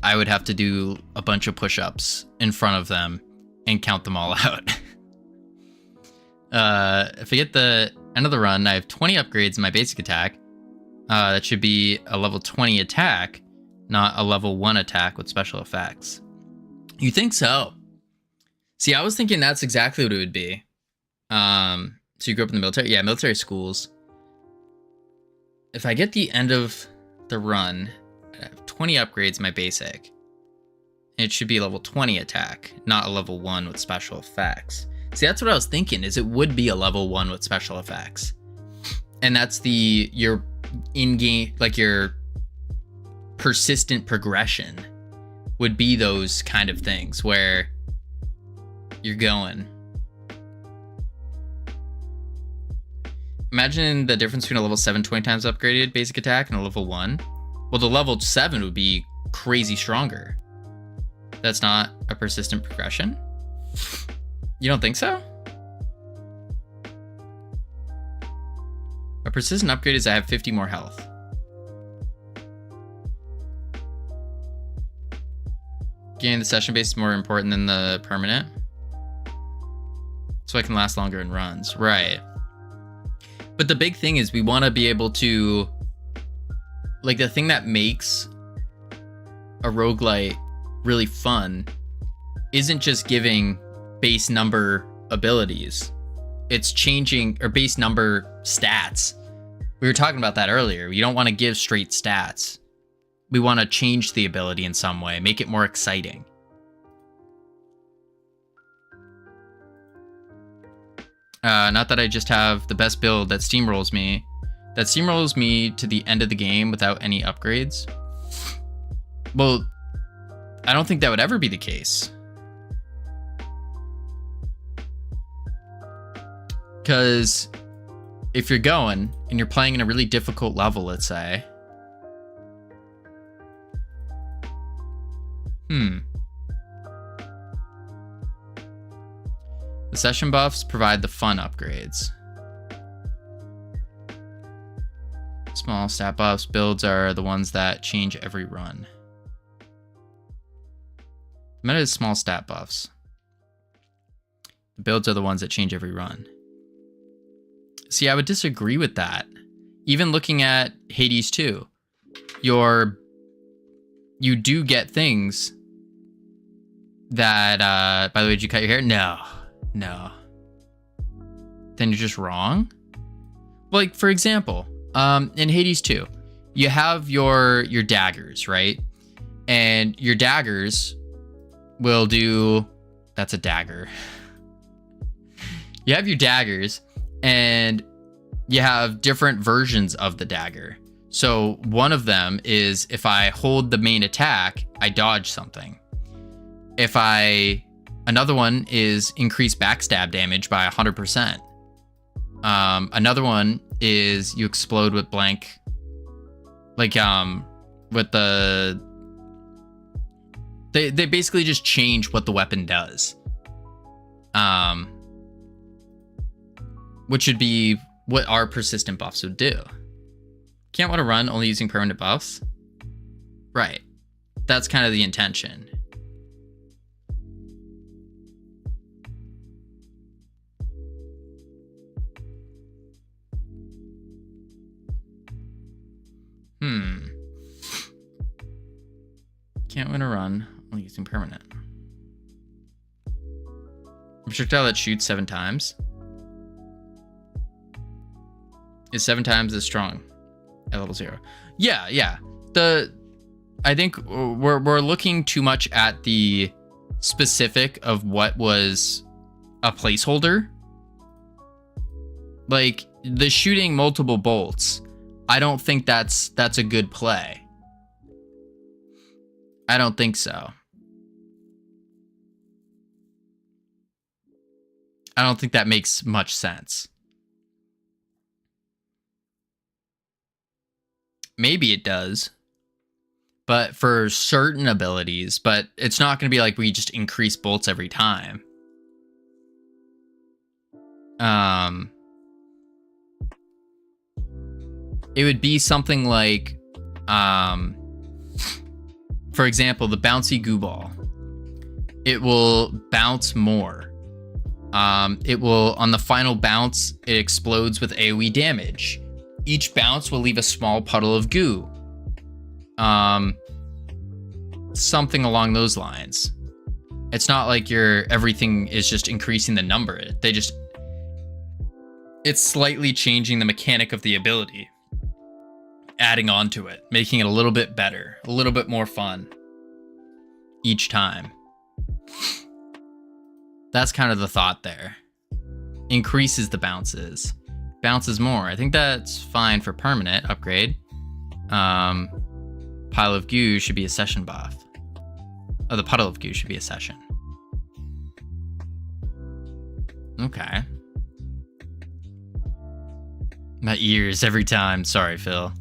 I would have to do a bunch of push-ups in front of them and count them all out. If I get the end of the run, I have 20 upgrades in my basic attack. That should be a level 20 attack, not a level 1 attack with special effects. You think so? See, I was thinking that's exactly what it would be. So you grew up in the military? Yeah, military schools. If I get the end of the run, I have 20 upgrades in my basic. It should be a level 20 attack, not a level 1 with special effects. See, that's what I was thinking, is it would be a level 1 with special effects. And that's your in-game, like your persistent progression would be those kind of things where you're going. Imagine the difference between a level 7 20 times upgraded basic attack and a level 1. Well, the level 7 would be crazy stronger. That's not a persistent progression? You don't think so? A persistent upgrade is I have 50 more health. Getting the session base is more important than the permanent. So I can last longer in runs. Right. But the big thing is we want to be able to, like, the thing that makes a roguelite really fun isn't just giving base number abilities. it's changing or base number stats. We were talking about that earlier. You don't want to give straight stats. We want to change the ability in some way, make it more exciting. Not that I just have the best build that steamrolls me. That steamrolls me to the end of the game without any upgrades. Well, I don't think that would ever be the case. Because if you're going and you're playing in a really difficult level, let's say. The session buffs provide the fun upgrades. Small stat buffs builds are the ones that change every run. The meta is small stat buffs. The builds are the ones that change every run. See, I would disagree with that. Even looking at Hades 2, you do get things that, by the way, did you cut your hair? No. Then you're just wrong. Like, for example, in Hades 2, you have your daggers, right? And your daggers will do... That's a dagger. You have your daggers, and you have different versions of the dagger. So one of them is if I hold the main attack, I dodge something. Another one is increase backstab damage by 100%. Another one is you explode with blank, like with the. They basically just change what the weapon does. Which would be what our persistent buffs would do. Can't want to run only using permanent buffs? Right. That's kind of the intention. Can't win a run only using permanent. Projectile that shoots 7 times. Is 7 times as strong at level 0. Yeah. I think we're looking too much at the specific of what was a placeholder. Like the shooting multiple bolts. I don't think that's a good play. I don't think so. I don't think that makes much sense. Maybe it does, but for certain abilities, but it's not going to be like we just increase bolts every time. It would be something like, for example, the bouncy goo ball. It will bounce more. It will, on the final bounce, it explodes with AoE damage. Each bounce will leave a small puddle of goo. Something along those lines. It's not like everything is just increasing the number. It's slightly changing the mechanic of the ability. Adding on to it, making it a little bit better, a little bit more fun each time. That's kind of the thought there. Increases the bounces. Bounces more. I think that's fine for permanent upgrade. Pile of goo should be a session buff. Oh, the puddle of goo should be a session. Okay. My ears every time. Sorry, Phil.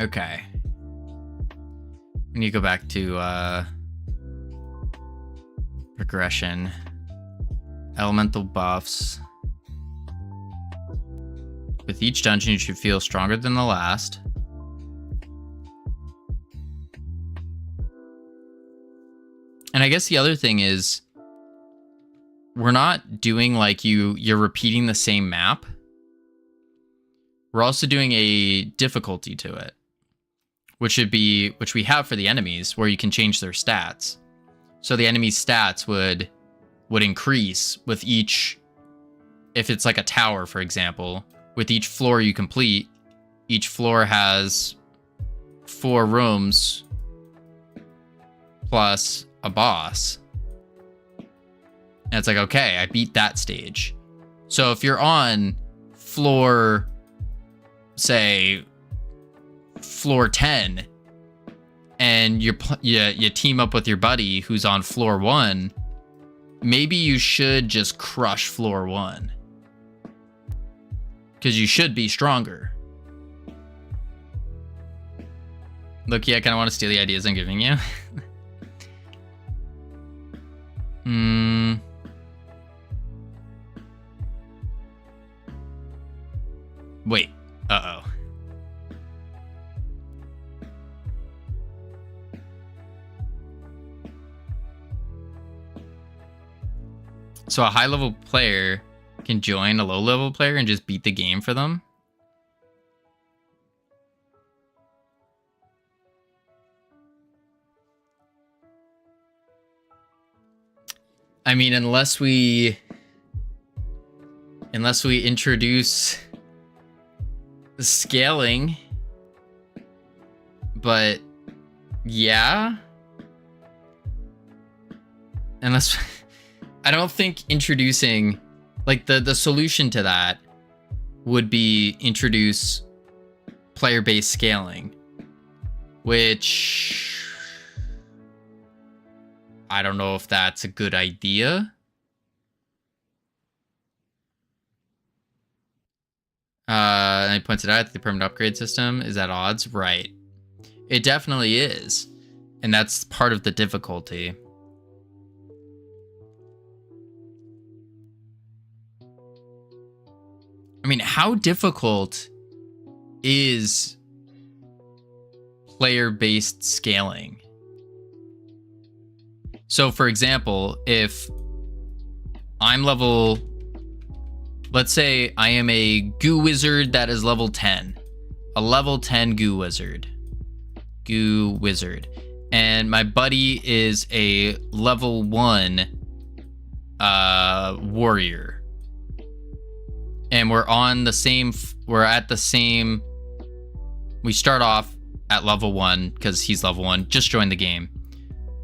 Okay. We need to go back to progression. Elemental buffs. With each dungeon, you should feel stronger than the last. And I guess the other thing is, we're not doing like you're repeating the same map. We're also doing a difficulty to it, which we have for the enemies, where you can change their stats. So the enemy's stats would increase with each, if it's like a tower, for example, with each floor you complete. Each floor has 4 rooms plus a boss. And it's like, okay, I beat that stage. So if you're on floor, say, floor 10, and you team up with your buddy who's on floor 1, maybe you should just crush floor 1. Because you should be stronger. Look, yeah, I kind of want to steal the ideas I'm giving you. Wait. Uh-oh. So a high-level player can join a low-level player and just beat the game for them? I mean, unless we introduce scaling, but yeah, unless I don't think introducing, like, the solution to that would be introduce player-based scaling, which I don't know if that's a good idea. And he points it out that the permanent upgrade system is at odds. Right. It definitely is. And that's part of the difficulty. I mean, how difficult is player-based scaling? So, for example, if I'm level... Let's say I am a goo wizard that is level 10. A level 10 goo wizard. Goo wizard. And my buddy is a level 1 warrior. And we're on the same... We're at the same... We start off at level 1 because he's level 1. Just joined the game.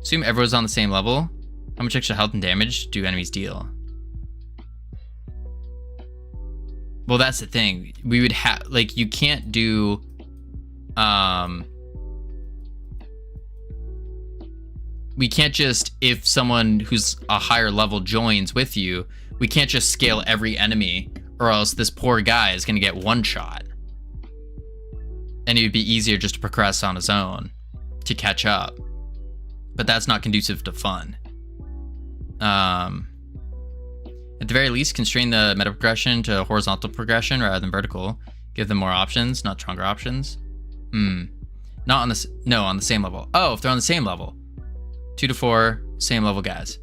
Assume everyone's on the same level. How much extra health and damage do enemies deal? Well, that's the thing. We would have, like, you can't do, we can't just, if someone who's a higher level joins with you, we can't just scale every enemy, or else this poor guy is going to get one shot. And it would be easier just to progress on his own to catch up. But that's not conducive to fun. At the very least, constrain the meta progression to horizontal progression rather than vertical. Give them more options, not stronger options. Not on this. No, on the same level. Oh, if they're on the same level. 2 to 4, same level guys.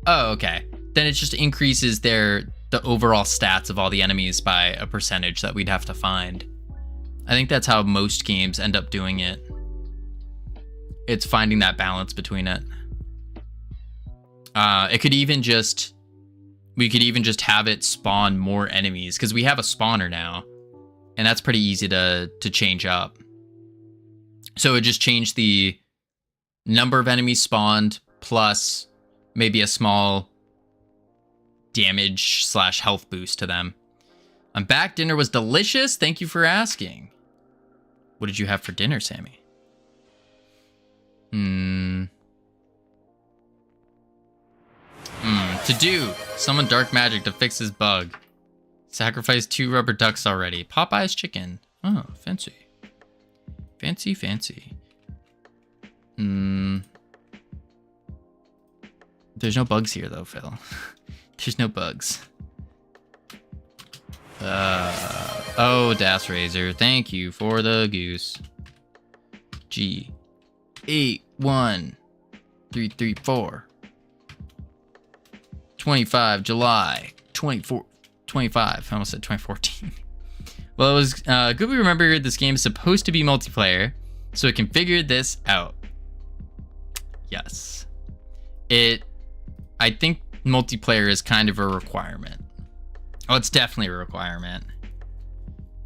Oh, okay. Then it just increases the overall stats of all the enemies by a percentage that we'd have to find. I think that's how most games end up doing it. It's finding that balance between it. It could even just... We could even just have it spawn more enemies, because we have a spawner now, and that's pretty easy to change up. So it just changed the number of enemies spawned plus maybe a small damage / health boost to them. I'm back. Dinner was delicious. Thank you for asking. What did you have for dinner, Sammy? To do. Summon dark magic to fix his bug. Sacrifice 2 rubber ducks already. Popeye's chicken. Oh, fancy. Fancy, fancy. There's no bugs here, though, Phil. There's no bugs. Oh, Das Razor. Thank you for the goose. G. 8, 1, 3, 3, 4. 25 July 24 25. I almost said 2014. Well, it was good we remember this game is supposed to be multiplayer, so we can figure this out. Yes. I think multiplayer is kind of a requirement. Oh, it's definitely a requirement.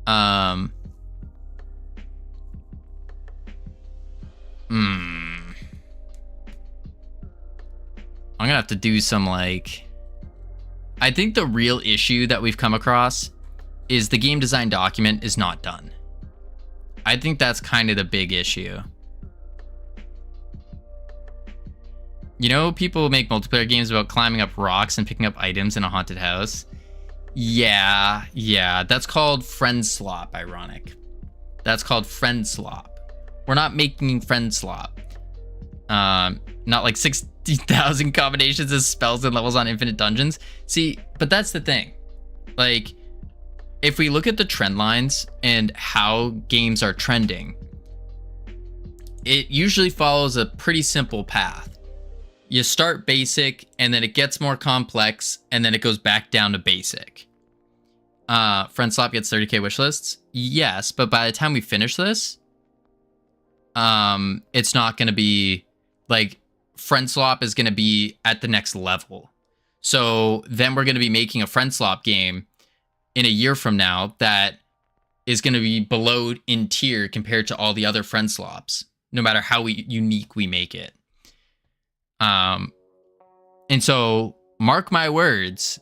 I'm gonna have to do some like... I think the real issue that we've come across is the game design document is not done. I think that's kind of the big issue. You know, people make multiplayer games about climbing up rocks and picking up items in a haunted house. Yeah, that's called friend slop, ironic. That's called friend slop. We're not making friend slop. Not like 60,000 combinations of spells and levels on infinite dungeons. See, but that's the thing. Like, if we look at the trend lines and how games are trending, it usually follows a pretty simple path. You start basic, and then it gets more complex, and then it goes back down to basic. Friend Slop gets 30k wishlists? Yes, but by the time we finish this, it's not going to be, like, Friend Slop is going to be at the next level. So then we're going to be making a Friend Slop game in a year from now that is going to be below in tier compared to all the other Friend Slops, no matter how unique we make it. And so mark my words,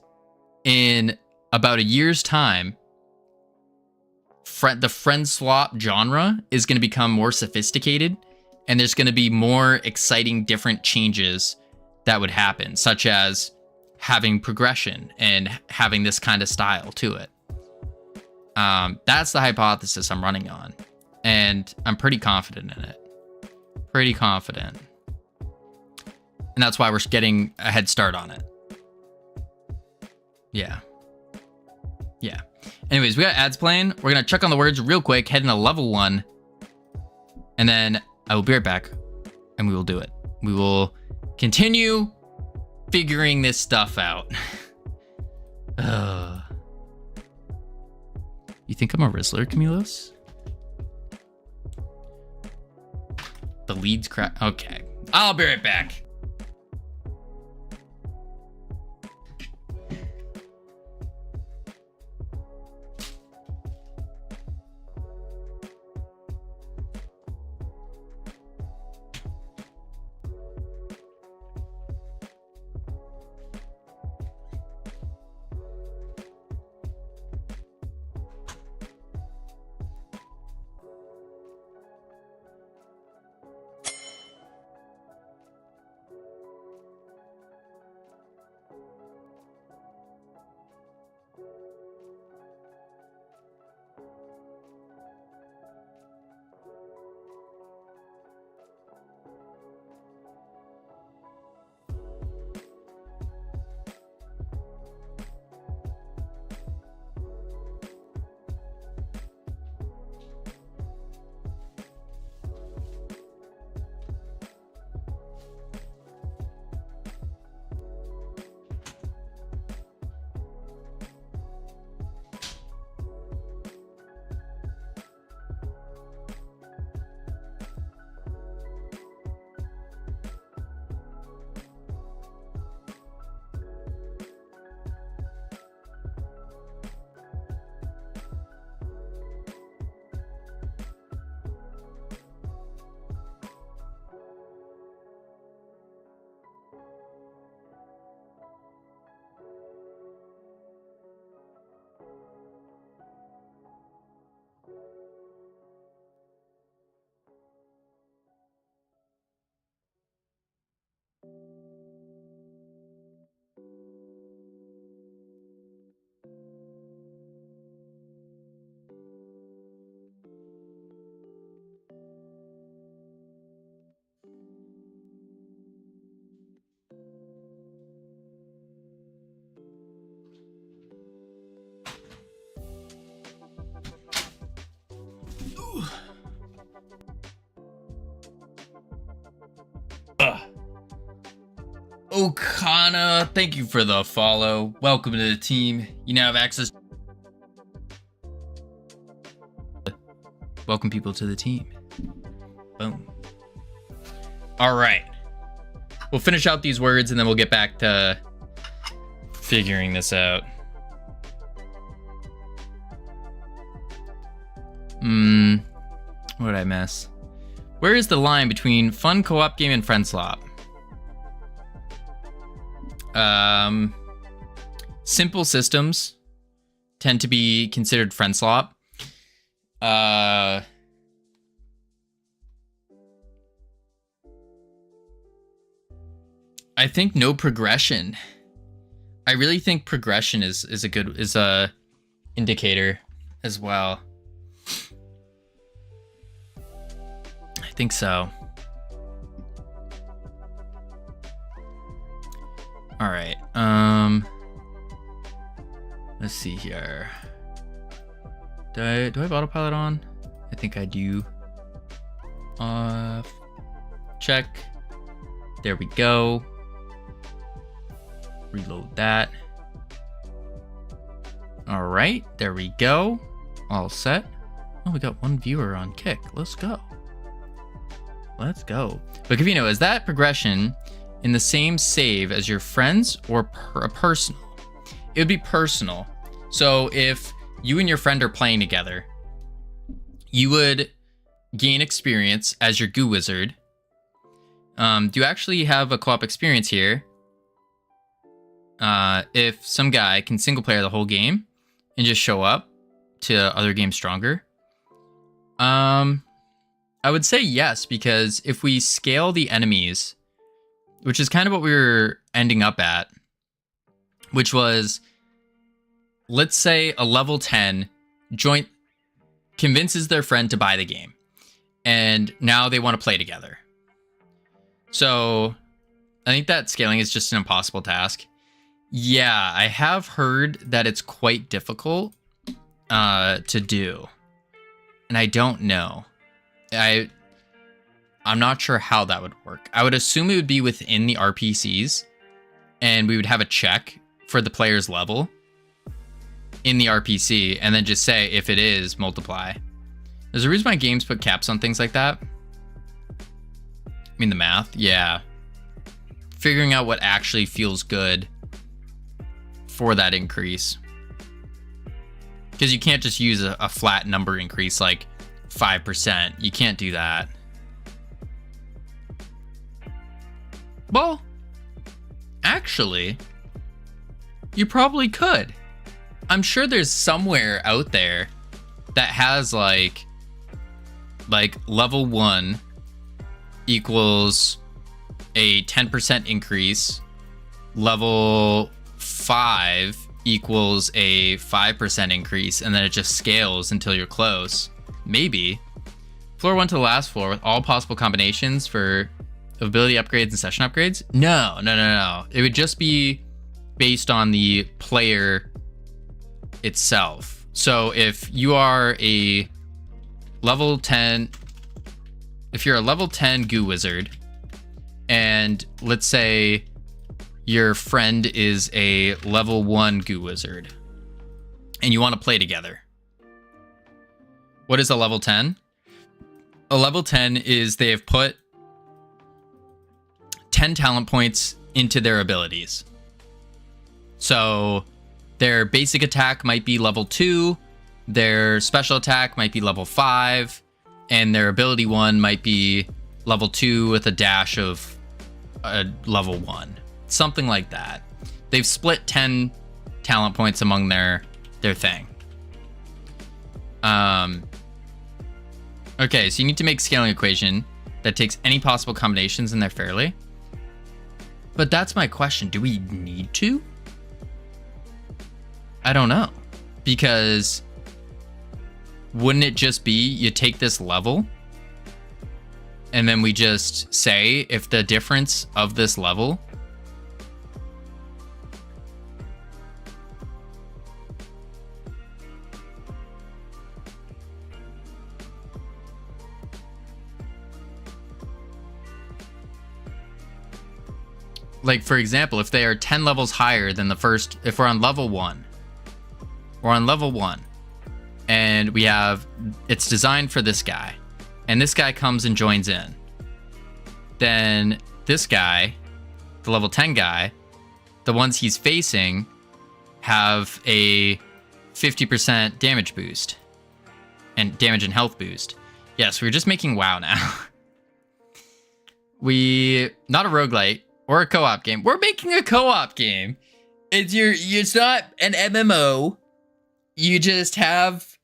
in about a year's time, the friend slop genre is going to become more sophisticated, and there's going to be more exciting different changes that would happen, such as having progression and having this kind of style to it. That's the hypothesis I'm running on, and I'm pretty confident in it. Pretty confident. And that's why we're getting a head start on it. Yeah. Anyways, we got ads playing. We're going to check on the words real quick, head into level 1. And then I will be right back, and we will do it. We will continue figuring this stuff out. You think I'm a Rizzler, Camilos? The leads crack. Okay. I'll be right back. Okana, thank you for the follow. Welcome to the team. You now have access. Welcome people to the team. Boom. All right. We'll finish out these words and then we'll get back to figuring this out. What did I miss? Where is the line between fun co-op game and friend slop? Simple systems tend to be considered friend slop. I think no progression. I really think progression is a indicator as well. I think so. All right. Let's see here. Do I have autopilot on? I think I do. Check. There we go. Reload that. All right, there we go. All set. Oh, we got one viewer on Kick. Let's go. Let's go. But Covino, is that progression in the same save as your friends or personal? It would be personal. So if you and your friend are playing together, you would gain experience as your goo wizard. Do you actually have a co-op experience here? If some guy can single player the whole game and just show up to other games stronger? I would say yes, because if we scale the enemies, which is kind of what we were ending up at, which was, let's say a level 10 joint convinces their friend to buy the game, and now they want to play together. So I think that scaling is just an impossible task. Yeah, I have heard that it's quite difficult to do, and I don't know. I'm not sure how that would work. I would assume it would be within the RPCs, and we would have a check for the player's level in the RPC, and then just say, if it is, multiply. There's a reason why games put caps on things like that. I mean, the math, yeah. Figuring out what actually feels good for that increase. Because you can't just use a flat number increase like 5%. You can't do that. Well, actually, you probably could. I'm sure there's somewhere out there that has like level 1 equals a 10% increase, level 5 equals a 5% increase, and then it just scales until you're close. Maybe. Floor 1 to the last floor with all possible combinations for ability upgrades and session upgrades? No. It would just be based on the player itself. So if you are a level 10, if you're a level 10 goo wizard, and let's say your friend is a level 1 goo wizard, and you want to play together, what is a level 10? A level 10 is they have put 10 talent points into their abilities. So their basic attack might be level 2, their special attack might be level 5, and their ability 1 might be level 2 with a dash of level 1. Something like that. They've split 10 talent points among their thing. Okay, so you need to make a scaling equation that takes any possible combinations in there fairly. But that's my question. Do we need to? I don't know. Because wouldn't it just be you take this level and then we just say if the difference of this level like for example, if they are 10 levels higher than the first, if we're on level 1, and we have, it's designed for this guy, and this guy comes and joins in, then this guy, the level 10 guy, the ones he's facing have a 50% damage boost and damage and health boost. Yes, we're just making WoW now. Not a roguelite or a co-op game. We're making a co-op game. It's not an MMO. You just have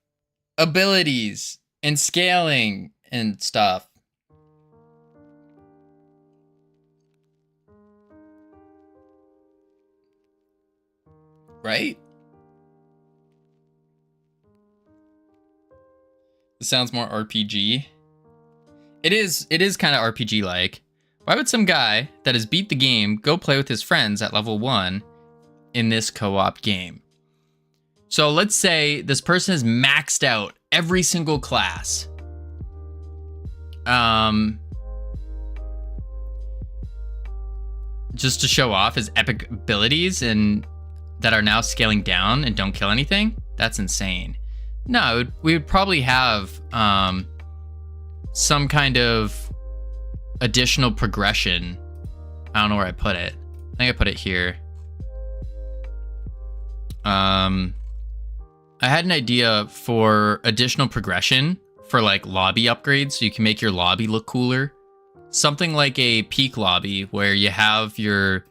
abilities and scaling and stuff. Right? It sounds more RPG. It is kind of RPG like. Why would some guy that has beat the game go play with his friends at level 1 in this co-op game? So let's say this person has maxed out every single class. Just to show off his epic abilities and that are now scaling down and don't kill anything. That's insane. No, we would probably have some kind of additional progression. I don't know where I put it. I think I put it here. I had an idea for additional progression for like lobby upgrades, so you can make your lobby look cooler. Something like a peak lobby where you have your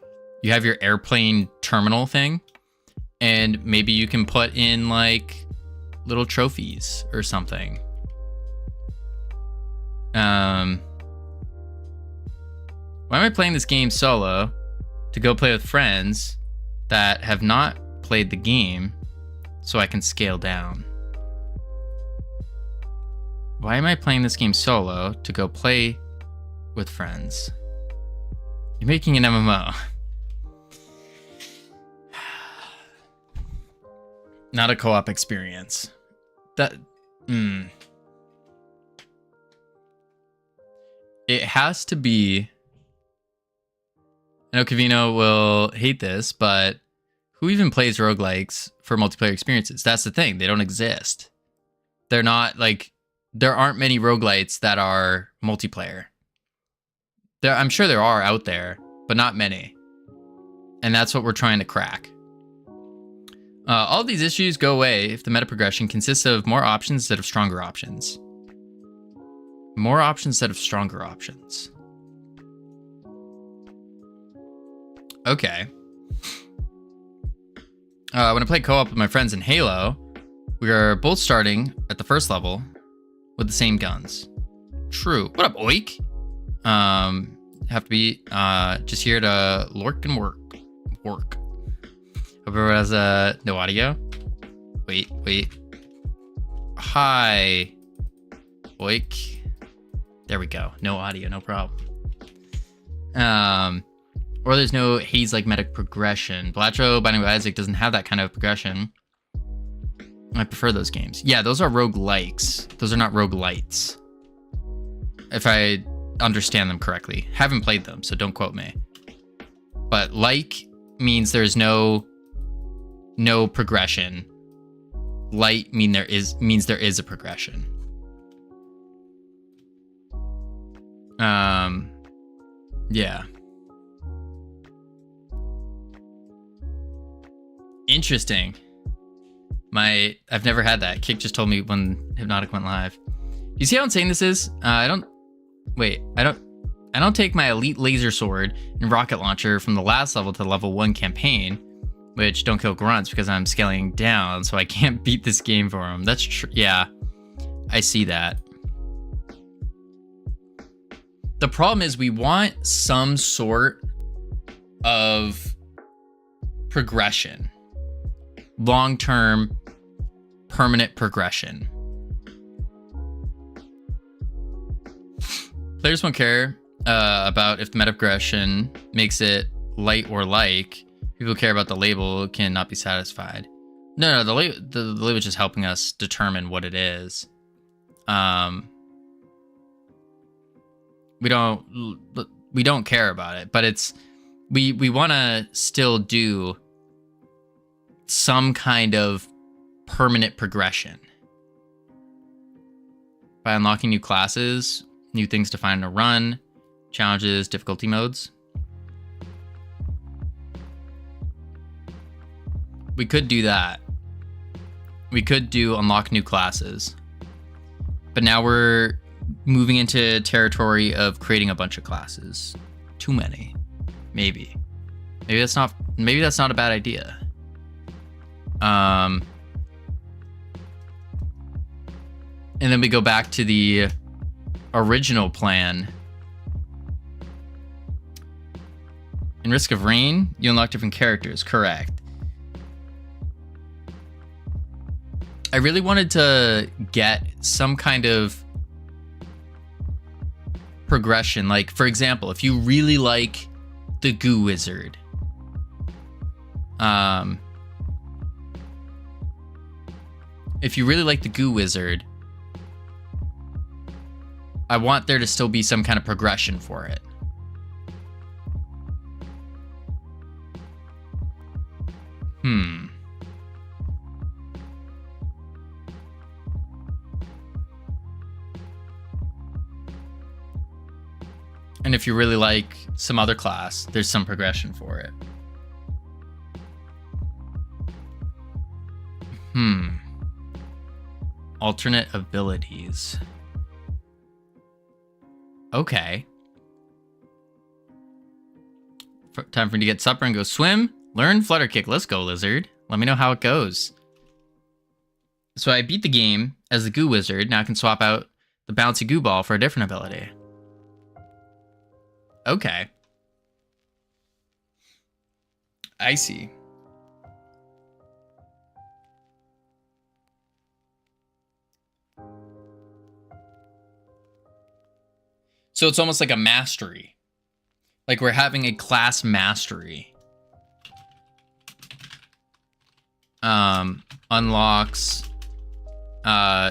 airplane terminal thing, and maybe you can put in like little trophies or something. Why am I playing this game solo? To go play with friends that have not played the game so I can scale down. Why am I playing this game solo? To go play with friends. You're making an MMO. Not a co-op experience. It has to be... I know Covino will hate this, but who even plays roguelikes for multiplayer experiences? That's the thing. They don't exist. They're not like... There aren't many roguelites that are multiplayer. I'm sure there are out there, but not many. And that's what we're trying to crack. All of these issues go away if the meta progression consists of more options instead of stronger options. More options instead of stronger options. Okay. When I play co-op with my friends in Halo, we are both starting at the first level with the same guns. True. What up, Oik? Have to be just here to lurk and work. Hope everyone has no audio. Wait. Hi, Oik. There we go. No audio, no problem. Or there's no haze-like meta progression. Blatro Binding of Isaac doesn't have that kind of progression. I prefer those games. Yeah, those are roguelikes. Those are not roguelites. If I understand them correctly. Haven't played them, so don't quote me. But like means there's no progression. Light means there is a progression. Yeah. Interesting. I've never had that. Kick just told me when Hypnotic went live. You see how insane this is? I don't take my elite laser sword and rocket launcher from the last level to the level 1 campaign, which don't kill grunts because I'm scaling down, so I can't beat this game for them. That's true. Yeah, I see that. The problem is we want some sort of progression. Long-term, permanent progression. Players won't care about if the meta progression makes it light or like. People care about the label cannot be satisfied. No, the label is just helping us determine what it is. We don't care about it, but it's we want to still do some kind of permanent progression by unlocking new classes, new things to find in a run, challenges, difficulty modes. We could do that. We could do unlock new classes. But now we're moving into territory of creating a bunch of classes. Too many. Maybe. Maybe that's not a bad idea. And then we go back to the original plan. In Risk of Rain, you unlock different characters. Correct. I really wanted to get some kind of progression. Like, for example, if you really like the Goo Wizard, if you really like the Goo Wizard, I want there to still be some kind of progression for it. And if you really like some other class, there's some progression for it. Alternate abilities. Okay. Time for me to get supper and go swim. Learn Flutter Kick. Let's go, Lizard. Let me know how it goes. So I beat the game as the Goo Wizard. Now I can swap out the bouncy goo ball for a different ability. Okay. I see. So it's almost like a mastery. Like we're having a class mastery. Unlocks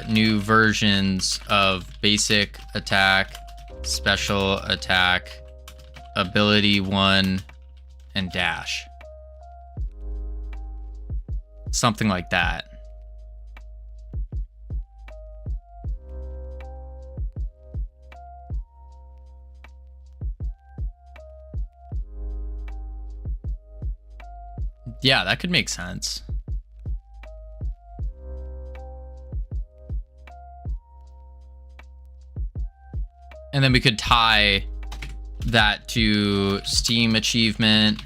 new versions of basic attack, special attack, ability 1, and dash. Something like that. Yeah, that could make sense. And then we could tie that to Steam achievement,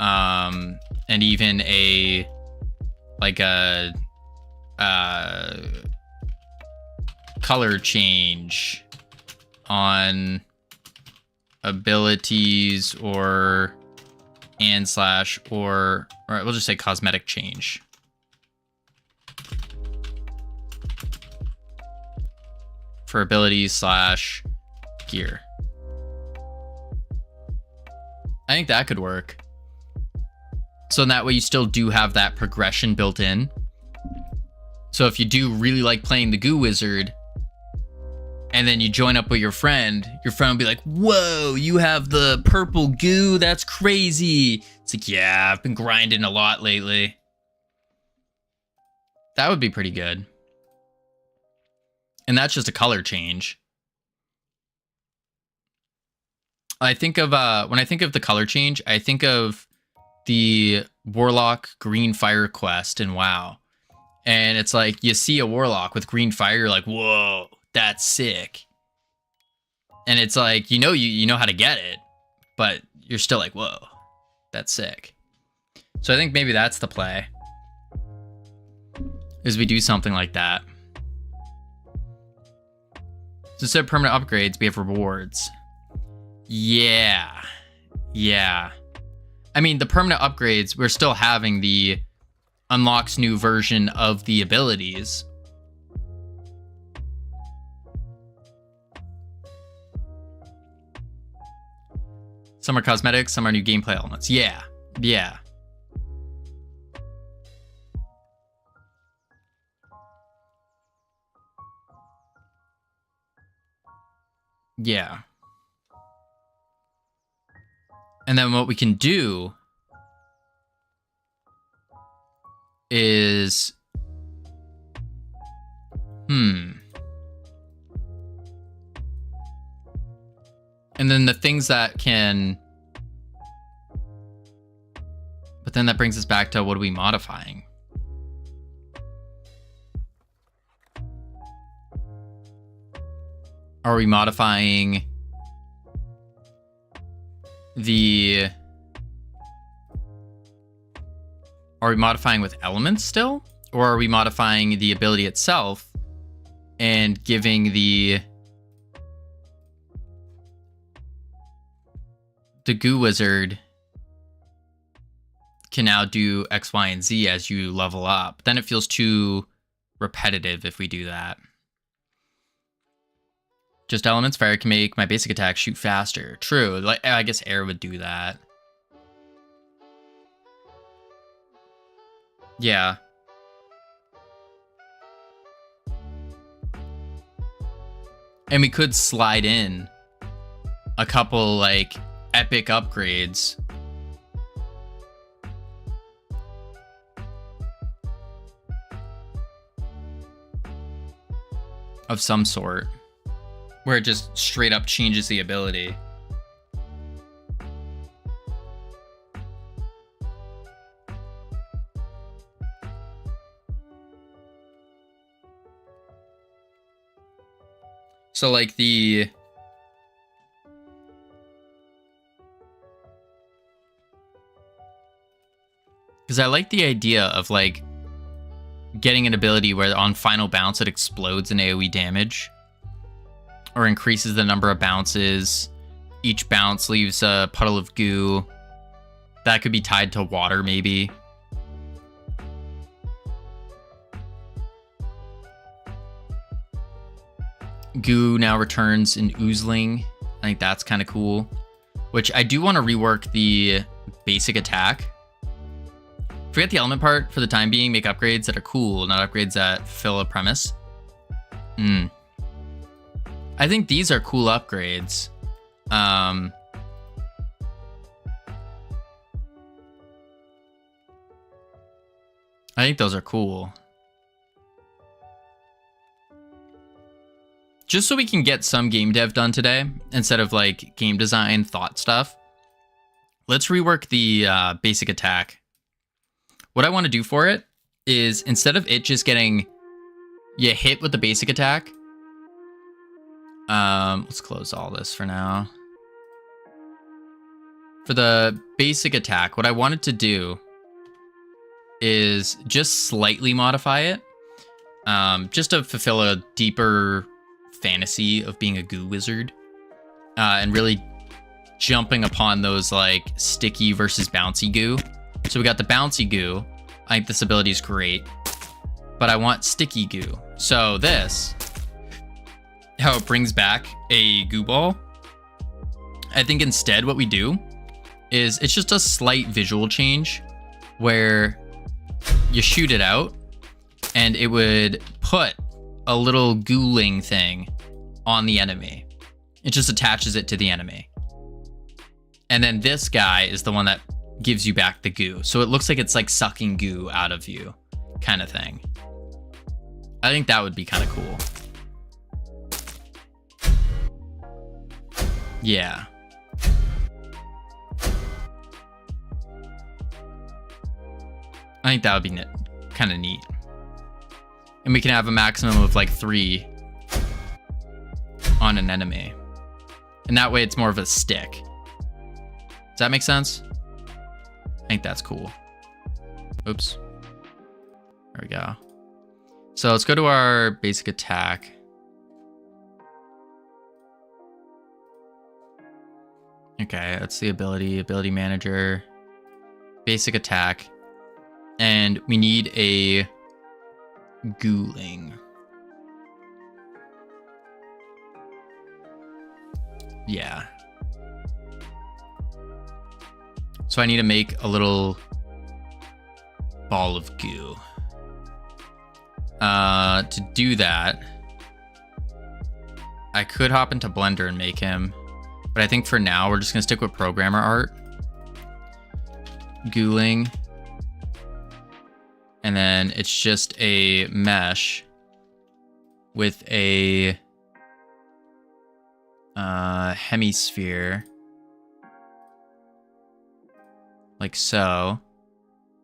and even a color change on abilities or or we'll just say cosmetic change. For abilities / gear. I think that could work. So in that way you still do have that progression built in. So if you do really like playing the Goo Wizard, and then you join up with your friend will be like, whoa, you have the purple goo? That's crazy. It's like, yeah, I've been grinding a lot lately. That would be pretty good. And that's just a color change. I think of, when I think of the color change, I think of the Warlock Green Fire quest in WoW. And it's like, you see a Warlock with green fire, you're like, whoa, that's sick. And it's like, you know how to get it, but you're still like, whoa, that's sick. So I think maybe that's the play, is we do something like that. So instead of permanent upgrades, we have rewards. Yeah. I mean, the permanent upgrades, we're still having the unlocks new version of the abilities. Some are cosmetics, some are new gameplay elements. Yeah. Yeah. And then what we can do is... And then the things that can... But then that brings us back to what are we modifying? Are we modifying the... Are we modifying with elements still? Or are we modifying the ability itself and giving the goo wizard can now do X, Y, and Z as you level up? Then it feels too repetitive if we do that. Just elements. Fire can make my basic attack shoot faster. True. Like, I guess air would do that. Yeah. And we could slide in a couple, like, epic upgrades. Of some sort. Where it just straight up changes the ability. So like the... Because I like the idea of like getting an ability where on final bounce it explodes in AoE damage. Or increases the number of bounces. Each bounce leaves a puddle of goo. That could be tied to water, maybe. Goo now returns in oozling. I think that's kind of cool. Which I do want to rework the basic attack. Forget the element part for the time being. Make upgrades that are cool, not upgrades that fill a premise. I think these are cool upgrades. I think those are cool. Just so we can get some game dev done today, instead of like game design thought stuff. Let's rework the basic attack. What I want to do for it is instead of it just getting you hit with the basic attack. Let's close all this for now. For the basic attack, what I wanted to do is just slightly modify it. Just to fulfill a deeper fantasy of being a goo wizard. And really jumping upon those like sticky versus bouncy goo. So we got the bouncy goo. I think this ability is great. But I want sticky goo. So this... how it brings back a goo ball. I think instead what we do is it's just a slight visual change where you shoot it out and it would put a little gooling thing on the enemy. It just attaches it to the enemy. And then this guy is the one that gives you back the goo. So it looks like it's like sucking goo out of you kind of thing. I think that would be kind of cool. Yeah. I think that would be kind of neat. And we can have a maximum of like 3 on an enemy. And that way it's more of a stick. Does that make sense? I think that's cool. Oops. There we go. So let's go to our basic attack. Okay, that's the ability manager, basic attack, and we need a ghouling. Yeah. So I need to make a little ball of goo. To do that, I could hop into Blender and make him, but I think for now we're just gonna stick with programmer art Gooling. And then it's just a mesh with a hemisphere. Like so.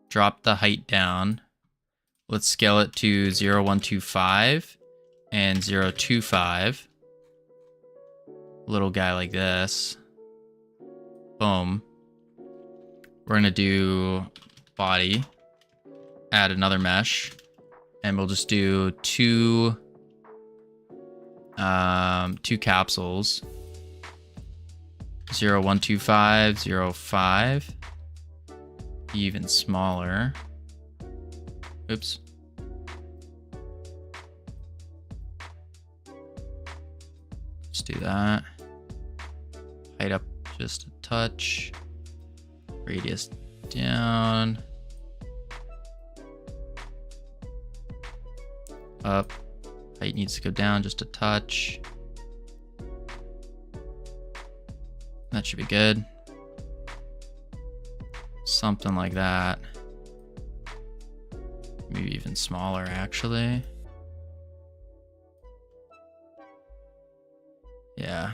Drop the height down. Let's scale it to 0.125 and 0.25. Little guy like this. Boom. We're gonna do body. Add another mesh. And we'll just do two capsules. 0.125, 0.5. Even smaller. Oops. Let's do that. Height up just a touch. Radius down. Up. Height needs to go down just a touch. That should be good. Something like that. Maybe even smaller, actually. Yeah.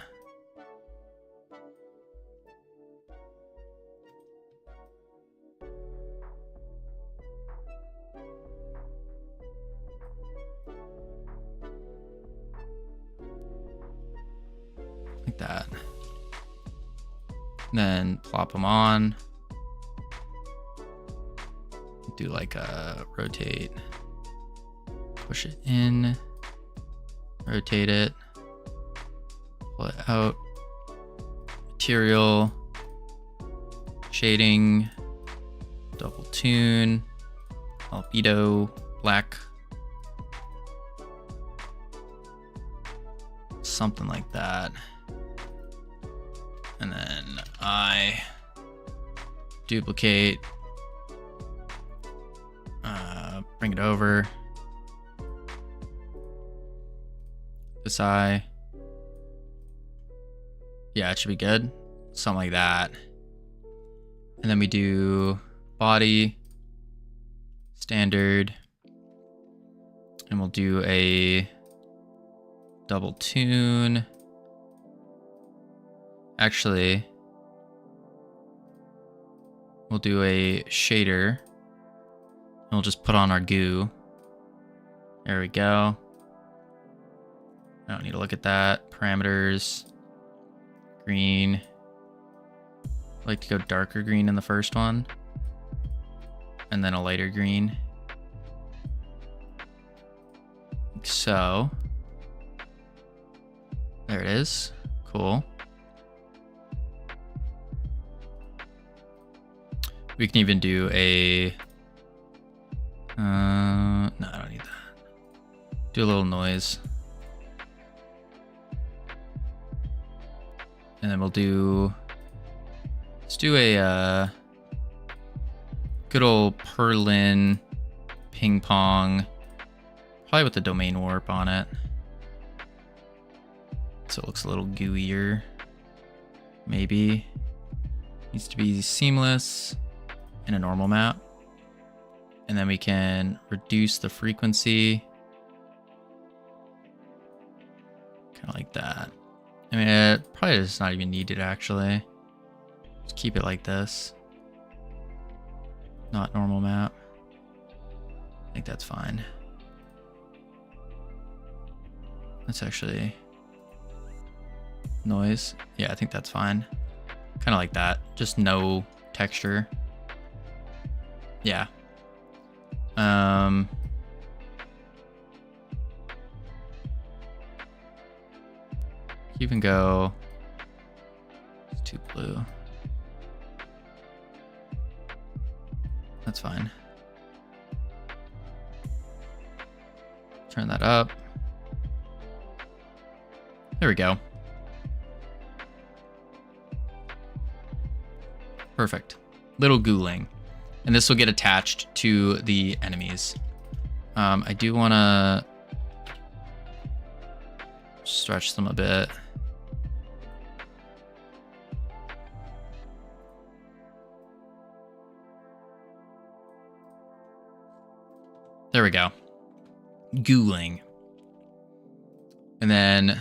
Like that. Then plop them on. Do like a rotate. Push it in. Rotate it. Pull it out. Material. Shading. Double tune. Albedo. Black. Something like that. And then I duplicate. Bring it over. This eye. Yeah, it should be good. Something like that. And then we do body, standard, and we'll do a double tune. Actually, we'll do a shader. And we'll just put on our goo. There we go. I don't need to look at that. Parameters. Green. I like to go darker green in the first one. And then a lighter green. Like so. There it is. Cool. We can even do a... no, I don't need that. Do a little noise. And then we'll do... Let's do a good old Perlin ping pong. Probably with the domain warp on it. So it looks a little gooier. Maybe. Needs to be seamless in a normal map. And then we can reduce the frequency. Kind of like that. I mean, it probably is not even needed, actually. Just keep it like this. Not normal map. I think that's fine. That's actually... noise. Yeah, I think that's fine. Kind of like that. Just no texture. Yeah. You can go. It's too blue. That's fine. Turn that up. There we go. Perfect. Little ghouling. And this will get attached to the enemies. I do want to stretch them a bit. there we go. Ghouling. And then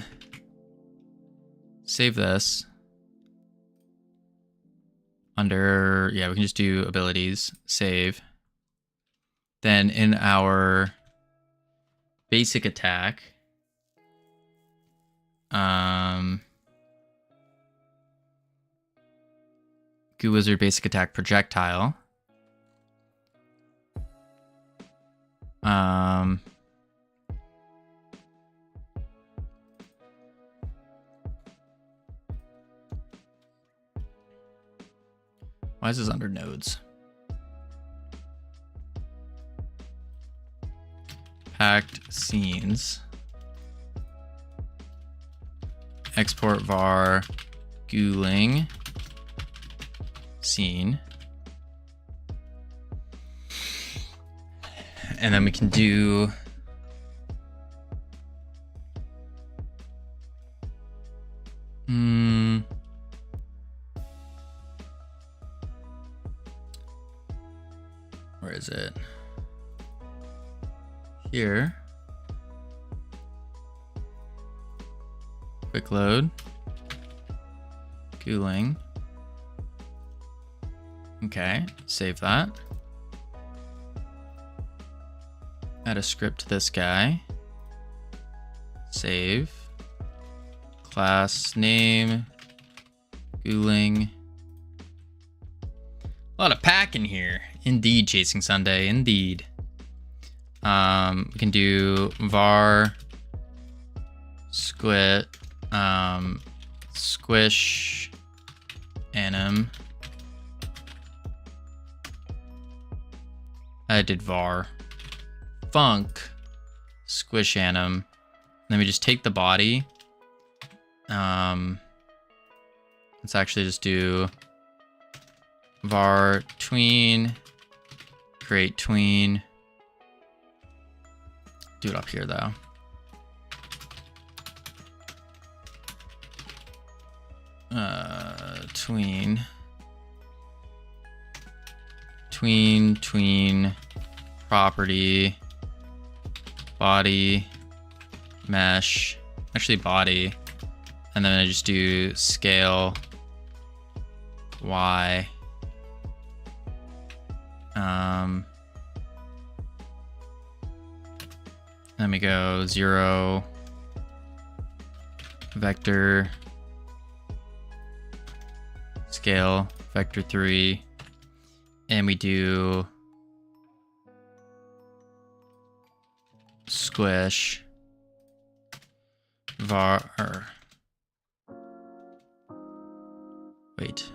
save this. Under, yeah, we can just do abilities, save. Then in our basic attack, Goo Wizard basic attack projectile. Why is this under nodes? Packed scenes. Export var ghouling scene. And then we can do where is it? Here. Quick load. Ghouling. Okay, save that. Add a script to this guy. Save. Class name. Ghouling. A lot of packing here. Indeed, Chasing Sunday. Indeed. We can do var squit squish anim. I did var funk squish anim. Then we just take the body. Let's actually just do var tween create tween. Do it up here though. Tween property body mesh, actually body, and then I just do scale y. Then we go 0 vector scale vector 3, and we do squish var wait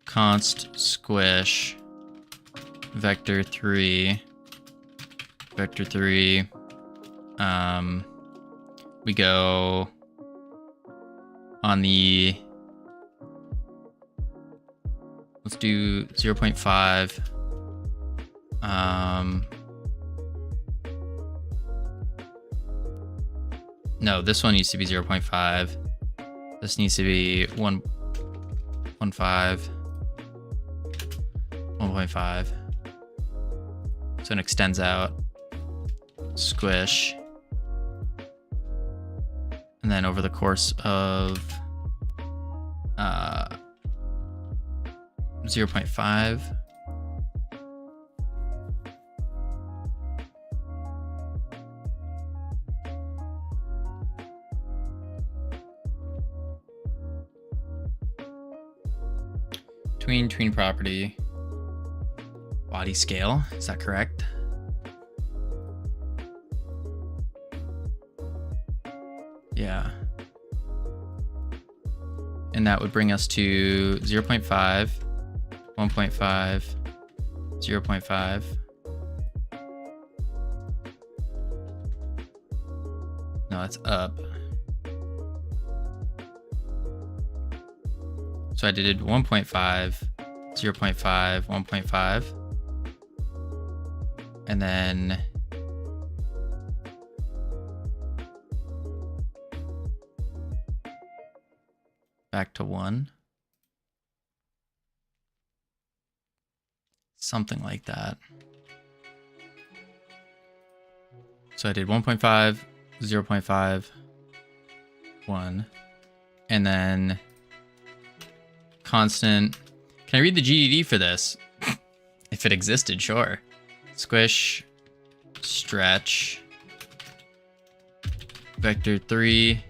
const squish vector 3 we go on the, let's do 0.5 no, this one needs to be 0.5. This needs to be 1.5. So it extends out. Squish. And then over the course of 0.5. Tween property body scale, is that correct? Yeah. And that would bring us to 0.5, 1.5, 0.5. No, that's up. So I did 1.5, 0.5, 1.5. And then back to 1. Something like that. So I did 1.5, 0.5, 1, and then constant. Can I read the GDD for this? If it existed, sure. Squish, stretch, vector 3,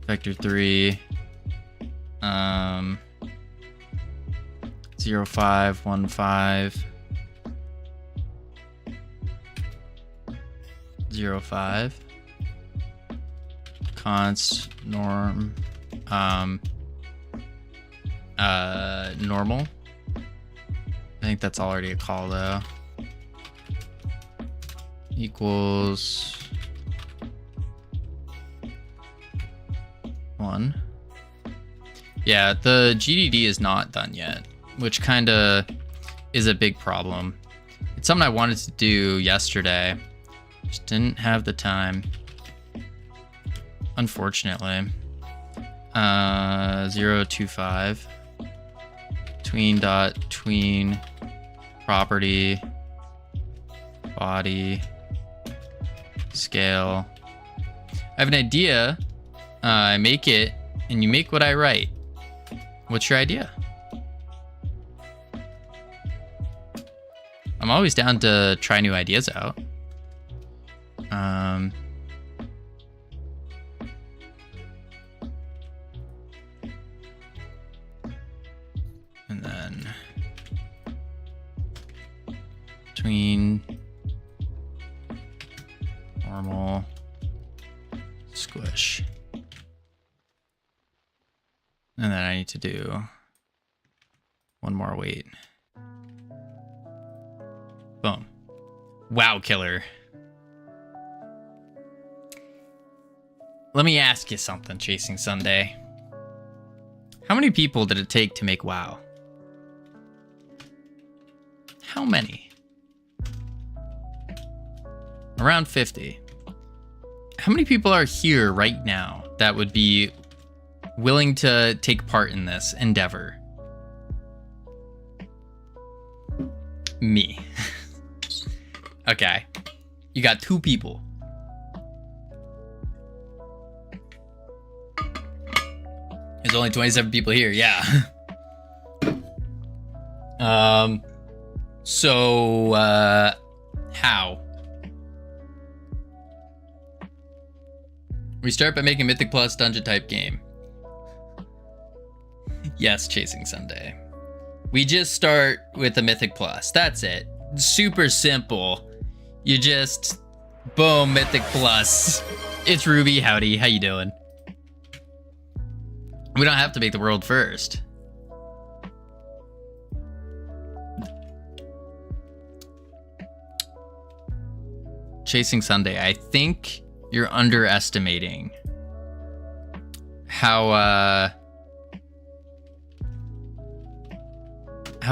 vector 3, 0, 5, 1, 5, 0, 5, const, norm, normal. I think that's already a call though. Equals 1. Yeah, the GDD is not done yet, which kind of is a big problem. It's something I wanted to do yesterday. Just didn't have the time, unfortunately. 0, 2, 5. Tween property body scale. I have an idea. I make it, and you make what I write. What's your idea? I'm always down to try new ideas out. And then between normal squish. And then I need to do one more weight. Boom. Wow, killer. Let me ask you something, Chasing Sunday. How many people did it take to make WoW? How many? Around 50. How many people are here right now that would be willing to take part in this endeavor? Me. Okay. You got 2 people. There's only 27 people here, yeah. So, how? We start by making Mythic Plus dungeon type game. Yes, Chasing Sunday. We just start with the Mythic Plus. That's it. Super simple. You just, boom, Mythic Plus. It's Ruby, howdy, how you doing? We don't have to make the world first. Chasing Sunday, I think you're underestimating how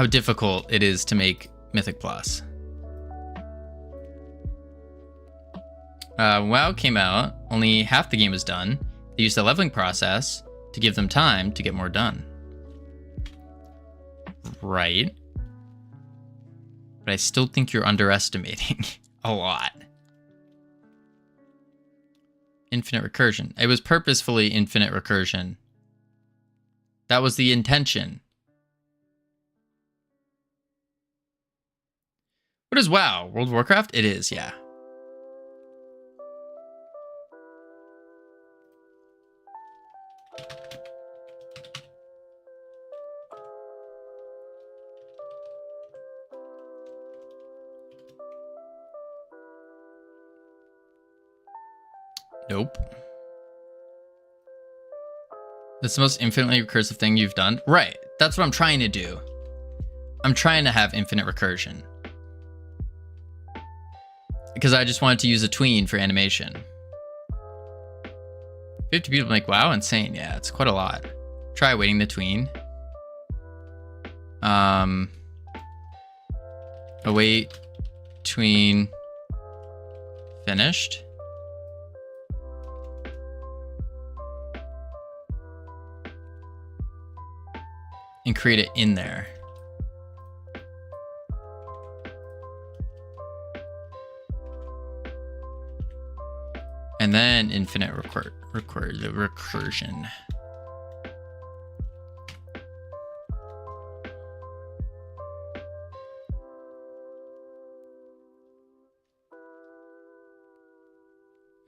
difficult it is to make Mythic Plus. When WoW came out, only half the game was done. They used the leveling process to give them time to get more done. Right. But I still think you're underestimating a lot. Infinite recursion. It was purposefully infinite recursion. That was the intention. What is WoW? World of Warcraft? It is, yeah. Nope. That's the most infinitely recursive thing you've done? Right. That's what I'm trying to do. I'm trying to have infinite recursion. Because I just wanted to use a tween for animation. 50 people make WoW insane. Yeah, it's quite a lot. Try waiting the tween. Await tween finished. And create it in there. And then infinite recursion.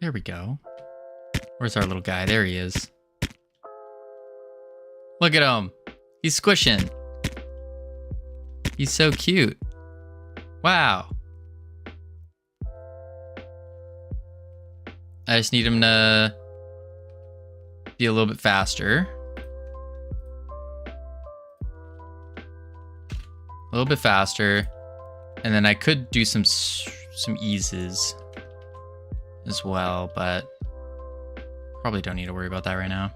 There we go. Where's our little guy? There he is. Look at him. He's squishing. He's so cute. Wow. I just need him to be a little bit faster. A little bit faster. And then I could do some eases as well, but probably don't need to worry about that right now.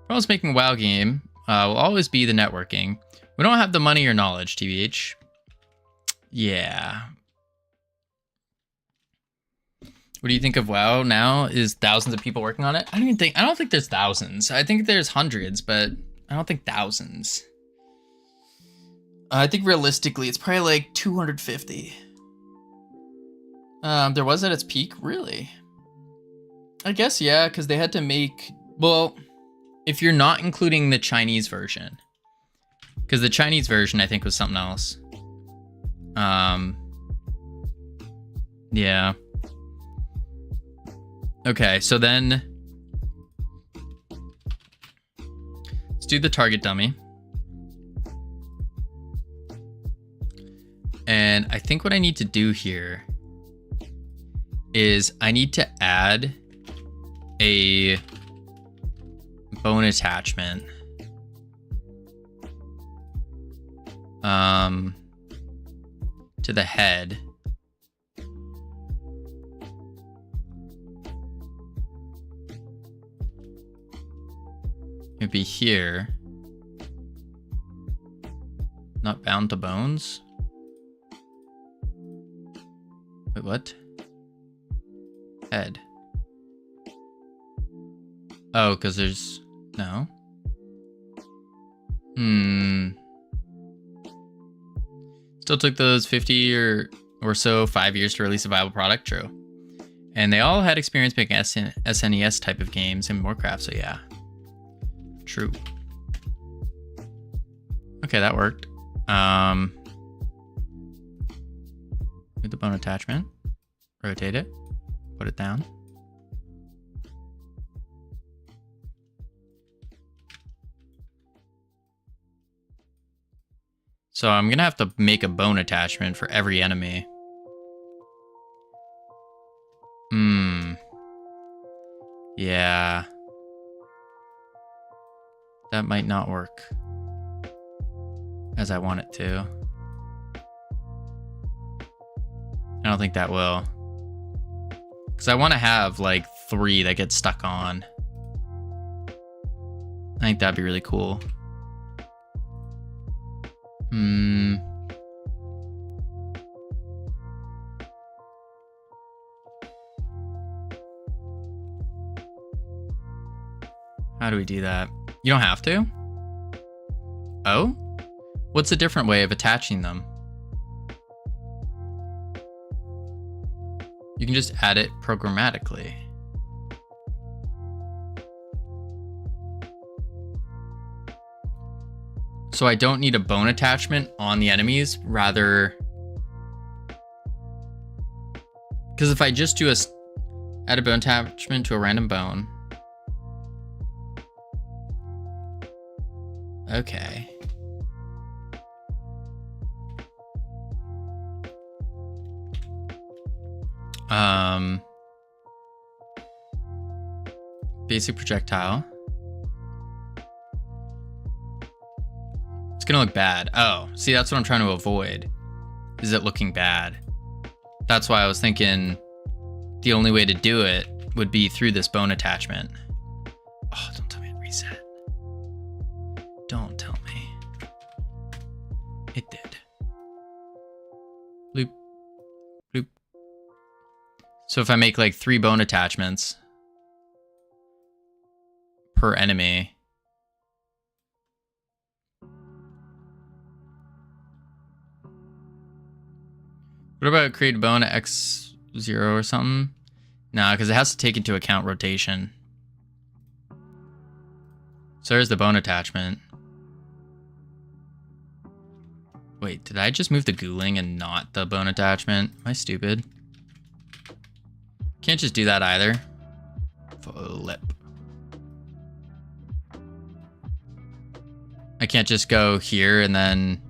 Problems making a WoW game will always be the networking. We don't have the money or knowledge, TBH. Yeah. What do you think of WoW now? Is thousands of people working on it? I don't think there's thousands. I think there's hundreds, but I don't think thousands. I think realistically, it's probably like 250. There was at its peak, really? I guess, yeah, because they had to make... Well, if you're not including the Chinese version. Because the Chinese version, I think, was something else. Yeah. Okay, so then... let's do the target dummy. And I think what I need to do here is I need to add a bone attachment. To the head. It'd be here. Not bound to bones. Wait, what? Head. Oh, because there's... no. Still took those 50 or so 5 years to release a viable product, true. And they all had experience making SNES type of games in Warcraft, so yeah. True. Okay, that worked. With the bone attachment. Rotate it. Put it down. So I'm gonna have to make a bone attachment for every enemy. Yeah. That might not work as I want it to. I don't think that will. Because I want to have like 3 that get stuck on. I think that'd be really cool. How do we do that? You don't have to? Oh? What's a different way of attaching them? You can just add it programmatically. So I don't need a bone attachment on the enemies, rather... because if I just do add a bone attachment to a random bone... okay. Basic projectile. It's gonna look bad. Oh, see, that's what I'm trying to avoid. Is it looking bad? That's why I was thinking the only way to do it would be through this bone attachment. Oh, don't tell me to reset. Don't tell me. It did. Bloop. Bloop. So if I make like 3 bone attachments per enemy. What about create a bone at X0 or something? No, because it has to take into account rotation. So there's the bone attachment. Wait, did I just move the ghouling and not the bone attachment? Am I stupid? Can't just do that either. Flip. I can't just go here and then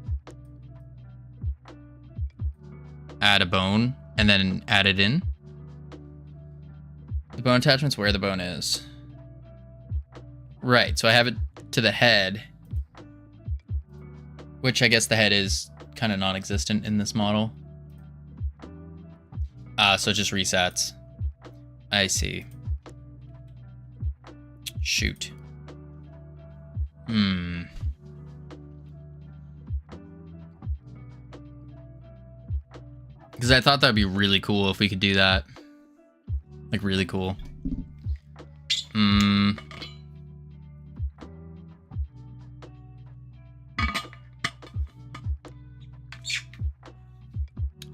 add a bone and then add it in. The bone attachment's where the bone is. Right, so I have it to the head, which I guess the head is kind of non-existent in this model. So it just resets. I see. Shoot. Because I thought that'd be really cool if we could do that. Like, really cool.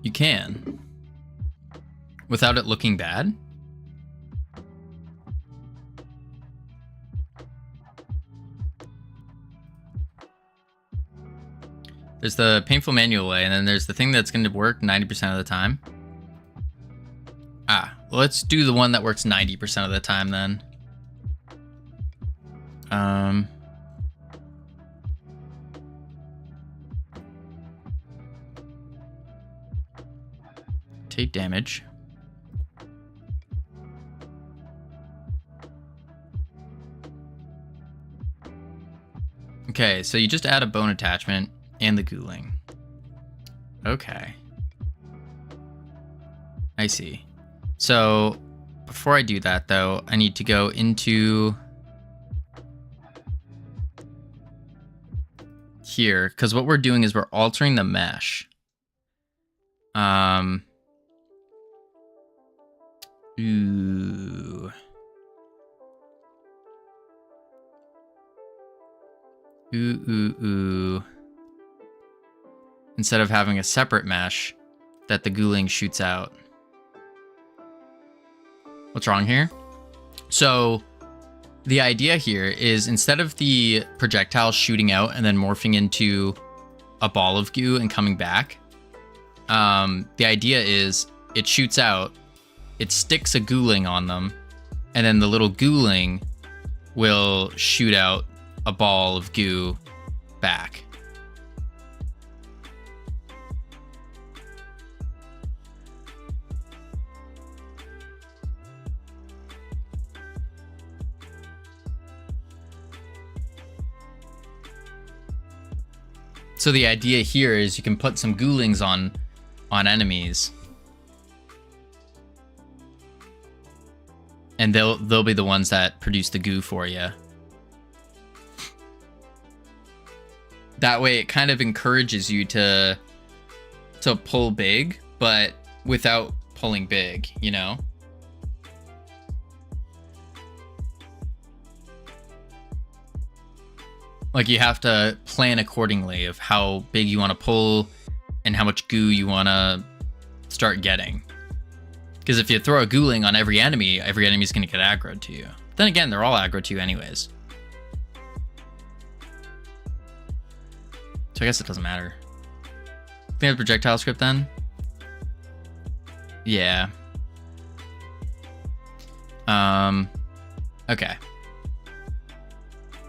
You can. Without it looking bad? There's the painful manual way, and then there's the thing that's going to work 90% of the time. Well, let's do the one that works 90% of the time then. Take damage. Okay, so you just add a bone attachment and the ghouling. Okay. I see. So before I do that though, I need to go into here, because what we're doing is we're altering the mesh. Ooh. Instead of having a separate mesh that the ghouling shoots out. What's wrong here? So the idea here is instead of the projectile shooting out and then morphing into a ball of goo and coming back, the idea is it shoots out, it sticks a ghouling on them, and then the little ghouling will shoot out a ball of goo back. So the idea here is you can put some ghoulings on enemies, and they'll be the ones that produce the goo for you. That way it kind of encourages you to pull big, but without pulling big, you know? Like, you have to plan accordingly of how big you want to pull and how much goo you want to start getting. Because if you throw a ghouling on every enemy's going to get aggroed to you. But then again, they're all aggroed to you anyways. So I guess it doesn't matter. Think of the projectile script then? Yeah. Okay.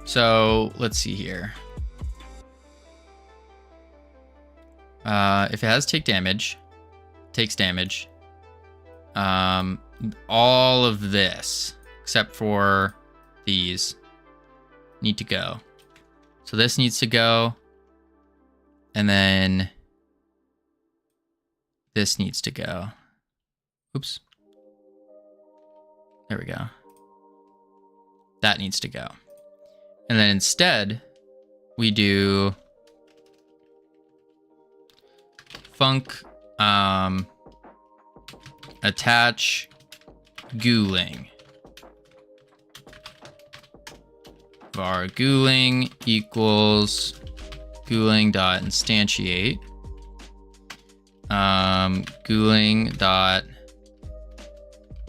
So let's see here. If it has take damage, takes damage. All of this, except for these, need to go. So this needs to go. And then this needs to go. Oops. There we go. That needs to go. And then instead, we do func attach ghouling. Var ghouling equals ghouling dot instantiate. Ghouling dot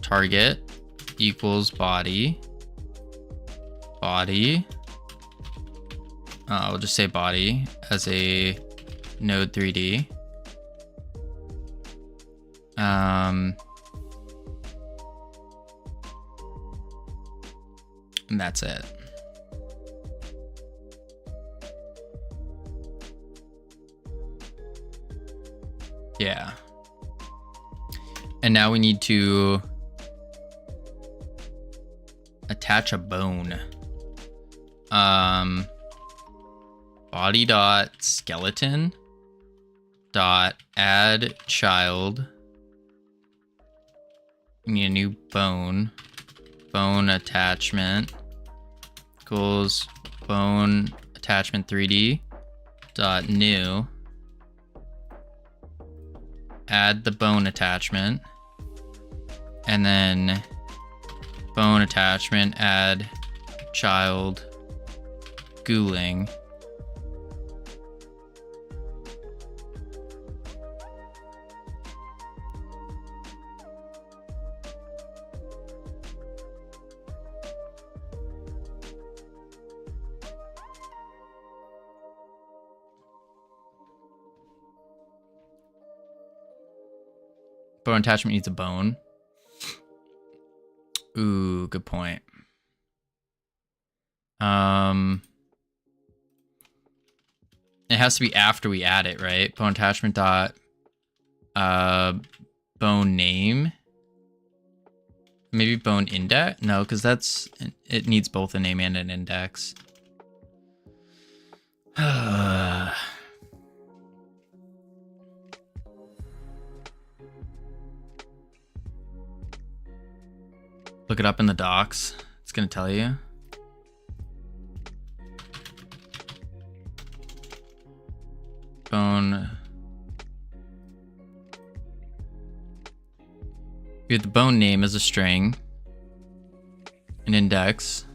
target equals body. Body. We'll just say body as a node 3D. And that's it. Yeah. And now we need to attach a bone. Body dot skeleton dot add child. We need a new bone. Bone attachment equals bone attachment 3D dot new. Add the bone attachment, and then bone attachment add child ghouling. Bone attachment needs a bone. Ooh, good point. It has to be after we add it, right? Bone attachment dot bone name. Maybe bone index? No, because it needs both a name and an index. Look it up in the docs. It's gonna tell you. Bone. We have the bone name as a string. An index.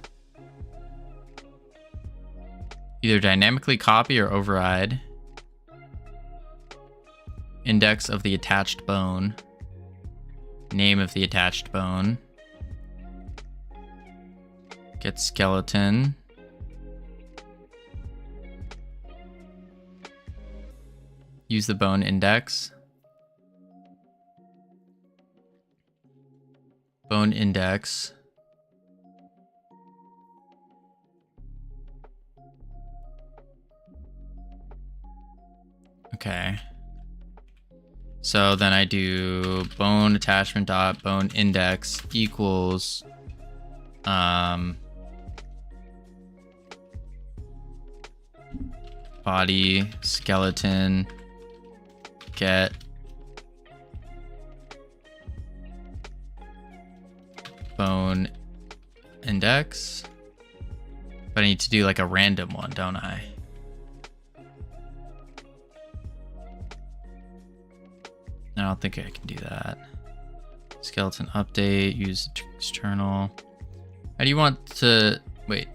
Either dynamically copy or override. Index of the attached bone. Name of the attached bone. Get skeleton. Use the bone index. Bone index. Okay. So then I do bone attachment dot bone index equals body skeleton get bone index, but I need to do like a random one, don't I? I don't think I can do that. Skeleton update, use external. How do you want to, wait,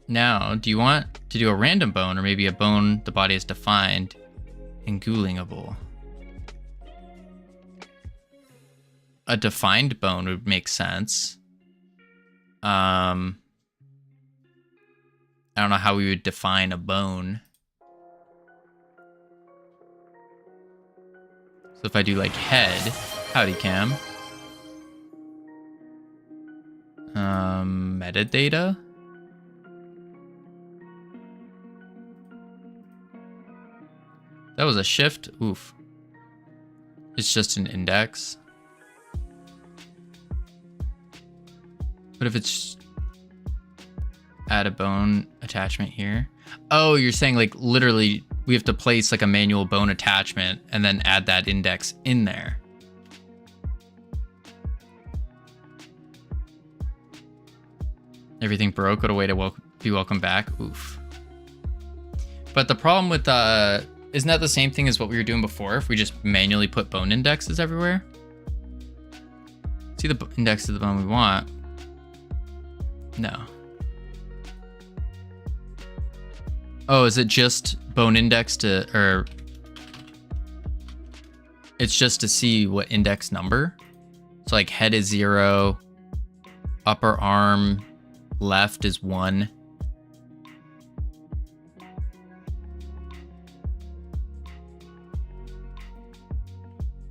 now, do you want to do a random bone or maybe a bone the body is defined and ghoulingable? A defined bone would make sense. I don't know how we would define a bone. So if I do like head, howdy cam. Metadata. That was a shift. Oof. It's just an index. What if it's add a bone attachment here? Oh, you're saying like literally we have to place like a manual bone attachment and then add that index in there. Everything broke. What a way to be welcome back. Oof. But the problem with isn't that the same thing as what we were doing before? If we just manually put bone indexes everywhere. See the index of the bone we want. No. Oh, is it just bone index to, or it's just to see what index number? So like head is 0, upper arm left is 1.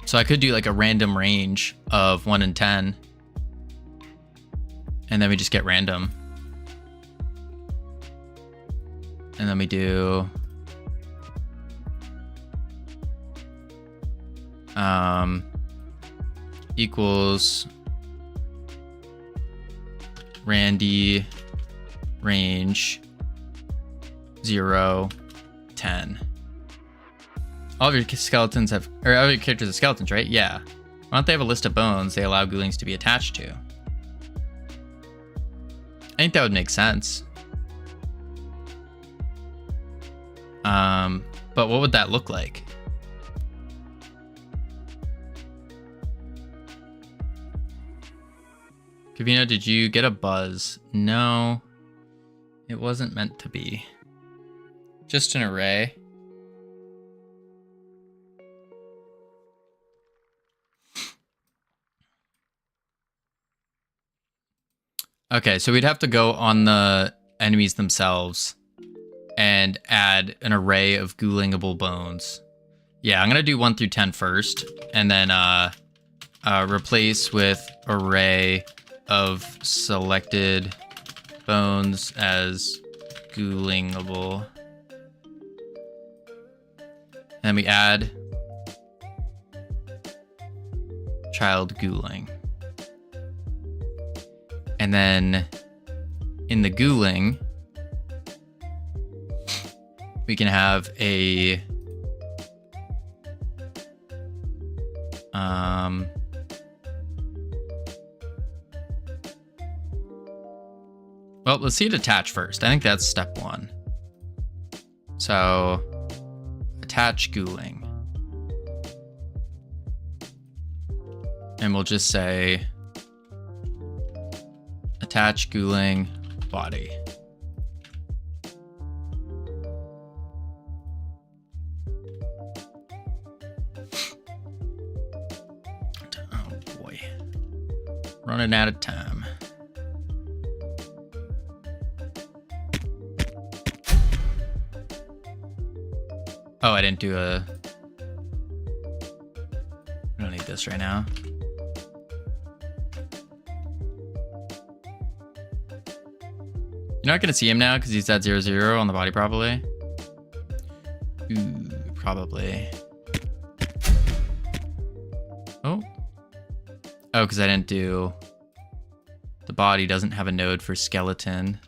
So I could do like a random range of 1 and 10. And then we just get random. And then we do equals Randy range 0, 10. All of your skeletons have, or all your characters are skeletons, right? Yeah. Why don't they have a list of bones they allow ghoulings to be attached to? I think that would make sense. But what would that look like? Covino, did you get a buzz? No, it wasn't meant to be. Just an array. Okay, so we'd have to go on the enemies themselves and add an array of ghoulingable bones. Yeah, I'm gonna do 1 through 10 first, and then replace with array of selected bones as ghoulingable. And then we add child ghouling. And then in the ghouling, we can have a well, let's see it attach first. I think that's step 1. So attach ghouling. And we'll just say attach ghouling body. Oh boy. Running out of time. Oh, I didn't do a... I don't need this right now. You're not going to see him now because he's at 0, 0 on the body, probably. Ooh, probably. Oh. Oh, because I didn't do... The body doesn't have a node for skeleton.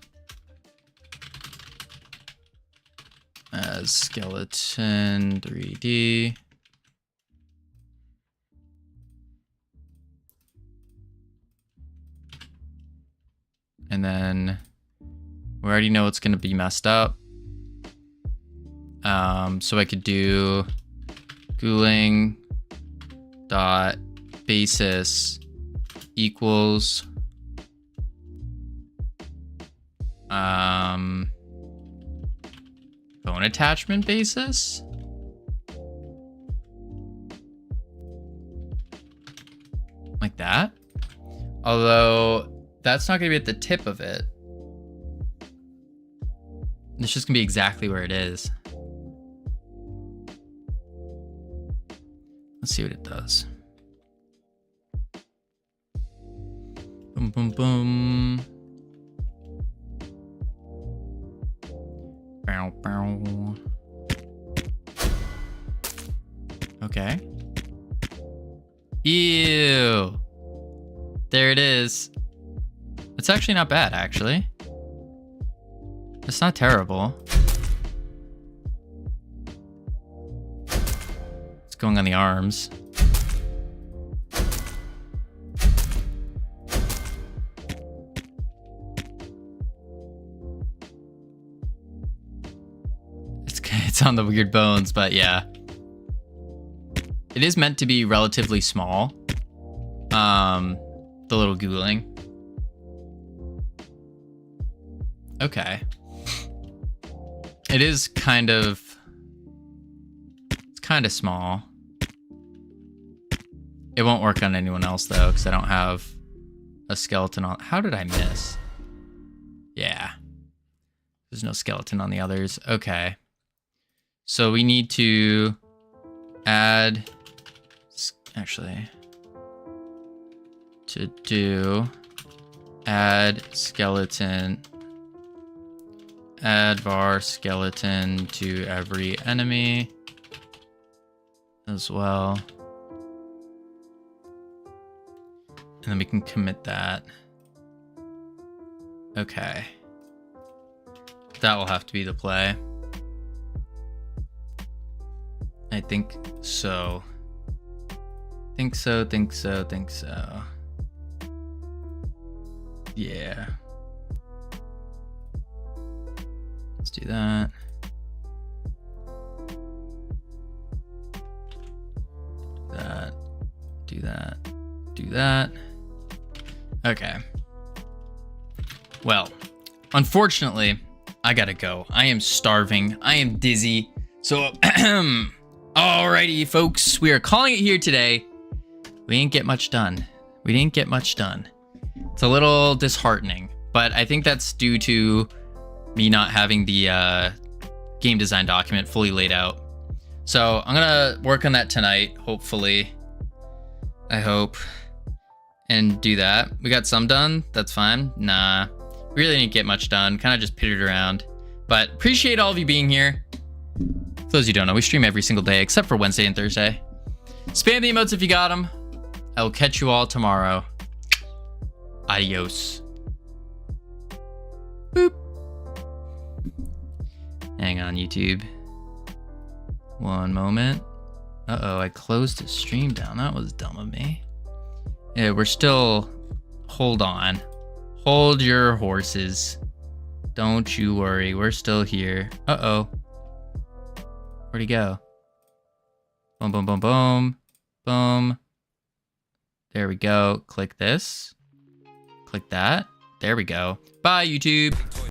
As skeleton 3D. And then we already know it's going to be messed up. So I could do ghouling dot basis equals bone attachment basis. Like that. Although that's not going to be at the tip of it. It's just going to be exactly where it is. Let's see what it does. Boom, boom, boom. Bow, bow. Okay. Ew. There it is. It's actually not bad, actually. It's not terrible. It's going on the arms. It's on the weird bones, but yeah. It is meant to be relatively small. The little ghouling. Okay. It is kind of... It's kind of small. It won't work on anyone else though, because I don't have a skeleton on. How did I miss? Yeah. There's no skeleton on the others. Okay. So we need to add, actually, to do, add skeleton, add var skeleton to every enemy as well. And then we can commit that. Okay. That will have to be the play. I think so. Think so. Yeah. Let's do that. Do that. Okay. Well, unfortunately, I gotta go. I am starving. I am dizzy. So, alrighty, folks. We are calling it here today. We didn't get much done. It's a little disheartening, but I think that's due to me not having the game design document fully laid out. So I'm gonna work on that tonight, hopefully. I hope. And do that. We got some done. That's fine. Nah. We really didn't get much done. Kind of just pittered around. But appreciate all of you being here. For those who don't know, we stream every single day except for Wednesday and Thursday. Spam the emotes if you got them. I will catch you all tomorrow. Adios. Boop. Hang on, YouTube. One moment. Uh-oh, I closed the stream down. That was dumb of me. Yeah, we're still... Hold on. Hold your horses. Don't you worry. We're still here. Uh-oh. Where'd he go? Boom, boom, boom, boom. Boom. There we go. Click this. Click that. There we go. Bye, YouTube.